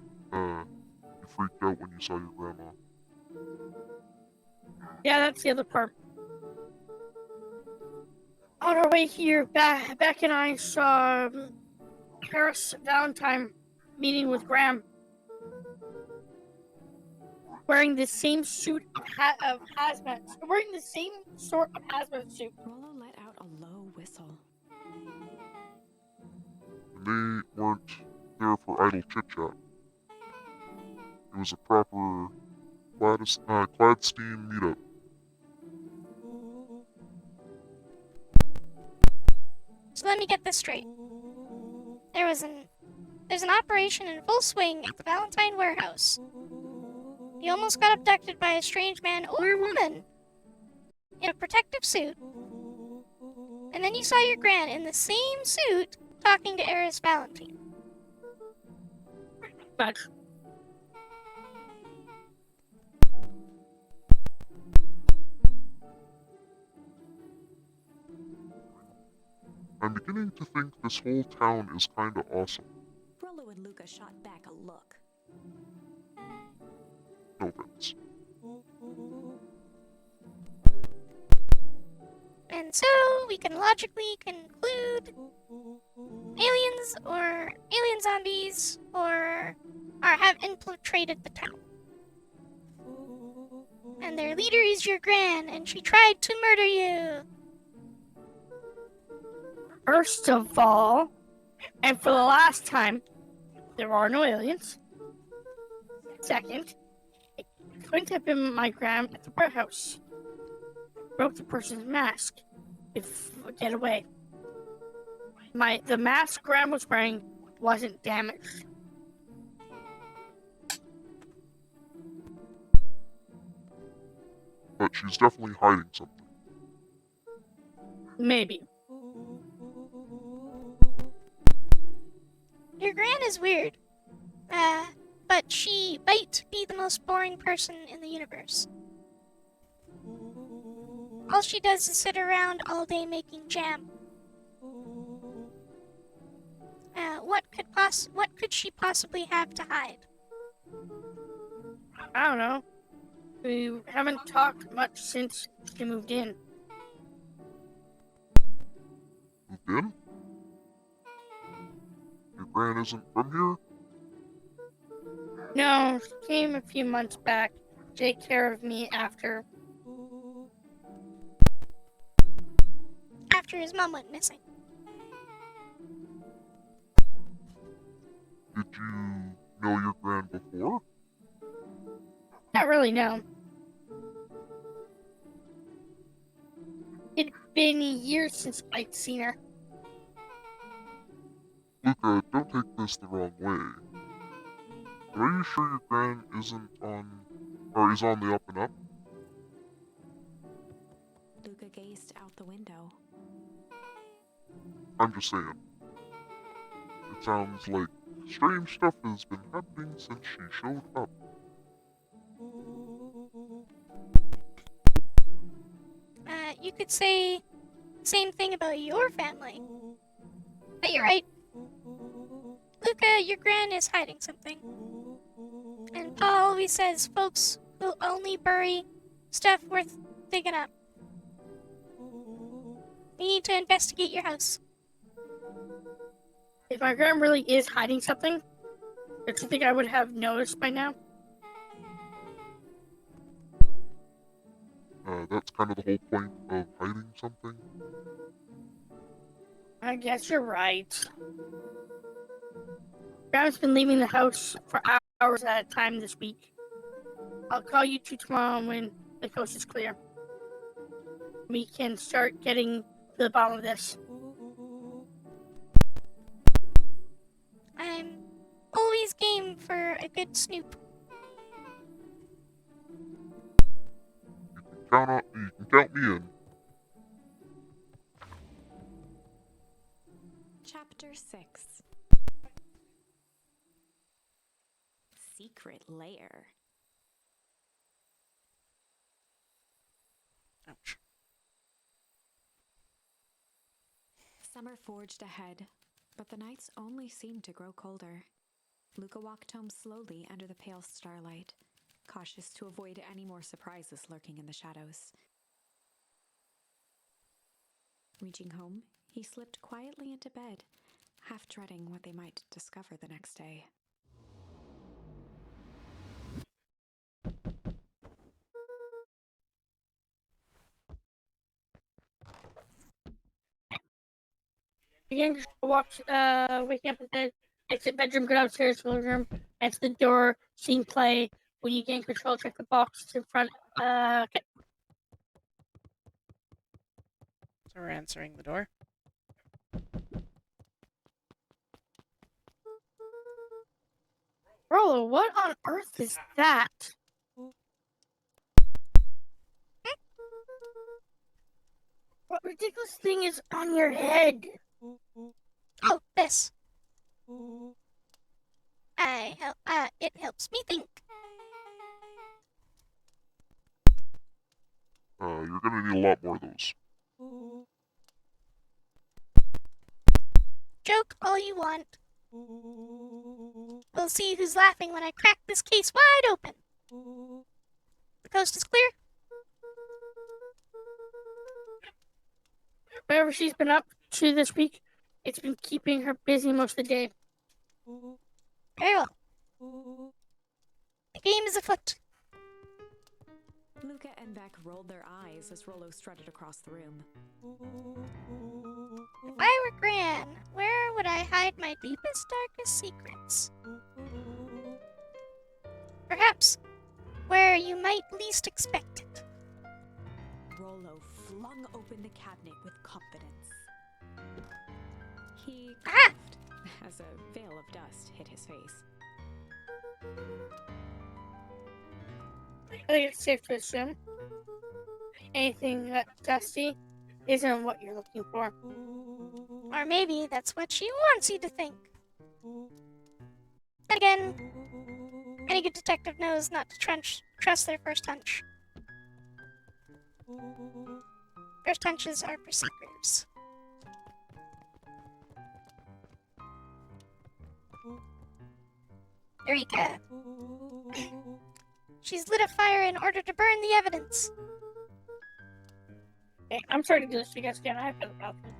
out when you saw your grandma. Yeah, that's the other part. On our way here, Beck and I saw Harris Valentine meeting with Graham, wearing the same suit of hazmat. Wearing the same sort of hazmat suit. Rollo let out a low whistle. And they weren't there for idle chit-chat. It was a proper clandestine meetup. So let me get this straight. There's an operation in full swing at the Valentine warehouse. You almost got abducted by a strange man or woman in a protective suit. And then you saw your gran in the same suit talking to Eris Valentine. But I'm beginning to think this whole town is kinda awesome. Rollo and Luca shot back a look. And so we can logically conclude aliens or alien zombies or have infiltrated the town. And their leader is your gran, and she tried to murder you. First of all, and for the last time, there are no aliens. Second, it couldn't have been my gram at the warehouse. Broke the person's mask. Get away. The mask Gram was wearing wasn't damaged. But she's definitely hiding something. Maybe. Your gran is weird. But she might be the most boring person in the universe. All she does is sit around all day making jam. What could she possibly have to hide? I don't know. We haven't talked much since she moved in. Moved in? Your gran isn't from here? No, she came a few months back to take care of me after After his mom went missing. Did you know your gran before? Not really, no. It'd been years since I'd seen her. Luca, don't take this the wrong way. But are you sure your gran is on the up and up? Luca gazed out the window. I'm just saying. It sounds like strange stuff has been happening since she showed up. You could say the same thing about your family. But you're right. Luca, your gran is hiding something. And Paul always says folks will only bury stuff worth digging up. We need to investigate your house. If my gran really is hiding something, don't you think I would have noticed by now? That's kind of the whole point of hiding something. I guess you're right. Gram's been leaving the house for hours at a time this week. I'll call you two tomorrow when the coast is clear. We can start getting to the bottom of this. I'm always game for a good snoop. You can count me in. Chapter 6. Secret Lair. Ouch. Summer forged ahead, but the nights only seemed to grow colder. Luca walked home slowly under the pale starlight, cautious to avoid any more surprises lurking in the shadows. Reaching home, he slipped quietly into bed, half dreading what they might discover the next day. Again, just waking up in bed, exit bedroom, go downstairs to the living room, enter the door, scene play. When you gain control, check the box in front. Okay. So we're answering the door. Rolo, what on earth is that? What ridiculous thing is on your head? Oh, this. It helps me think. You're gonna need a lot more of those. Joke all you want. We'll see who's laughing when I crack this case wide open. The coast is clear? Whatever she's been up to this week, it's been keeping her busy most of the day. Very well. The game is afoot. Luca and Beck rolled their eyes as Rolo strutted across the room. If I were Gran, where would I hide my deepest, darkest secrets? Perhaps where you might least expect it. Rolo flung open the cabinet with confidence. He Ah! coughed as a veil of dust hit his face. I think it's safe to assume anything that's dusty isn't what you're looking for. Or maybe that's what she wants you to think. Then again, any good detective knows not to trust their first hunch. First hunches are for secrets. Eureka! She's lit a fire in order to burn the evidence. Okay, I'm sorry to do this to you guys again. I have to go to the bathroom.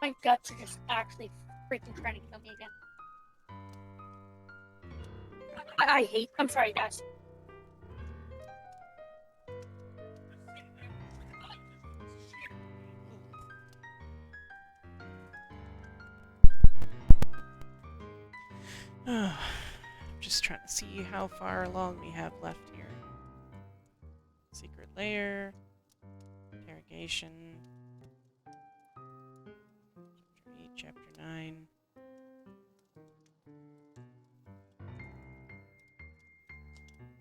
My guts are just actually freaking trying to kill me again. I'm sorry, guys. Just trying to see how far along we have left here. Secret layer, interrogation, chapter 8, chapter 9.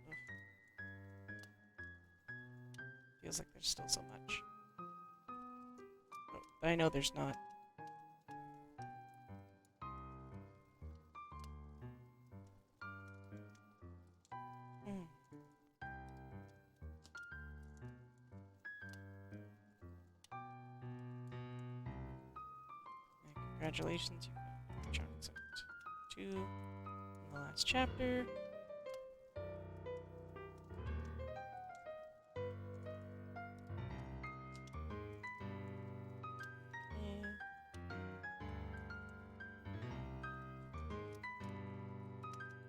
Oof. Feels like there's still so much. Oh, but I know there's not. Congratulations, you've got chunks out 2 in the last chapter.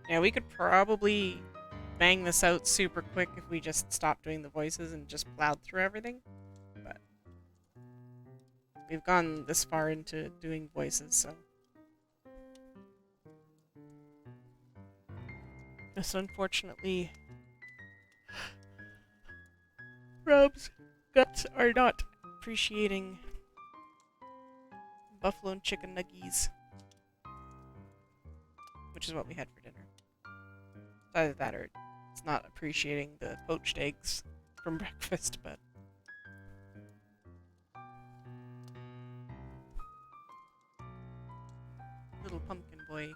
Yeah, we could probably bang this out super quick if we just stopped doing the voices and just plowed through everything. But we've gone this far into doing voices, so. Just unfortunately, Rob's guts are not appreciating buffalo and chicken nuggies, which is what we had for dinner. Either that or it's not appreciating the poached eggs from breakfast, but. Little pumpkin boy.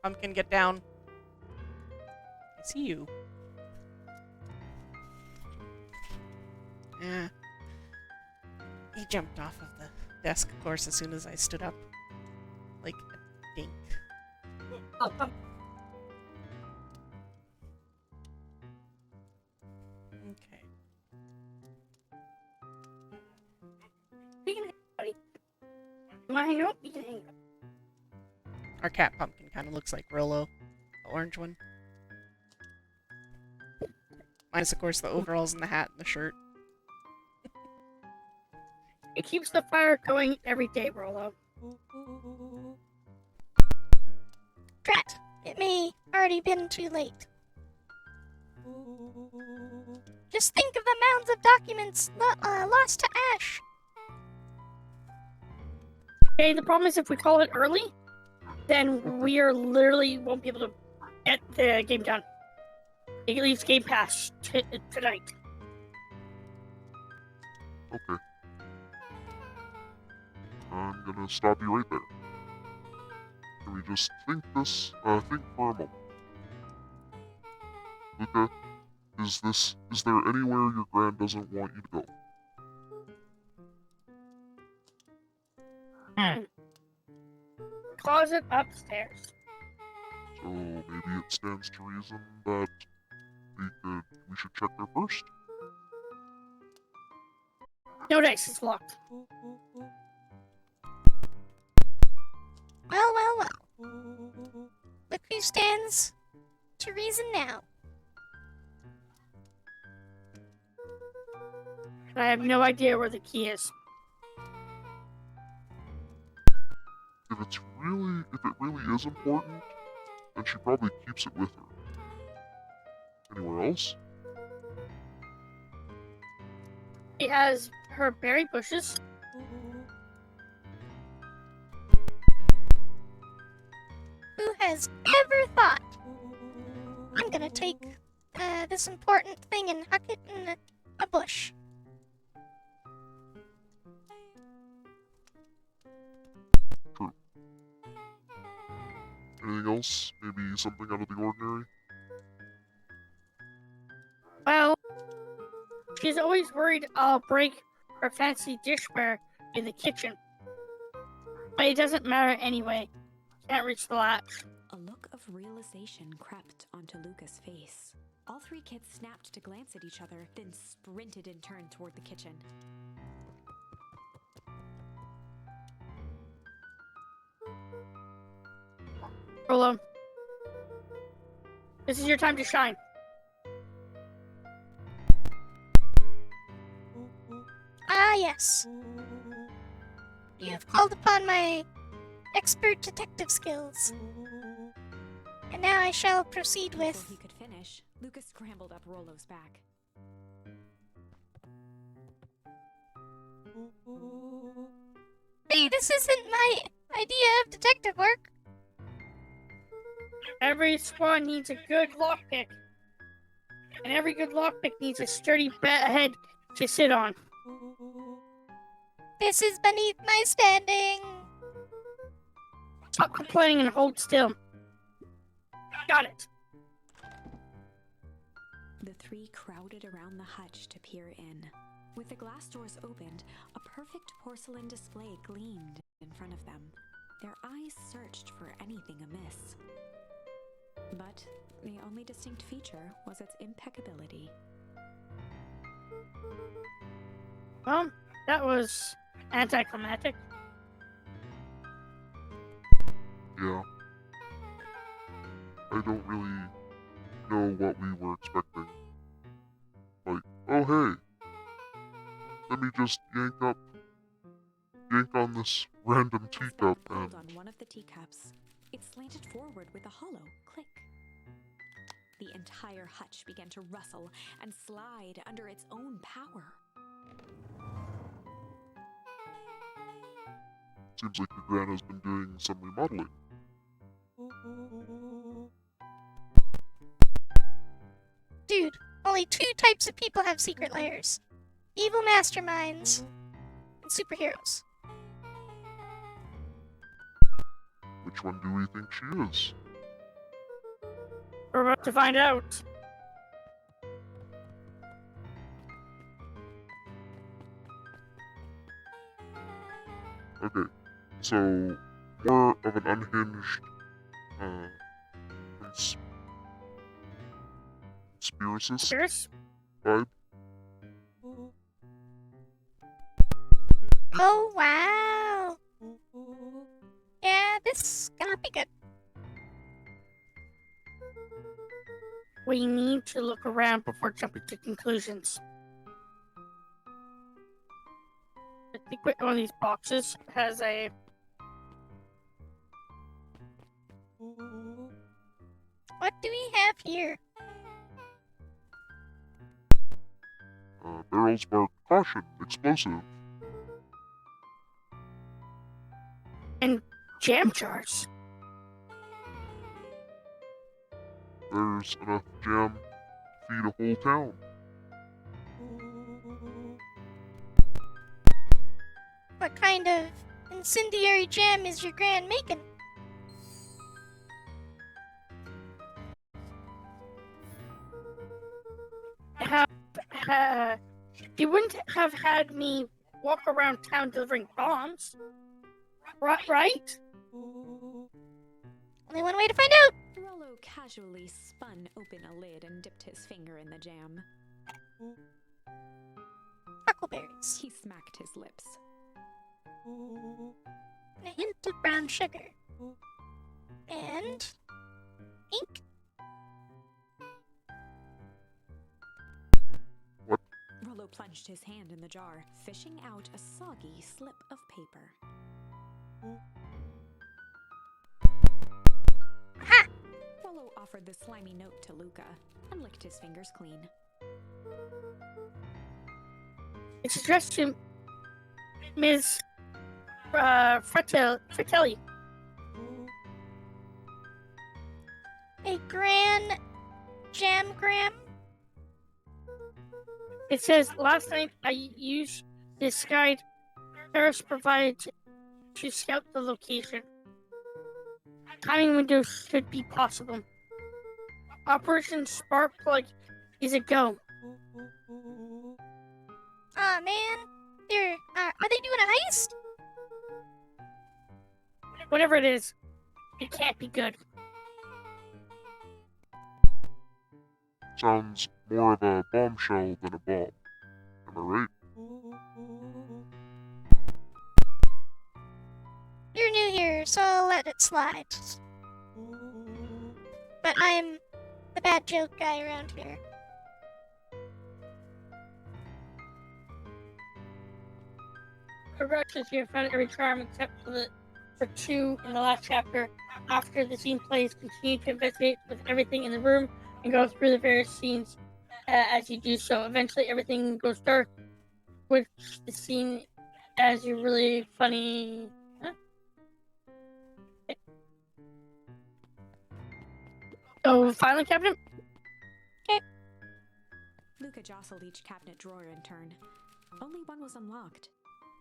Pumpkin, get down. I see you. Yeah. He jumped off of the desk, of course, as soon as I stood up. Like a dink. Okay. We can hang out, buddy. You wanna hang out? We can hang out. Our cat Pumpkin kind of looks like Rolo, the orange one. Minus, of course, the overalls and the hat and the shirt. It keeps the fire going every day, Rolo. Drat! It may already been too late. Just think of the mounds of documents lost to ash. Okay, the problem is if we call it early, then we are literally won't be able to get the game done. It leaves Game Pass tonight. Okay. I'm gonna stop you right there. Can we just think for a moment? Luca, is there anywhere your grand doesn't want you to go? Closet upstairs. So maybe it stands to reason that we should check there first? No dice, it's locked. Well, well, well. Look who stands to reason now. I have no idea where the key is. If it really is important, then she probably keeps it with her. Anywhere else? She has her berry bushes. Who has ever thought I'm gonna take this important thing and huck it in a bush? True. Anything else? Maybe something out of the ordinary? Well, she's always worried I'll break her fancy dishware in the kitchen. But it doesn't matter anyway. Can't reach the latch. A look of realization crept onto Luca's face. All three kids snapped to glance at each other, then sprinted in turn toward the kitchen. Rolo, this is your time to shine. Ah, yes. You have called upon my expert detective skills. And now I shall proceed Before with... he could finish, Luca scrambled up Rolo's back. Hey, this isn't my idea of detective work. Every swan needs a good lockpick. And every good lockpick needs a sturdy head to sit on. This is beneath my standing. Stop complaining and hold still. Got it. The three crowded around the hutch to peer in. With the glass doors opened, a perfect porcelain display gleamed in front of them. Their eyes searched for anything amiss. But the only distinct feature was its impeccability. Well, that was anticlimactic. Yeah. I don't really know what we were expecting. Like, oh hey, let me just yank on this random His teacup thumb and... pulled on one of the teacups. It slanted forward with a hollow click. The entire hutch began to rustle and slide under its own power. Seems like your gran has been doing some remodeling. Dude, only two types of people have secret lairs. Evil masterminds and superheroes. Which one do we think she is? We're about to find out. Okay, so more of an unhinged conspiracist Cheers. vibe. Oh, wow. Yeah, this gonna be good. We need to look around before jumping to conclusions. I think one of these boxes has a... What do we have here? Barrels marked caution, explosive. and jam jars. There's enough jam to feed a whole town. What kind of incendiary jam is your gran making? You wouldn't have had me walk around town delivering bombs, right? Only one way to find out. Rollo casually spun open a lid and dipped his finger in the jam. huckleberries, He smacked his lips. and a hint of brown sugar, and ink. Rollo plunged his hand in the jar, fishing out a soggy slip of paper. Ha! Rollo offered the slimy note to Luca and licked his fingers clean. It's addressed to Ms. Fratelli. A gran jamgram. It says, last night I used this guide Paris provided to scout the location. Timing windows should be possible. Operation Spark Plug is a go. Aw, man. Are they doing a heist? Whatever it is, it can't be good. Sounds more of a bombshell than a bomb. Am I right? You're new here, so I'll let it slide. But I'm the bad joke guy around here. Progresses here found every charm except for two in the last chapter. After the scene plays, continue to investigate with everything in the room and go through the various scenes as you do so. Eventually, everything goes dark, which the scene as you really funny. Huh? Okay. Oh, filing cabinet. Luca jostled each cabinet drawer in turn. Only one was unlocked.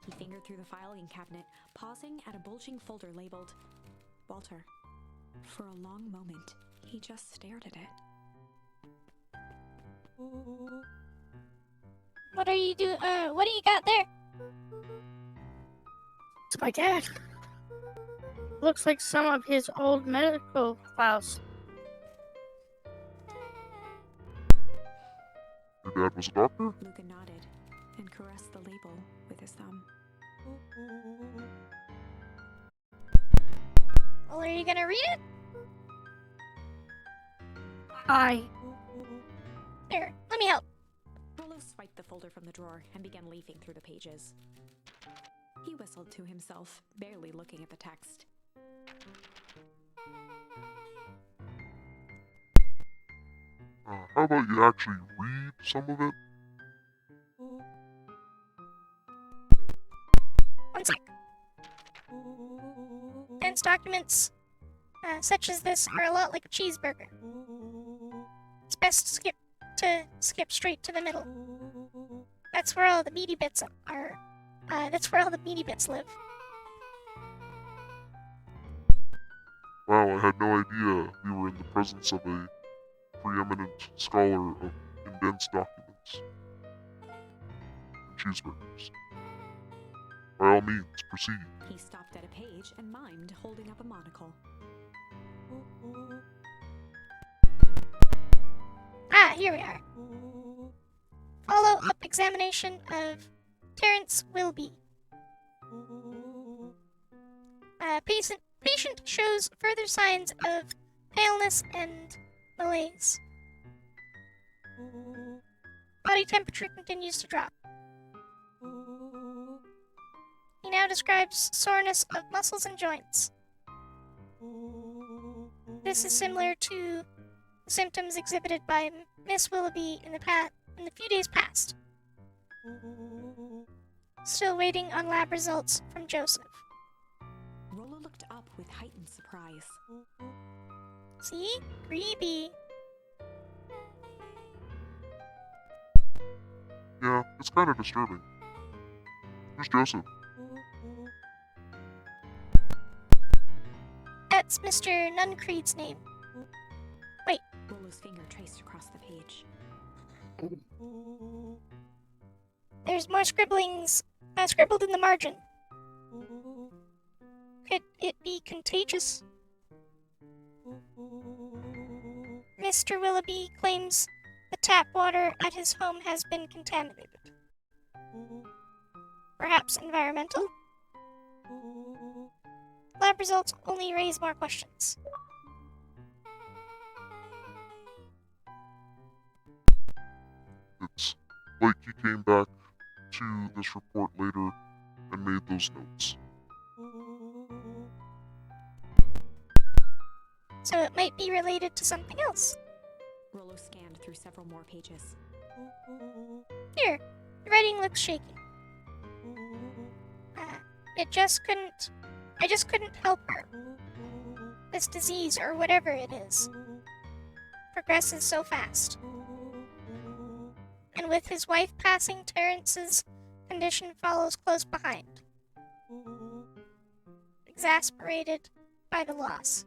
He fingered through the filing cabinet, pausing at a bulging folder labeled Walter. For a long moment, he just stared at it. What are you doing? What do you got there? It's my dad. Looks like some of his old medical files. Your dad was a doctor? Luca nodded and caressed the label with his thumb. Well, are you gonna read it? Here, let me help. Rollo swiped the folder from the drawer and began leafing through the pages. He whistled to himself, barely looking at the text. How about you actually read some of it? One sec. Dense documents, such as this, are a lot like a cheeseburger. It's best to skip straight to the middle. That's where all the meaty bits are. That's where all the meaty bits live. Wow, I had no idea we were in the presence of a preeminent scholar of condensed documents and cheeseburgers. By all means, proceed. He stopped at a page and mimed, holding up a monocle. Ah, here we are. Follow-up examination of Terrence Wilby. Patient shows further signs of paleness and malaise. Body temperature continues to drop. He now describes soreness of muscles and joints. This is similar to the symptoms exhibited by Miss Willoughby in the few days past. Still waiting on lab results from Joseph. Rollo looked up with heightened surprise. See? Creepy. Yeah, it's kind of disturbing. Who's Joseph? That's Mr. Nuncreed's name. Wait. Rollo's finger traced across the page. There's more scribblings scribbled in the margin. Could it be contagious? Mr. Willoughby claims the tap water at his home has been contaminated. Perhaps environmental? Lab results only raise more questions. It's like he came back to this report later and made those notes. So it might be related to something else. Rollo scanned through several more pages. Here, the writing looks shaky. I just couldn't help her. This disease, or whatever it is, progresses so fast. And with his wife passing, Terrence's condition follows close behind. Exasperated by the loss.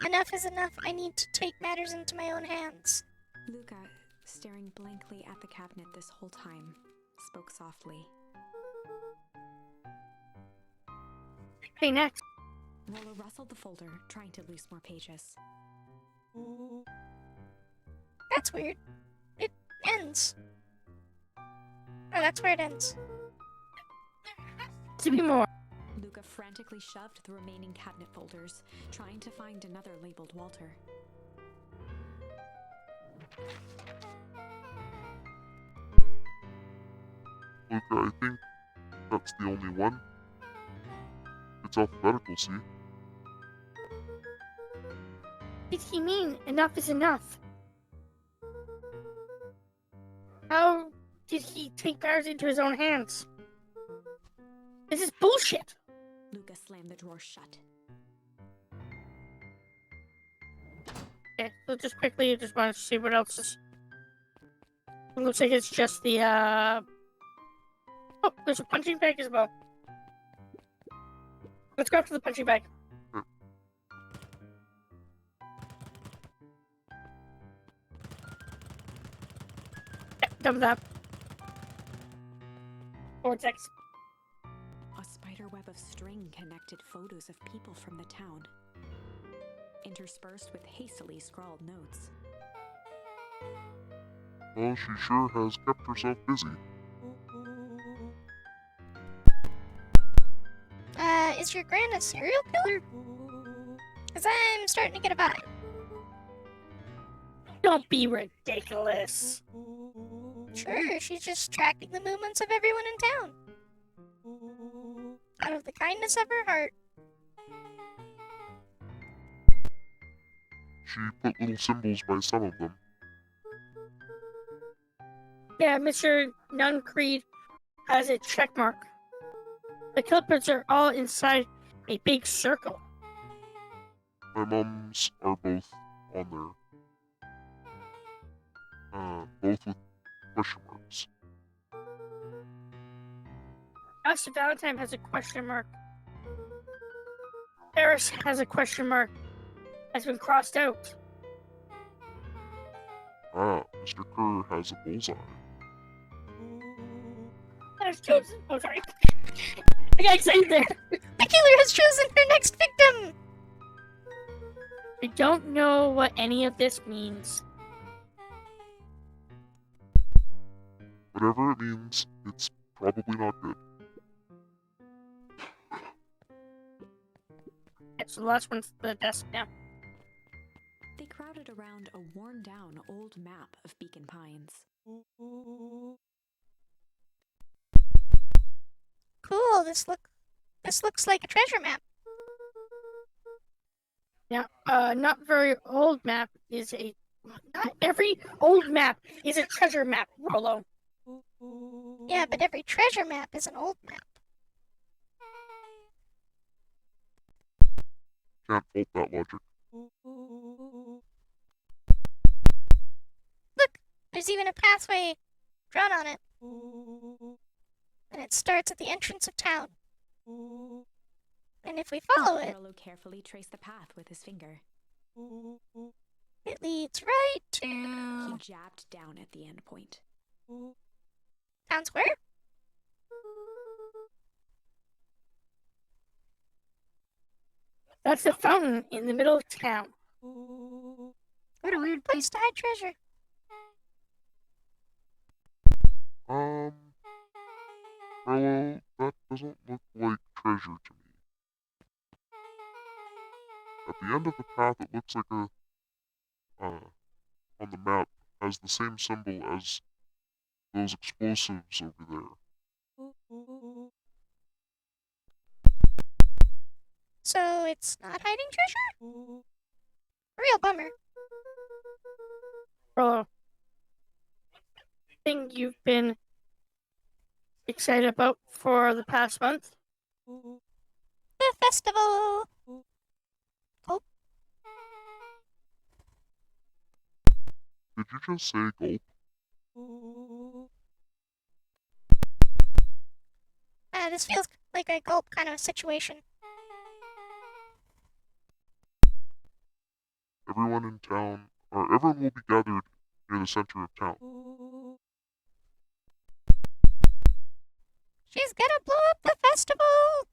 Enough is enough. I need to take matters into my own hands. Luca, staring blankly at the cabinet this whole time, spoke softly. Hey, next. Rollo rustled the folder, trying to loose more pages. That's weird. It ends. Oh, that's where it ends. To be more. Luca frantically shoved the remaining cabinet folders, trying to find another labeled Walter. Luca, I think that's the only one. It's alphabetical, see? Did he mean enough is enough? How did he take matters into his own hands? This is bullshit! Luca slammed the drawer shut. Okay, so just quickly, I just wanted to see what else is. It looks like it's just the, Oh, there's a punching bag as well. Let's go after the punching bag. Yeah, done with that. Vortex. A spider web of string connected photos of people from the town, interspersed with hastily scrawled notes. Well, she sure has kept herself busy. Is your grand a serial killer? Because I'm starting to get a vibe. Don't be ridiculous. Sure, she's just tracking the movements of everyone in town. Out of the kindness of her heart. She put little symbols by some of them. Yeah, Mr. Nun Creed has a check mark. The culprits are all inside a big circle. My mums are both on there. Both with question marks. Master Valentine has a question mark. Paris has a question mark. Has been crossed out. Ah, Mr. Kerr has a bullseye. Has chosen. Oh, sorry. I got excited there. The killer has chosen her next victim! I don't know what any of this means. Whatever it means, it's probably not good. Okay, so the last one's the desk now. They crowded around a worn-down old map of Beacon Pines. Cool, this looks like a treasure map. Now, not very old map is a... Not every old map is a treasure map, Rollo. Yeah, but every treasure map is an old map. Can't fault that logic. Look, there's even a pathway drawn on it. And it starts at the entrance of town. And if we follow it, Rollo carefully traced the path with his finger. it leads right He to jabbed down at the end point. town square. That's the fountain in the middle of town. What a weird place to hide treasure. Um, Frollo, that doesn't look like treasure to me. At the end of the path, it looks like on the map, has the same symbol as those explosives over there. So it's not hiding treasure? Real bummer. Rollo, thing you've been excited about for the past month? The festival. Oh, Did you just say gulp? this feels like a gulp kind of situation. Everyone in town, or everyone will be gathered near the center of town. She's gonna blow up the festival.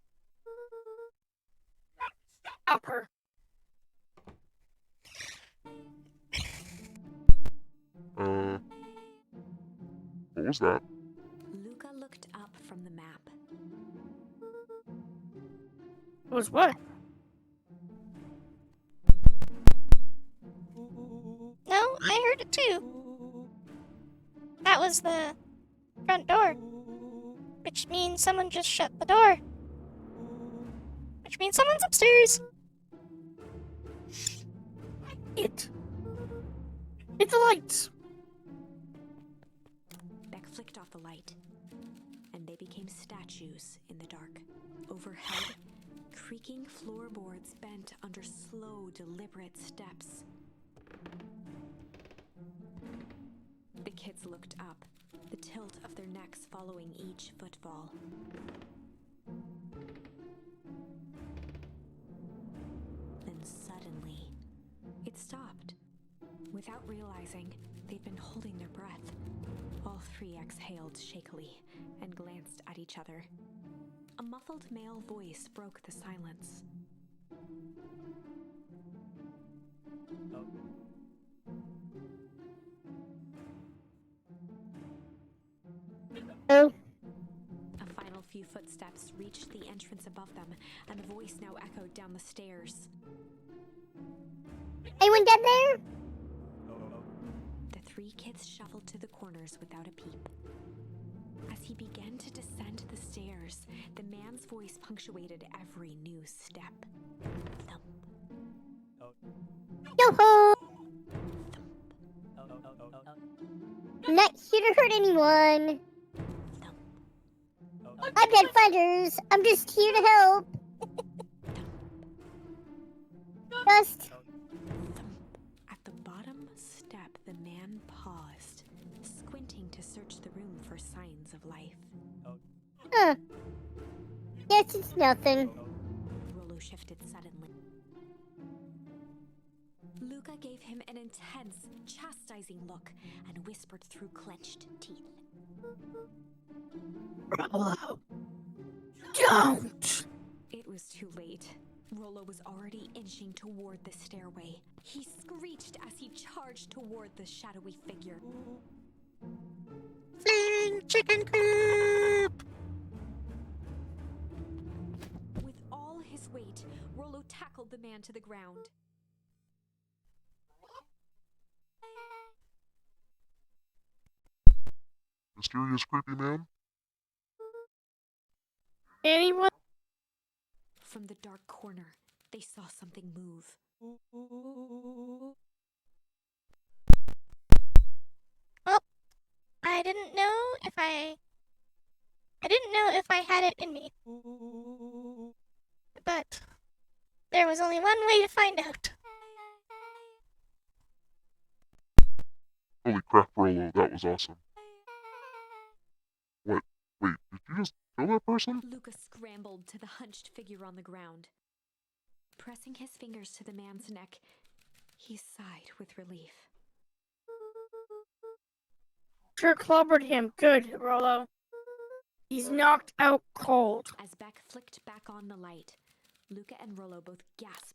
Stop her. What was that? Luca looked up from the map. Was what? No, I heard it too. That was the front door. Which means someone just shut the door. Which means someone's upstairs. It's the lights. Beck flicked off the light, and they became statues in the dark. Overhead, creaking floorboards bent under slow, deliberate steps. The kids looked up, the tilt of their necks following each footfall. Then suddenly, it stopped. Without realizing, they'd been holding their breath. All three exhaled shakily and glanced at each other. A muffled male voice broke the silence. Oh, A final few footsteps reached the entrance above them, and the voice now echoed down the stairs. anyone down there? The three kids shuffled to the corners without a peep. As he began to descend the stairs, the man's voice punctuated every new step. Thump, Yo-ho! thump, I'm not here to hurt anyone. thump, I'm Dead Fighters. I'm just here to help. Just thump. At the bottom step, the man paused, squinting to search the room for signs of life. huh. Guess it's nothing. Rollo shifted suddenly. Luca gave him an intense, chastising look and whispered through clenched teeth. Rollo. Don't. It was too late. Rollo was already inching toward the stairway. He screeched as he charged toward the shadowy figure. Fling chicken coop! With all his weight, Rollo tackled the man to the ground. Mysterious creepy man? Anyone? From the dark corner, they saw something move. Well, I didn't know if I had it in me. But there was only one way to find out. Holy crap, Rollo, that was awesome. What? Wait, did you just kill that person? Luca scrambled to the hunched figure on the ground. Pressing his fingers to the man's neck, he sighed with relief. Sure clobbered him. Good, Rollo. He's knocked out cold. As Beck flicked back on the light, Luca and Rollo both gasped.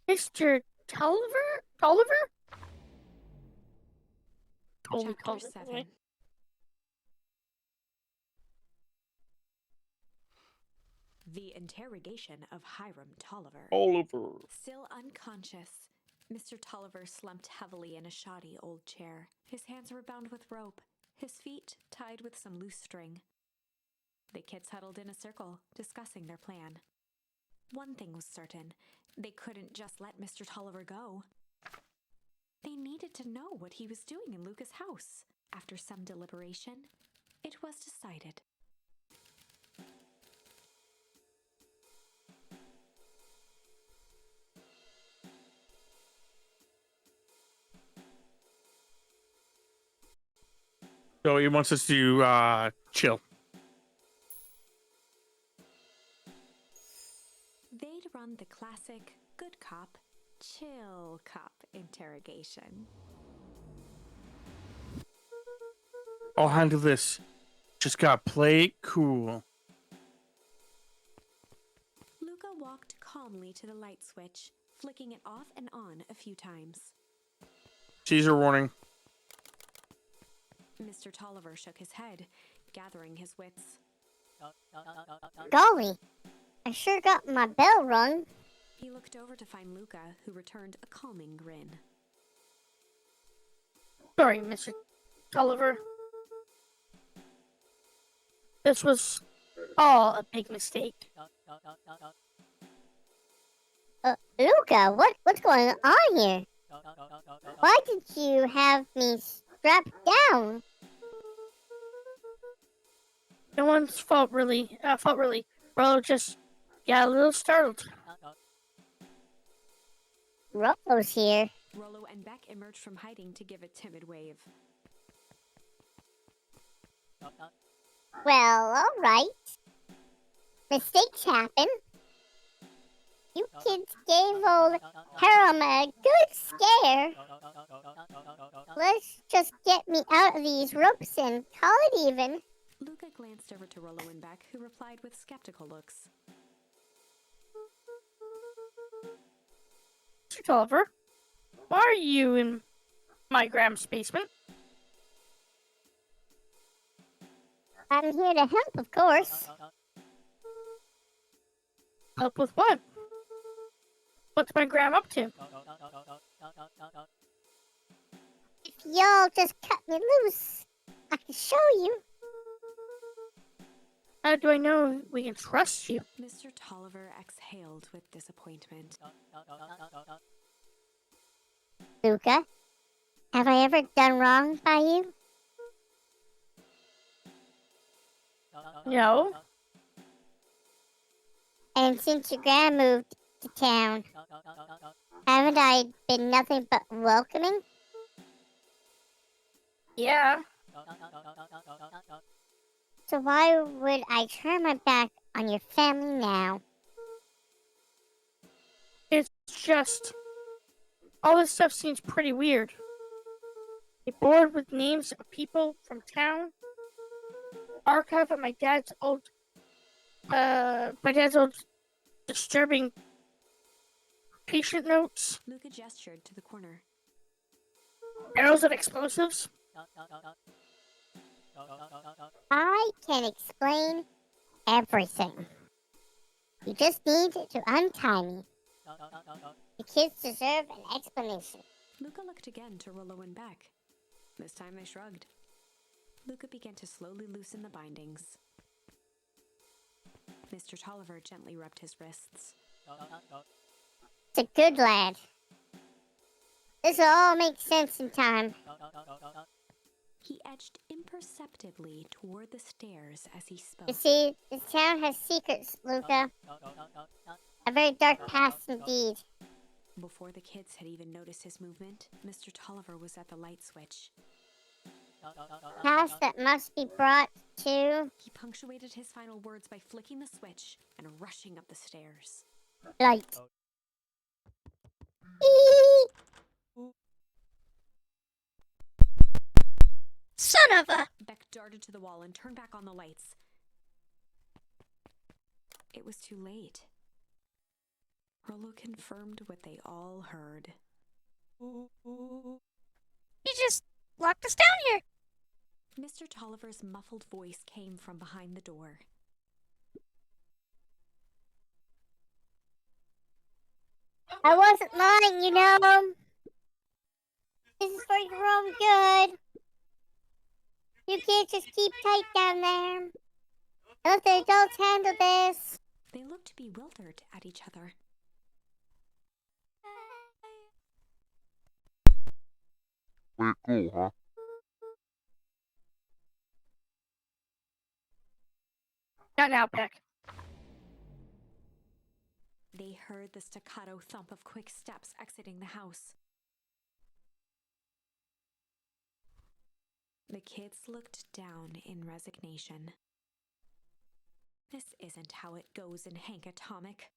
Mr. Tulliver? Holy Chapter cow. 7. The interrogation of Hiram Tolliver. Oliver. Still unconscious, Mr. Tolliver slumped heavily in a shoddy old chair. His hands were bound with rope, his feet tied with some loose string. The kids huddled in a circle, discussing their plan. One thing was certain, they couldn't just let Mr. Tolliver go. They needed to know what he was doing in Luca's house. After some deliberation, it was decided. So he wants us to chill. They'd run the classic good cop, chill cop interrogation. I'll handle this. Just gotta play it cool. Luca walked calmly to the light switch, flicking it off and on a few times. Caesar warning. Mr. Tolliver shook his head, gathering his wits. Golly, I sure got my bell rung. He looked over to find Luca, who returned a calming grin. Sorry, Mr. Tolliver. This was all a big mistake. Luca, what's going on here? Why did you have me strapped down? No one's fault really. Rollo just got a little startled. Rollo's here. Rollo and Beck emerged from hiding to give a timid wave. Well, all right. Mistakes happen. You kids gave old Harum a good scare. Let's just get me out of these ropes and call it even. Luca glanced over to Rollo and Beck, who replied with skeptical looks. Mr. Tolliver, why are you in my Gram's basement? I'm here to help, of course. Help with what? What's my Gram up to? If y'all just cut me loose, I can show you. How do I know we can trust you? Mr. Tolliver exhaled with disappointment. Luca, have I ever done wrong by you? No. And since your Gram moved to town, haven't I been nothing but welcoming? Yeah. So why would I turn my back on your family now? It's just all this stuff seems pretty weird. A board with names of people from town. Archive of my dad's old disturbing patient notes. Luca gestured to the corner. Arrows and explosives. I can explain everything. You just need to untie me. The kids deserve an explanation. Luca looked again to Rollo and Beck. This time they shrugged. Luca began to slowly loosen the bindings. Mr. Tolliver gently rubbed his wrists. It's a good lad. This'll all make sense in time. He edged imperceptibly toward the stairs as he spoke. You see, this town has secrets, Luca. A very dark past indeed. Before the kids had even noticed his movement, Mr. Tolliver was at the light switch. Past that must be brought to He punctuated his final words by flicking the switch and rushing up the stairs. light. Son of a... Beck darted to the wall and turned back on the lights. It was too late. Rollo confirmed what they all heard. You just locked us down here. Mr. Tolliver's muffled voice came from behind the door. I wasn't lying, you know. This is for your own good. You can't just keep tight down there. Let the adults handle this. They looked bewildered at each other. Way cool, huh? Not now, Peck. They heard the staccato thump of quick steps exiting the house. The kids looked down in resignation. This isn't how it goes in Hank Atomic.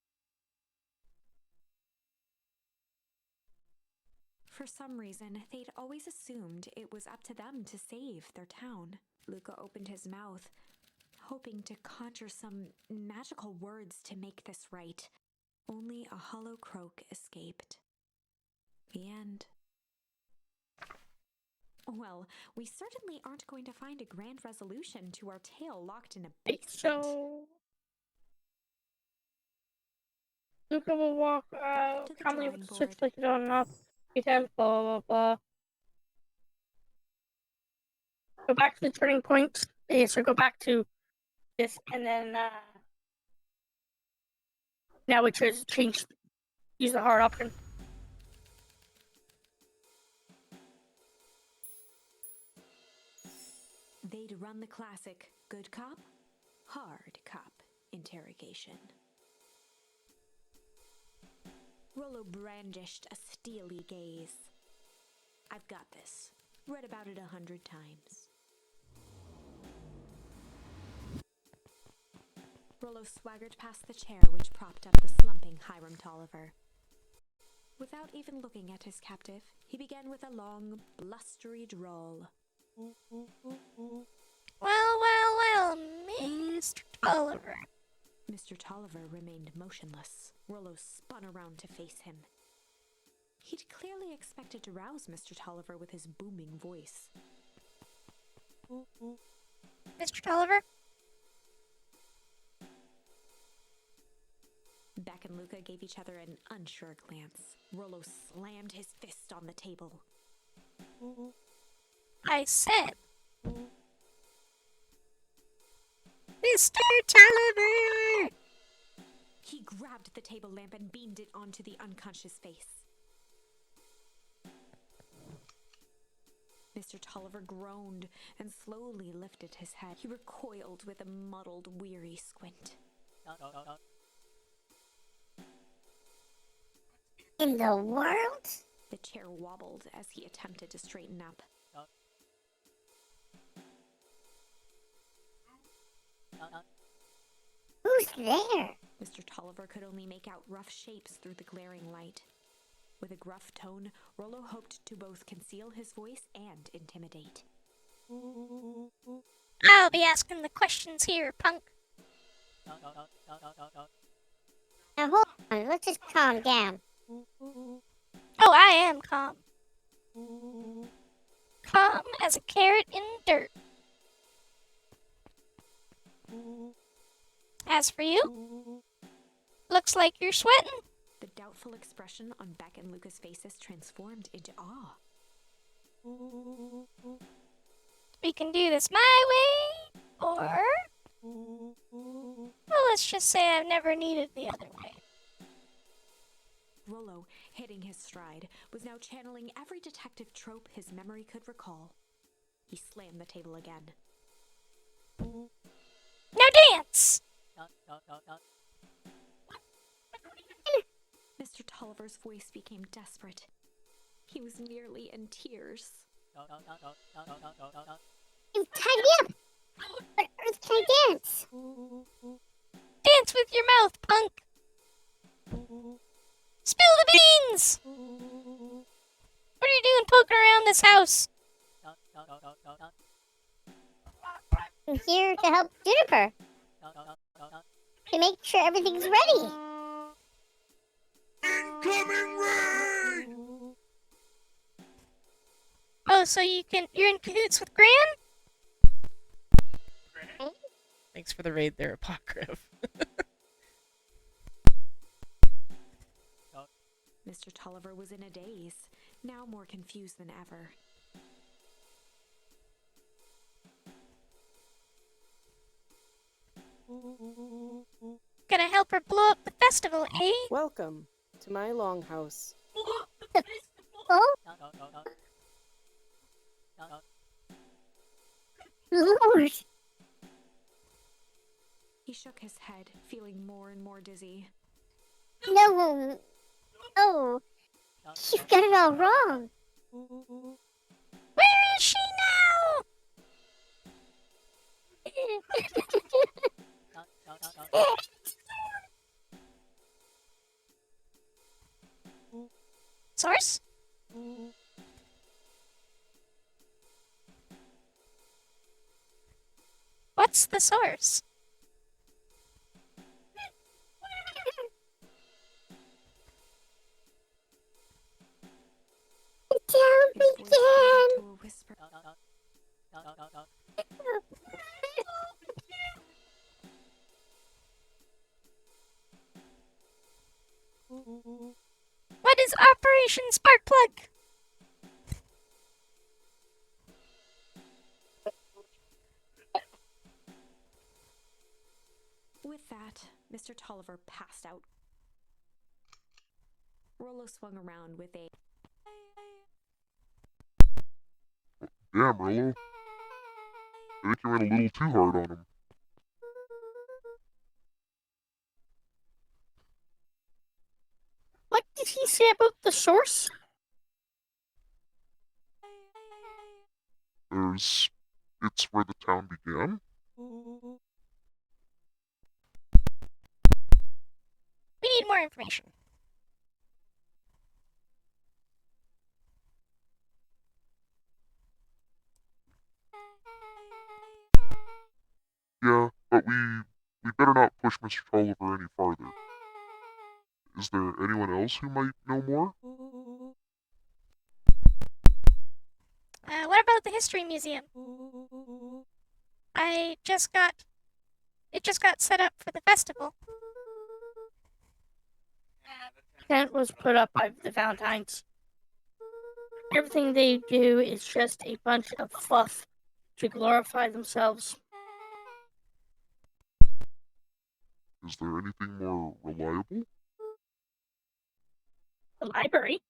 For some reason, they'd always assumed it was up to them to save their town. Luca opened his mouth, hoping to conjure some magical words to make this right. Only a hollow croak escaped. The end. Well, we certainly aren't going to find a grand resolution to our tale locked in a basement. So, Luca will walk To the calmly drawing with the switch board. like you don't know. Blah, blah, blah. Go back to the turning point. Yeah, so go back to this, and then now we chose change. Use the hard option. They'd run the classic good cop, hard cop interrogation. Rollo brandished a steely gaze. I've got this. Read about it 100 times. Rollo swaggered past the chair which propped up the slumping Hiram Tolliver. Without even looking at his captive, he began with a long, blustery drawl. Well, Mr. Tolliver. Mr. Tolliver remained motionless. Rollo spun around to face him. He'd clearly expected to rouse Mr. Tolliver with his booming voice. Mr. Tolliver? Beck and Luca gave each other an unsure glance. Rollo slammed his fist on the table. I said, Mr. Tolliver! He grabbed the table lamp and beamed it onto the unconscious face. Mr. Tolliver groaned and slowly lifted his head. He recoiled with a muddled, weary squint. In the world? The chair wobbled as he attempted to straighten up. Who's there? Mr. Tolliver could only make out rough shapes through the glaring light. With a gruff tone, Rollo hoped to both conceal his voice and intimidate. I'll be asking the questions here, punk. Now hold on, let's just calm down. Oh, I am calm. Calm as a carrot in dirt. As for you, looks like you're sweating. The doubtful expression on Beck and Luca's faces transformed into awe. We can do this my way, or... well, let's just say I've never needed the other way. Rollo, hitting his stride, was now channeling every detective trope his memory could recall. He slammed the table again. Now dance! Mr. Tolliver's voice became desperate. He was nearly in tears. You tied me up! What on earth can I dance? Dance with your mouth, punk! Spill the beans! What are you doing poking around this house? I'm here to help Juniper. To make sure everything's ready. Incoming raid! Oh, Oh, so you're in cahoots with Gran? Thanks for the raid there, Apocryph. Mr. Tulliver was in a daze, now more confused than ever. Gonna help her blow up the festival, eh? Welcome to my longhouse. Oh, Lord. He shook his head, feeling more and more dizzy. No. Oh, you've got it all wrong. Where is she now? Source? What's the source? Down His voice again. faded to a whisper. What is Operation Sparkplug? With that, Mr. Tulliver passed out. Rollo swung around with a Damn, Rollo. I think you went a little too hard on him. What did he say about the source? It's where the town began. We need more information. Yeah, but we better not push Mr. Tolliver any farther. Is there anyone else who might know more? What about the History Museum? It just got set up for the festival. Tent was put up by the Valentines. Everything they do is just a bunch of fluff to glorify themselves. Is there anything more reliable? The library.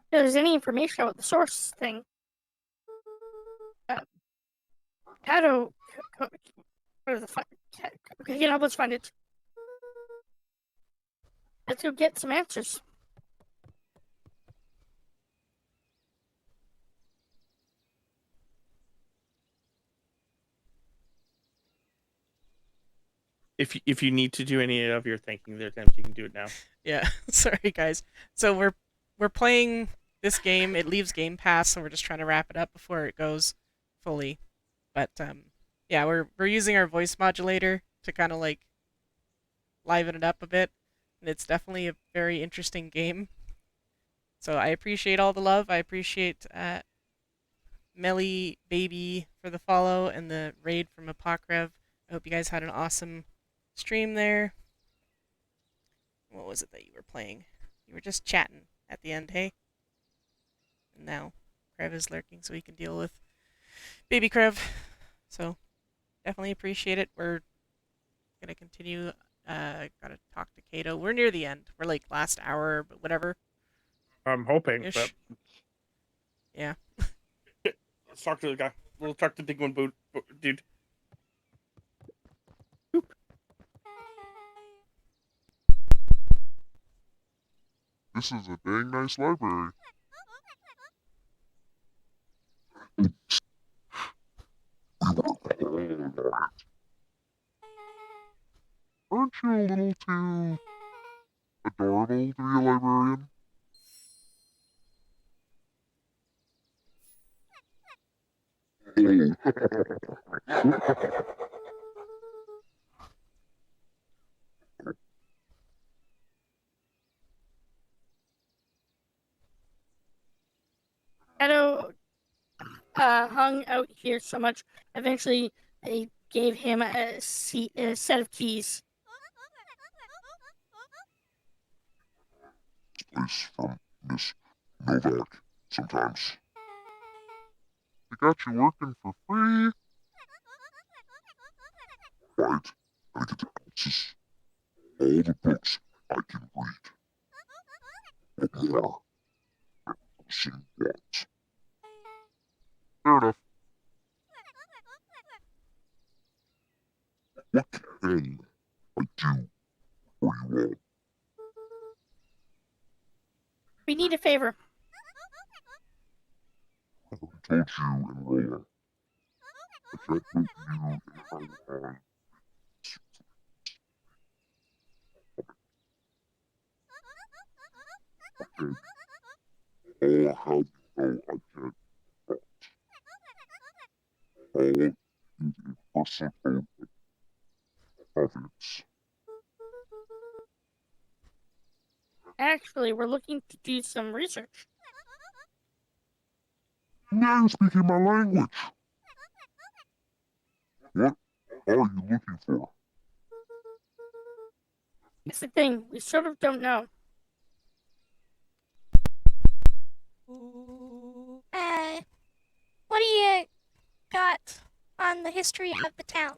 If there's any information about the source thing, Cato, where the fuck? Okay, you know, let's find it. Let's go get some answers. If you need to do any of your thinking, there are times you can do it now. Yeah, sorry guys. So we're playing this game. It leaves Game Pass, so we're just trying to wrap it up before it goes fully. But yeah, we're using our voice modulator to kind of like liven it up a bit, and it's definitely a very interesting game. So I appreciate all the love. I appreciate Melly Baby for the follow and the raid from Apocrev. I hope you guys had an awesome stream there. What was it that you were playing? You were just chatting at the end, hey? And now Krev is lurking so he can deal with Baby Krev. So definitely appreciate it. We're gonna continue. Gotta talk to Kato. We're near the end. We're like last hour, but whatever. I'm hoping, Ish. but Yeah. let's talk to the guy. We'll talk to the big one, dude. This is a dang nice library. Aren't you a little too adorable to be a librarian? hung out here so much, eventually they gave him a set of keys. Place from Miss Novak sometimes. I got you working for free. Right, and I get to access all the books I can read. What more? Person wants. Fair enough. What can I do for you all? We need a favor. I already told you and Rolla. I can't put you and her on. Okay. All how you know I can't talk. All is a personal code of confidence. Actually, we're looking to do some research. Now you're speaking my language. What are you looking for? It's the thing, we sort of don't know. What do you got on the history of the town?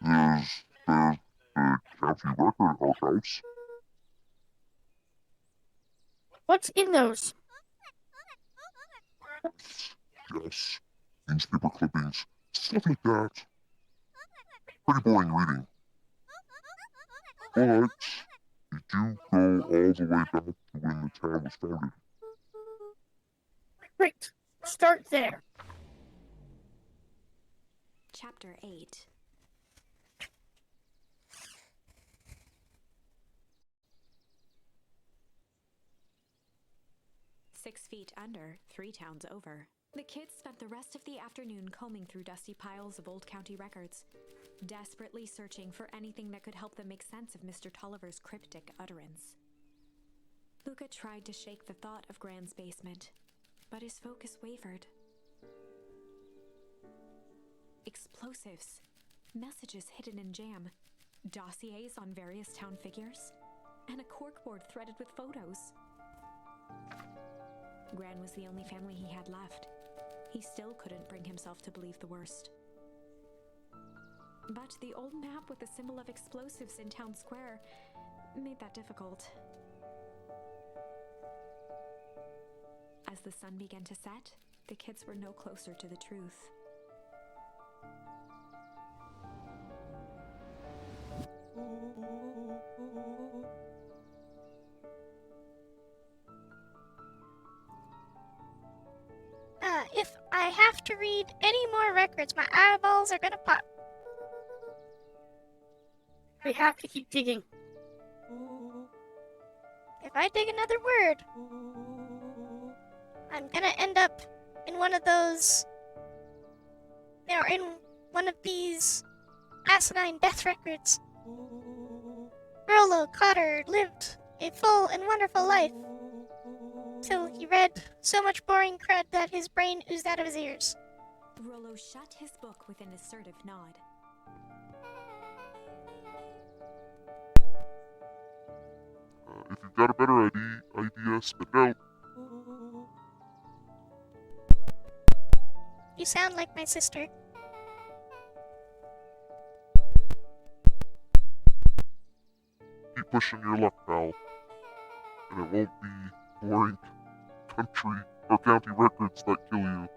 There's the county record archives. What's in those? Yes, newspaper clippings, stuff like that. Pretty boring reading. But they do go all the way back to when the town was founded. Great. Start there. Chapter 8. "6 feet under, 3 towns over." The kids spent the rest of the afternoon combing through dusty piles of old county records, desperately searching for anything that could help them make sense of Mr. Tolliver's cryptic utterance. Luca tried to shake the thought of Gran's basement, but his focus wavered. Explosives, messages hidden in jam, dossiers on various town figures, and a corkboard threaded with photos. Gran was the only family he had left. He still couldn't bring himself to believe the worst. But the old map with the symbol of explosives in town square made that difficult. As the sun began to set, the kids were no closer to the truth. If I have to read any more records, my eyeballs are gonna pop. We have to keep digging. If I dig another word, I'm gonna end up in one of those, in one of these asinine death records. Rollo Cotter lived a full and wonderful life till he read so much boring crud that his brain oozed out of his ears. Rollo shut his book with an assertive nod. If you've got a better idea, spit it out. You sound like my sister. Keep pushing your luck, pal. And it won't be boring country or county records that kill you.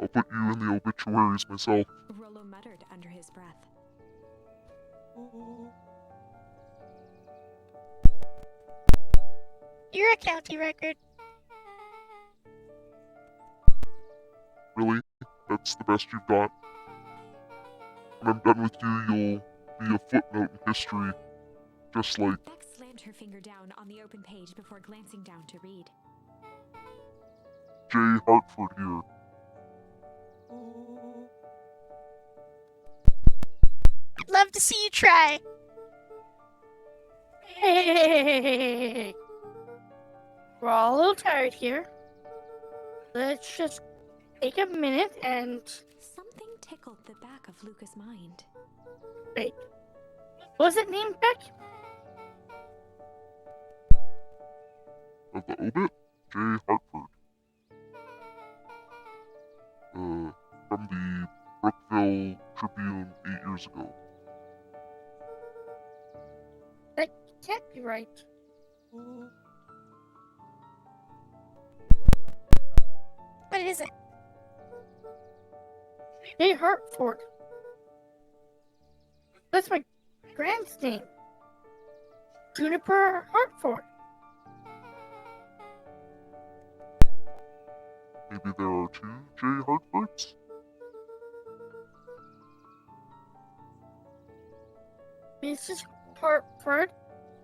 I'll put you in the obituaries myself. Rollo muttered under his breath. You're a county record. Really? That's the best you've got? When I'm done with you, you'll be a footnote in history. Just like... Beck slammed her finger down on the open page before glancing down to read. J. Hartford here. I'd love to see you try. Hey, Hey. We're all a little tired here. Let's just take a minute and... Something tickled the back of Luca's mind. Wait. What was it named, Beck? Of the obit, J. Hartford. From the Brookville Tribune 8 years ago. That can't be right. What is it? J. Hartford. That's my grand's name. Juniper Hartford. Maybe there are 2 J. Hartfords? Mrs. Hartford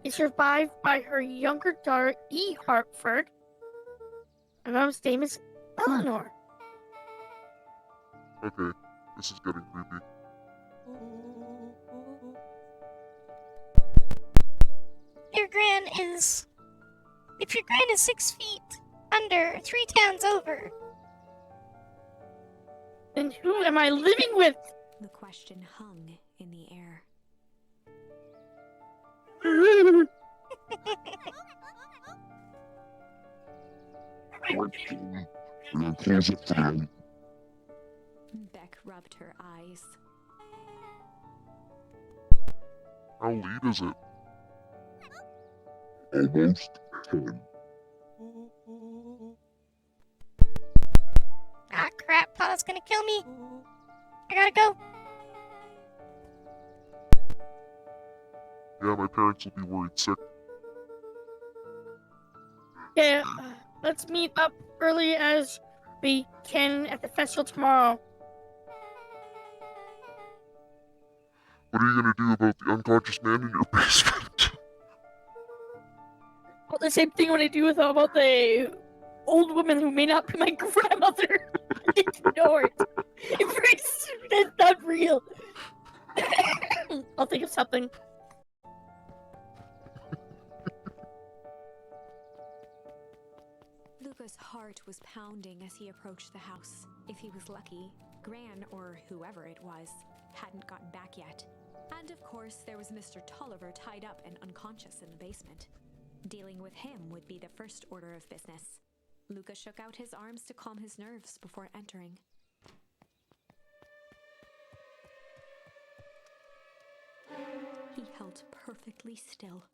is survived by her younger daughter, E. Hartford. My mom's name is Eleanor. Okay, this is getting creepy. Your gran is. If your gran is 6 feet under 3 towns over, Then who am I living with? The question hung in the air. Beck rubbed her eyes. How lead is it? Almost 10. ah crap, Paula's gonna kill me. I gotta go. Yeah, my parents will be worried sick. Yeah, let's meet up early as we can at the festival tomorrow. What are you gonna do about the unconscious man in your basement? Well, the same thing when I do with about the old woman who may not be my grandmother. I didn't know it. It's not real. I'll think of something. Luca's heart was pounding as he approached the house. If he was lucky, Gran, or whoever it was, hadn't gotten back yet. And of course, there was Mr. Tolliver tied up and unconscious in the basement. Dealing with him would be the first order of business. Luca shook out his arms to calm his nerves before entering. He held perfectly still,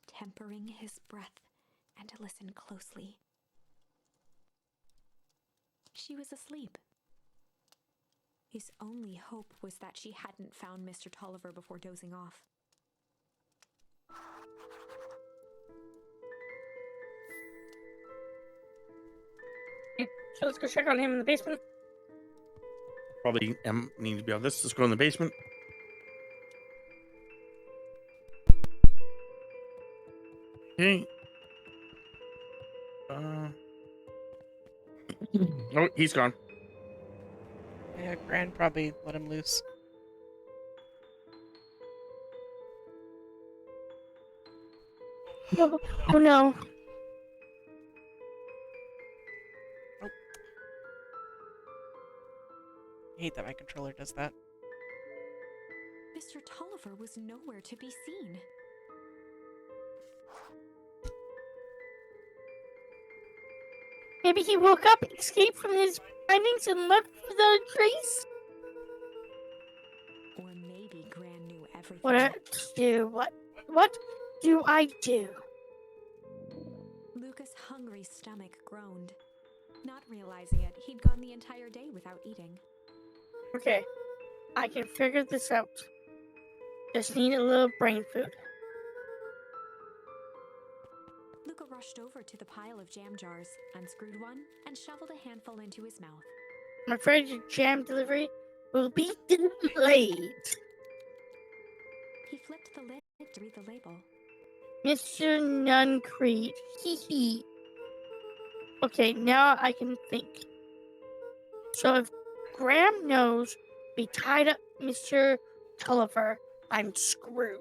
tempering his breath, and listened closely. She was asleep. His only hope was that she hadn't found Mr. Tolliver before dozing off. So let's go check on him in the basement. Probably need to be on this. Let's go in the basement. Okay. Oh, he's gone. Yeah, Gran probably let him loose. Oh no. I hate that my controller does that. Mr. Tolliver was nowhere to be seen. Maybe he woke up, escaped from his findings, and left without a trace? Or maybe Gran knew everything. What do I do? Luca's hungry stomach groaned. Not realizing it, he'd gone the entire day without eating. Okay, I can figure this out. Just need a little brain food. Luca rushed over to the pile of jam jars, unscrewed one, and shoveled a handful into his mouth. I'm afraid your jam delivery will be delayed. He flipped the lid to read the label. Mr. Nuncreed. Hee hee. Okay, now I can think. So if Graham knows we tied up Mr. Tulliver, I'm screwed.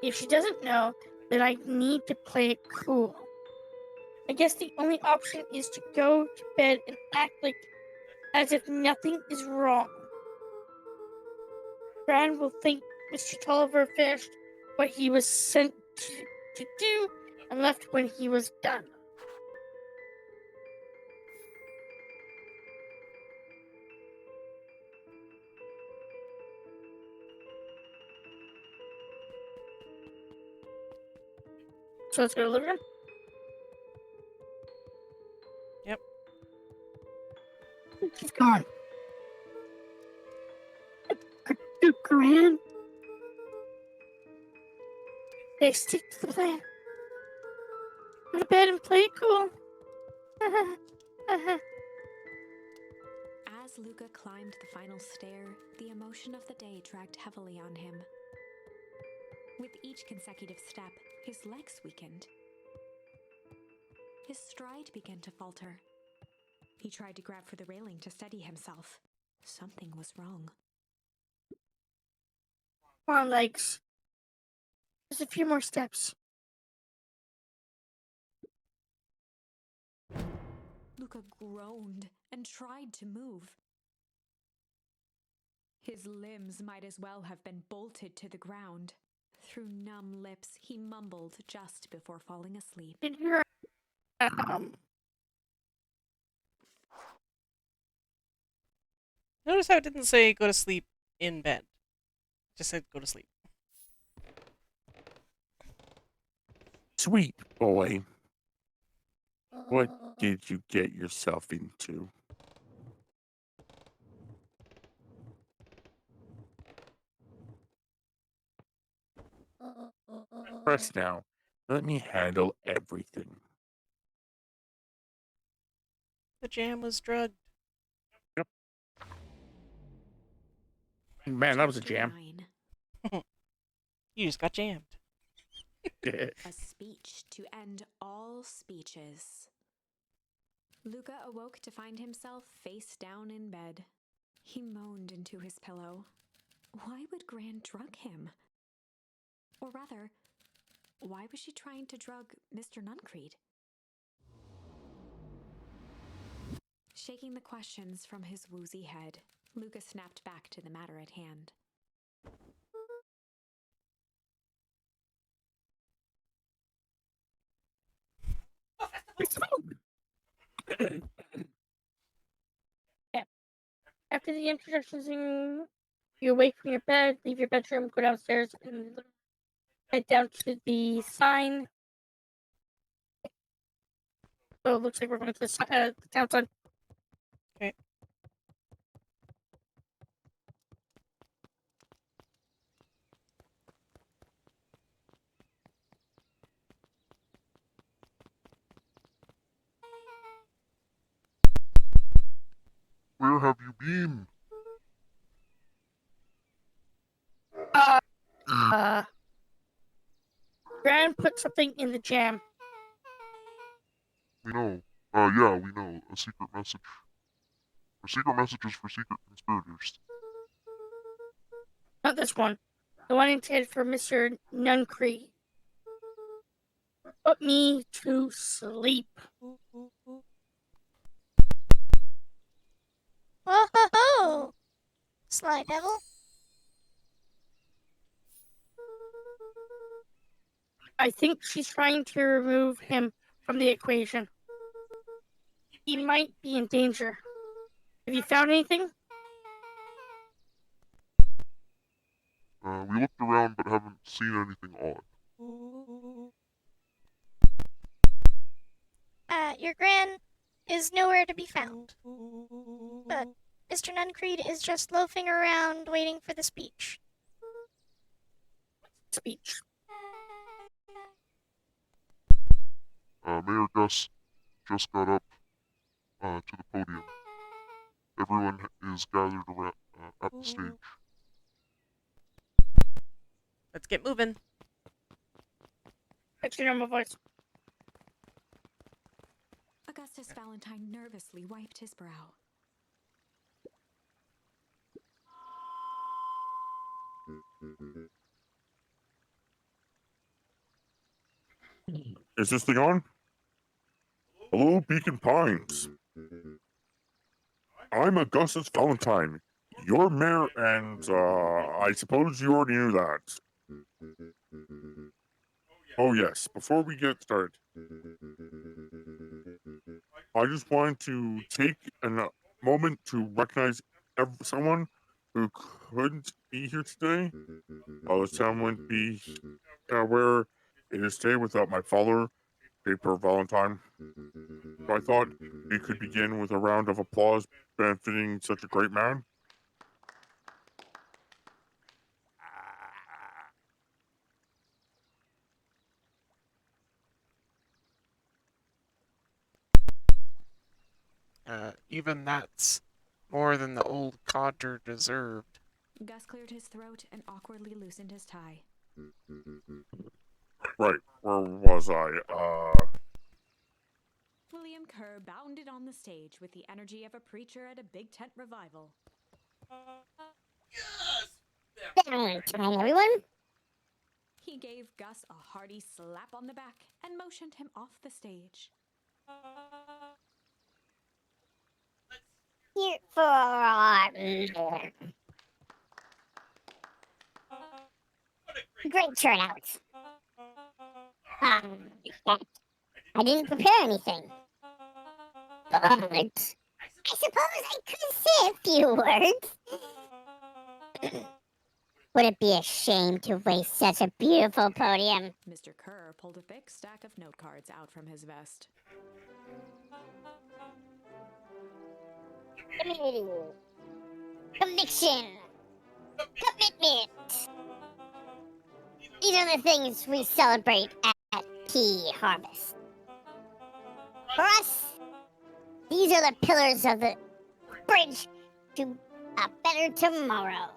If she doesn't know, that I need to play it cool. I guess the only option is to go to bed and act like as if nothing is wrong. Gran will think Mr. Tolliver finished what he was sent to do and left when he was done. So let's go to the living room. Yep. She's gone. Gran. They stick to the plan. Go to bed and play it cool. As Luca climbed the final stair, the emotion of the day dragged heavily on him. With each consecutive step, his legs weakened. His stride began to falter. He tried to grab for the railing to steady himself. Something was wrong. Come on, legs. Just a few more steps. Luca groaned and tried to move. His limbs might as well have been bolted to the ground. Through numb lips, he mumbled just before falling asleep. Did you Notice how it didn't say go to sleep in bed. It just said go to sleep. Sweet boy. What did you get yourself into? Rest now. Let me handle everything. The jam was drugged. Man, that was a jam. 9. You just got jammed. A speech to end all speeches. Luca awoke to find himself face down in bed. He moaned into his pillow. Why would Gran drug him? Or rather, why was she trying to drug Mr. Nuncreed? Shaking the questions from his woozy head, Luca snapped back to the matter at hand. After the introductions, you awake from your bed, leave your bedroom, go downstairs, and head down to the sign. So it looks like we're going to the town sign. Okay. Where have you been? Gran put something in the jam. We know. Yeah, we know. A secret message. Or secret messages for secret conspirators. Not this one. The one intended for Mr. Nuncreed. Put me to sleep. Whoa! Sly devil. I think she's trying to remove him from the equation. He might be in danger. Have you found anything? We looked around but haven't seen anything odd. Your Gran is nowhere to be found. But Mr. Nuncreed is just loafing around waiting for the speech. Speech. Mayor Gus just got up to the podium. Everyone is gathered around, at the stage. Let's get moving. That's your normal voice. Augustus Valentine nervously wiped his brow. Is this thing on? Hello, Beacon Pines. I'm Augustus Valentine, your mayor, and I suppose you already knew that. Oh yes, before we get started, I just wanted to take a moment to recognize someone who couldn't be here today. This town wouldn't be where it is today without my father, Paper Valentine. So I thought we could begin with a round of applause benefiting such a great man. Even that's more than the old codger deserved. Gus cleared his throat and awkwardly loosened his tie. Right, where was I? William Kerr bounded on the stage with the energy of a preacher at a big tent revival. Valentine, everyone. He gave Gus a hearty slap on the back and motioned him off the stage. Here for our great turnout. I didn't prepare anything. But I suppose I could say a few words. Would it be a shame to waste such a beautiful podium? Mr. Kerr pulled a thick stack of note cards out from his vest. Community. Conviction. Commitment. These are the things we celebrate at Pea Harvest. For us, these are the pillars of the bridge to a better tomorrow.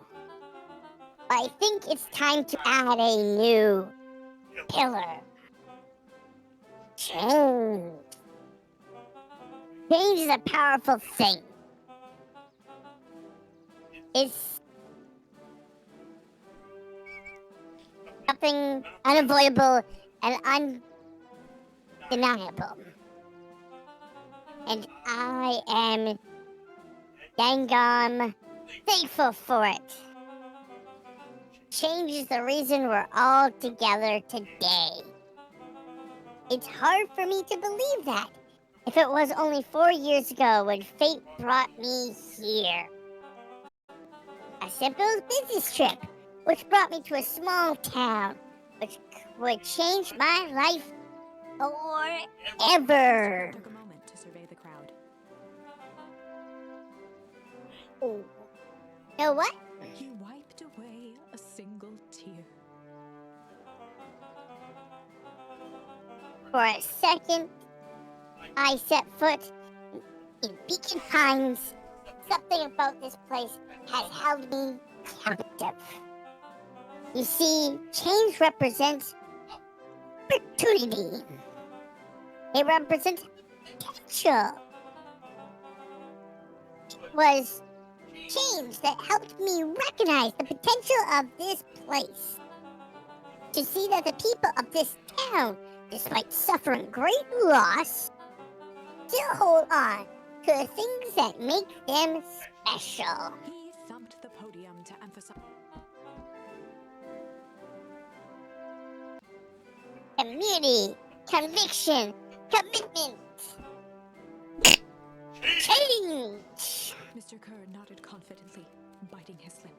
I think it's time to add a new pillar. Change. Change is a powerful thing. It's something unavoidable and undeniable. And I am dangum thankful for it. Change is the reason we're all together today. It's hard for me to believe that. If it was only 4 years ago when fate brought me here. A simple business trip, which brought me to a small town, which would change my life forever. Took a moment to survey the crowd. You know what? He wiped away a single tear. For a second, I set foot in Beacon Pines. Something about this place has held me captive. You see, change represents opportunity. It represents potential. It was change that helped me recognize the potential of this place. To see that the people of this town, despite suffering great loss, still hold on to the things that make them special. He thumped the podium to emphasize. Community, conviction, commitment, change. Mr. Kerr nodded confidently, biting his lip.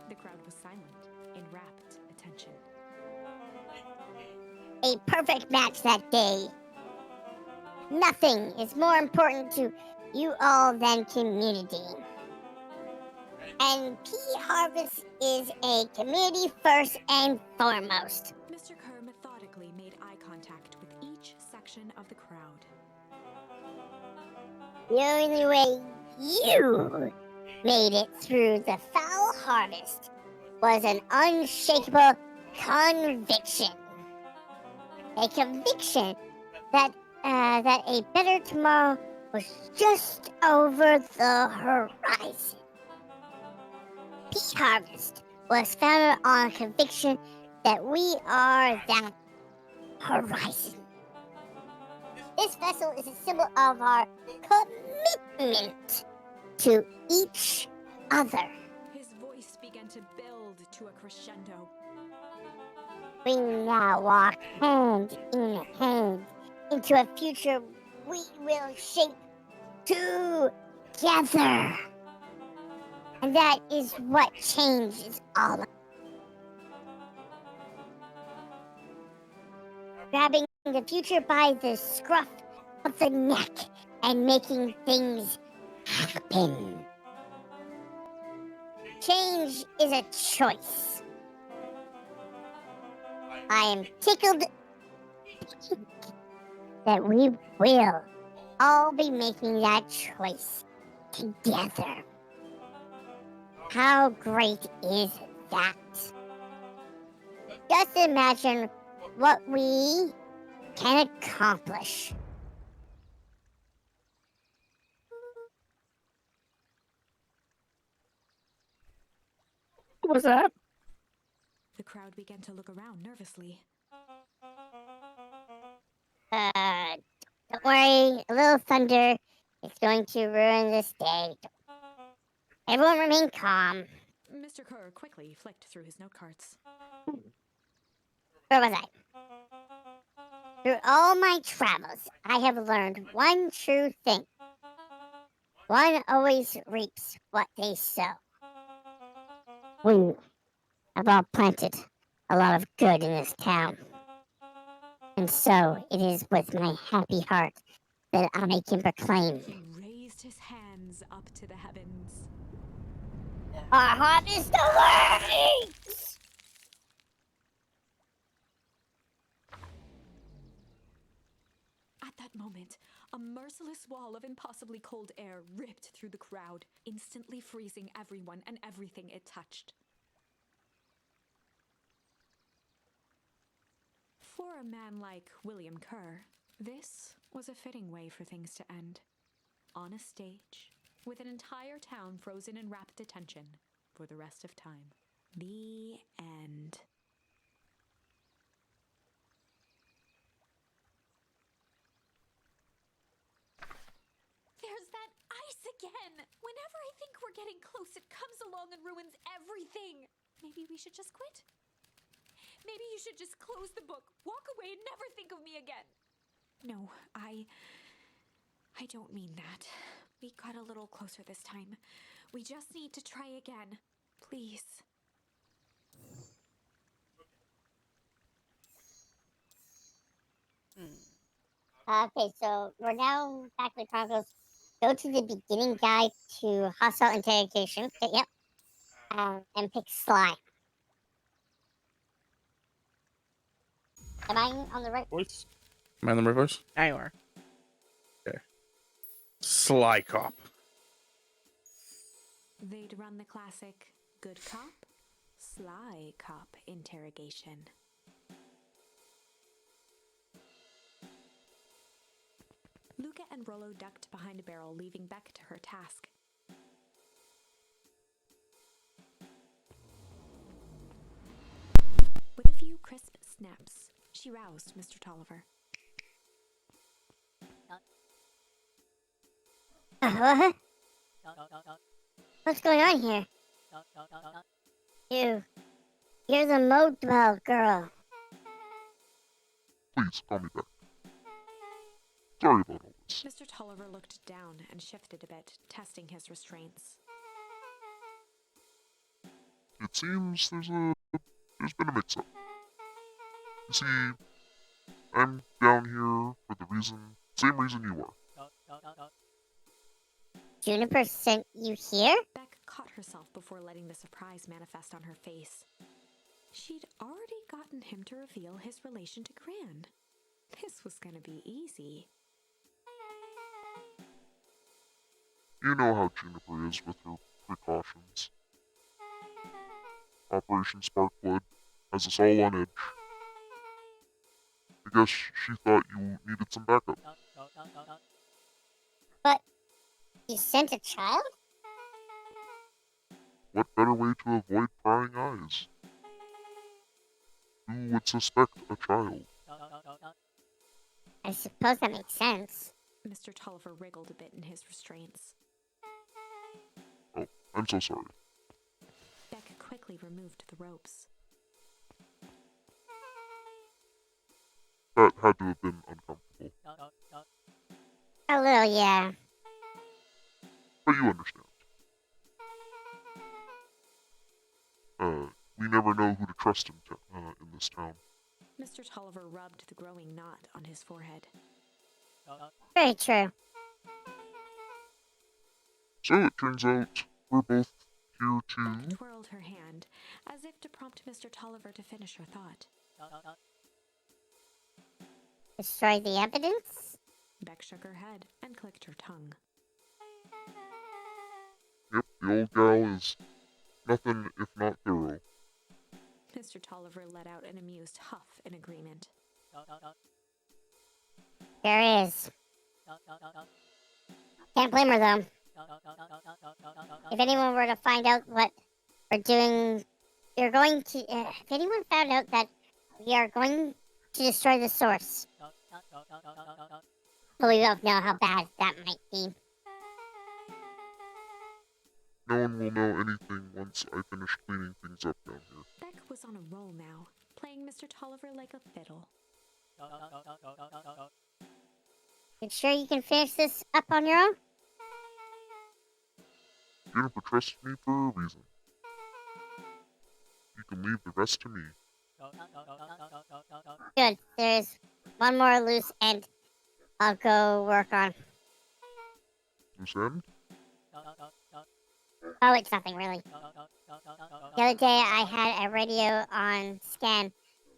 The crowd was silent, in rapt attention. A perfect match that day. Nothing is more important to you all than community. And Pea Harvest is a community first and foremost. Mr. Kerr methodically made eye contact with each section of the crowd. The only way you made it through the foul harvest was an unshakable conviction. A conviction that a better tomorrow was just over the horizon. Pea Harvest was founded on a conviction that we are that horizon. This vessel is a symbol of our commitment to each other. His voice began to build to a crescendo. We now walk hand in hand into a future we will shape together. And that is what change is all about. Grabbing the future by the scruff of the neck and making things happen. Change is a choice. I am tickled that we will all be making that choice together. How great is that? Just imagine what we can accomplish. What was that? The crowd began to look around nervously. Don't worry, a little thunder is going to ruin this day. Everyone remain calm. Mr. Kerr quickly flicked through his note cards. Where was I? Through all my travels, I have learned one true thing. One always reaps what they sow. We have all planted a lot of good in this town. And so it is with my happy heart that I can proclaim He raised his hands up to the heavens. our harvest awaits! At that moment, a merciless wall of impossibly cold air ripped through the crowd, instantly freezing everyone and everything it touched. For a man like William Kerr, this was a fitting way for things to end. On a stage, with an entire town frozen in rapt attention for the rest of time. The end. There's that ice again! Whenever I think we're getting close, it comes along and ruins everything! Maybe we should just quit? Maybe you should just close the book, walk away, and never think of me again. No, I don't mean that. We got a little closer this time. We just need to try again. Please. Okay, so we're now back to the Chronicles. Go to the beginning guide to hostile interrogation. Okay, yep. And pick slime. Am I on the right? Voice? Am I on the right voice? Now you are. Sly Cop. They'd run the classic good cop, sly cop interrogation. Luca and Rollo ducked behind a barrel, leaving Beck to her task. With a few crisp snaps, she roused Mr. Tolliver. What? What's going on here? You're the Modwell girl. Please, call me back. Sorry about all this. Mr. Tolliver looked down and shifted a bit, testing his restraints. It seems there's been a mix-up. You see, I'm down here for the same reason you are. Juniper sent you here? Beck caught herself before letting the surprise manifest on her face. She'd already gotten him to reveal his relation to Gran. This was gonna be easy. You know how Juniper is with her precautions. Operation Sparkblood has us all on edge. I guess she thought you needed some backup. But you sent a child? What better way to avoid prying eyes? Who would suspect a child? I suppose that makes sense. Mr. Tolliver wriggled a bit in his restraints. Oh, I'm so sorry. Beck quickly removed the ropes. That had to have been uncomfortable. A little, yeah. But you understand. We never know who to trust in this town. Mr. Tolliver rubbed the growing knot on his forehead. Very true. So it turns out we're both here Beck to... twirled her hand, as if to prompt Mr. Tolliver to finish her thought. Destroy the evidence? Beck shook her head and clicked her tongue. Yep, the old gal is nothing if not thorough. Mr. Tolliver let out an amused huff in agreement. There is. Can't blame her, though. If anyone were to find out what we're doing, you're going to... if anyone found out that we are going to destroy the source, but we both know how bad that might be. No one will know anything once I finish cleaning things up down here. Beck was on a roll now, playing Mr. Tolliver like a fiddle. You sure you can finish this up on your own? Jennifer trusted me for a reason. You can leave the rest to me. Good. There's one more loose end I'll go work on. Loose end? Oh, it's nothing, really. The other day, I had a radio on scan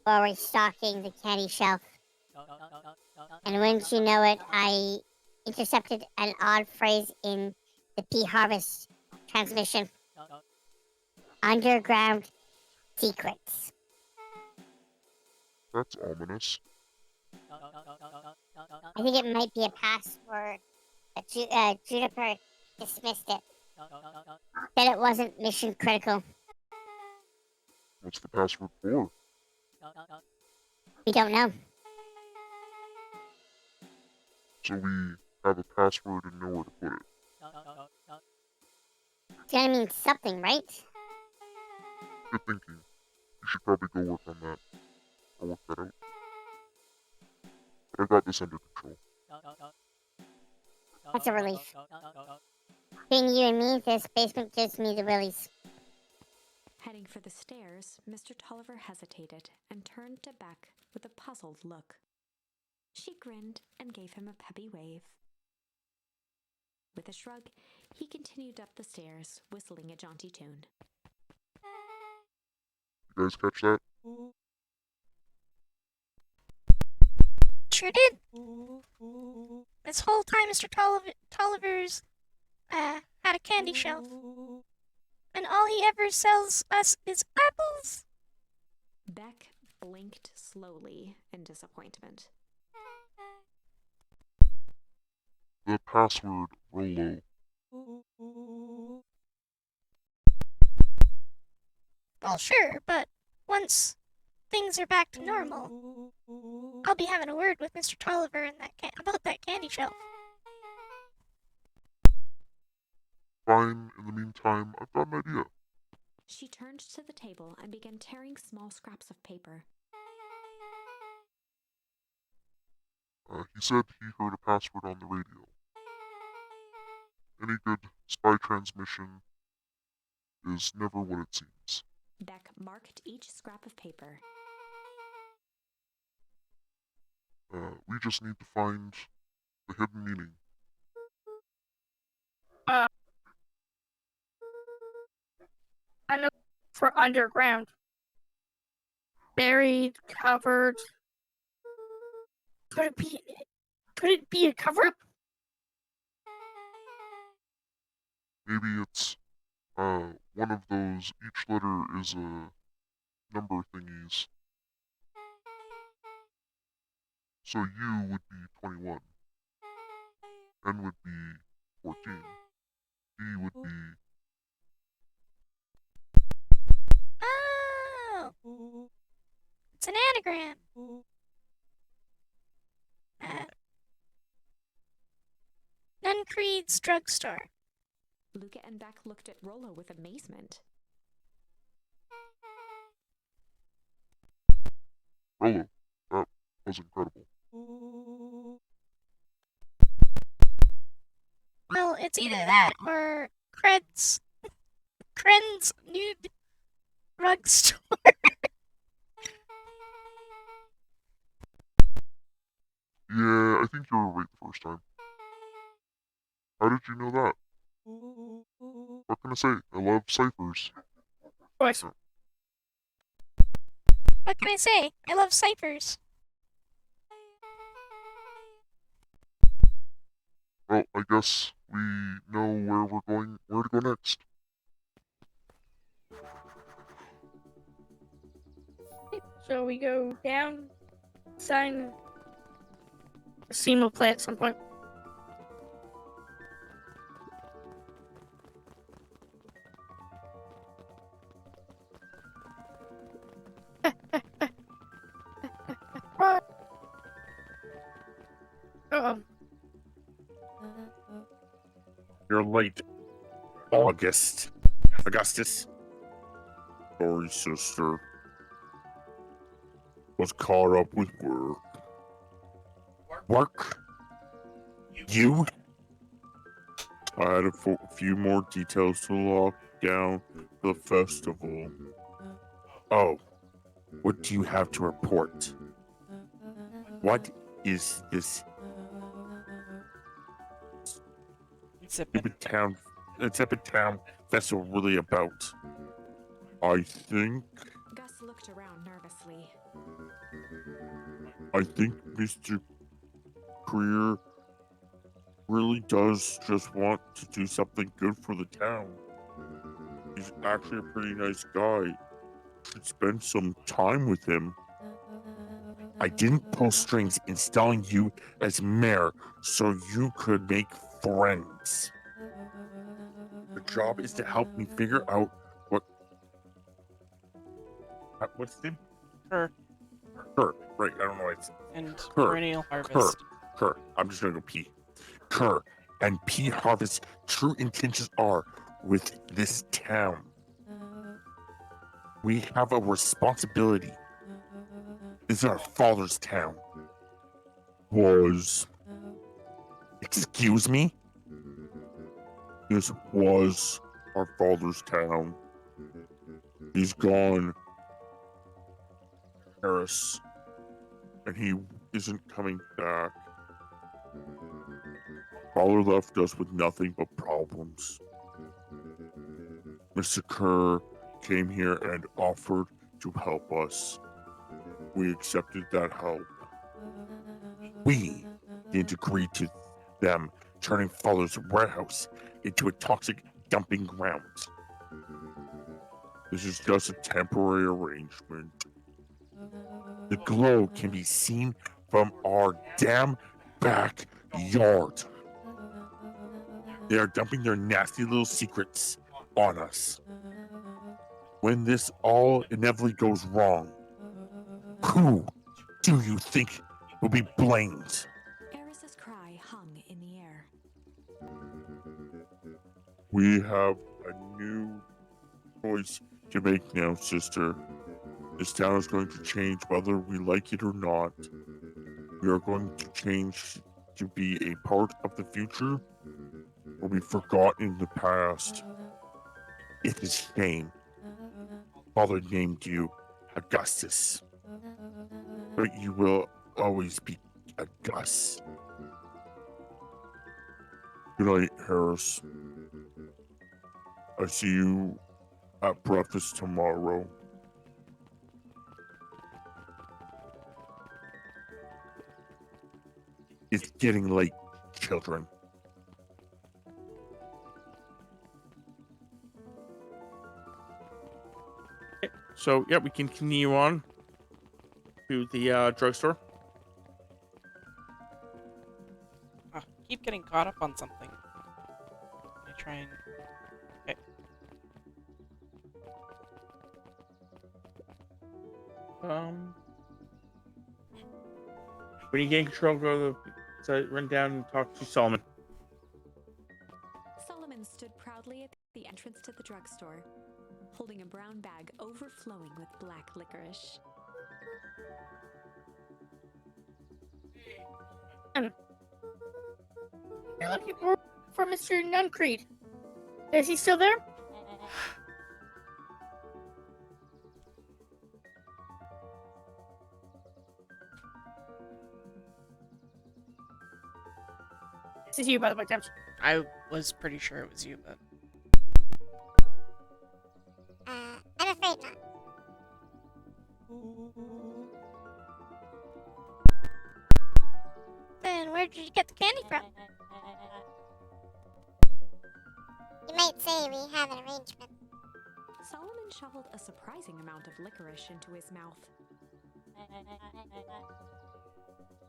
while restocking the candy shelf. And wouldn't you know it, I intercepted an odd phrase in the P Harvest transmission. Underground secrets. That's ominous. I think it might be a password. Juniper dismissed it. Said it wasn't mission critical. What's the password for? We don't know. So we have a password and know where to put it. It's gonna mean something, right? Good thinking. You should probably go work on that. I'll work that out. But I got this under control. That's a relief. Between you and me, this basement gives me the willies. Heading for the stairs, Mr. Tolliver hesitated and turned to Beck with a puzzled look. She grinned and gave him a peppy wave. With a shrug, he continued up the stairs, whistling a jaunty tune. You guys catch that? Sure did. This whole time, Mr. Tolliver's had a candy shelf. And all he ever sells us is apples. Beck blinked slowly in disappointment. The password Rolo. Well, sure, but once things are back to normal, I'll be having a word with Mr. Tolliver and about that candy shelf. Fine, in the meantime, I've got an idea. She turned to the table and began tearing small scraps of paper. He said he heard a password on the radio. Any good spy transmission is never what it seems. Beck marked each scrap of paper. We just need to find the hidden meaning. I know for underground. Buried, covered. Could it be a cover-up? Maybe it's one of those, each letter is a number thingies. So U would be 21. N would be 14. D would be... Oh! It's an anagram. Creed's drugstore. Luca and Beck looked at Rolo with amazement. Rolo, that was incredible. Well, it's either that or Kren's nude drugstore. Yeah, I think you were right the first time. How did you know that? What can I say? I love ciphers. Of course. What can I say? I love ciphers. Well, I guess we know where to go next. So we go down, sign. A scene will play at some point. Uh-oh. You're late, Augustus. Sorry, sister. Was caught up with work. Work? You? I had a few more details to lock down for the festival. Oh, what do you have to report? What is this stupid town festival really about? I think Gus looked around nervously. Mr. Creer really does just want to do something good for the town. He's actually a pretty nice guy. Should spend some time with him. I didn't pull strings installing you as mayor so you could make friends. The job is to help me figure out what's the name? Kerr. Right, I don't know. It's And Kerr. perennial harvest. Kerr. I'm just gonna go pee. Kerr and P. Harvest's true intentions are with this town. We have a responsibility. This is our father's town. Excuse me? This was our father's town. He's gone, Harris, and he isn't coming back. Father left us with nothing but problems. Mr. Kerr came here and offered to help us. We accepted that help. We didn't agree to them turning Father's warehouse into a toxic dumping ground. This is just a temporary arrangement. The glow can be seen from our damn backyard. They are dumping their nasty little secrets on us. When this all inevitably goes wrong, who do you think will be blamed? Eris's cry hung in the air. We have a new choice to make now, sister. This town is going to change whether we like it or not. We are going to change to be a part of the future or be forgotten in the past. It is shame. Father named you Augustus, but you will always be a Gus. Good night, Harris. I see you at breakfast tomorrow. It's getting late, children. So, yeah, we continue on to the drugstore. Keep getting caught up on something. I try and... Okay. When you gain control, go to run down and talk to Solomon. heads to the drugstore, holding a brown bag overflowing with black licorice. You're looking for Mr. Nuncreed. Is he still there? This is you, by the way, Thames. I was pretty sure it was you, but I'm afraid not. Then where did you get the candy from? You might say we have an arrangement. Solomon shoveled a surprising amount of licorice into his mouth.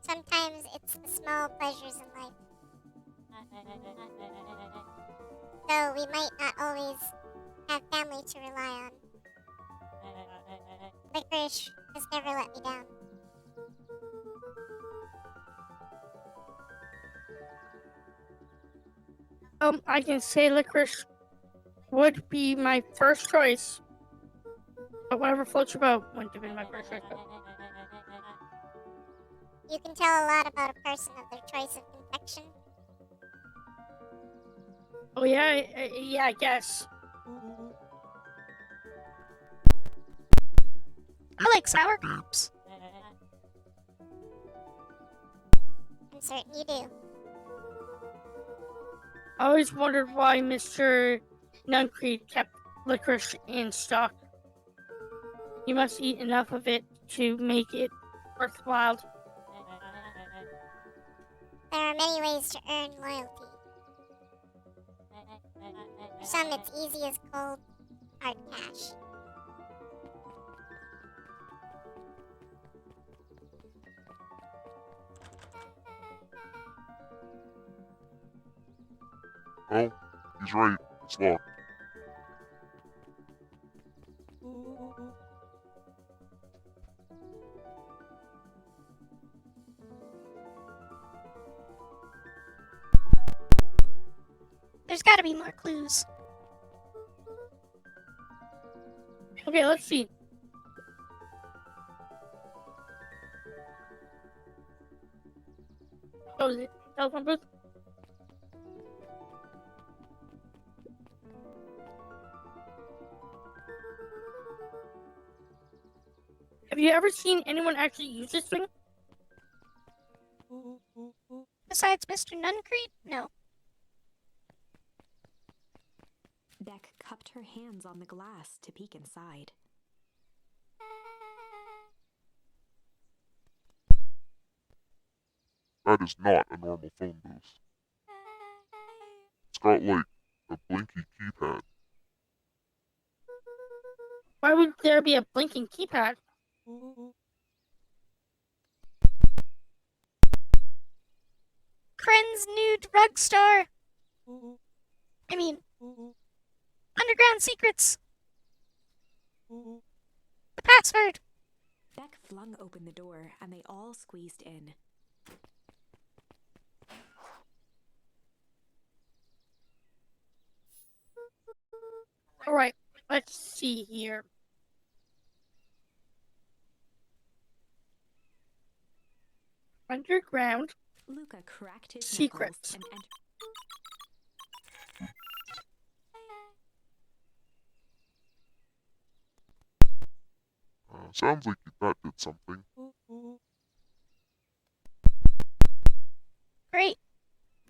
Sometimes it's the small pleasures in life. Though we might not always have family to rely on. Licorice has never let me down. I can say licorice would be my first choice. But whatever floats your boat wouldn't have been my first choice. You can tell a lot about a person of their choice of confection. Oh yeah, yeah, I guess. I like sour grapes. I'm certain you do. I always wondered why Mr. Nuncreed kept licorice in stock. You must eat enough of it to make it worthwhile. There are many ways to earn loyalty. For some, it's easy as cold, hard cash. Oh, he's right. It's locked. There's gotta be more clues. Okay, let's see. Oh, is it telephone booth? Have you ever seen anyone actually use this thing? Besides Mr. Nuncreed? No. Beck cupped her hands on the glass to peek inside. That is not a normal phone booth. It's got like a blinky keypad. Why would there be a blinking keypad? Kren's new drugstore. I mean, underground secrets. The password. Beck flung open the door and they all squeezed in. Alright, let's see here. Underground Luca cracked his secrets. knuckles and entered. Sounds like that did something. Great.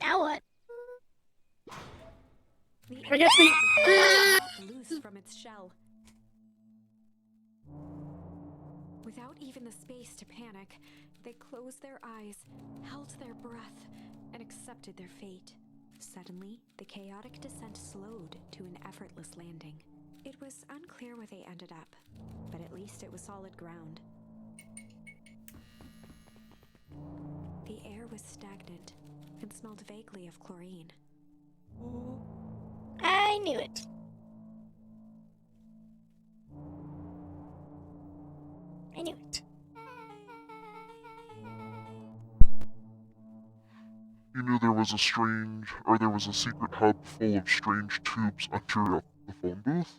Now what? The I guess we. popped loose from its shell. Without even the space to panic, they closed their eyes, held their breath, and accepted their fate. Suddenly, the chaotic descent slowed to an effortless landing. It was unclear where they ended up, but at least it was solid ground. The air was stagnant and smelled vaguely of chlorine. I knew it. I knew it. You knew there was a secret hub full of strange tubes under the phone booth?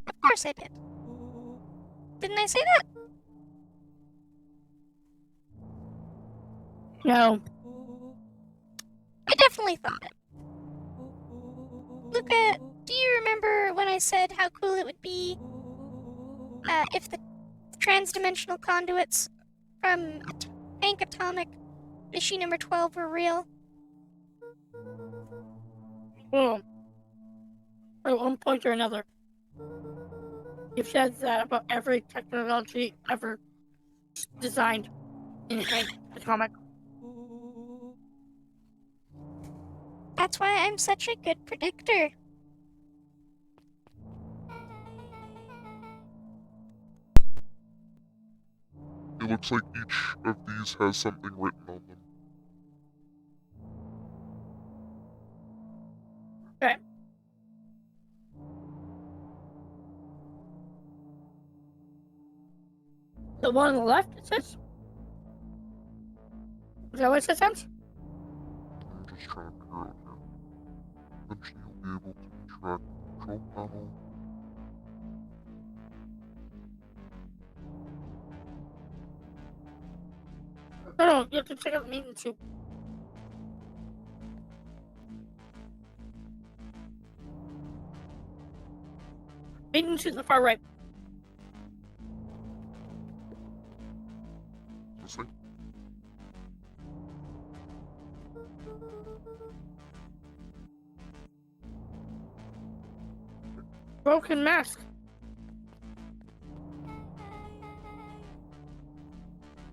Of course I did. Didn't I say that? No. I definitely thought it. Luca, do you remember when I said how cool it would be if the transdimensional conduits from Tank Atomic issue number 12 were real? Well, at one point or another, you've said that about every technology ever designed in Tank Atomic. That's why I'm such a good predictor. It looks like each of these has something written on them. Okay. The one on the left, it says? Is that what it says? I'm just trying to figure out here. Eventually you'll be able to interact with the control panel. No, you have to check out the maintenance tube. Maintenance is on the far right. This thing? Broken mask.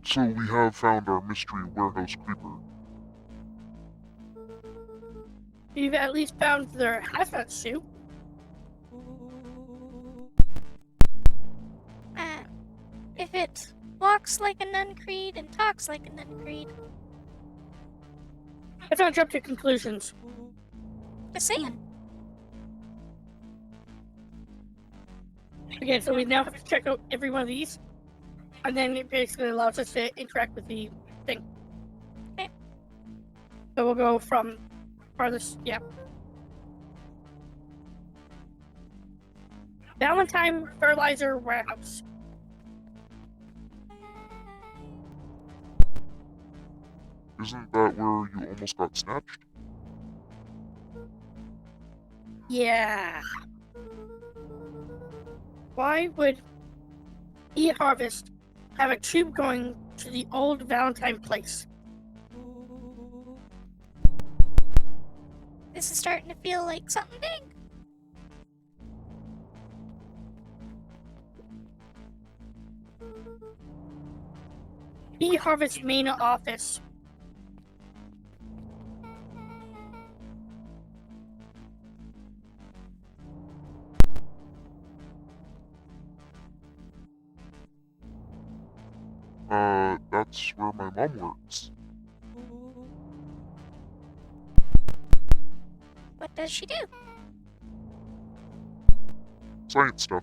So we have found our mystery warehouse creeper. You've at least found their hazmat suit. If it walks like a nun creed and talks like a nun creed. Let's not jump to conclusions. Just saying. Okay, so we now have to check out every one of these, and then it basically allows us to interact with the thing. Okay. So we'll go from farthest, yeah. Valentine Fertilizer Warehouse. Isn't that where you almost got snatched? Yeah. Why would E-Harvest have a tube going to the old Valentine place? This is starting to feel like something big. E-Harvest main office. That's where my mom works. What does she do? Science stuff.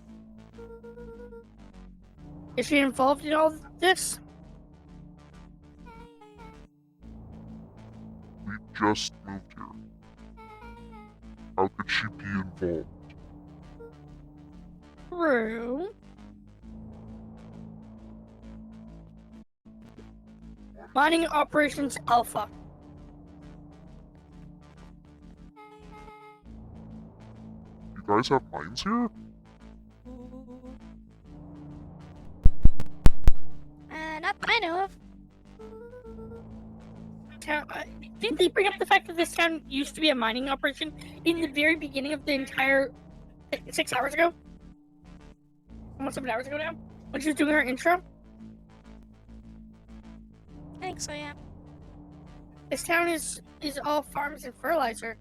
Is she involved in all this? We just moved here. How could she be involved? True. Mining Operations Alpha. You guys have mines here? Not that I know of. Didn't they bring up the fact that this town used to be a mining operation in the very beginning of the entire 6 hours ago? Almost 7 hours ago now? When she was doing her intro? I think so, yeah. This town is all farms and fertilizer.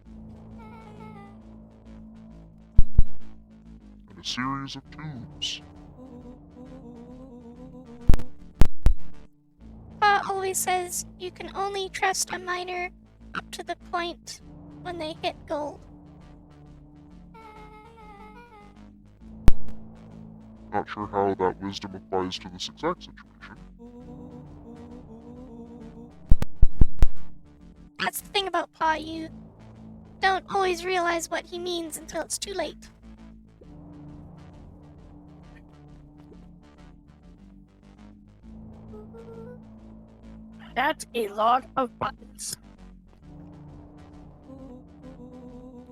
And a series of tubes. Pa always says you can only trust a miner up to the point when they hit gold. Not sure how that wisdom applies to this exact situation. That's the thing about Pa. You don't always realize what he means until it's too late. That's a lot of buttons.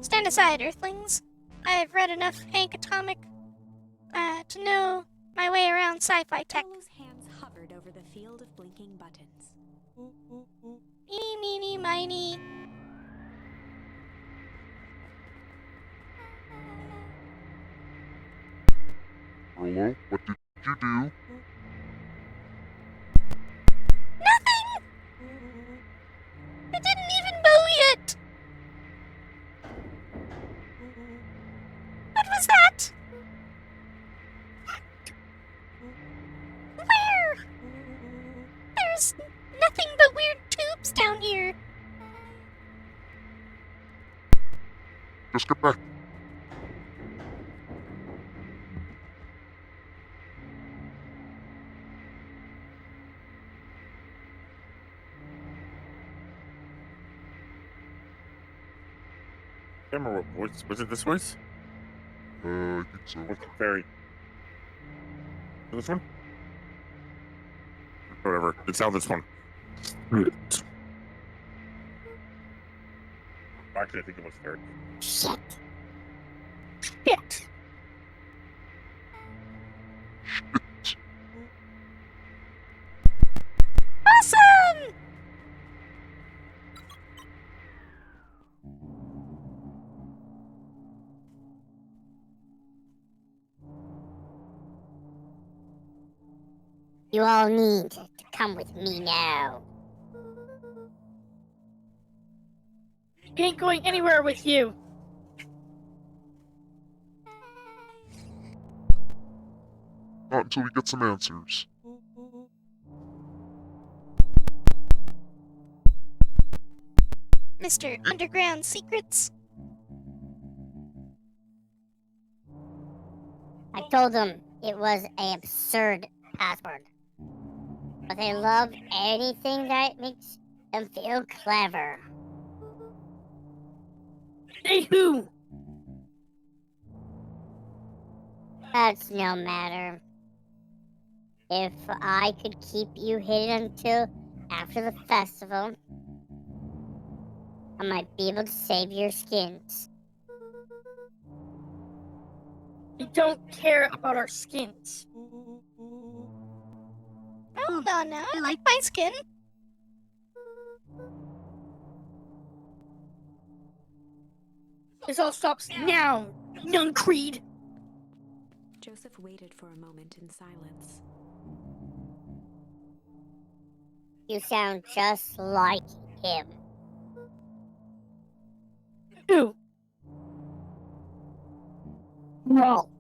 Stand aside, Earthlings. I've read enough Hank Atomic to know my way around sci-fi tech. Paolo's hands hovered over the field of blinking buttons. Eeny, meeny, miny. Rolo, what did you do? Nothing! I didn't even mow yet! What was that? Where? There's nothing but weird tubes down here. Just get back. I can't remember what voice. Was it this voice? I think so. What's the fairy? This one? Whatever. It's now this one. Actually, I think it was fairy. Shit. Shit. Awesome! You all need to come with me now. Ain't going anywhere with you. Not until we get some answers. Mr. Underground Secrets? I told them it was an absurd password. But they love anything that makes them feel clever. Hey, who? That's no matter. If I could keep you hidden until after the festival, I might be able to save your skins. We don't care about our skins. Hold on now, I like my skin. This all stops now, young Creed. Joseph waited for a moment in silence. You sound just like him. Who? Walt.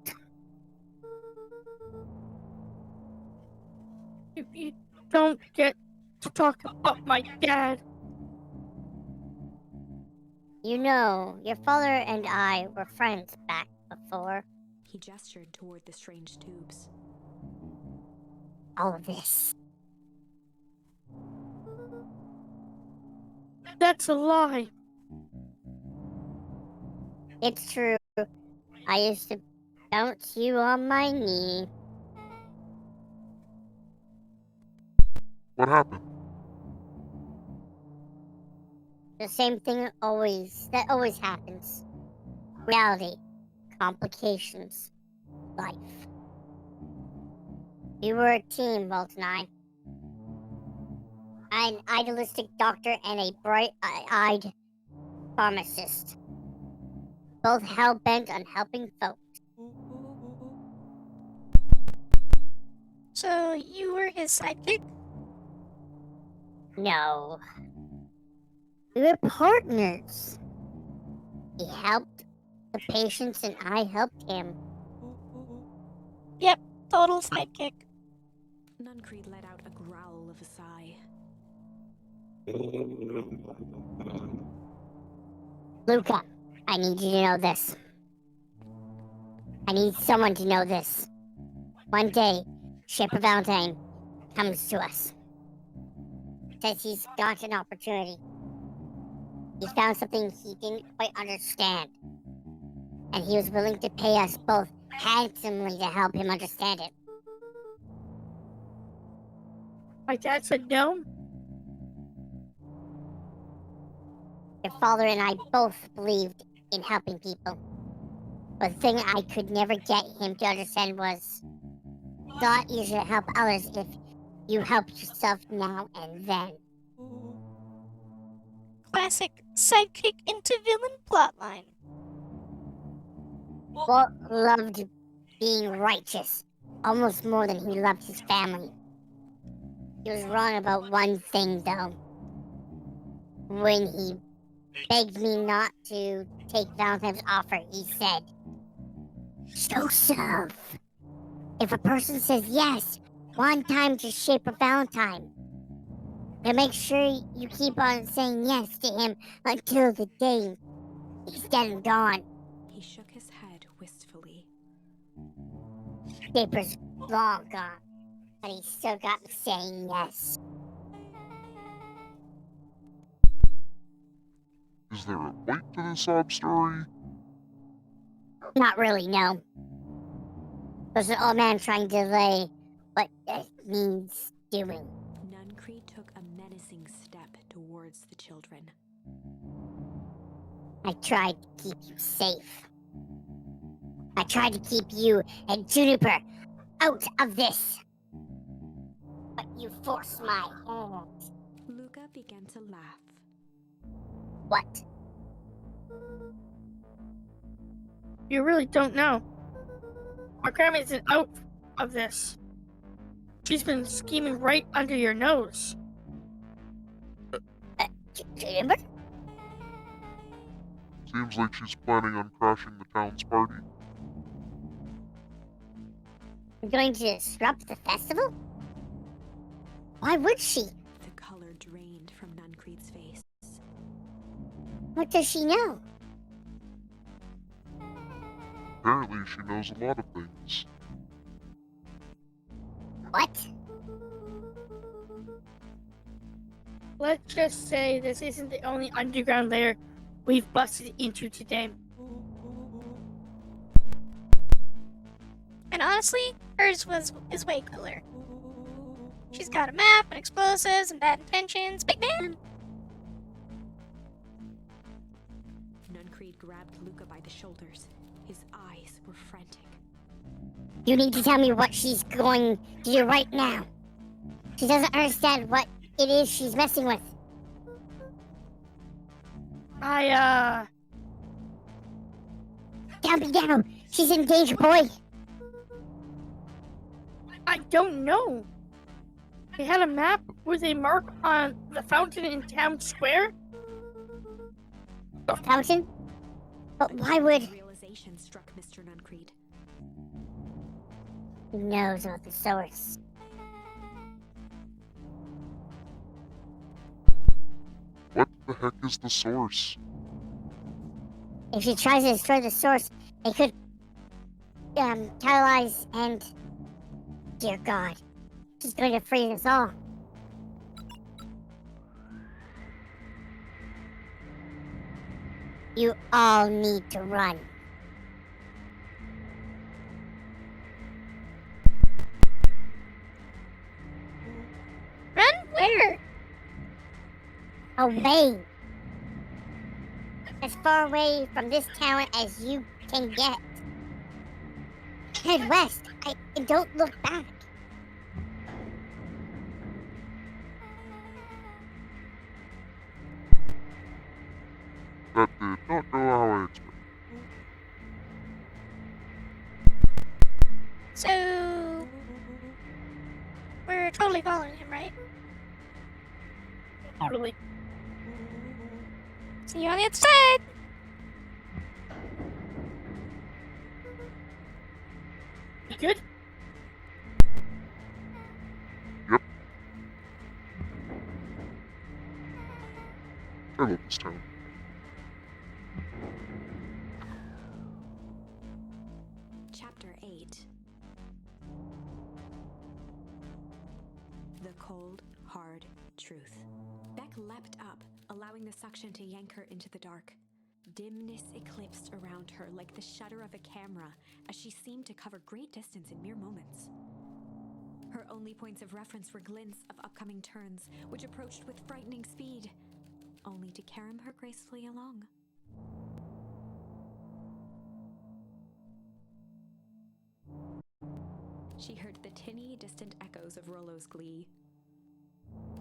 You don't get to talk about my dad. You know, your father and I were friends back before He gestured toward the strange tubes. all of this. That's a lie. It's true. I used to bounce you on my knee. What happened? The same thing that always happens. Reality, complications, life. We were a team, Walt and I. An idealistic doctor and a bright-eyed pharmacist. Both hell-bent on helping folks. So you were his sidekick? No. We were partners. He helped the patients and I helped him. Yep, total sidekick. Nuncreed let out a growl of a sigh. Luca, I need you to know this. I need someone to know this. One day, Shipper Valentine comes to us. Says he's got an opportunity. He found something he didn't quite understand. And he was willing to pay us both handsomely to help him understand it. My dad said no. Your father and I both believed in helping people. But the thing I could never get him to understand was it's a lot easier to help others if you help yourself now and then. Classic sidekick into villain plotline. Walt loved being righteous, almost more than he loved his family. He was wrong about one thing, though. When he begged me not to take Valentine's offer, he said, Joseph, if a person says yes one time to shape a Valentine, then make sure you keep on saying yes to him until the day he's dead and gone. He shook his head wistfully. Shaper's long gone, but he still got me saying yes. Is there a point to this sob story? Not really, no. There's an old man trying to delay what it means doing. Nuncreed took a menacing step towards the children. I tried to keep you safe. I tried to keep you and Juniper out of this. But you forced my hand. Luca began to laugh. What? You really don't know. Our grandma isn't out of this. She's been scheming right under your nose. Juniper? Seems like she's planning on crashing the town's party. You're going to disrupt the festival? Why would she? The color drained from Nuncreed's face. What does she know? Apparently, she knows a lot of things. What? Let's just say this isn't the only underground lair we've busted into today. And honestly, hers is way cooler. She's got a map and explosives and bad intentions. Big man! Nuncreed grabbed Luca by the shoulders. His eyes were frantic. You need to tell me what she's going to do right now. She doesn't understand what it is she's messing with. Down, down. She's in danger, boy. I don't know. They had a map with a mark on the fountain in town square. The fountain? But why would... Realization struck Mr. Nuncreed. Who knows about the source? What the heck is the source? If she tries to destroy the source, it could... catalyze and... Dear God. She's going to freeze us all. You all need to run. Run where? Away. As far away from this town as you can get. Head west. And don't look back. That did not go how I expected. So... we're totally following him, right? Totally. See you on the other side! You good? Yep. I love this town. Chapter 8. The cold, hard truth. Beck leapt up, allowing the suction to yank her into the dark. Dimness eclipsed around her like the shutter of a camera as she seemed to cover great distance in mere moments. Her only points of reference were glints of upcoming turns, which approached with frightening speed, only to carom her gracefully along. She heard the tinny, distant echoes of Rollo's glee.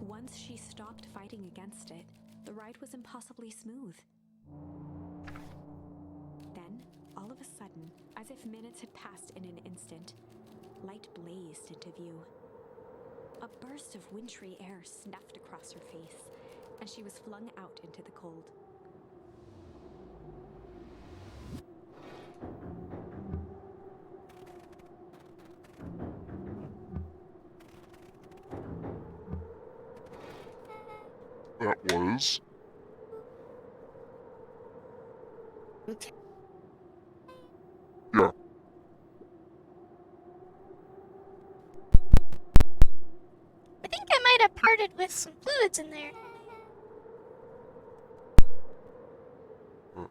Once she stopped fighting against it, the ride was impossibly smooth. Then, all of a sudden, as if minutes had passed in an instant, light blazed into view. A burst of wintry air snuffed across her face, and she was flung out into the cold. That was. Yeah. I think I might have parted with some fluids in there.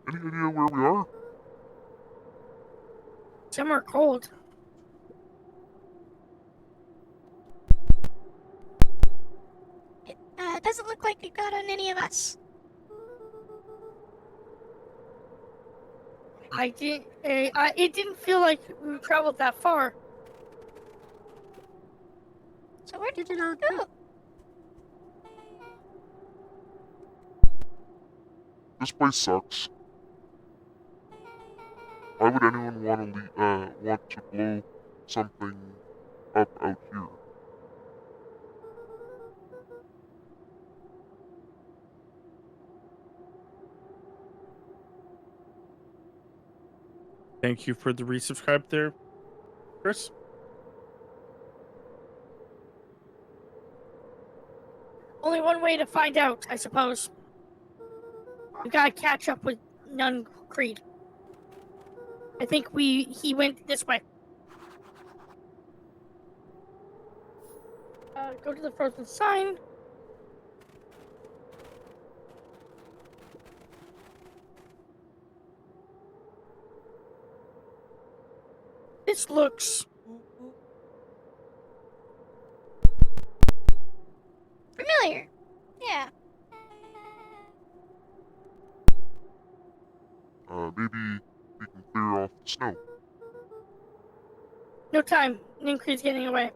Any idea where we are? Somewhere cold. It doesn't look like it got on any of us. It didn't feel like we traveled that far. So where did it all go? This place sucks. Why would anyone want to blow something up out here? Thank you for the resubscribe there, Chris. Only one way to find out, I suppose. We gotta catch up with Nun Creed. I think he went this way. Go to the frozen sign. This looks Familiar. Yeah. Maybe we can clear off the snow. no time. Nun Creed's getting away.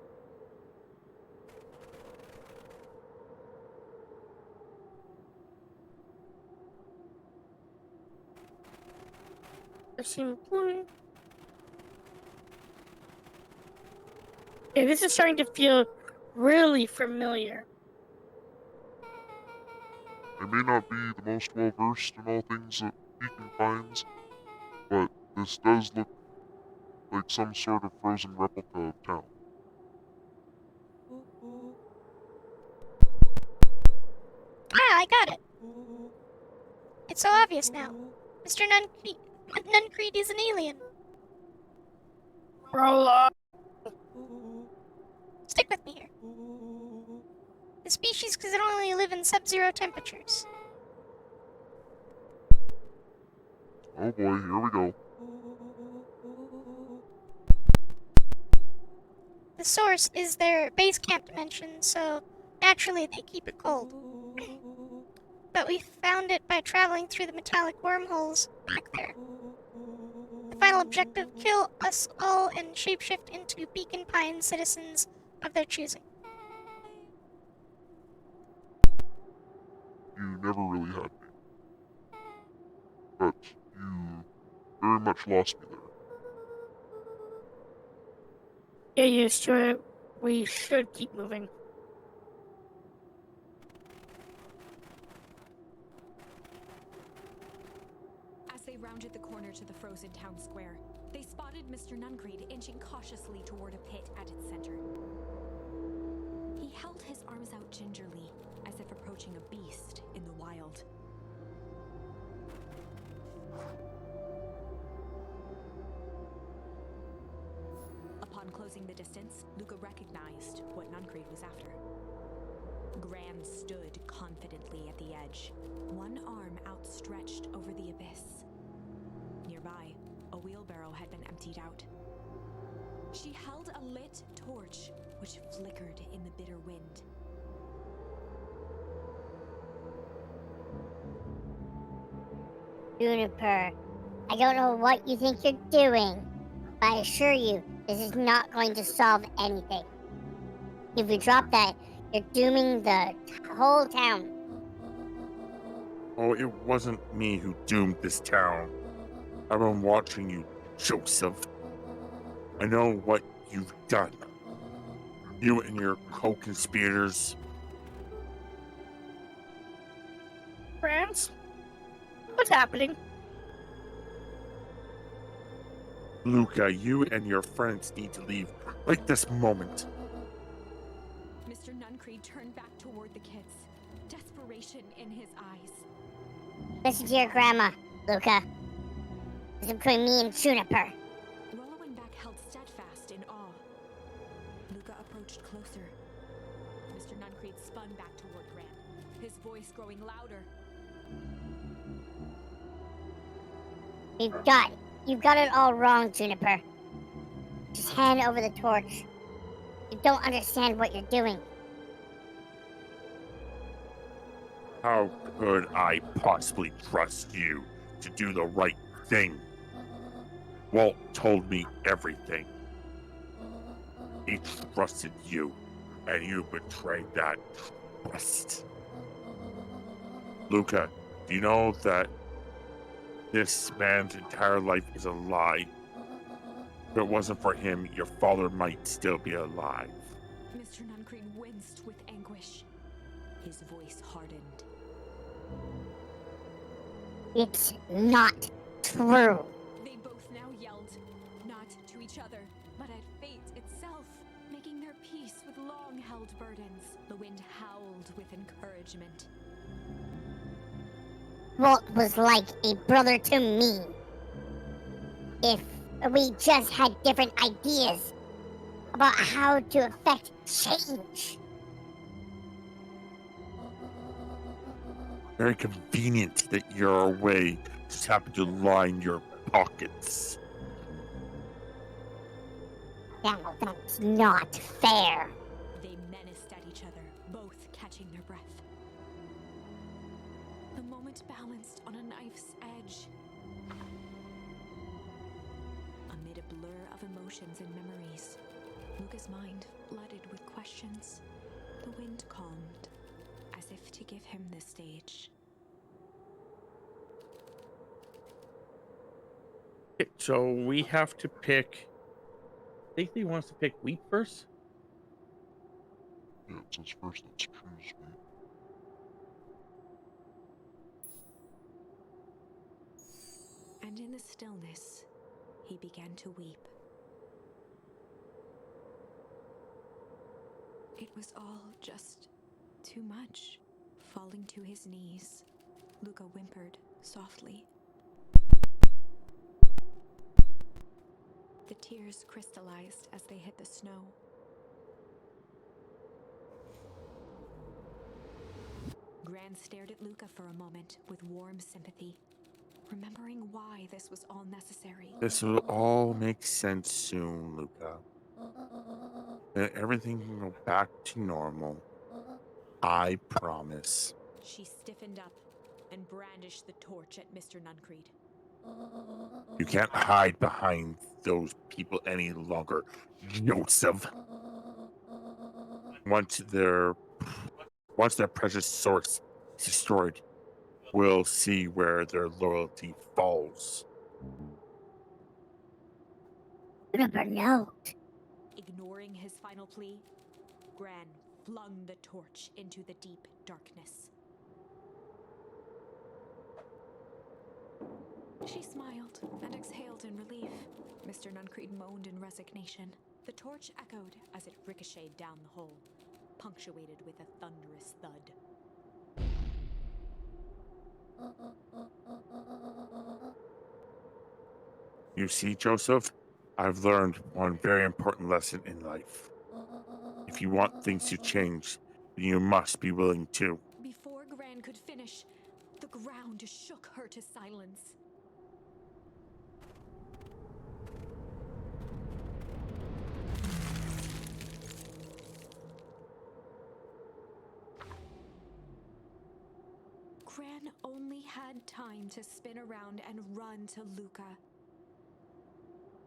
Okay, this is starting to feel really familiar. I may not be the most well versed in all things that Beacon finds, but this does look like some sort of frozen replica of town. Ah, I got it. It's so obvious now. Mr. Nuncreed is an alien. Rolla. Stick with me here. The species can only live in sub-zero temperatures. Oh boy, here we go. The source is their base camp dimension, so naturally they keep it cold. But we found it by traveling through the metallic wormholes back there. The final objective, kill us all and shapeshift into Beacon Pine citizens of their choosing. You never really had me. But you very much lost me there. Get used to it. We should keep moving. As they rounded the corner to the frozen town square, they spotted Mr. Nuncreed inching cautiously toward a pit at its center. He held his arms out gingerly, as if approaching a beast in the wild. Upon closing the distance, Luca recognized what Nuncreed was after. Gran stood confidently at the edge, one arm outstretched over the abyss. Nearby, a wheelbarrow had been emptied out. She held a lit torch, which flickered in the bitter wind. Juniper, I don't know what you think you're doing, but I assure you, this is not going to solve anything. If you drop that, you're dooming the whole town. Oh, it wasn't me who doomed this town. I've been watching you, Joseph. I know what you've done. You and your co-conspirators. France? What's happening? Luca, you and your friends need to leave right this moment. Mr. Nuncreed turned back toward the kids, desperation in his eyes. Listen to your grandma, Luca. This is between me and Juniper. Rollo and Beck held steadfast in awe. Luca approached closer. Mr. Nuncreed spun back toward Gran, his voice growing louder. You've got it all wrong, Juniper. Just hand over the torch. You don't understand what you're doing. How could I possibly trust you to do the right thing? Walt told me everything. He trusted you, and you betrayed that trust. Luca, do you know that this man's entire life is a lie? If it wasn't for him, your father might still be alive. Mr. Nuncreed winced with anguish. His voice hardened. It's not true. They both now yelled, not to each other, but at fate itself, making their peace with long-held burdens. The wind howled with encouragement. Walt was like a brother to me. If we just had different ideas about how to affect change. Very convenient that your way just happened to line your pockets. Now that's not fair. They menaced at each other, both catching their breath. The moment balanced on a knife's edge. Amid a blur of emotions and memories, Luca's mind flooded with questions. The wind calmed, as if to give him the stage. Okay, so we have to pick. I think he wants to pick wheat first. Yeah, it says first let's choose me. And in the stillness, he began to weep. It was all just too much. Falling to his knees, Luca whimpered softly. The tears crystallized as they hit the snow. Gran stared at Luca for a moment with warm sympathy, remembering why this was all necessary. This will all make sense soon, Luca. And everything can go back to normal. I promise. She stiffened up and brandished the torch at Mr. Nuncreed. You can't hide behind those people any longer, Joseph. Once their precious source is destroyed, we'll see where their loyalty falls. Juniper, no. Ignoring his final plea, Gran flung the torch into the deep darkness. She smiled and exhaled in relief. Mr. Nuncreed moaned in resignation. The torch echoed as it ricocheted down the hole, punctuated with a thunderous thud. You see, Joseph, I've learned one very important lesson in life. If you want things to change, You must be willing to. Before Gran could finish, the ground shook her to silence. Gran only had time to spin around and run to Luca.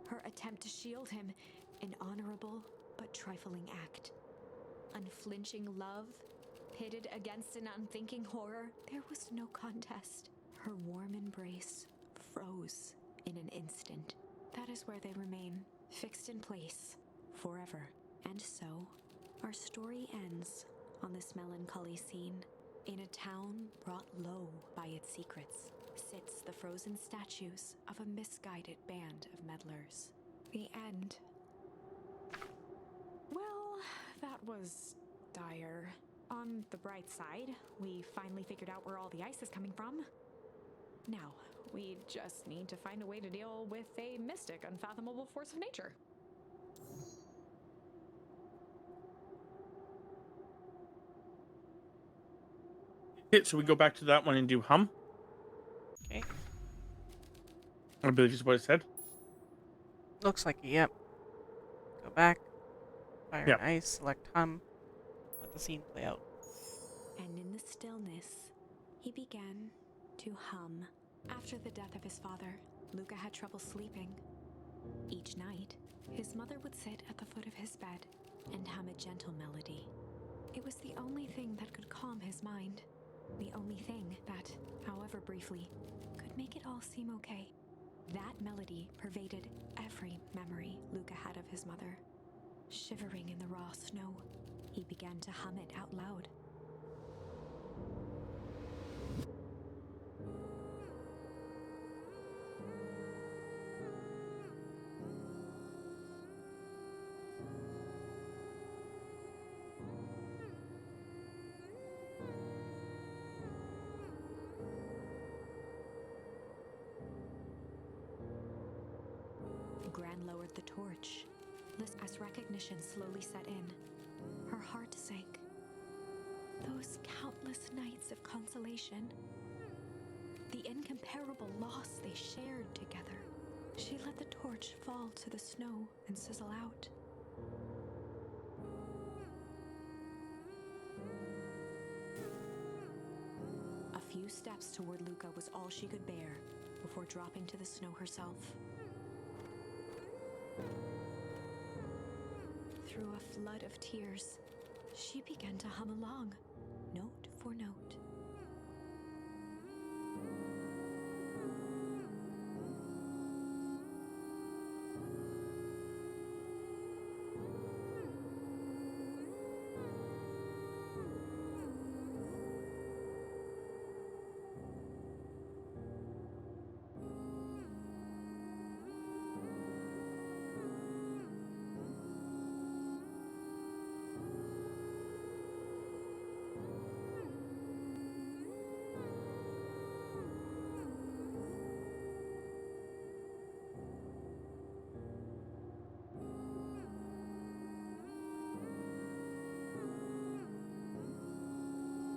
Her attempt to shield him, an honorable but trifling act. Unflinching love, pitted against an unthinking horror, there was no contest. Her warm embrace froze in an instant. That is where they remain, fixed in place, forever. And so, our story ends on this melancholy scene. In a town brought low by its secrets, sits the frozen statues of a misguided band of meddlers. The end. Well, that was dire. On the bright side, we finally figured out where all the ice is coming from. Now, we just need to find a way to deal with a mystic, unfathomable force of nature. So we go back to that one and do hum. Okay. I believe is what it said. Looks like yep. Go back. Fire Yeah. and ice. Select hum. Let the scene play out. And in the stillness, he began to hum. After the death of his father, Luca had trouble sleeping. Each night, his mother would sit at the foot of his bed and hum a gentle melody. It was the only thing that could calm his mind. The only thing that, however briefly, could make it all seem okay. That melody pervaded every memory Luca had of his mother. Shivering in the raw snow, he began to hum it out loud. Gran lowered the torch. As recognition slowly set in, her heart sank. Those countless nights of consolation, the incomparable loss they shared together. She let the torch fall to the snow and sizzle out. A few steps toward Luca was all she could bear before dropping to the snow herself. Through a flood of tears, she began to hum along, note for note.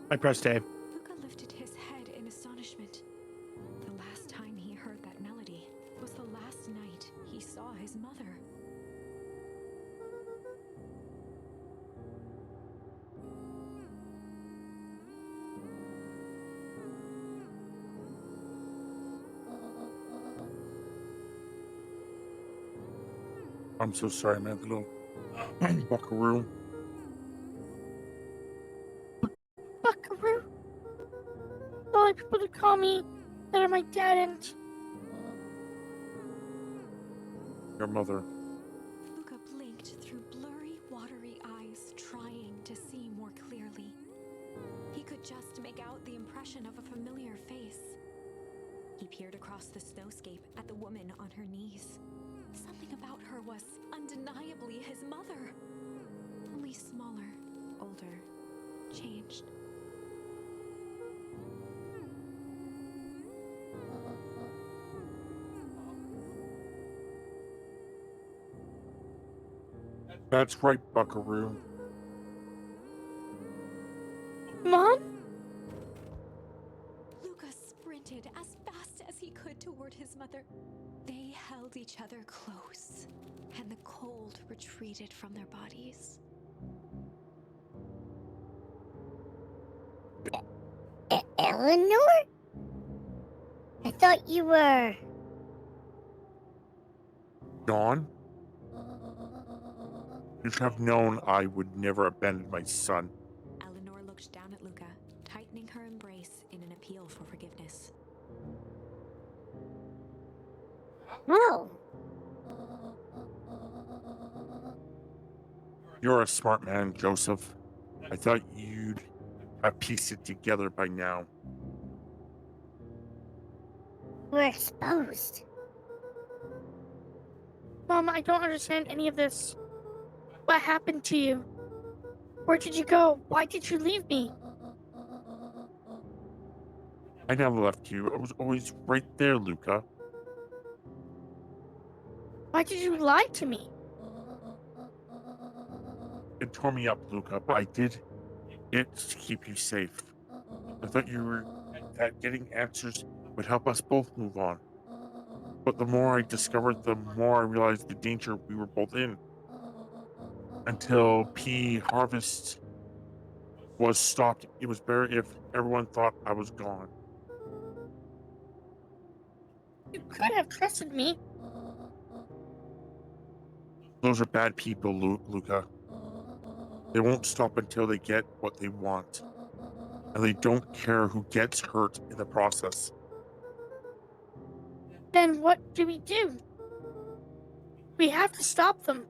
I pressed A. Luca lifted his head in astonishment. The last time he heard that melody was the last night he saw his mother. I'm so sorry, man. Little buckaroo. Buckaroo. All like people to call me that are my dad and Your mother. Luca blinked through blurry, watery eyes, trying to see more clearly. He could just make out the impression of a familiar face. He peered across the snowscape at the woman on her knees. Something about her was undeniably his mother. Only smaller, older, changed. That's right, buckaroo. toward his mother. They held each other close, and the cold retreated from their bodies. Eleanor? I thought you were... Dawn? You should have known I would never abandon my son. Eleanor looked down at Luca, tightening her embrace in an appeal for forgiveness. No. You're a smart man, Joseph. I thought you'd have pieced it together by now. We're exposed. Mom, I don't understand any of this. What happened to you? Where did you go? Why did you leave me? I never left you. I was always right there, Luca. Why did you lie to me? It tore me up, Luca, but I did it to keep you safe. I thought that getting answers would help us both move on. But the more I discovered, the more I realized the danger we were both in. Until pea harvest was stopped, it was better if everyone thought I was gone. You could have trusted me. Those are bad people, Luca. They won't stop until they get what they want. And they don't care who gets hurt in the process. Then what do we do? We have to stop them.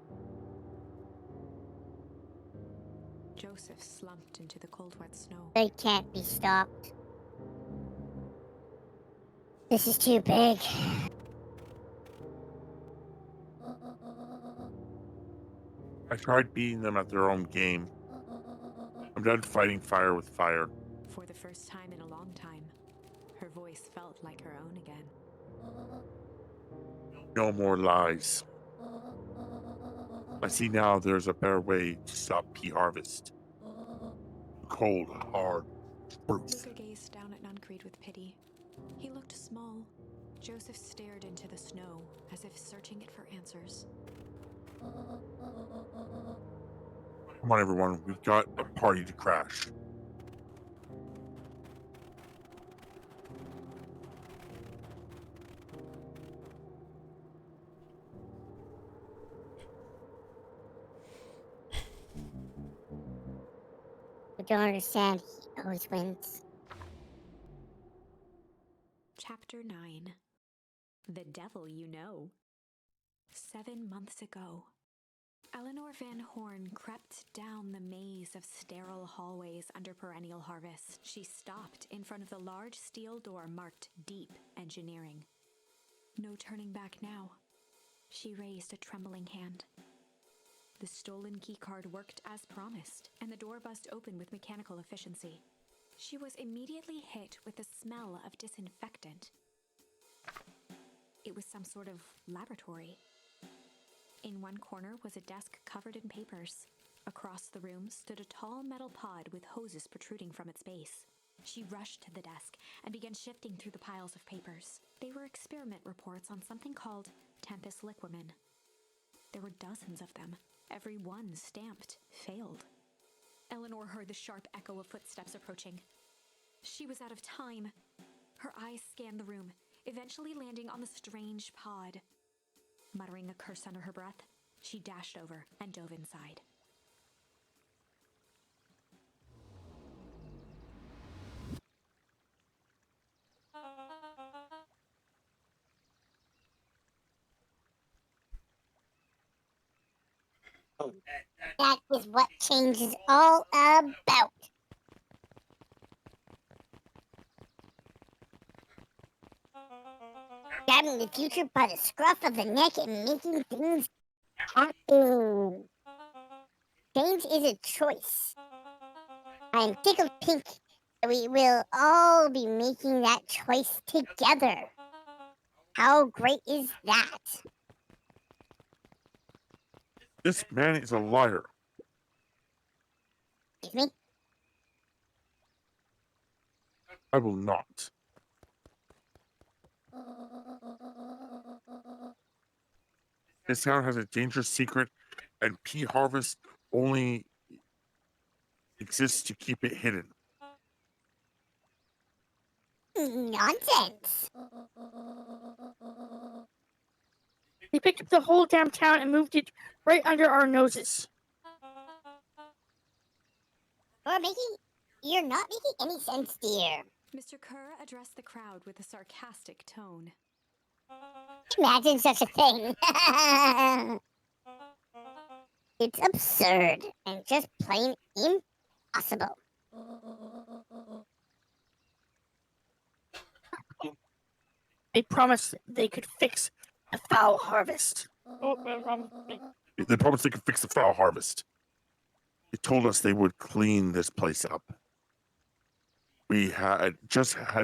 Joseph slumped into the cold, wet snow. They can't be stopped. This is too big. I tried beating them at their own game. I'm done fighting fire with fire. For the first time in a long time, her voice felt like her own again. No more lies. I see now there's a better way to stop pea harvest. Cold, hard truth. Luca gazed down at Nuncreed with pity. He looked small. Joseph stared into the snow, as if searching it for answers. Come on, everyone. We've got a party to crash. I don't understand. He always wins. Chapter 9. The Devil You Know. 7 months ago, Eleanor Van Horn crept down the maze of sterile hallways under perennial harvest. She stopped in front of the large steel door marked Deep Engineering. No turning back now. She raised a trembling hand. The stolen keycard worked as promised, and the door buzzed open with mechanical efficiency. She was immediately hit with the smell of disinfectant. It was some sort of laboratory. In one corner was a desk covered in papers. Across the room stood a tall metal pod with hoses protruding from its base. She rushed to the desk and began shifting through the piles of papers. They were experiment reports on something called Tempus liquamen. There were dozens of them, every one stamped failed. Eleanor heard the sharp echo of footsteps approaching. She was out of time. Her eyes scanned the room, eventually landing on the strange pod. Muttering a curse under her breath, she dashed over and dove inside. That is what change is all about. Grabbing the future by the scruff of the neck and making things happen. Change is a choice. I am tickled pink that we will all be making that choice together. How great is that? This man is a liar. Excuse me? I will not. This town has a dangerous secret, and pea harvest only exists to keep it hidden. Nonsense. They picked up the whole damn town and moved it right under our noses. You're not making any sense, dear. Mr. Kerr addressed the crowd with a sarcastic tone. Imagine such a thing. It's absurd and just plain impossible. They promised they could fix the foul harvest. They promised they could fix the foul harvest. They told us they would clean this place up. We had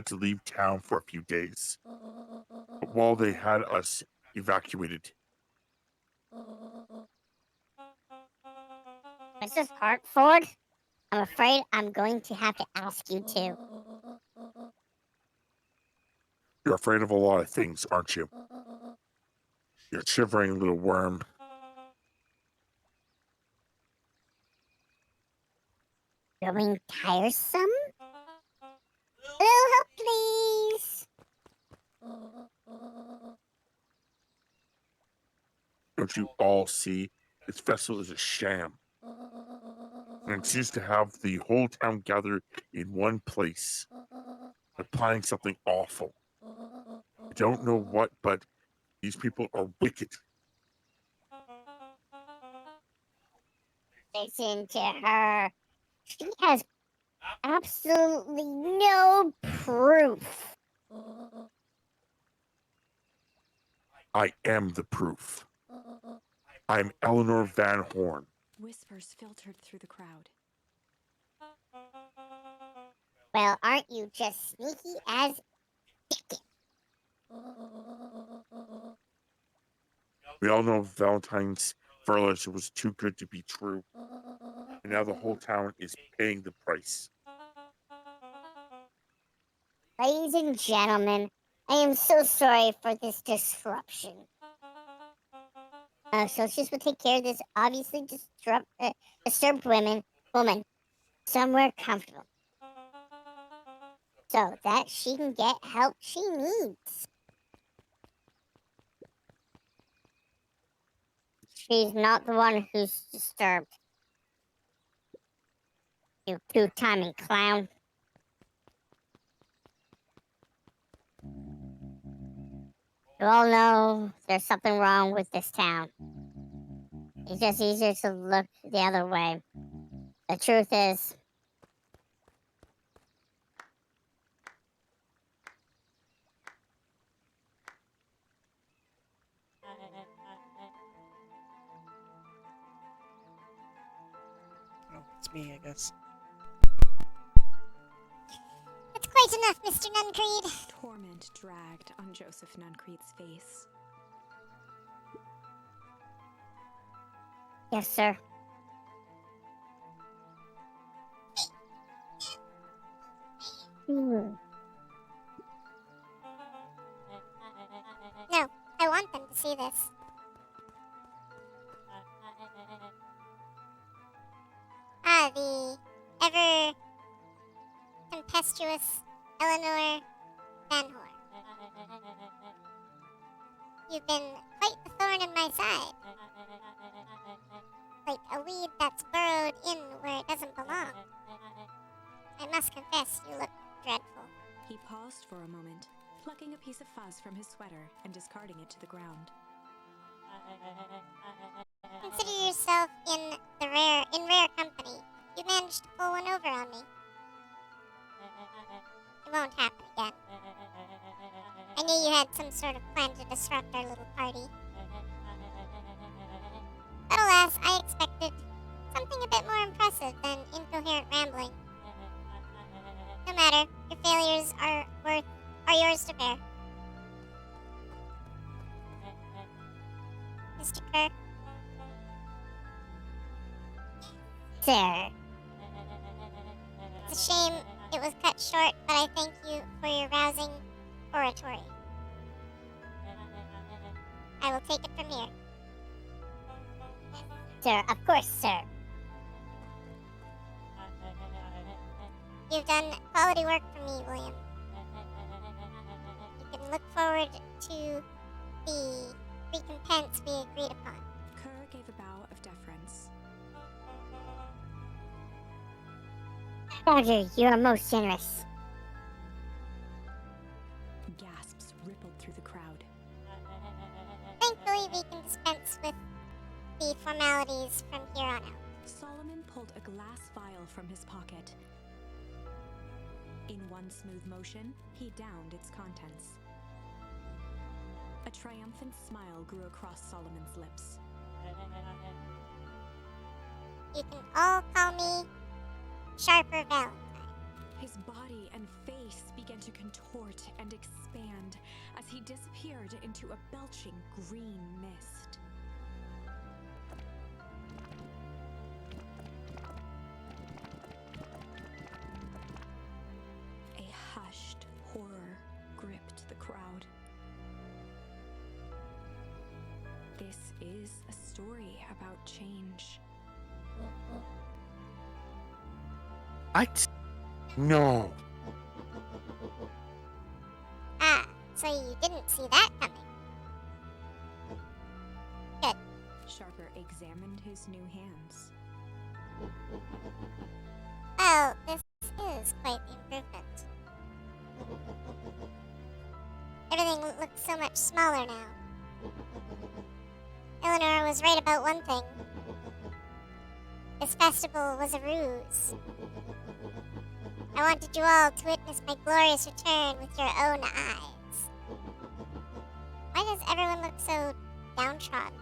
to leave town for a few days. But while they had us evacuated, Mrs. Hartford, I'm afraid I'm going to have to ask you to. you're afraid of a lot of things, aren't you? You're a shivering little worm. Growing tiresome? A little help, please. Don't you all see? This festival is a sham. And it seems to have the whole town gathered in one place. They're planning something awful. I don't know what, but these people are wicked. Listen to her. She has absolutely no proof. I am the proof. I'm Eleanor Van Horn. Whispers filtered through the crowd. Well, aren't you just sneaky as dickens? We all know Valentine's furlough was too good to be true. And now the whole town is paying the price. Ladies and gentlemen, I am so sorry for this disruption. Socius will take care of this obviously disturbed woman somewhere comfortable, so that she can get help she needs. She's not the one who's disturbed. You two-timing clown. You all know there's something wrong with this town. It's just easier to look the other way. The truth is, Oh, it's me, I guess. That's quite enough, Mr. Nuncreed. Torment dragged on Joseph Nuncreed's face. yes, sir. No, I want them to see this. The ever tempestuous Eleanor Van Horn. You've been quite the thorn in my side. Like a weed that's burrowed in where it doesn't belong. I must confess, you look dreadful. He paused for a moment, plucking a piece of fuzz from his sweater and discarding it to the ground. Consider yourself in rare company. You managed to pull one over on me. It won't happen again. I knew you had some sort of plan to disrupt our little party. But alas, I expected something a bit more impressive than incoherent rambling. No matter, your failures are yours to bear. Mr. Kerr? Sir. It's a shame it was cut short, but I thank you for your rousing oratory. I will take it from here. Sir, of course, sir. You've done quality work for me, William. You can look forward to the recompense we agreed upon. Kerr gave a bow of deference. Roger, you are most generous. Gasps rippled through the crowd. Thankfully, we can dispense with the formalities from here on out. Solomon pulled a glass vial from his pocket. In one smooth motion, he downed its contents. A triumphant smile grew across Solomon's lips. You can all call me Sharper Valentine. His body and face began to contort and expand as he disappeared into a belching green mist. A hushed horror gripped the crowd. This is a story about change. What? No. Ah, so you didn't see that coming. Good. Sharper examined his new hands. Well, this is quite the improvement. Everything looks so much smaller now. Eleanor was right about one thing. This festival was a ruse. I wanted you all to witness my glorious return with your own eyes. Why does everyone look so downtrodden?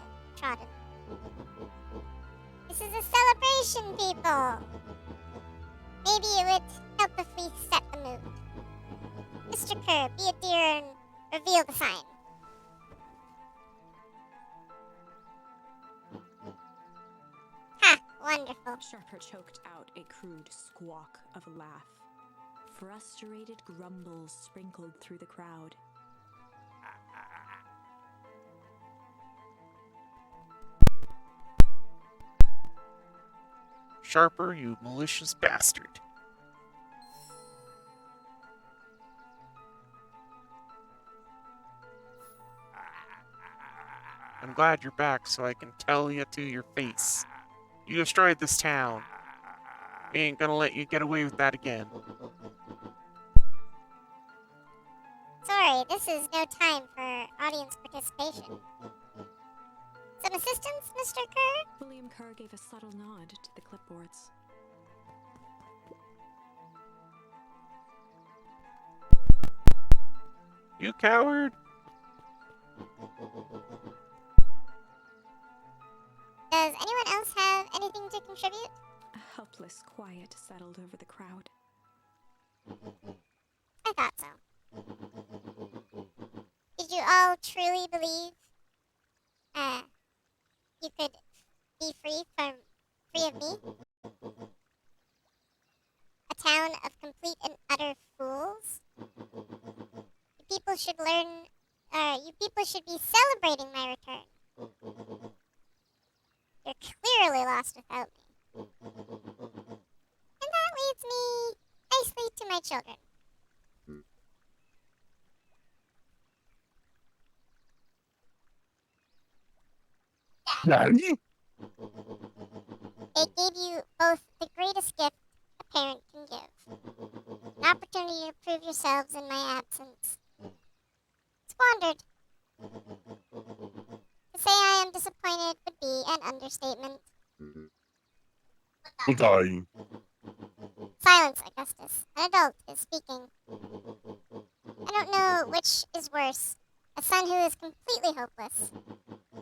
This is a celebration, people! Maybe it would help if we set the mood. Mr. Kerr, be a dear and reveal the sign. Ha! Wonderful. Sharper choked out a crude squawk of a laugh. Frustrated grumbles sprinkled through the crowd. Sharper, you malicious bastard. I'm glad you're back so I can tell you to your face. You destroyed this town. We ain't gonna let you get away with that again. Sorry, this is no time for audience participation. Some assistance, Mr. Kerr? William Kerr gave a subtle nod to the clipboards. You coward! Does anyone else have anything to contribute? A helpless quiet settled over the crowd. I thought so. Did you all truly believe you could be free of me? A town of complete and utter fools? You people should be celebrating my return. You're clearly lost without me. And that leads me nicely to my children. Daddy? It gave you both the greatest gift a parent can give. An opportunity to prove yourselves in my absence. Squandered. To say I am disappointed would be an understatement. I'm dying. Silence, Augustus. An adult is speaking. I don't know which is worse. A son who is completely hopeless,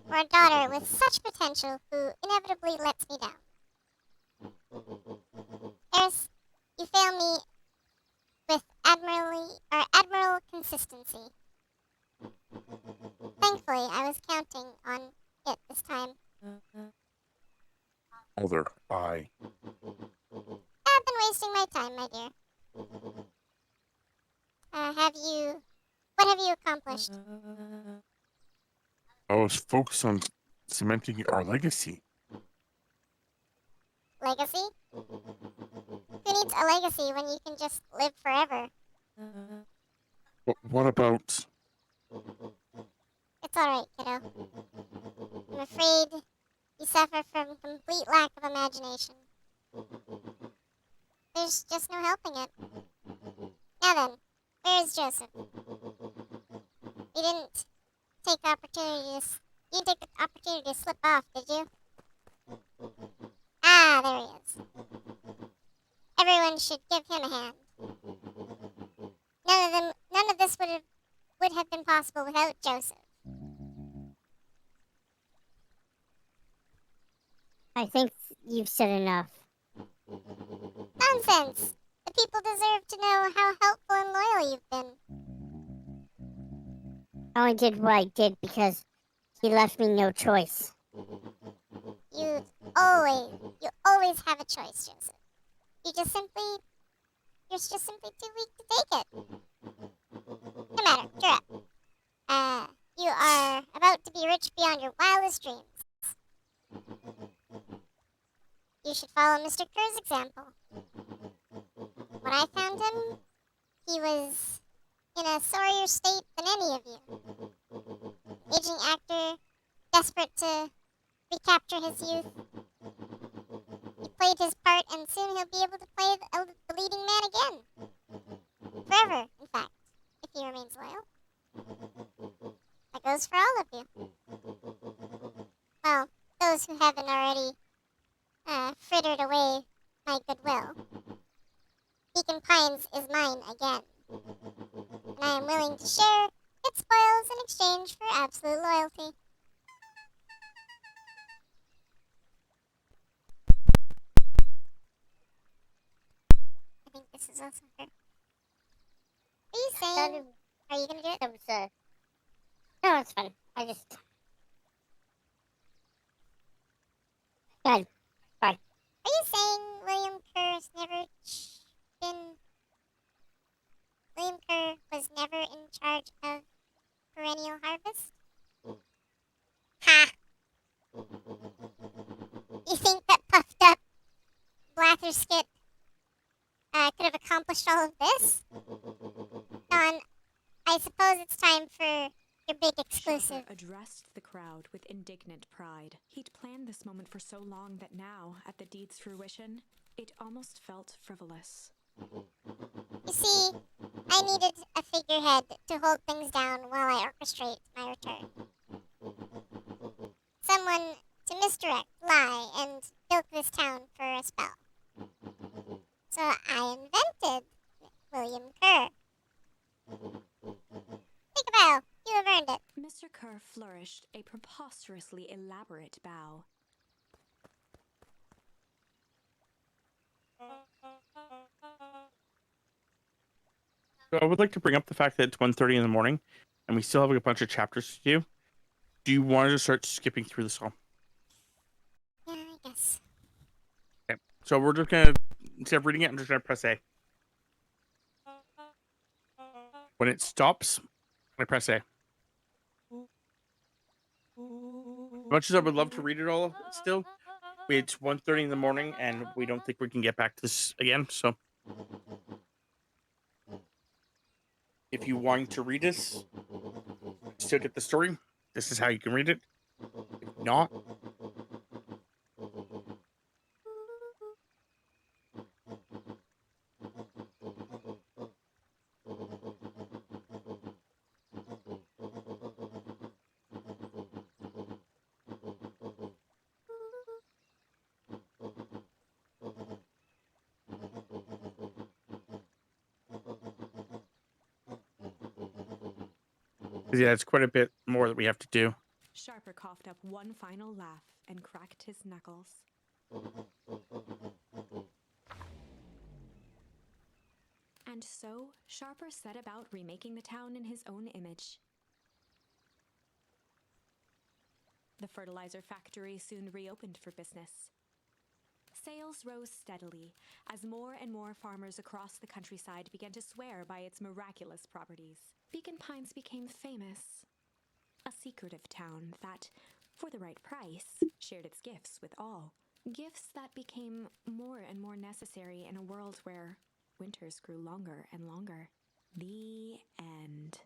or a daughter with such potential who inevitably lets me down. Eris, you fail me with admirable consistency. Thankfully, I was counting on it this time. Mother, I. I've been wasting my time, my dear. What have you accomplished? I was focused on cementing our legacy. Legacy? Who needs a legacy when you can just live forever? What about... It's alright, kiddo. I'm afraid you suffer from complete lack of imagination. There's just no helping it. Now then, where is Joseph? You didn't take the opportunity to slip off, did you? Ah, there he is. Everyone should give him a hand. None of this would have been possible without Joseph. I think you've said enough. Nonsense! The people deserve to know how helpful and loyal you've been. I only did what I did because he left me no choice. You always have a choice, Joseph. You're just simply too weak to take it. No matter, cheer up. You are about to be rich beyond your wildest dreams. You should follow Mr. Kerr's example. When I found him, he was in a sorrier state than any of you. Aging actor, desperate to recapture his youth. He played his part, and soon he'll be able to play the leading man again. Forever, in fact, if he remains loyal. That goes for all of you. Well, those who haven't already frittered away my goodwill. Beacon Pines is mine again. And I am willing to share its spoils in exchange for absolute loyalty. I think this is also her. Are you saying... Are you gonna do it? That was, no, it's fine. I just... Good. Fine. Are you saying William Kerr was never in charge of perennial harvest? Ha! You think that puffed up Blatherskit could have accomplished all of this? Don, I suppose it's time for your big exclusive. Sharper addressed the crowd with indignant pride. He'd planned this moment for so long that now, at the deed's fruition, it almost felt frivolous. You see, I needed a figurehead to hold things down while I orchestrate my return. Someone to misdirect, lie, and bilk this town for a spell. So I invented William Kerr. Take a bow. You have earned it. Mr. Kerr flourished a preposterously elaborate bow. So I would like to bring up the fact that it's 1:30 in the morning, and we still have a bunch of chapters to do. Do you want to just start skipping through this all? Yeah, I guess. Okay. So we're just gonna, instead of reading it, I'm just gonna press A. When it stops, I press A. As much as I would love to read it all, still, it's 1:30 in the morning, and we don't think we can get back to this again. So, if you want to read this, still get the story. This is how you can read it. If not, yeah, it's quite a bit more that we have to do. Sharper coughed up one final laugh and cracked his knuckles. And so, Sharper set about remaking the town in his own image. The fertilizer factory soon reopened for business. Sales rose steadily as more and more farmers across the countryside began to swear by its miraculous properties. Beacon Pines became famous A secretive town that, for the right price, shared its gifts with all. Gifts that became more and more necessary in a world where winters grew longer and longer. The end.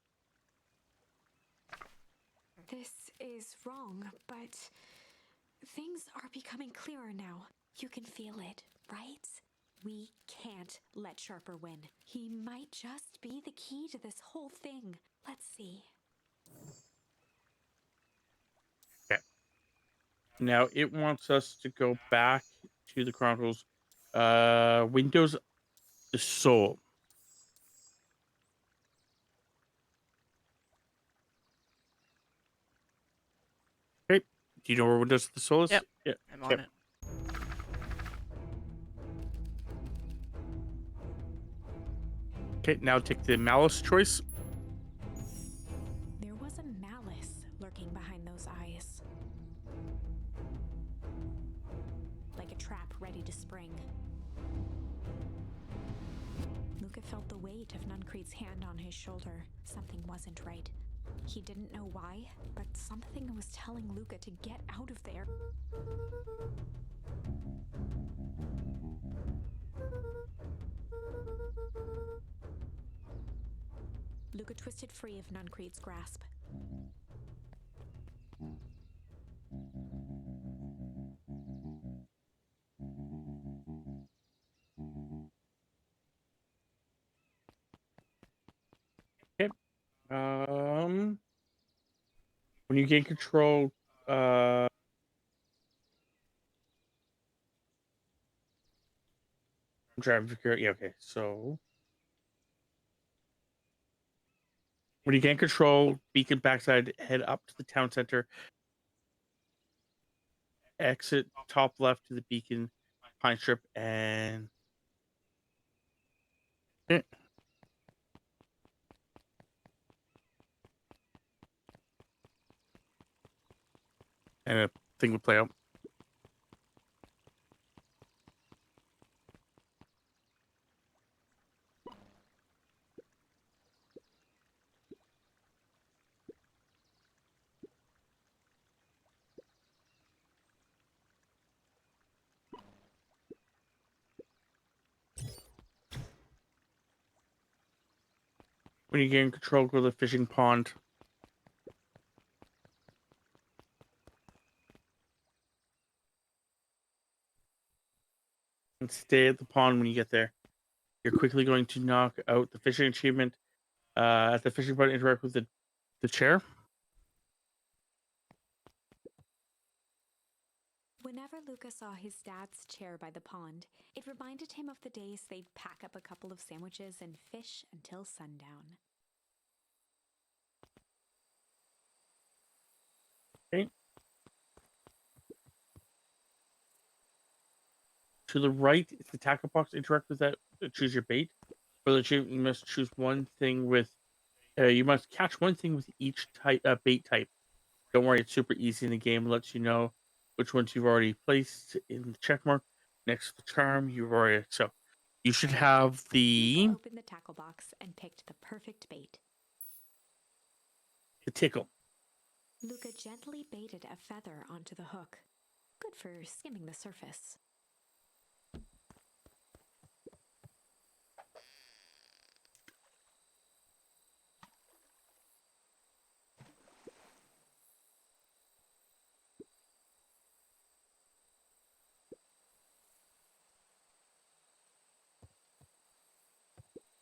This is wrong, but things are becoming clearer now. You can feel it, right? We can't let Sharper win. He might just be the key to this whole thing. Let's see. Okay. Now it wants us to go back to the Chronicles. Windows the Soul. Okay. Do you know where Windows the Soul is? Yep. Yeah. I'm on it. Okay, now take the Malice choice. There was a malice lurking behind those eyes. Like a trap ready to spring. Luca felt the weight of Nuncreed's hand on his shoulder. Something wasn't right. He didn't know why, but something was telling Luca to get out of there. Luca twisted free of Nuncreed's grasp. Okay. When you gain control, I'm trying to figure out. Yeah, okay. So when you gain control, beacon backside, head up to the town center, exit top left to the beacon, pine strip, and a thing would play out. When you gain control, go to the fishing pond. And stay at the pond when you get there. You're quickly going to knock out the fishing achievement. At the fishing pond, interact with the chair. Whenever Luca saw his dad's chair by the pond, it reminded him of the days they'd pack up a couple of sandwiches and fish until sundown. Okay. To the right, it's the tackle box. Interact with that. Choose your bait. For the achievement, you must choose one thing with. You must catch one thing with each type bait type. Don't worry, it's super easy in the game. It lets you know which ones you've already placed in the check mark next to the charm. You've already so you should have the Luca opened the tackle box and picked the perfect bait. tickle. Luca gently baited a feather onto the hook. Good for skimming the surface.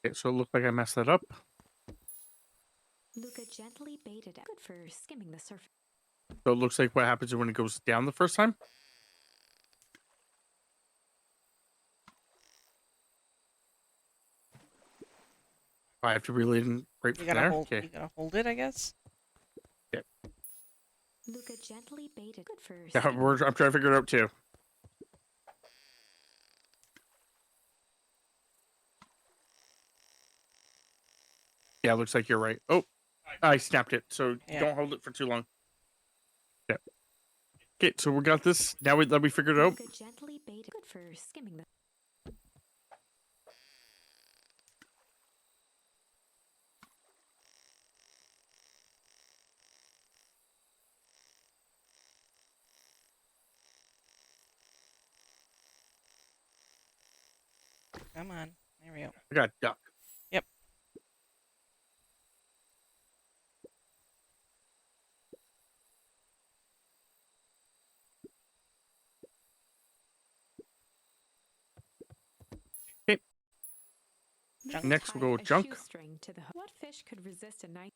Okay, so it looked like I messed that up. Luca gently baited it. Good for skimming the surface. So it looks like what happens when it goes down the first time. I have to reel it in right You from gotta there. hold. Okay. You gotta hold it, I guess. Yeah. Luca gently baited. Good for Yeah, skimming. I'm trying to figure it out too. Yeah, looks like you're right. Oh, I snapped it. So Yeah. don't hold it for too long. Yeah. Okay, so we got this. Now let me figure it out. Luca gently baited. Good for skimming the. Come on. There we go. I got duck. Yep. Junk. Next we'll go with Tie a junk. shoestring to the hook. What fish could resist a knife?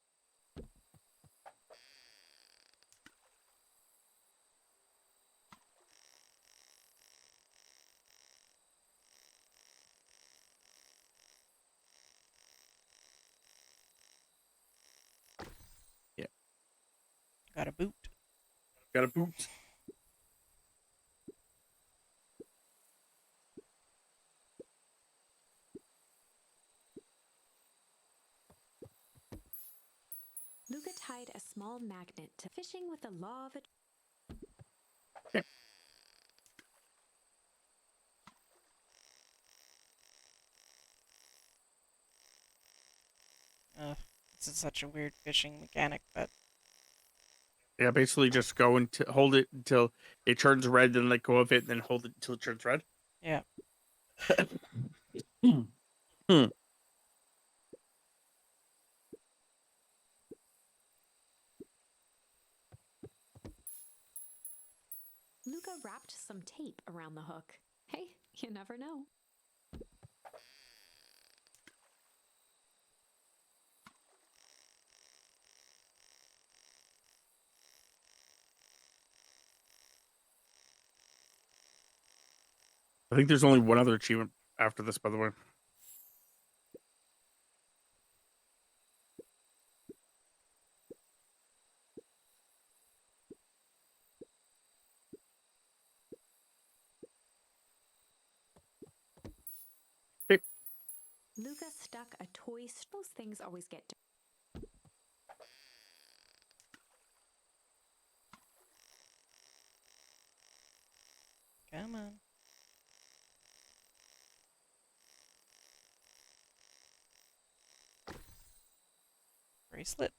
Got a boot. Got a boot. Luca tied a small magnet to fishing with the law of it. This is such a weird fishing mechanic, but Yeah, basically just go and hold it until it turns red, then let go of it, and then hold it until it turns red. yeah. Luca wrapped some tape around the hook. Hey, you never know. I think there's only one other achievement after this, by the way. Okay. Luca stuck a toy. Those things always get. Come on. Bracelet.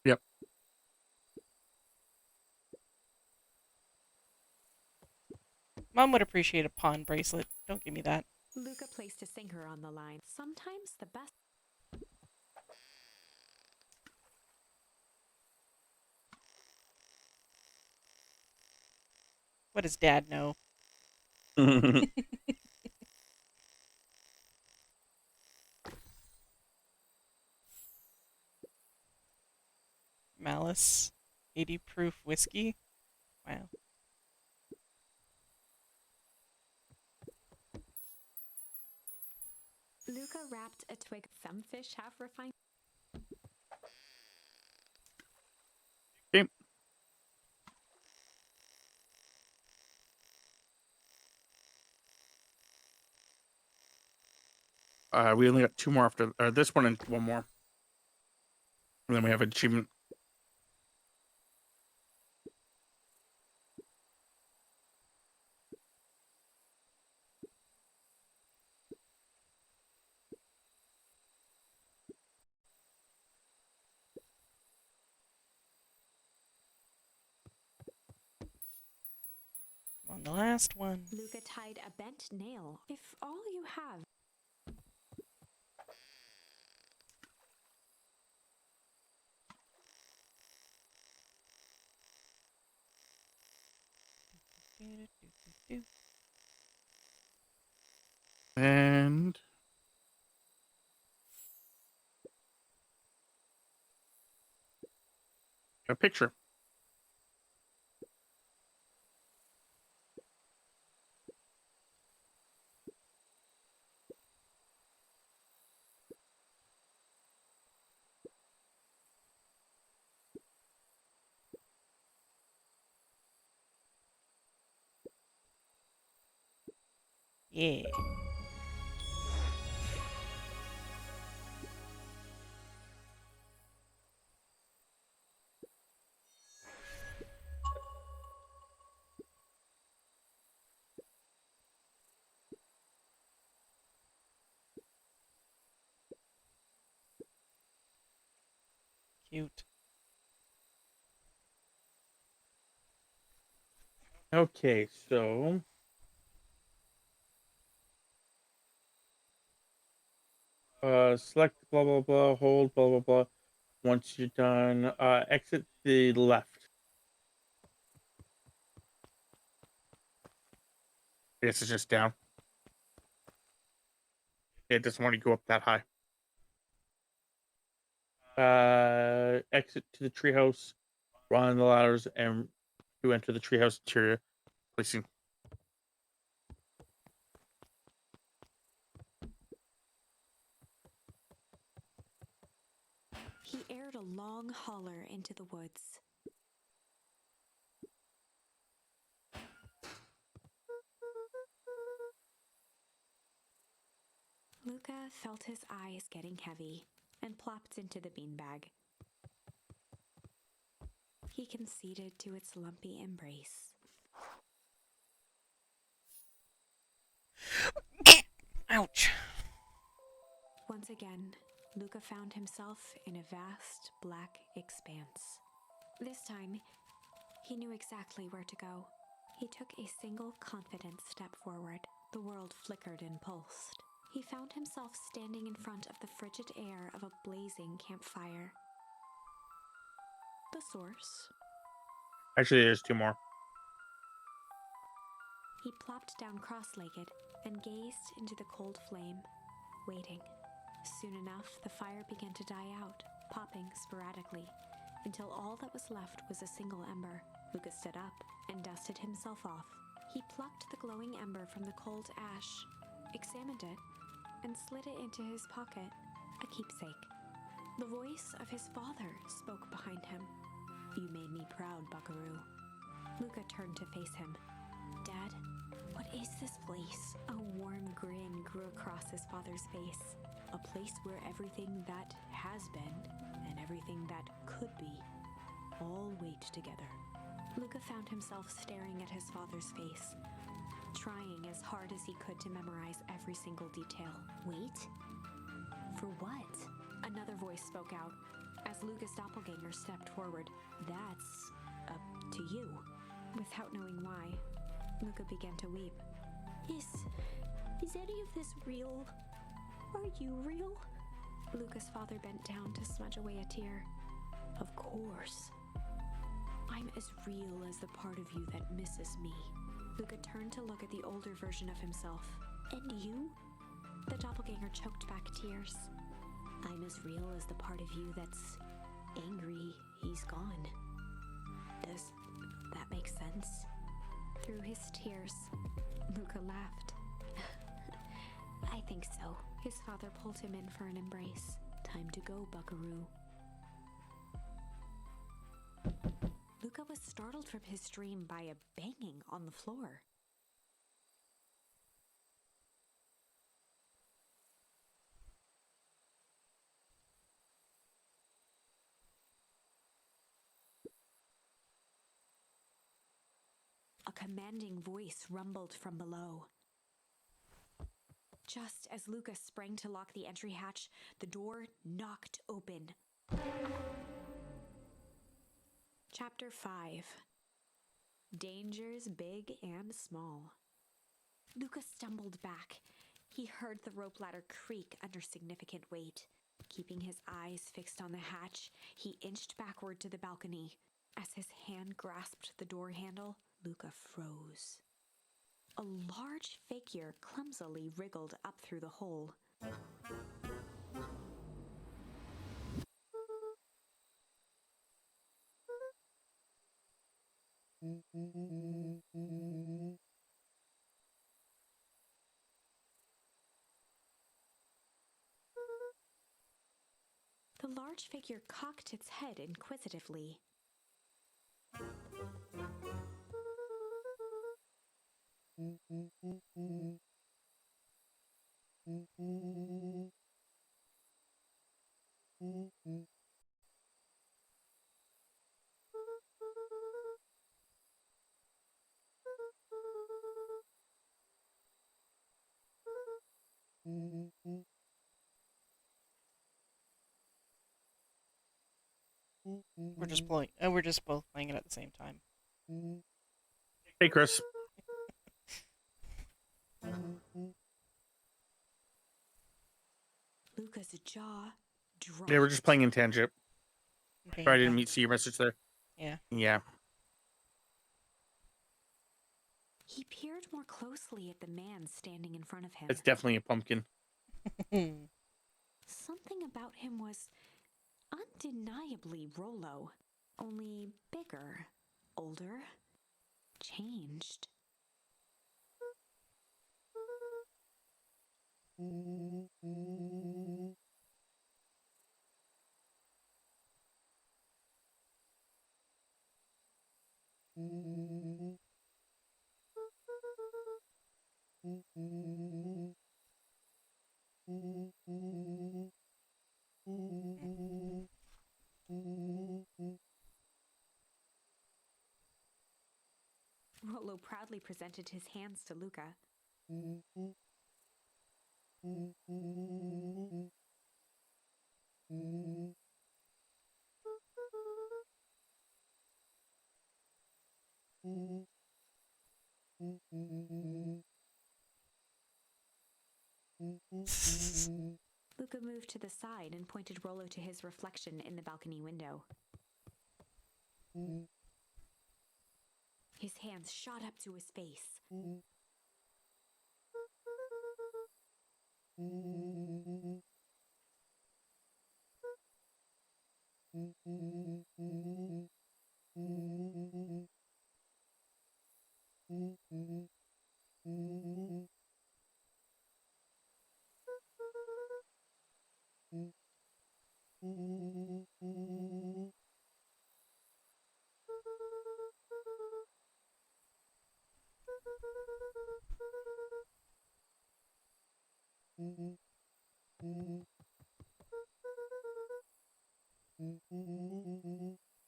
Yep. Mom would appreciate a pawn bracelet. Don't give me that. Luca placed a sinker on the line. Sometimes the best. What does Dad know? Malice. 80 proof whiskey. Wow. Luca wrapped a twig. Some fish have refined. Okay. We only got two more after this one and one more. And then we have an achievement. On the last one. Luca tied a bent nail. If all you have. And a picture. Yeah. Cute. Okay, so Select blah blah blah, hold blah blah blah. Once you're done, exit the left. I guess it's just down. It doesn't want to go up that high. Exit to the treehouse, run the ladders, and you enter the treehouse interior, placing. He aired a long holler into the woods. Luca felt his eyes getting heavy and plopped into the beanbag. He conceded to its lumpy embrace. Ouch. Once again, Luca found himself in a vast black expanse. This time, he knew exactly where to go. He took a single confident step forward. The world flickered and pulsed. He found himself standing in front of the frigid air of a blazing campfire. The source. Actually, there's two more. He plopped down cross-legged and gazed into the cold flame, waiting. Soon enough, the fire began to die out, popping sporadically, until all that was left was a single ember. Luca stood up and dusted himself off. He plucked the glowing ember from the cold ash, examined it, and slid it into his pocket, a keepsake. The voice of his father spoke behind him. "You made me proud, Buckaroo." Luca turned to face him. "Dad, what is this place?" A warm grin grew across his father's face. "A place where everything that has been and everything that could be all wait together." Luca found himself staring at his father's face, trying as hard as he could to memorize every single detail. Wait? For what? Another voice spoke out as Luca's doppelganger stepped forward. "That's up to you." Without knowing why, Luca began to weep. Is any of this real? Are you real?" Luca's father bent down to smudge away a tear. "Of course. I'm as real as the part of you that misses me." Luca turned to look at the older version of himself. "And you?" The doppelganger choked back tears. "I'm as real as the part of you that's angry he's gone." Does that make sense? Through his tears, Luca laughed. "I think so." His father pulled him in for an embrace. "Time to go, Buckaroo." Luca was startled from his dream by a banging on the floor. A commanding voice rumbled from below. Just as Luca sprang to lock the entry hatch, the door knocked open. Chapter 5. Dangers big and small. Luca stumbled back. He heard the rope ladder creak under significant weight. Keeping his eyes fixed on the hatch, he inched backward to the balcony. As his hand grasped the door handle, Luca froze. A large figure clumsily wriggled up through the hole. The large figure cocked its head inquisitively. We're just both playing it at the same time. Hey, Chris. Luca's jaw dropped. They were just playing in tangent. Ping Sorry, I didn't pong. see your message there. Yeah. Yeah. He peered more closely at the man standing in front of him. It's definitely a pumpkin. Something about him was undeniably Rollo, only bigger, older, changed. Rollo proudly presented his hands to Luca. Luca moved to the side and pointed Rollo to his reflection in the balcony window. His hands shot up to his face.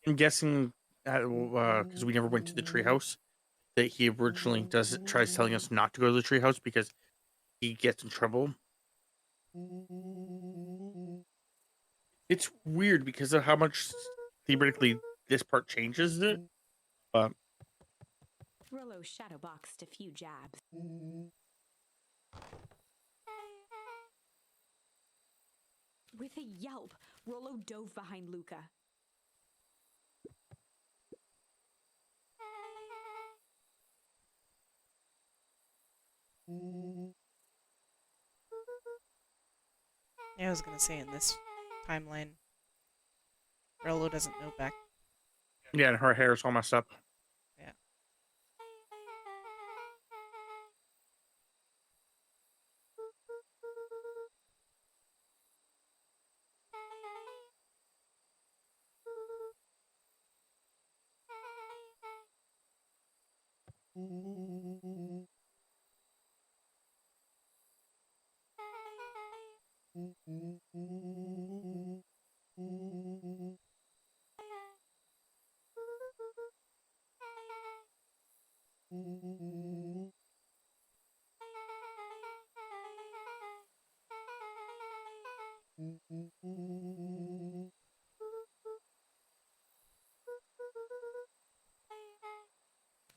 I'm guessing because we never went to the treehouse, that he originally tries telling us not to go to the treehouse because he gets in trouble. It's weird because of how much theoretically this part changes it. But Rollo shadowboxed a few jabs. With a yelp, Rollo dove behind Luca. Yeah, I was gonna say in this timeline, Rello doesn't know back. yeah, and her hair is all messed up. Yeah.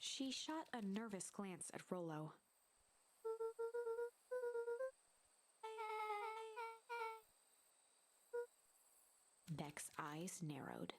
She shot a nervous glance at Rollo. Beck's eyes narrowed.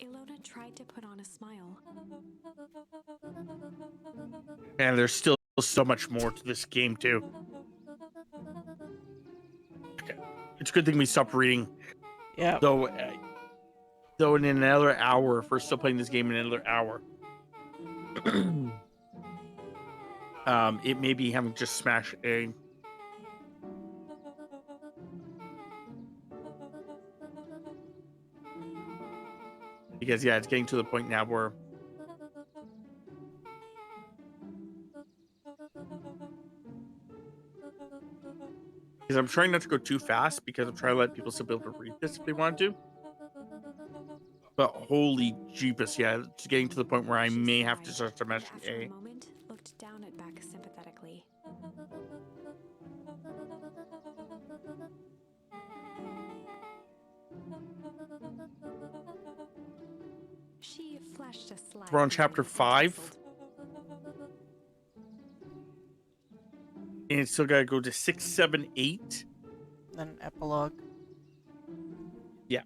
Ilona tried to put on a smile. And there's still so much more to this game too. Okay. It's a good thing we stopped reading. Yeah. Though in another hour, if we're still playing this game in another hour, it may be having just smash a. Because yeah, it's getting to the point now where I'm trying not to go too fast because I'm trying to let people still be able to read this if they want to. But holy jeepus, yeah, it's getting to the point where I She Mm. may have to sighed, start and mashing after A. a moment, looked down at Beck sympathetically. She flashed a sly We're on gleam chapter and 5, tussled. and it's still gotta go to 6, 7, 8. Then epilogue. Yeah.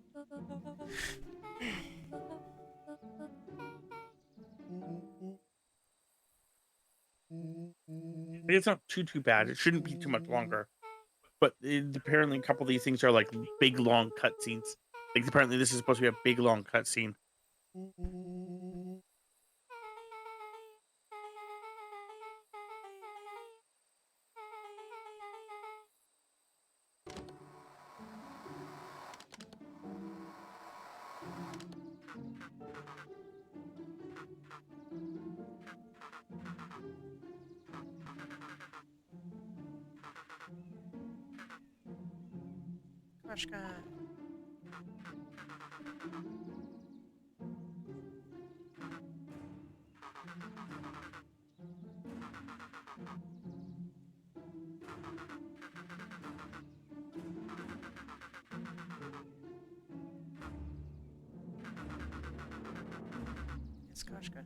It's not too bad. It shouldn't be too much longer. But apparently, a couple of these things are like big long cutscenes. Like apparently, this is supposed to be a big long cutscene. Koshka. Yes, Koshka.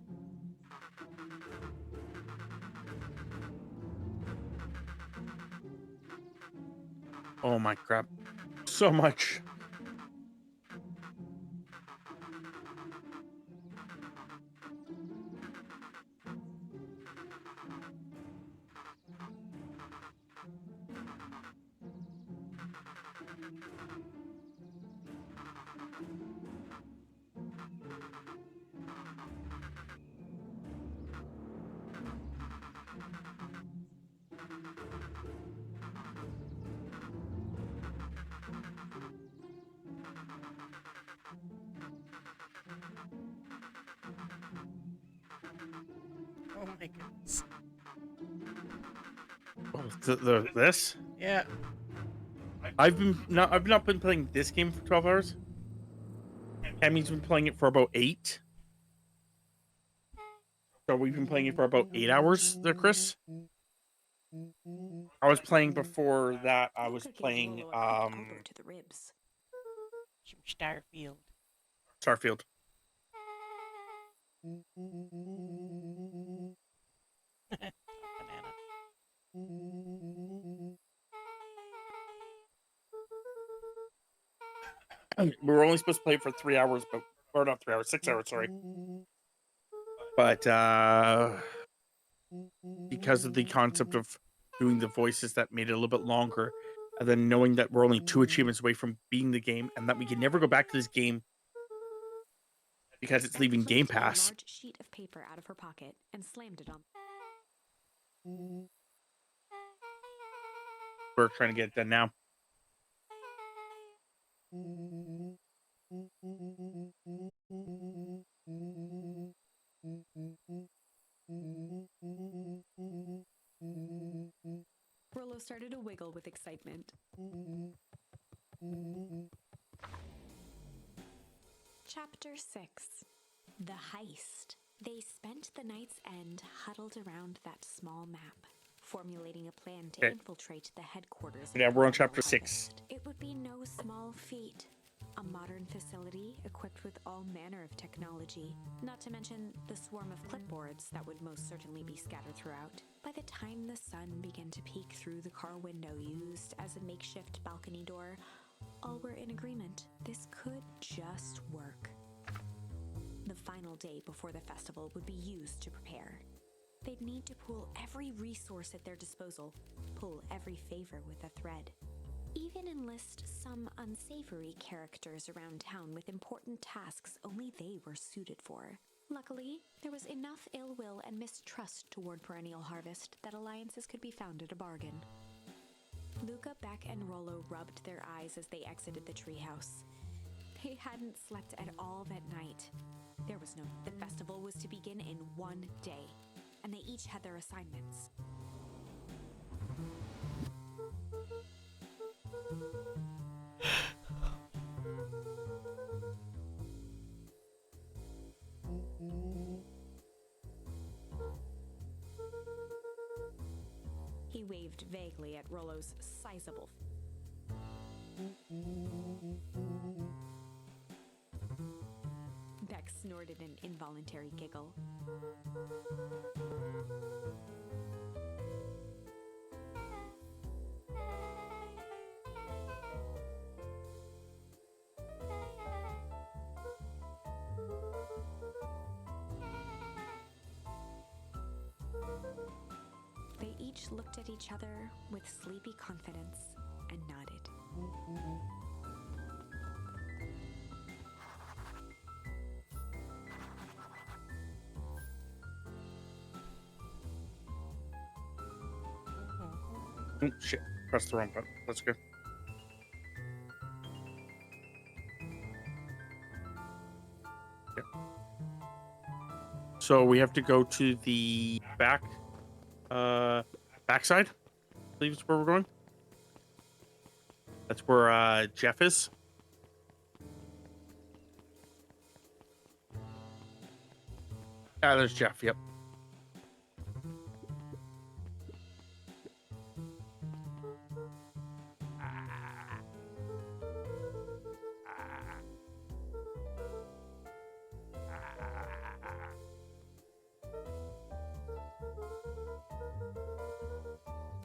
Oh my crap! So much. Oh my goodness. Oh, this. Yeah. I've not been playing this game for 12 hours. Tammy's been playing it for about 8. So we've been playing it for about 8 hours there, Chris. I was playing before that. I was Luca gave playing Rolo a quick elbow to the ribs. Some Starfield. Starfield. Banana. We were only supposed to play it for 3 hours, or not 3 hours, 6 hours, sorry. But because of the concept of doing the voices, that made it a little bit longer. And then knowing that we're only 2 achievements away from beating the game, and that we can never go back to this game because it's Beck leaving flipped Game a Pass. large sheet of paper out of her pocket and slammed it on. We're trying to get it done now. Rolo started to wiggle with excitement. Chapter 6. The Heist. They spent the night's end huddled around that small map, formulating a plan to Okay. infiltrate the headquarters of Yeah, we're on Perennial chapter 6. Harvest. It would be no small feat. A modern facility equipped with all manner of technology, not to mention the swarm of clipboards that would most certainly be scattered throughout. By the time the sun began to peek through the car window used as a makeshift balcony door, all were in agreement. This could just work. The final day before the festival would be used to prepare. They'd need to pool every resource at their disposal, pull every favor with a thread. Even enlist some unsavory characters around town with important tasks only they were suited for. Luckily, there was enough ill will and mistrust toward Perennial Harvest that alliances could be found at a bargain. Luca, Beck, and Rolo rubbed their eyes as they exited the treehouse. They hadn't slept at all that night. There was no. The festival was to begin in one day, and they each had their assignments. He waved vaguely at Rollo's sizable. Beck snorted an involuntary giggle. They each looked at each other with sleepy confidence and nodded. Oh, shit. Press the wrong button. Let's go. Yep. So we have to go to the backside. I believe is where we're going. That's where Jeff is. Ah, there's Jeff. Yep.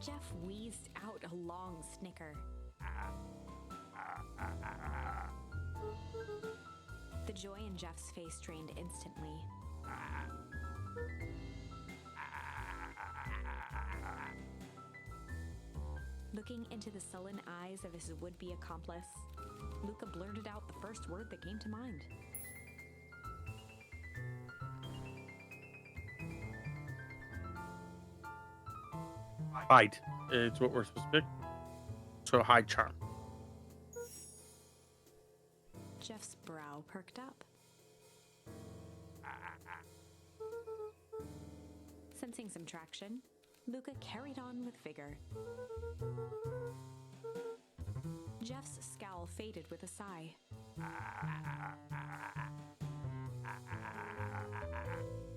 Jeff wheezed out a long snicker. The joy in Jeff's face drained instantly. Looking into the sullen eyes of his would-be accomplice, Luca blurted out the first word that came to mind. Hide. It's what we're supposed to do. So hide charm. Jeff's brow perked up. Sensing some traction, Luca carried on with vigor. Jeff's scowl faded with a sigh.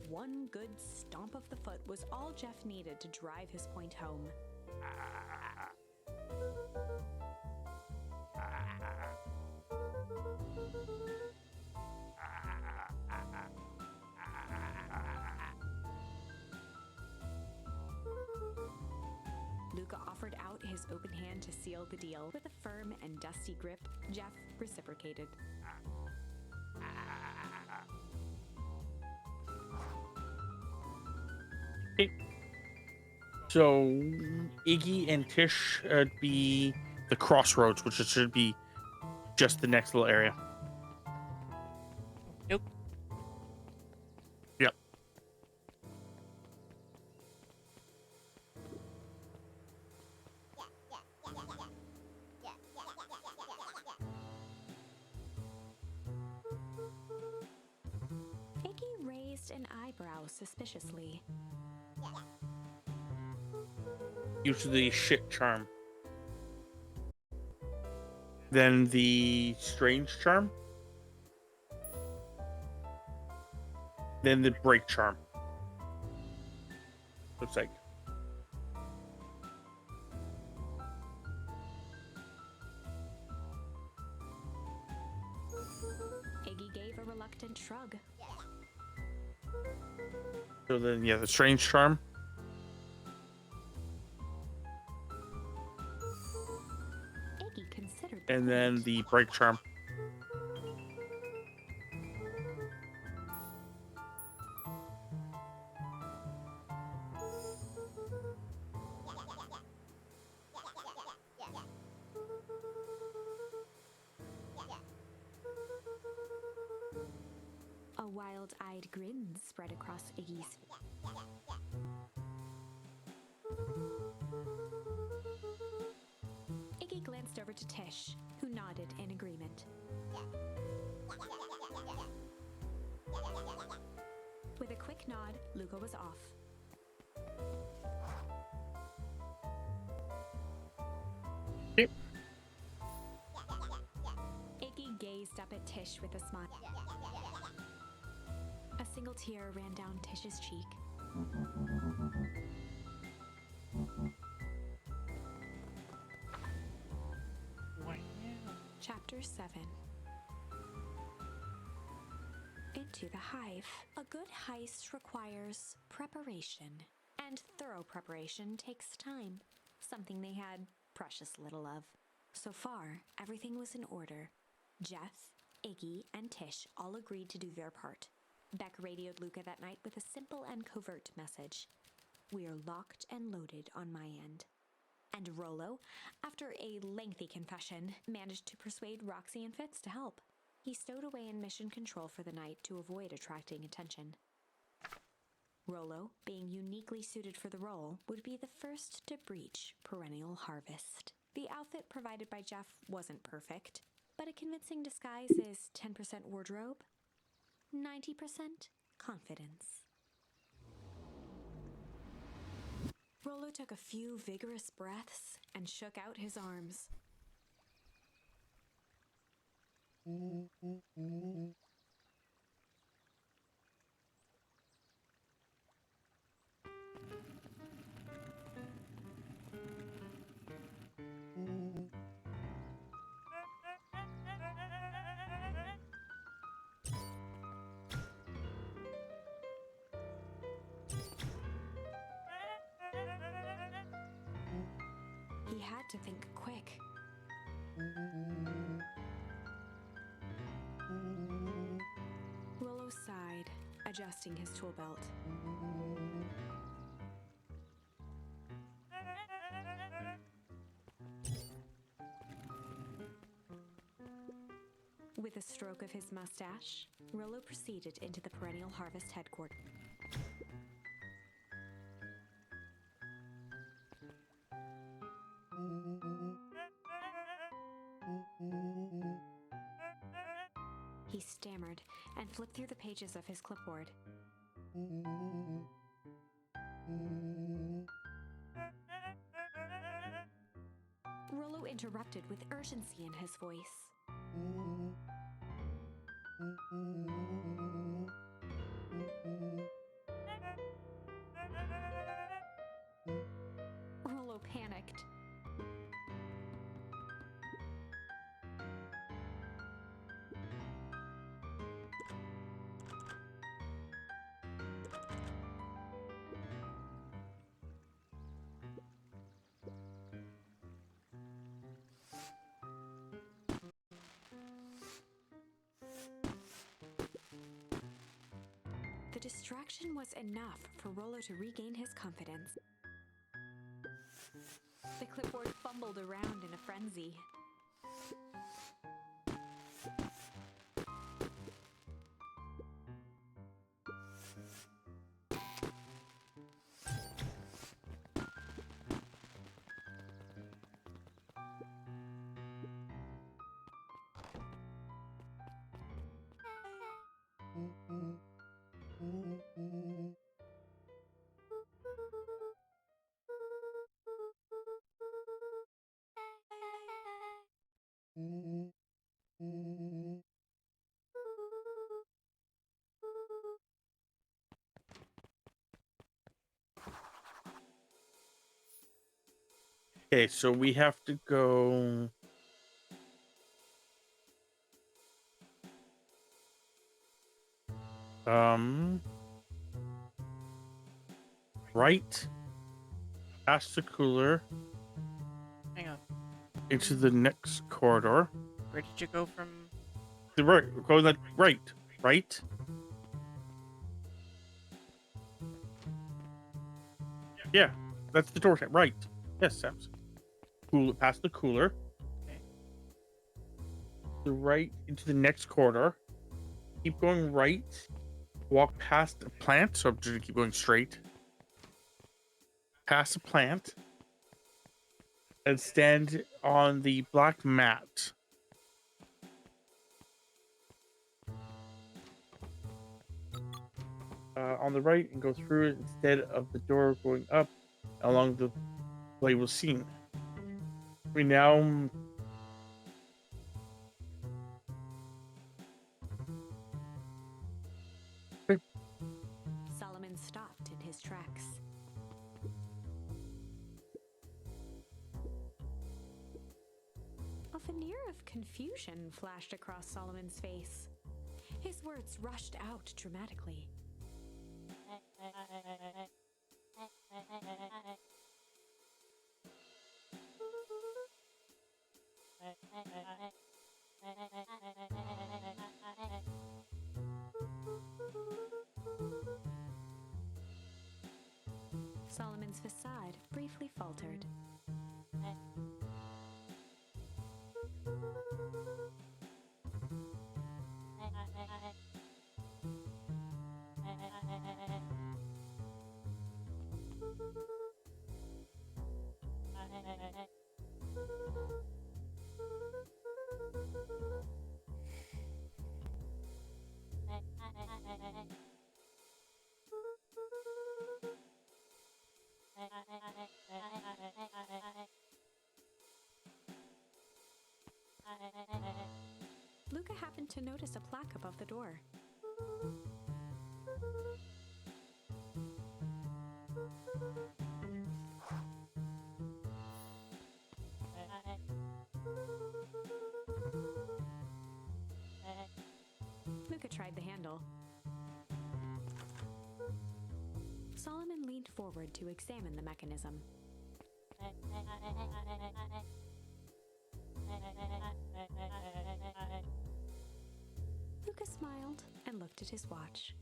One good stomp of the foot was all Jeff needed to drive his point home. Luca offered out his open hand to seal the deal. With a firm and dusty grip, Jeff reciprocated. Okay. So Iggy and Tish be the crossroads, which should be just the next little area. Nope. Yep. Iggy raised an eyebrow suspiciously. Usually shit charm. Then the strange charm. Then the break charm. Looks like. Iggy gave a reluctant shrug. So then, yeah, the strange charm. Iggy considered. And then the break charm. A wild-eyed grin spread across Iggy's face. Iggy glanced over to Tish, who nodded in agreement. With a quick nod, Luca was off. Okay. Iggy gazed up at Tish with a smile. A single tear ran down Tish's cheek. Chapter 7. Into the Hive. A good heist requires preparation, and thorough preparation takes time, something they had precious little of. So far, everything was in order. Jeff, Iggy, and Tish all agreed to do their part. Beck radioed Luca that night with a simple and covert message. "We're locked and loaded on my end." And Rollo, after a lengthy confession, managed to persuade Roxy and Fitz to help. He stowed away in mission control for the night to avoid attracting attention. Rollo, being uniquely suited for the role, would be the first to breach Perennial Harvest. The outfit provided by Jeff wasn't perfect, but a convincing disguise is 10% wardrobe, 90% confidence. Rollo took a few vigorous breaths and shook out his arms. He had to think quick. Rollo sighed, adjusting his tool belt. With a stroke of his mustache, Rollo proceeded into the Perennial Harvest headquarters. He stammered and flipped through the pages of his clipboard. Rollo interrupted with urgency in his voice. Rollo panicked. The distraction was enough for Rollo to regain his confidence. The clipboard fumbled around in a frenzy. Okay, so we have to go. Right past the cooler Hang on. into the next corridor. Where did you go from? The right, go that right, right. Yeah, that's the door. Right. Yes, Sam's. Cool. Past the cooler. Okay. The right into the next corridor. Keep going right. Walk past the plant. So I'm just gonna keep going straight. Past the plant. And stand on the black mat. on the right and go through it instead of the door going up along the way was seen. We now Solomon stopped in his tracks. A veneer of confusion flashed across Solomon's face. His words rushed out dramatically. Solomon's facade briefly faltered. Luca happened to notice a plaque above the door. Luca tried the handle. Solomon leaned forward to examine the mechanism. Luca smiled and looked at his watch.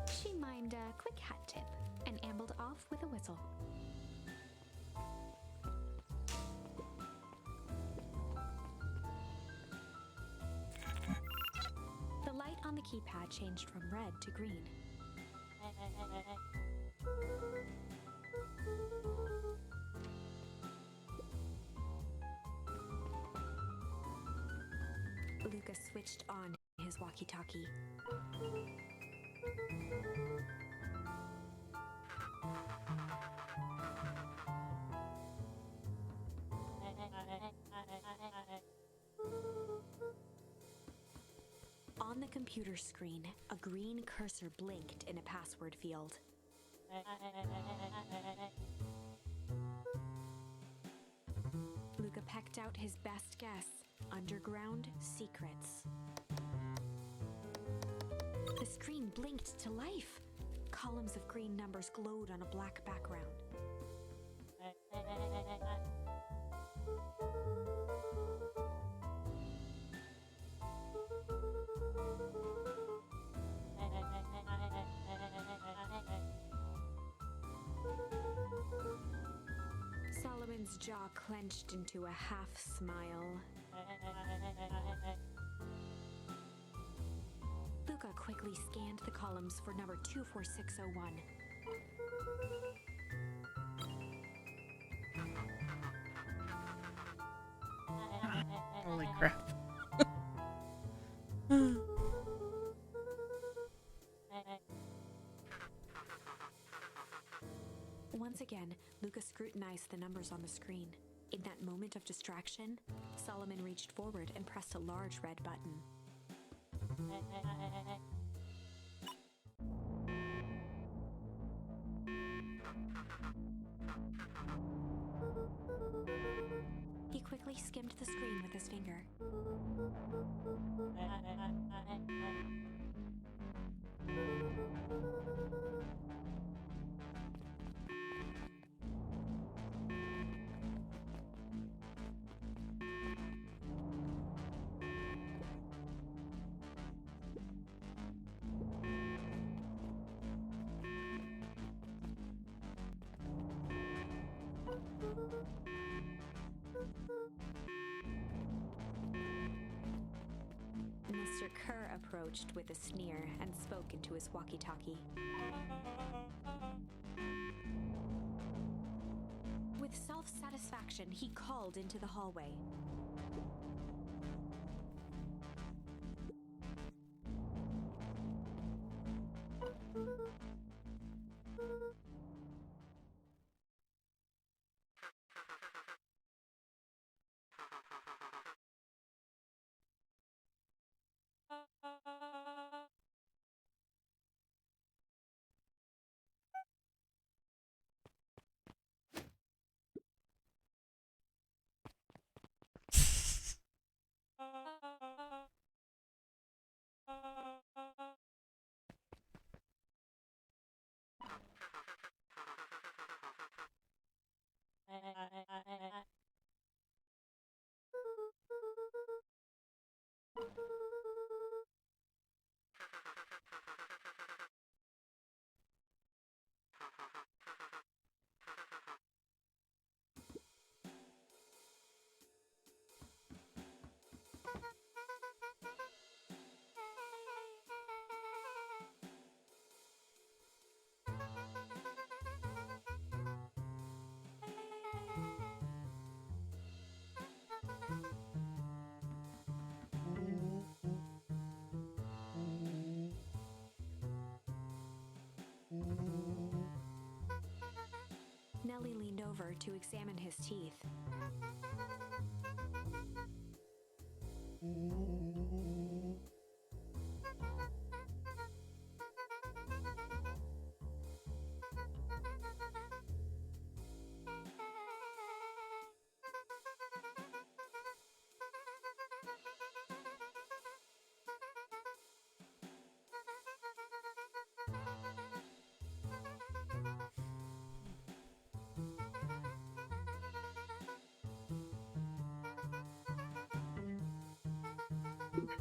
She mimed a quick hat tip and ambled off with a whistle. The light on the keypad changed from red to green. Luca switched on his walkie-talkie. On the computer screen, a green cursor blinked in a password field. Luca pecked out his best guess: underground secrets. The screen blinked to life. Columns of green numbers glowed on a black background. Solomon's jaw clenched into a half smile. Luca quickly scanned the columns for number 24601. Holy crap. Once again, Luca scrutinized the numbers on the screen. In that moment of distraction, Solomon reached forward and pressed a large red button. He quickly skimmed the screen with his finger. Mr. Kerr approached with a sneer and spoke into his walkie-talkie. With self-satisfaction, he called into the hallway. Nellie leaned over to examine his teeth.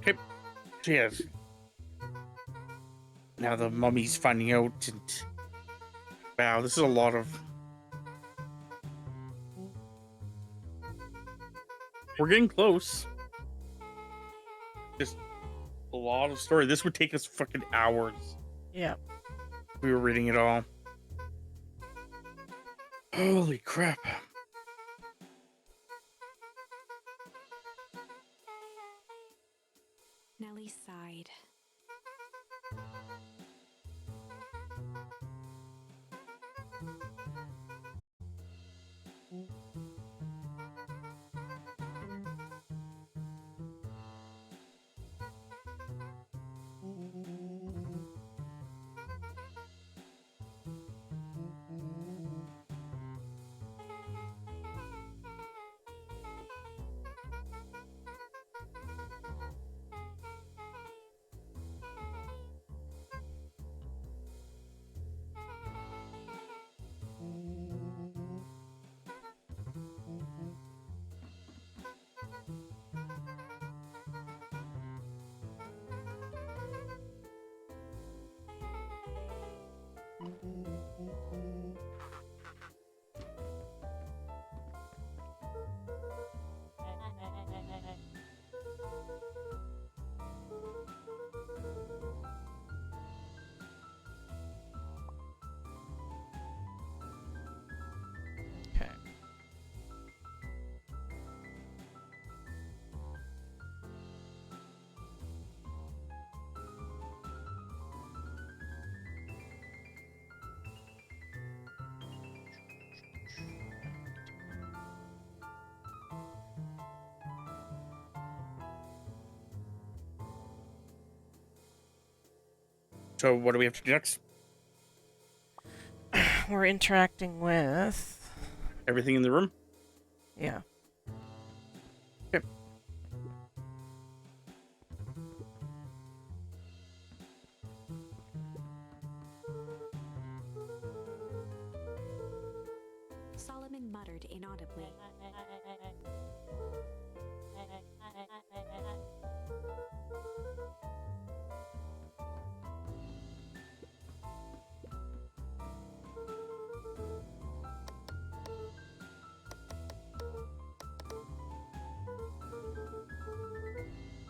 Okay. Yes. Now the mummy's finding out, and wow, this is a lot of. We're getting close. Just a lot of story. This would take us fucking hours. Yeah. If we were reading it all. Holy crap. Nellie sighed. Okay. So what do we have to do next? We're interacting with. Everything in the room? Yeah. Okay. Solomon muttered inaudibly.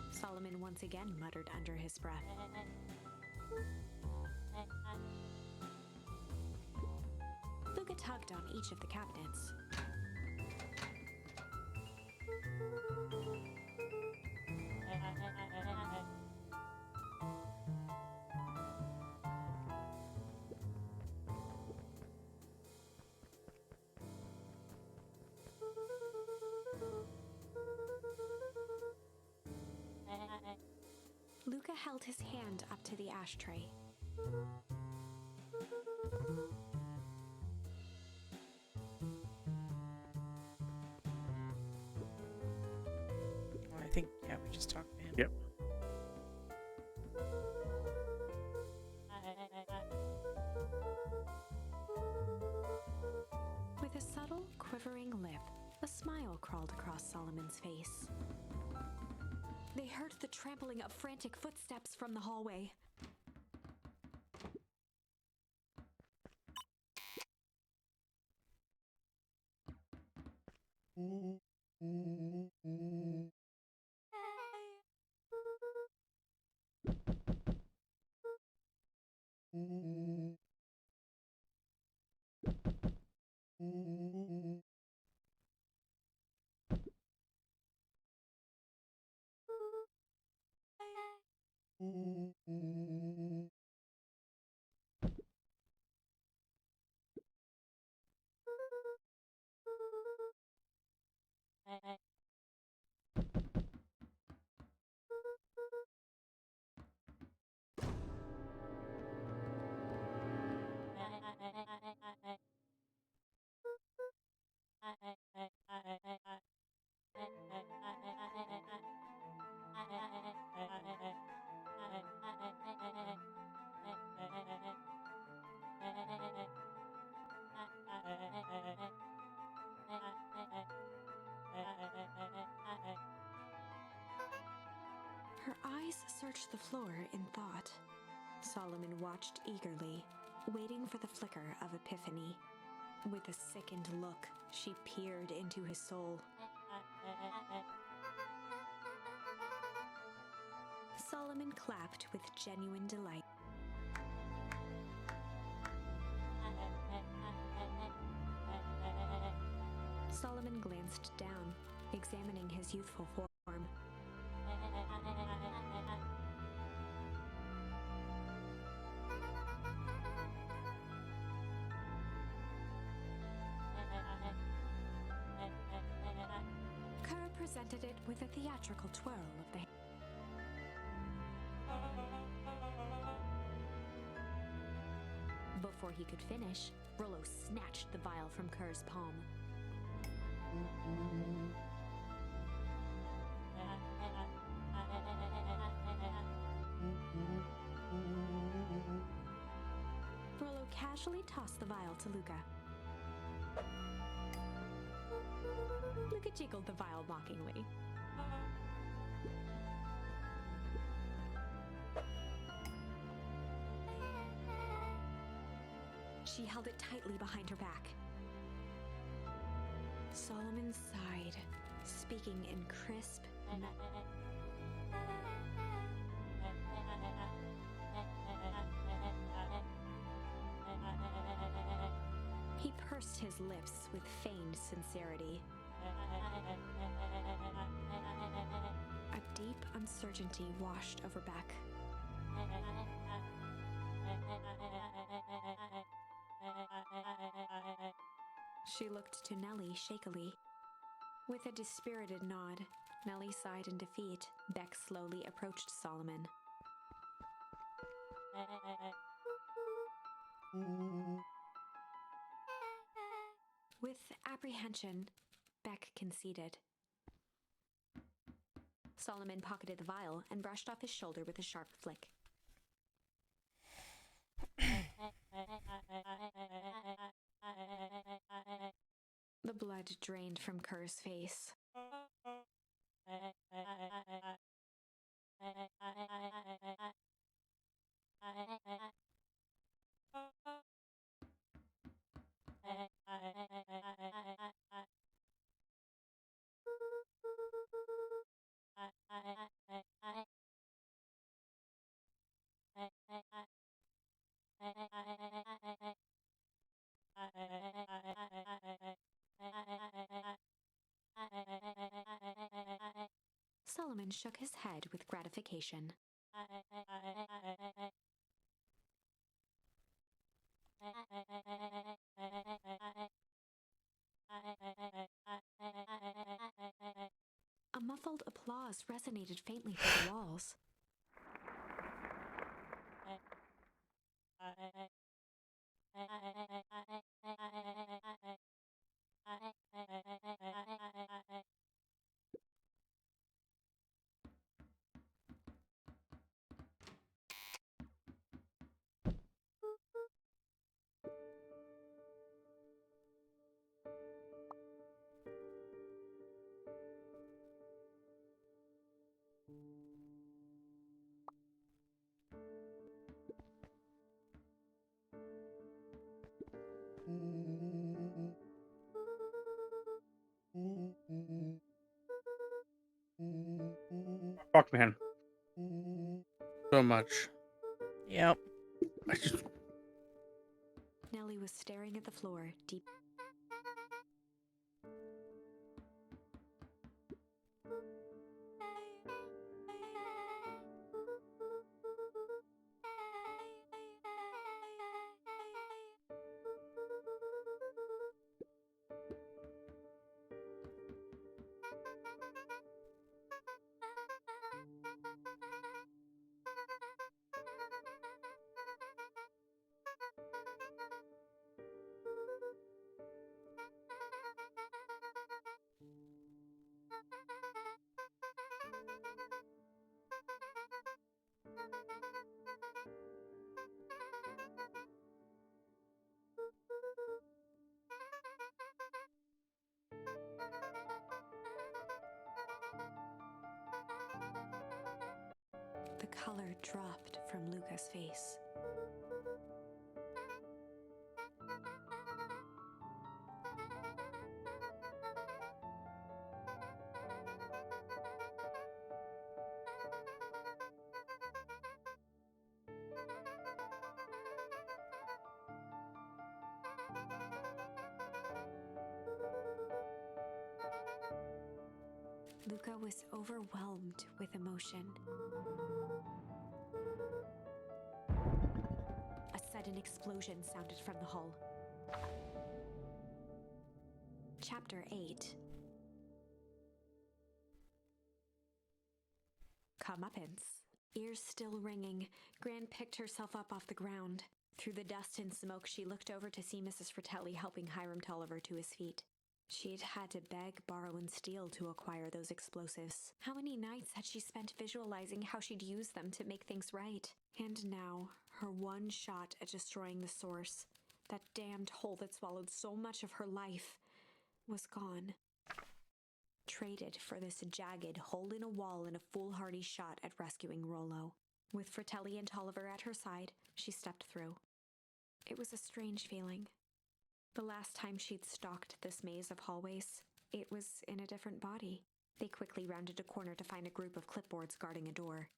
Solomon once again muttered under his breath. Luca tugged on each of the cabinets. Luca held his hand up to the ashtray. Well, I think, yeah, we just talked to him. Yep. With a subtle, quivering lip, a smile crawled across Solomon's face. They heard the trampling of frantic footsteps from the hallway. Her eyes searched the floor in thought. Solomon watched eagerly, waiting for the flicker of epiphany. With a sickened look, she peered into his soul. Solomon clapped with genuine delight. Solomon glanced down, examining his youthful form. Kerr presented it with a theatrical twirl of the Before he could finish, Rollo snatched the vial from Kerr's palm. Rollo casually tossed the vial to Luca. Luca jiggled the vial mockingly. She held it tightly behind her back. Solomon sighed, speaking in crisp, He pursed his lips with feigned sincerity. A deep uncertainty washed over Beck. She looked to Nellie shakily. With a dispirited nod, Nellie sighed in defeat. Beck slowly approached Solomon. With apprehension, Beck conceded. Solomon pocketed the vial and brushed off his shoulder with a sharp flick. The blood drained from Kerr's face. Solomon shook his head with gratification. A muffled applause resonated faintly through the walls. Fuck, man. So much. Yep. I just. Nellie was staring at the floor, deep. The color dropped from Luca's face. Luca was overwhelmed with emotion. A sudden explosion sounded from the hull. Chapter 8. Comeuppance. Ears still ringing, Gran picked herself up off the ground. Through the dust and smoke, she looked over to see Mrs. Fratelli helping Hiram Tolliver to his feet. She'd had to beg, borrow, and steal to acquire those explosives. How many nights had she spent visualizing how she'd use them to make things right? And now, her one shot at destroying the source, that damned hole that swallowed so much of her life, was gone. Traded for this jagged hole in a wall and a foolhardy shot at rescuing Rollo. With Fratelli and Tolliver at her side, she stepped through. It was a strange feeling. The last time she'd stalked this maze of hallways, it was in a different body. They quickly rounded a corner to find a group of clipboards guarding a door.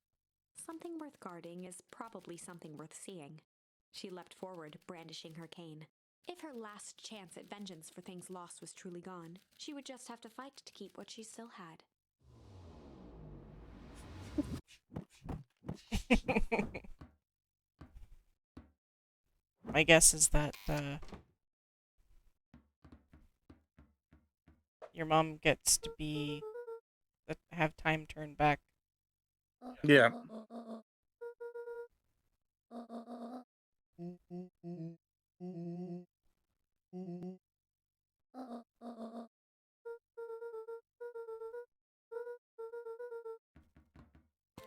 Something worth guarding is probably something worth seeing. She leapt forward, brandishing her cane. If her last chance at vengeance for things lost was truly gone, she would just have to fight to keep what she still had. My guess is that your mom gets to have time turned back. Yeah.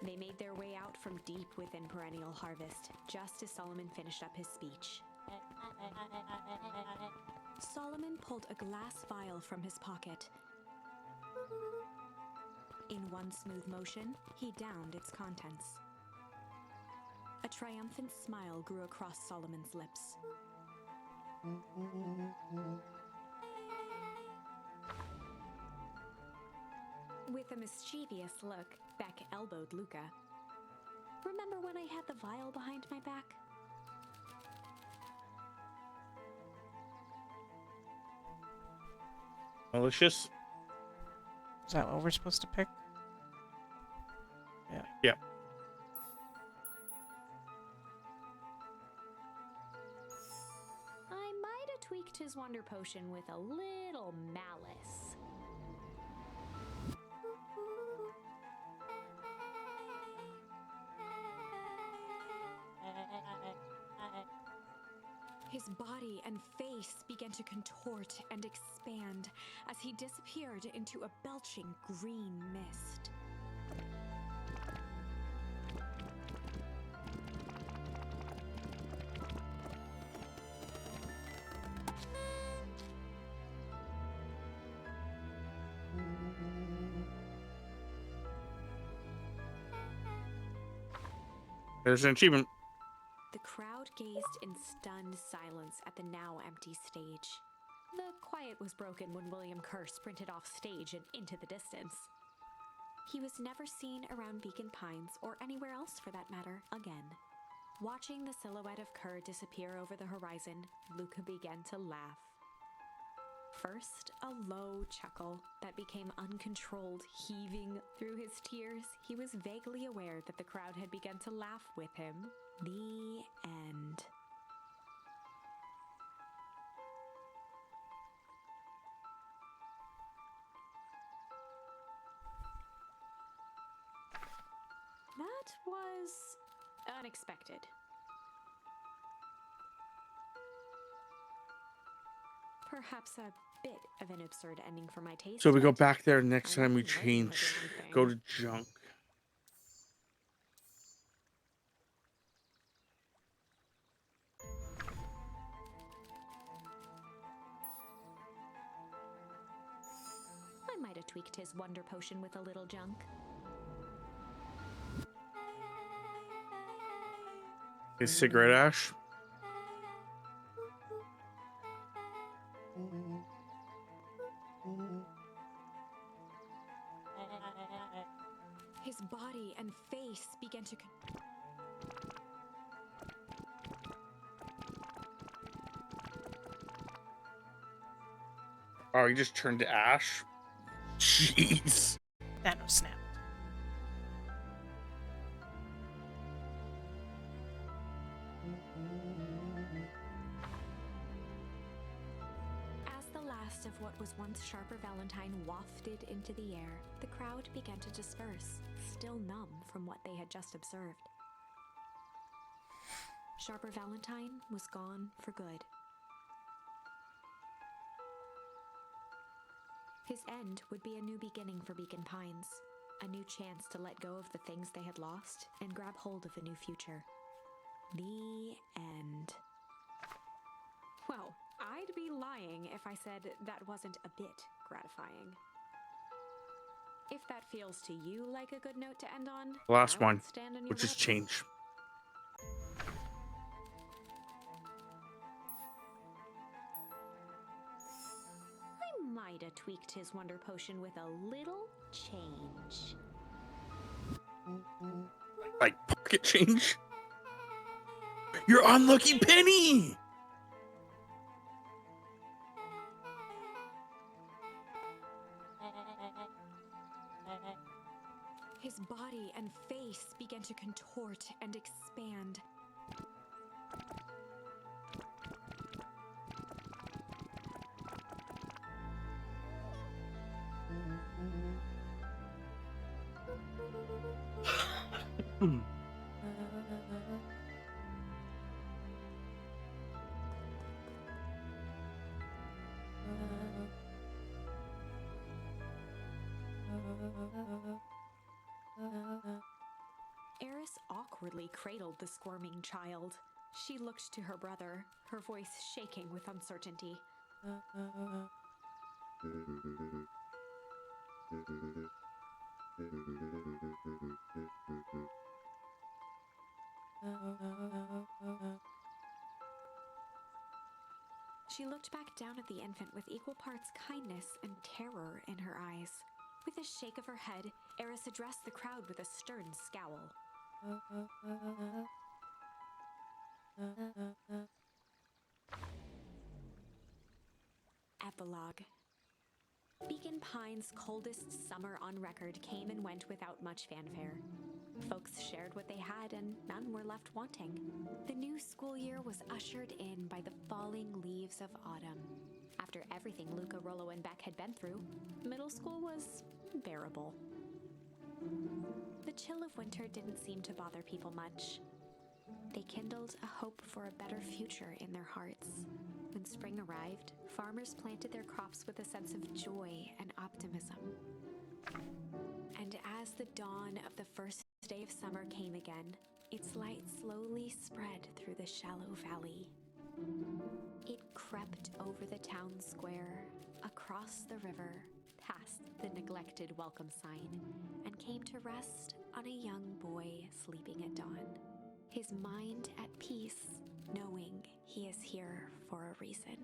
They made their way out from deep within Perennial Harvest, just as Solomon finished up his speech. Solomon pulled a glass vial from his pocket. In one smooth motion, he downed its contents. A triumphant smile grew across Solomon's lips. With a mischievous look, Beck elbowed Luca. Remember when I had the vial behind my back? Malicious. Is that what we're supposed to pick? Yeah. I might have tweaked his wonder potion with a little malice. His body and face began to contort and expand as he disappeared into a belching green mist. There's an achievement. The crowd gazed in stunned silence at the now empty stage. The quiet was broken when William Kerr sprinted off stage and into the distance. He was never seen around Beacon Pines, or anywhere else for that matter, again. Watching the silhouette of Kerr disappear over the horizon, Luca began to laugh. First, a low chuckle that became uncontrolled, heaving through his tears. He was vaguely aware that the crowd had begun to laugh with him. The end. That was unexpected. Perhaps a bit of an absurd ending for my taste. So we go but back there next I time we wasn't waiting for change. the wrong Go thing. to junk. I might have tweaked his wonder potion with a little junk. His cigarette ash. His body and face began to Oh, he just turned to ash. Jeez. Thanos snap. As the last of what was once Sharper Valentine wafted into the air, the crowd began to disperse, still numb from what they had just observed. Sharper Valentine was gone for good. His end would be a new beginning for Beacon Pines, a new chance to let go of the things they had lost and grab hold of a new future. The end. Well, I'd be lying if I said that wasn't a bit gratifying. If that feels to you like a good note to end on, Last I won't one, stand on your which is lip. change. I might have tweaked his wonder potion with a little change. Like pocket change. Your unlucky penny. His body and face began to contort and expand. Eris awkwardly cradled the squirming child. She looked to her brother, her voice shaking with uncertainty. She looked back down at the infant with equal parts kindness and terror in her eyes. With a shake of her head, Eris addressed the crowd with a stern scowl. Epilogue. Beacon Pines' coldest summer on record came and went without much fanfare. Folks shared what they had, and none were left wanting. The new school year was ushered in by the falling leaves of autumn. After everything Luca, Rollo, and Beck had been through, middle school was bearable. The chill of winter didn't seem to bother people much. They kindled a hope for a better future in their hearts. When spring arrived, farmers planted their crops with a sense of joy and optimism. And as the dawn of the first day of summer came again, its light slowly spread through the shallow valley. It crept over the town square, across the river, past the neglected welcome sign, and came to rest on a young boy sleeping at dawn. His mind at peace, knowing he is here for a reason.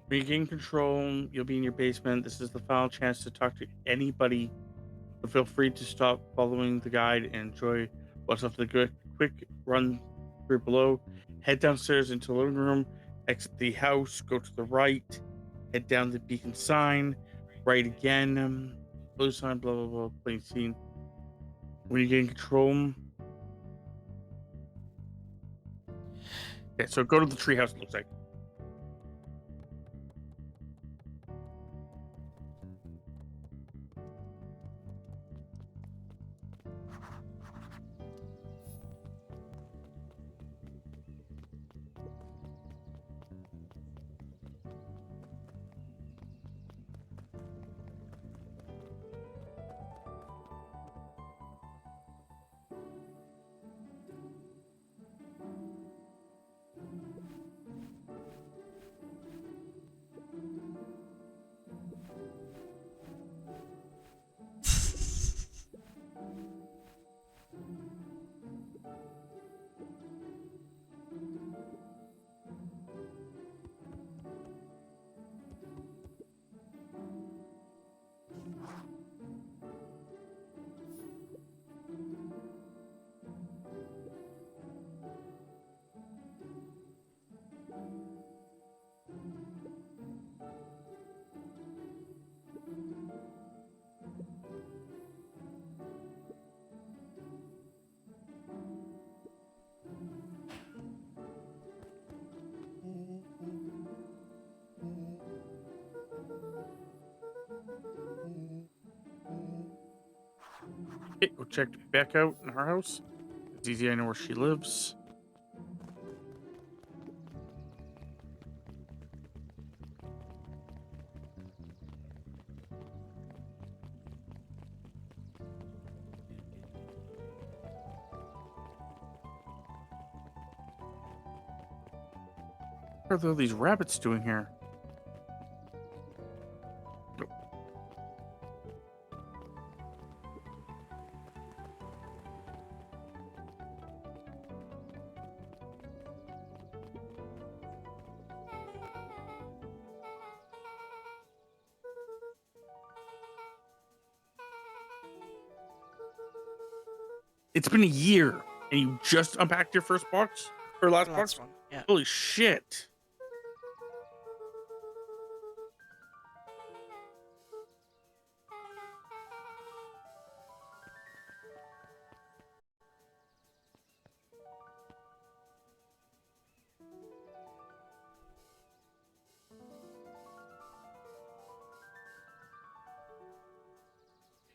When you gain control, you'll be in your basement. This is the final chance to talk to anybody. So feel free to stop following the guide and enjoy what's up the good. Quick run through below. Head downstairs into the living room. Exit the house. Go to the right. Head down the beacon sign. Right again. Blue sign. Blah blah blah. Plain scene. When you gain control. Okay, so go to the treehouse. It looks like. Okay, go check Beck out in her house. It's easy, I know where she lives. What are all these rabbits doing here? It's been a year, and you just unpacked your first box? Or last The box? last one. Yeah. Holy shit.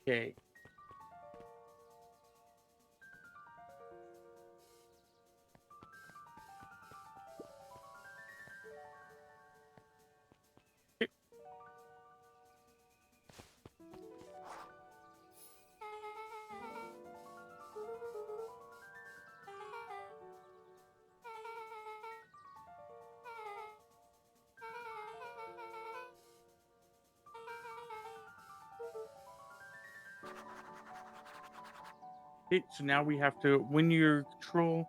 Okay. Okay, so now we have to win your control.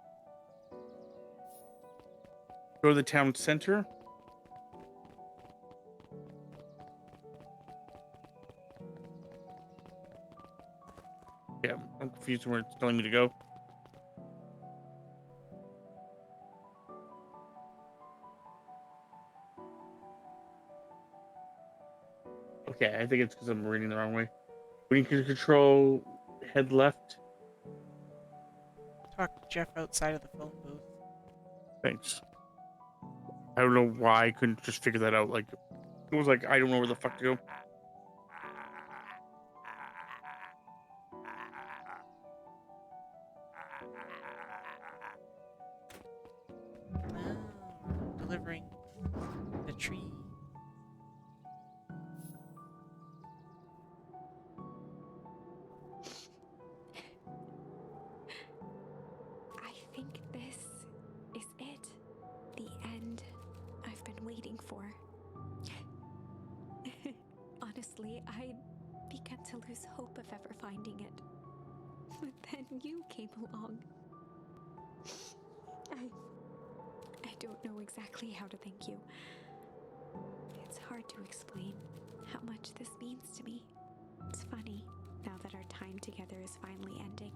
Go to the town center. Yeah, I'm confused where it's telling me to go. Okay, I think it's because I'm reading the wrong way. When you can control head left. Talk to Jeff outside of the phone booth. Thanks. I don't know why I couldn't just figure that out. Like, it was like, I don't know where the fuck to go. Delivering the tree. I think this is it. The end I've been waiting for. Honestly, I began to lose hope of ever finding it. But then you came along. I don't know exactly how to thank you. It's hard to explain how much this means to me. It's funny, now that our time together is finally ending,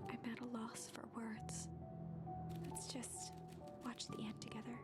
I'm at a loss for words. Let's just watch the end together.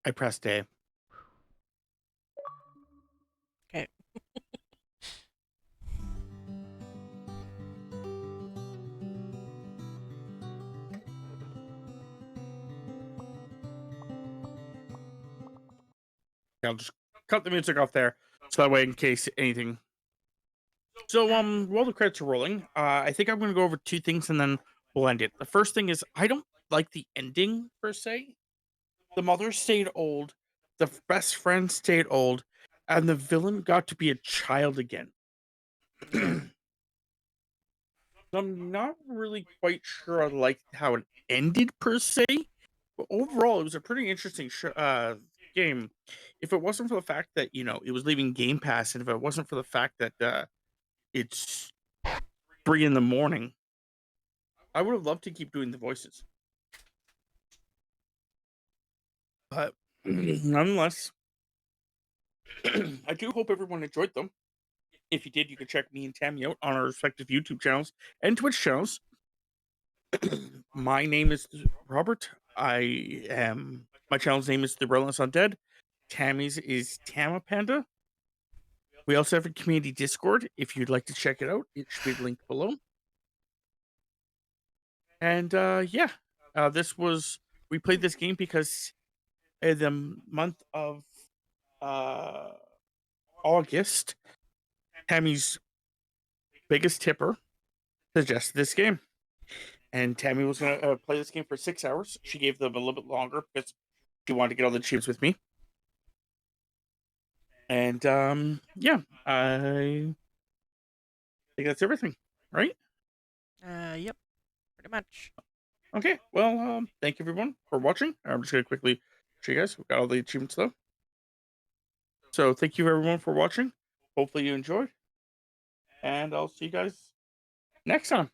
I pressed A. Okay. I'll just cut the music off there, so that way, in case anything. So, while the credits are rolling, I think I'm going to go over two things and then we'll end it. The first thing is I don't like the ending per se. The mother stayed old, the best friend stayed old, and the villain got to be a child again. I'm not really quite sure I like how it ended per se, but overall, it was a pretty interesting game. If it wasn't for the fact that it was leaving Game Pass, and if it wasn't for the fact that it's 3 in the morning, I would have loved to keep doing the voices. But nonetheless, I do hope everyone enjoyed them. If you did, you can check me and Tammy out on our respective YouTube channels and Twitch channels. My name is Robert. My channel's name is TheRelentlessUndead. Tammy's is Tamapanda. We also have a community Discord. If you'd like to check it out, it should be linked below. And we played this game because in the month of August, Tammy's biggest tipper suggested this game. And Tammy was going to play this game for 6 hours. She gave them a little bit longer because she wanted to get all the achievements with me. And I think that's everything, right? Yep, pretty much. Okay, well, thank you everyone for watching. I'm just going to quickly show you guys. We got all the achievements though. So thank you everyone for watching. Hopefully you enjoyed. And I'll see you guys next time.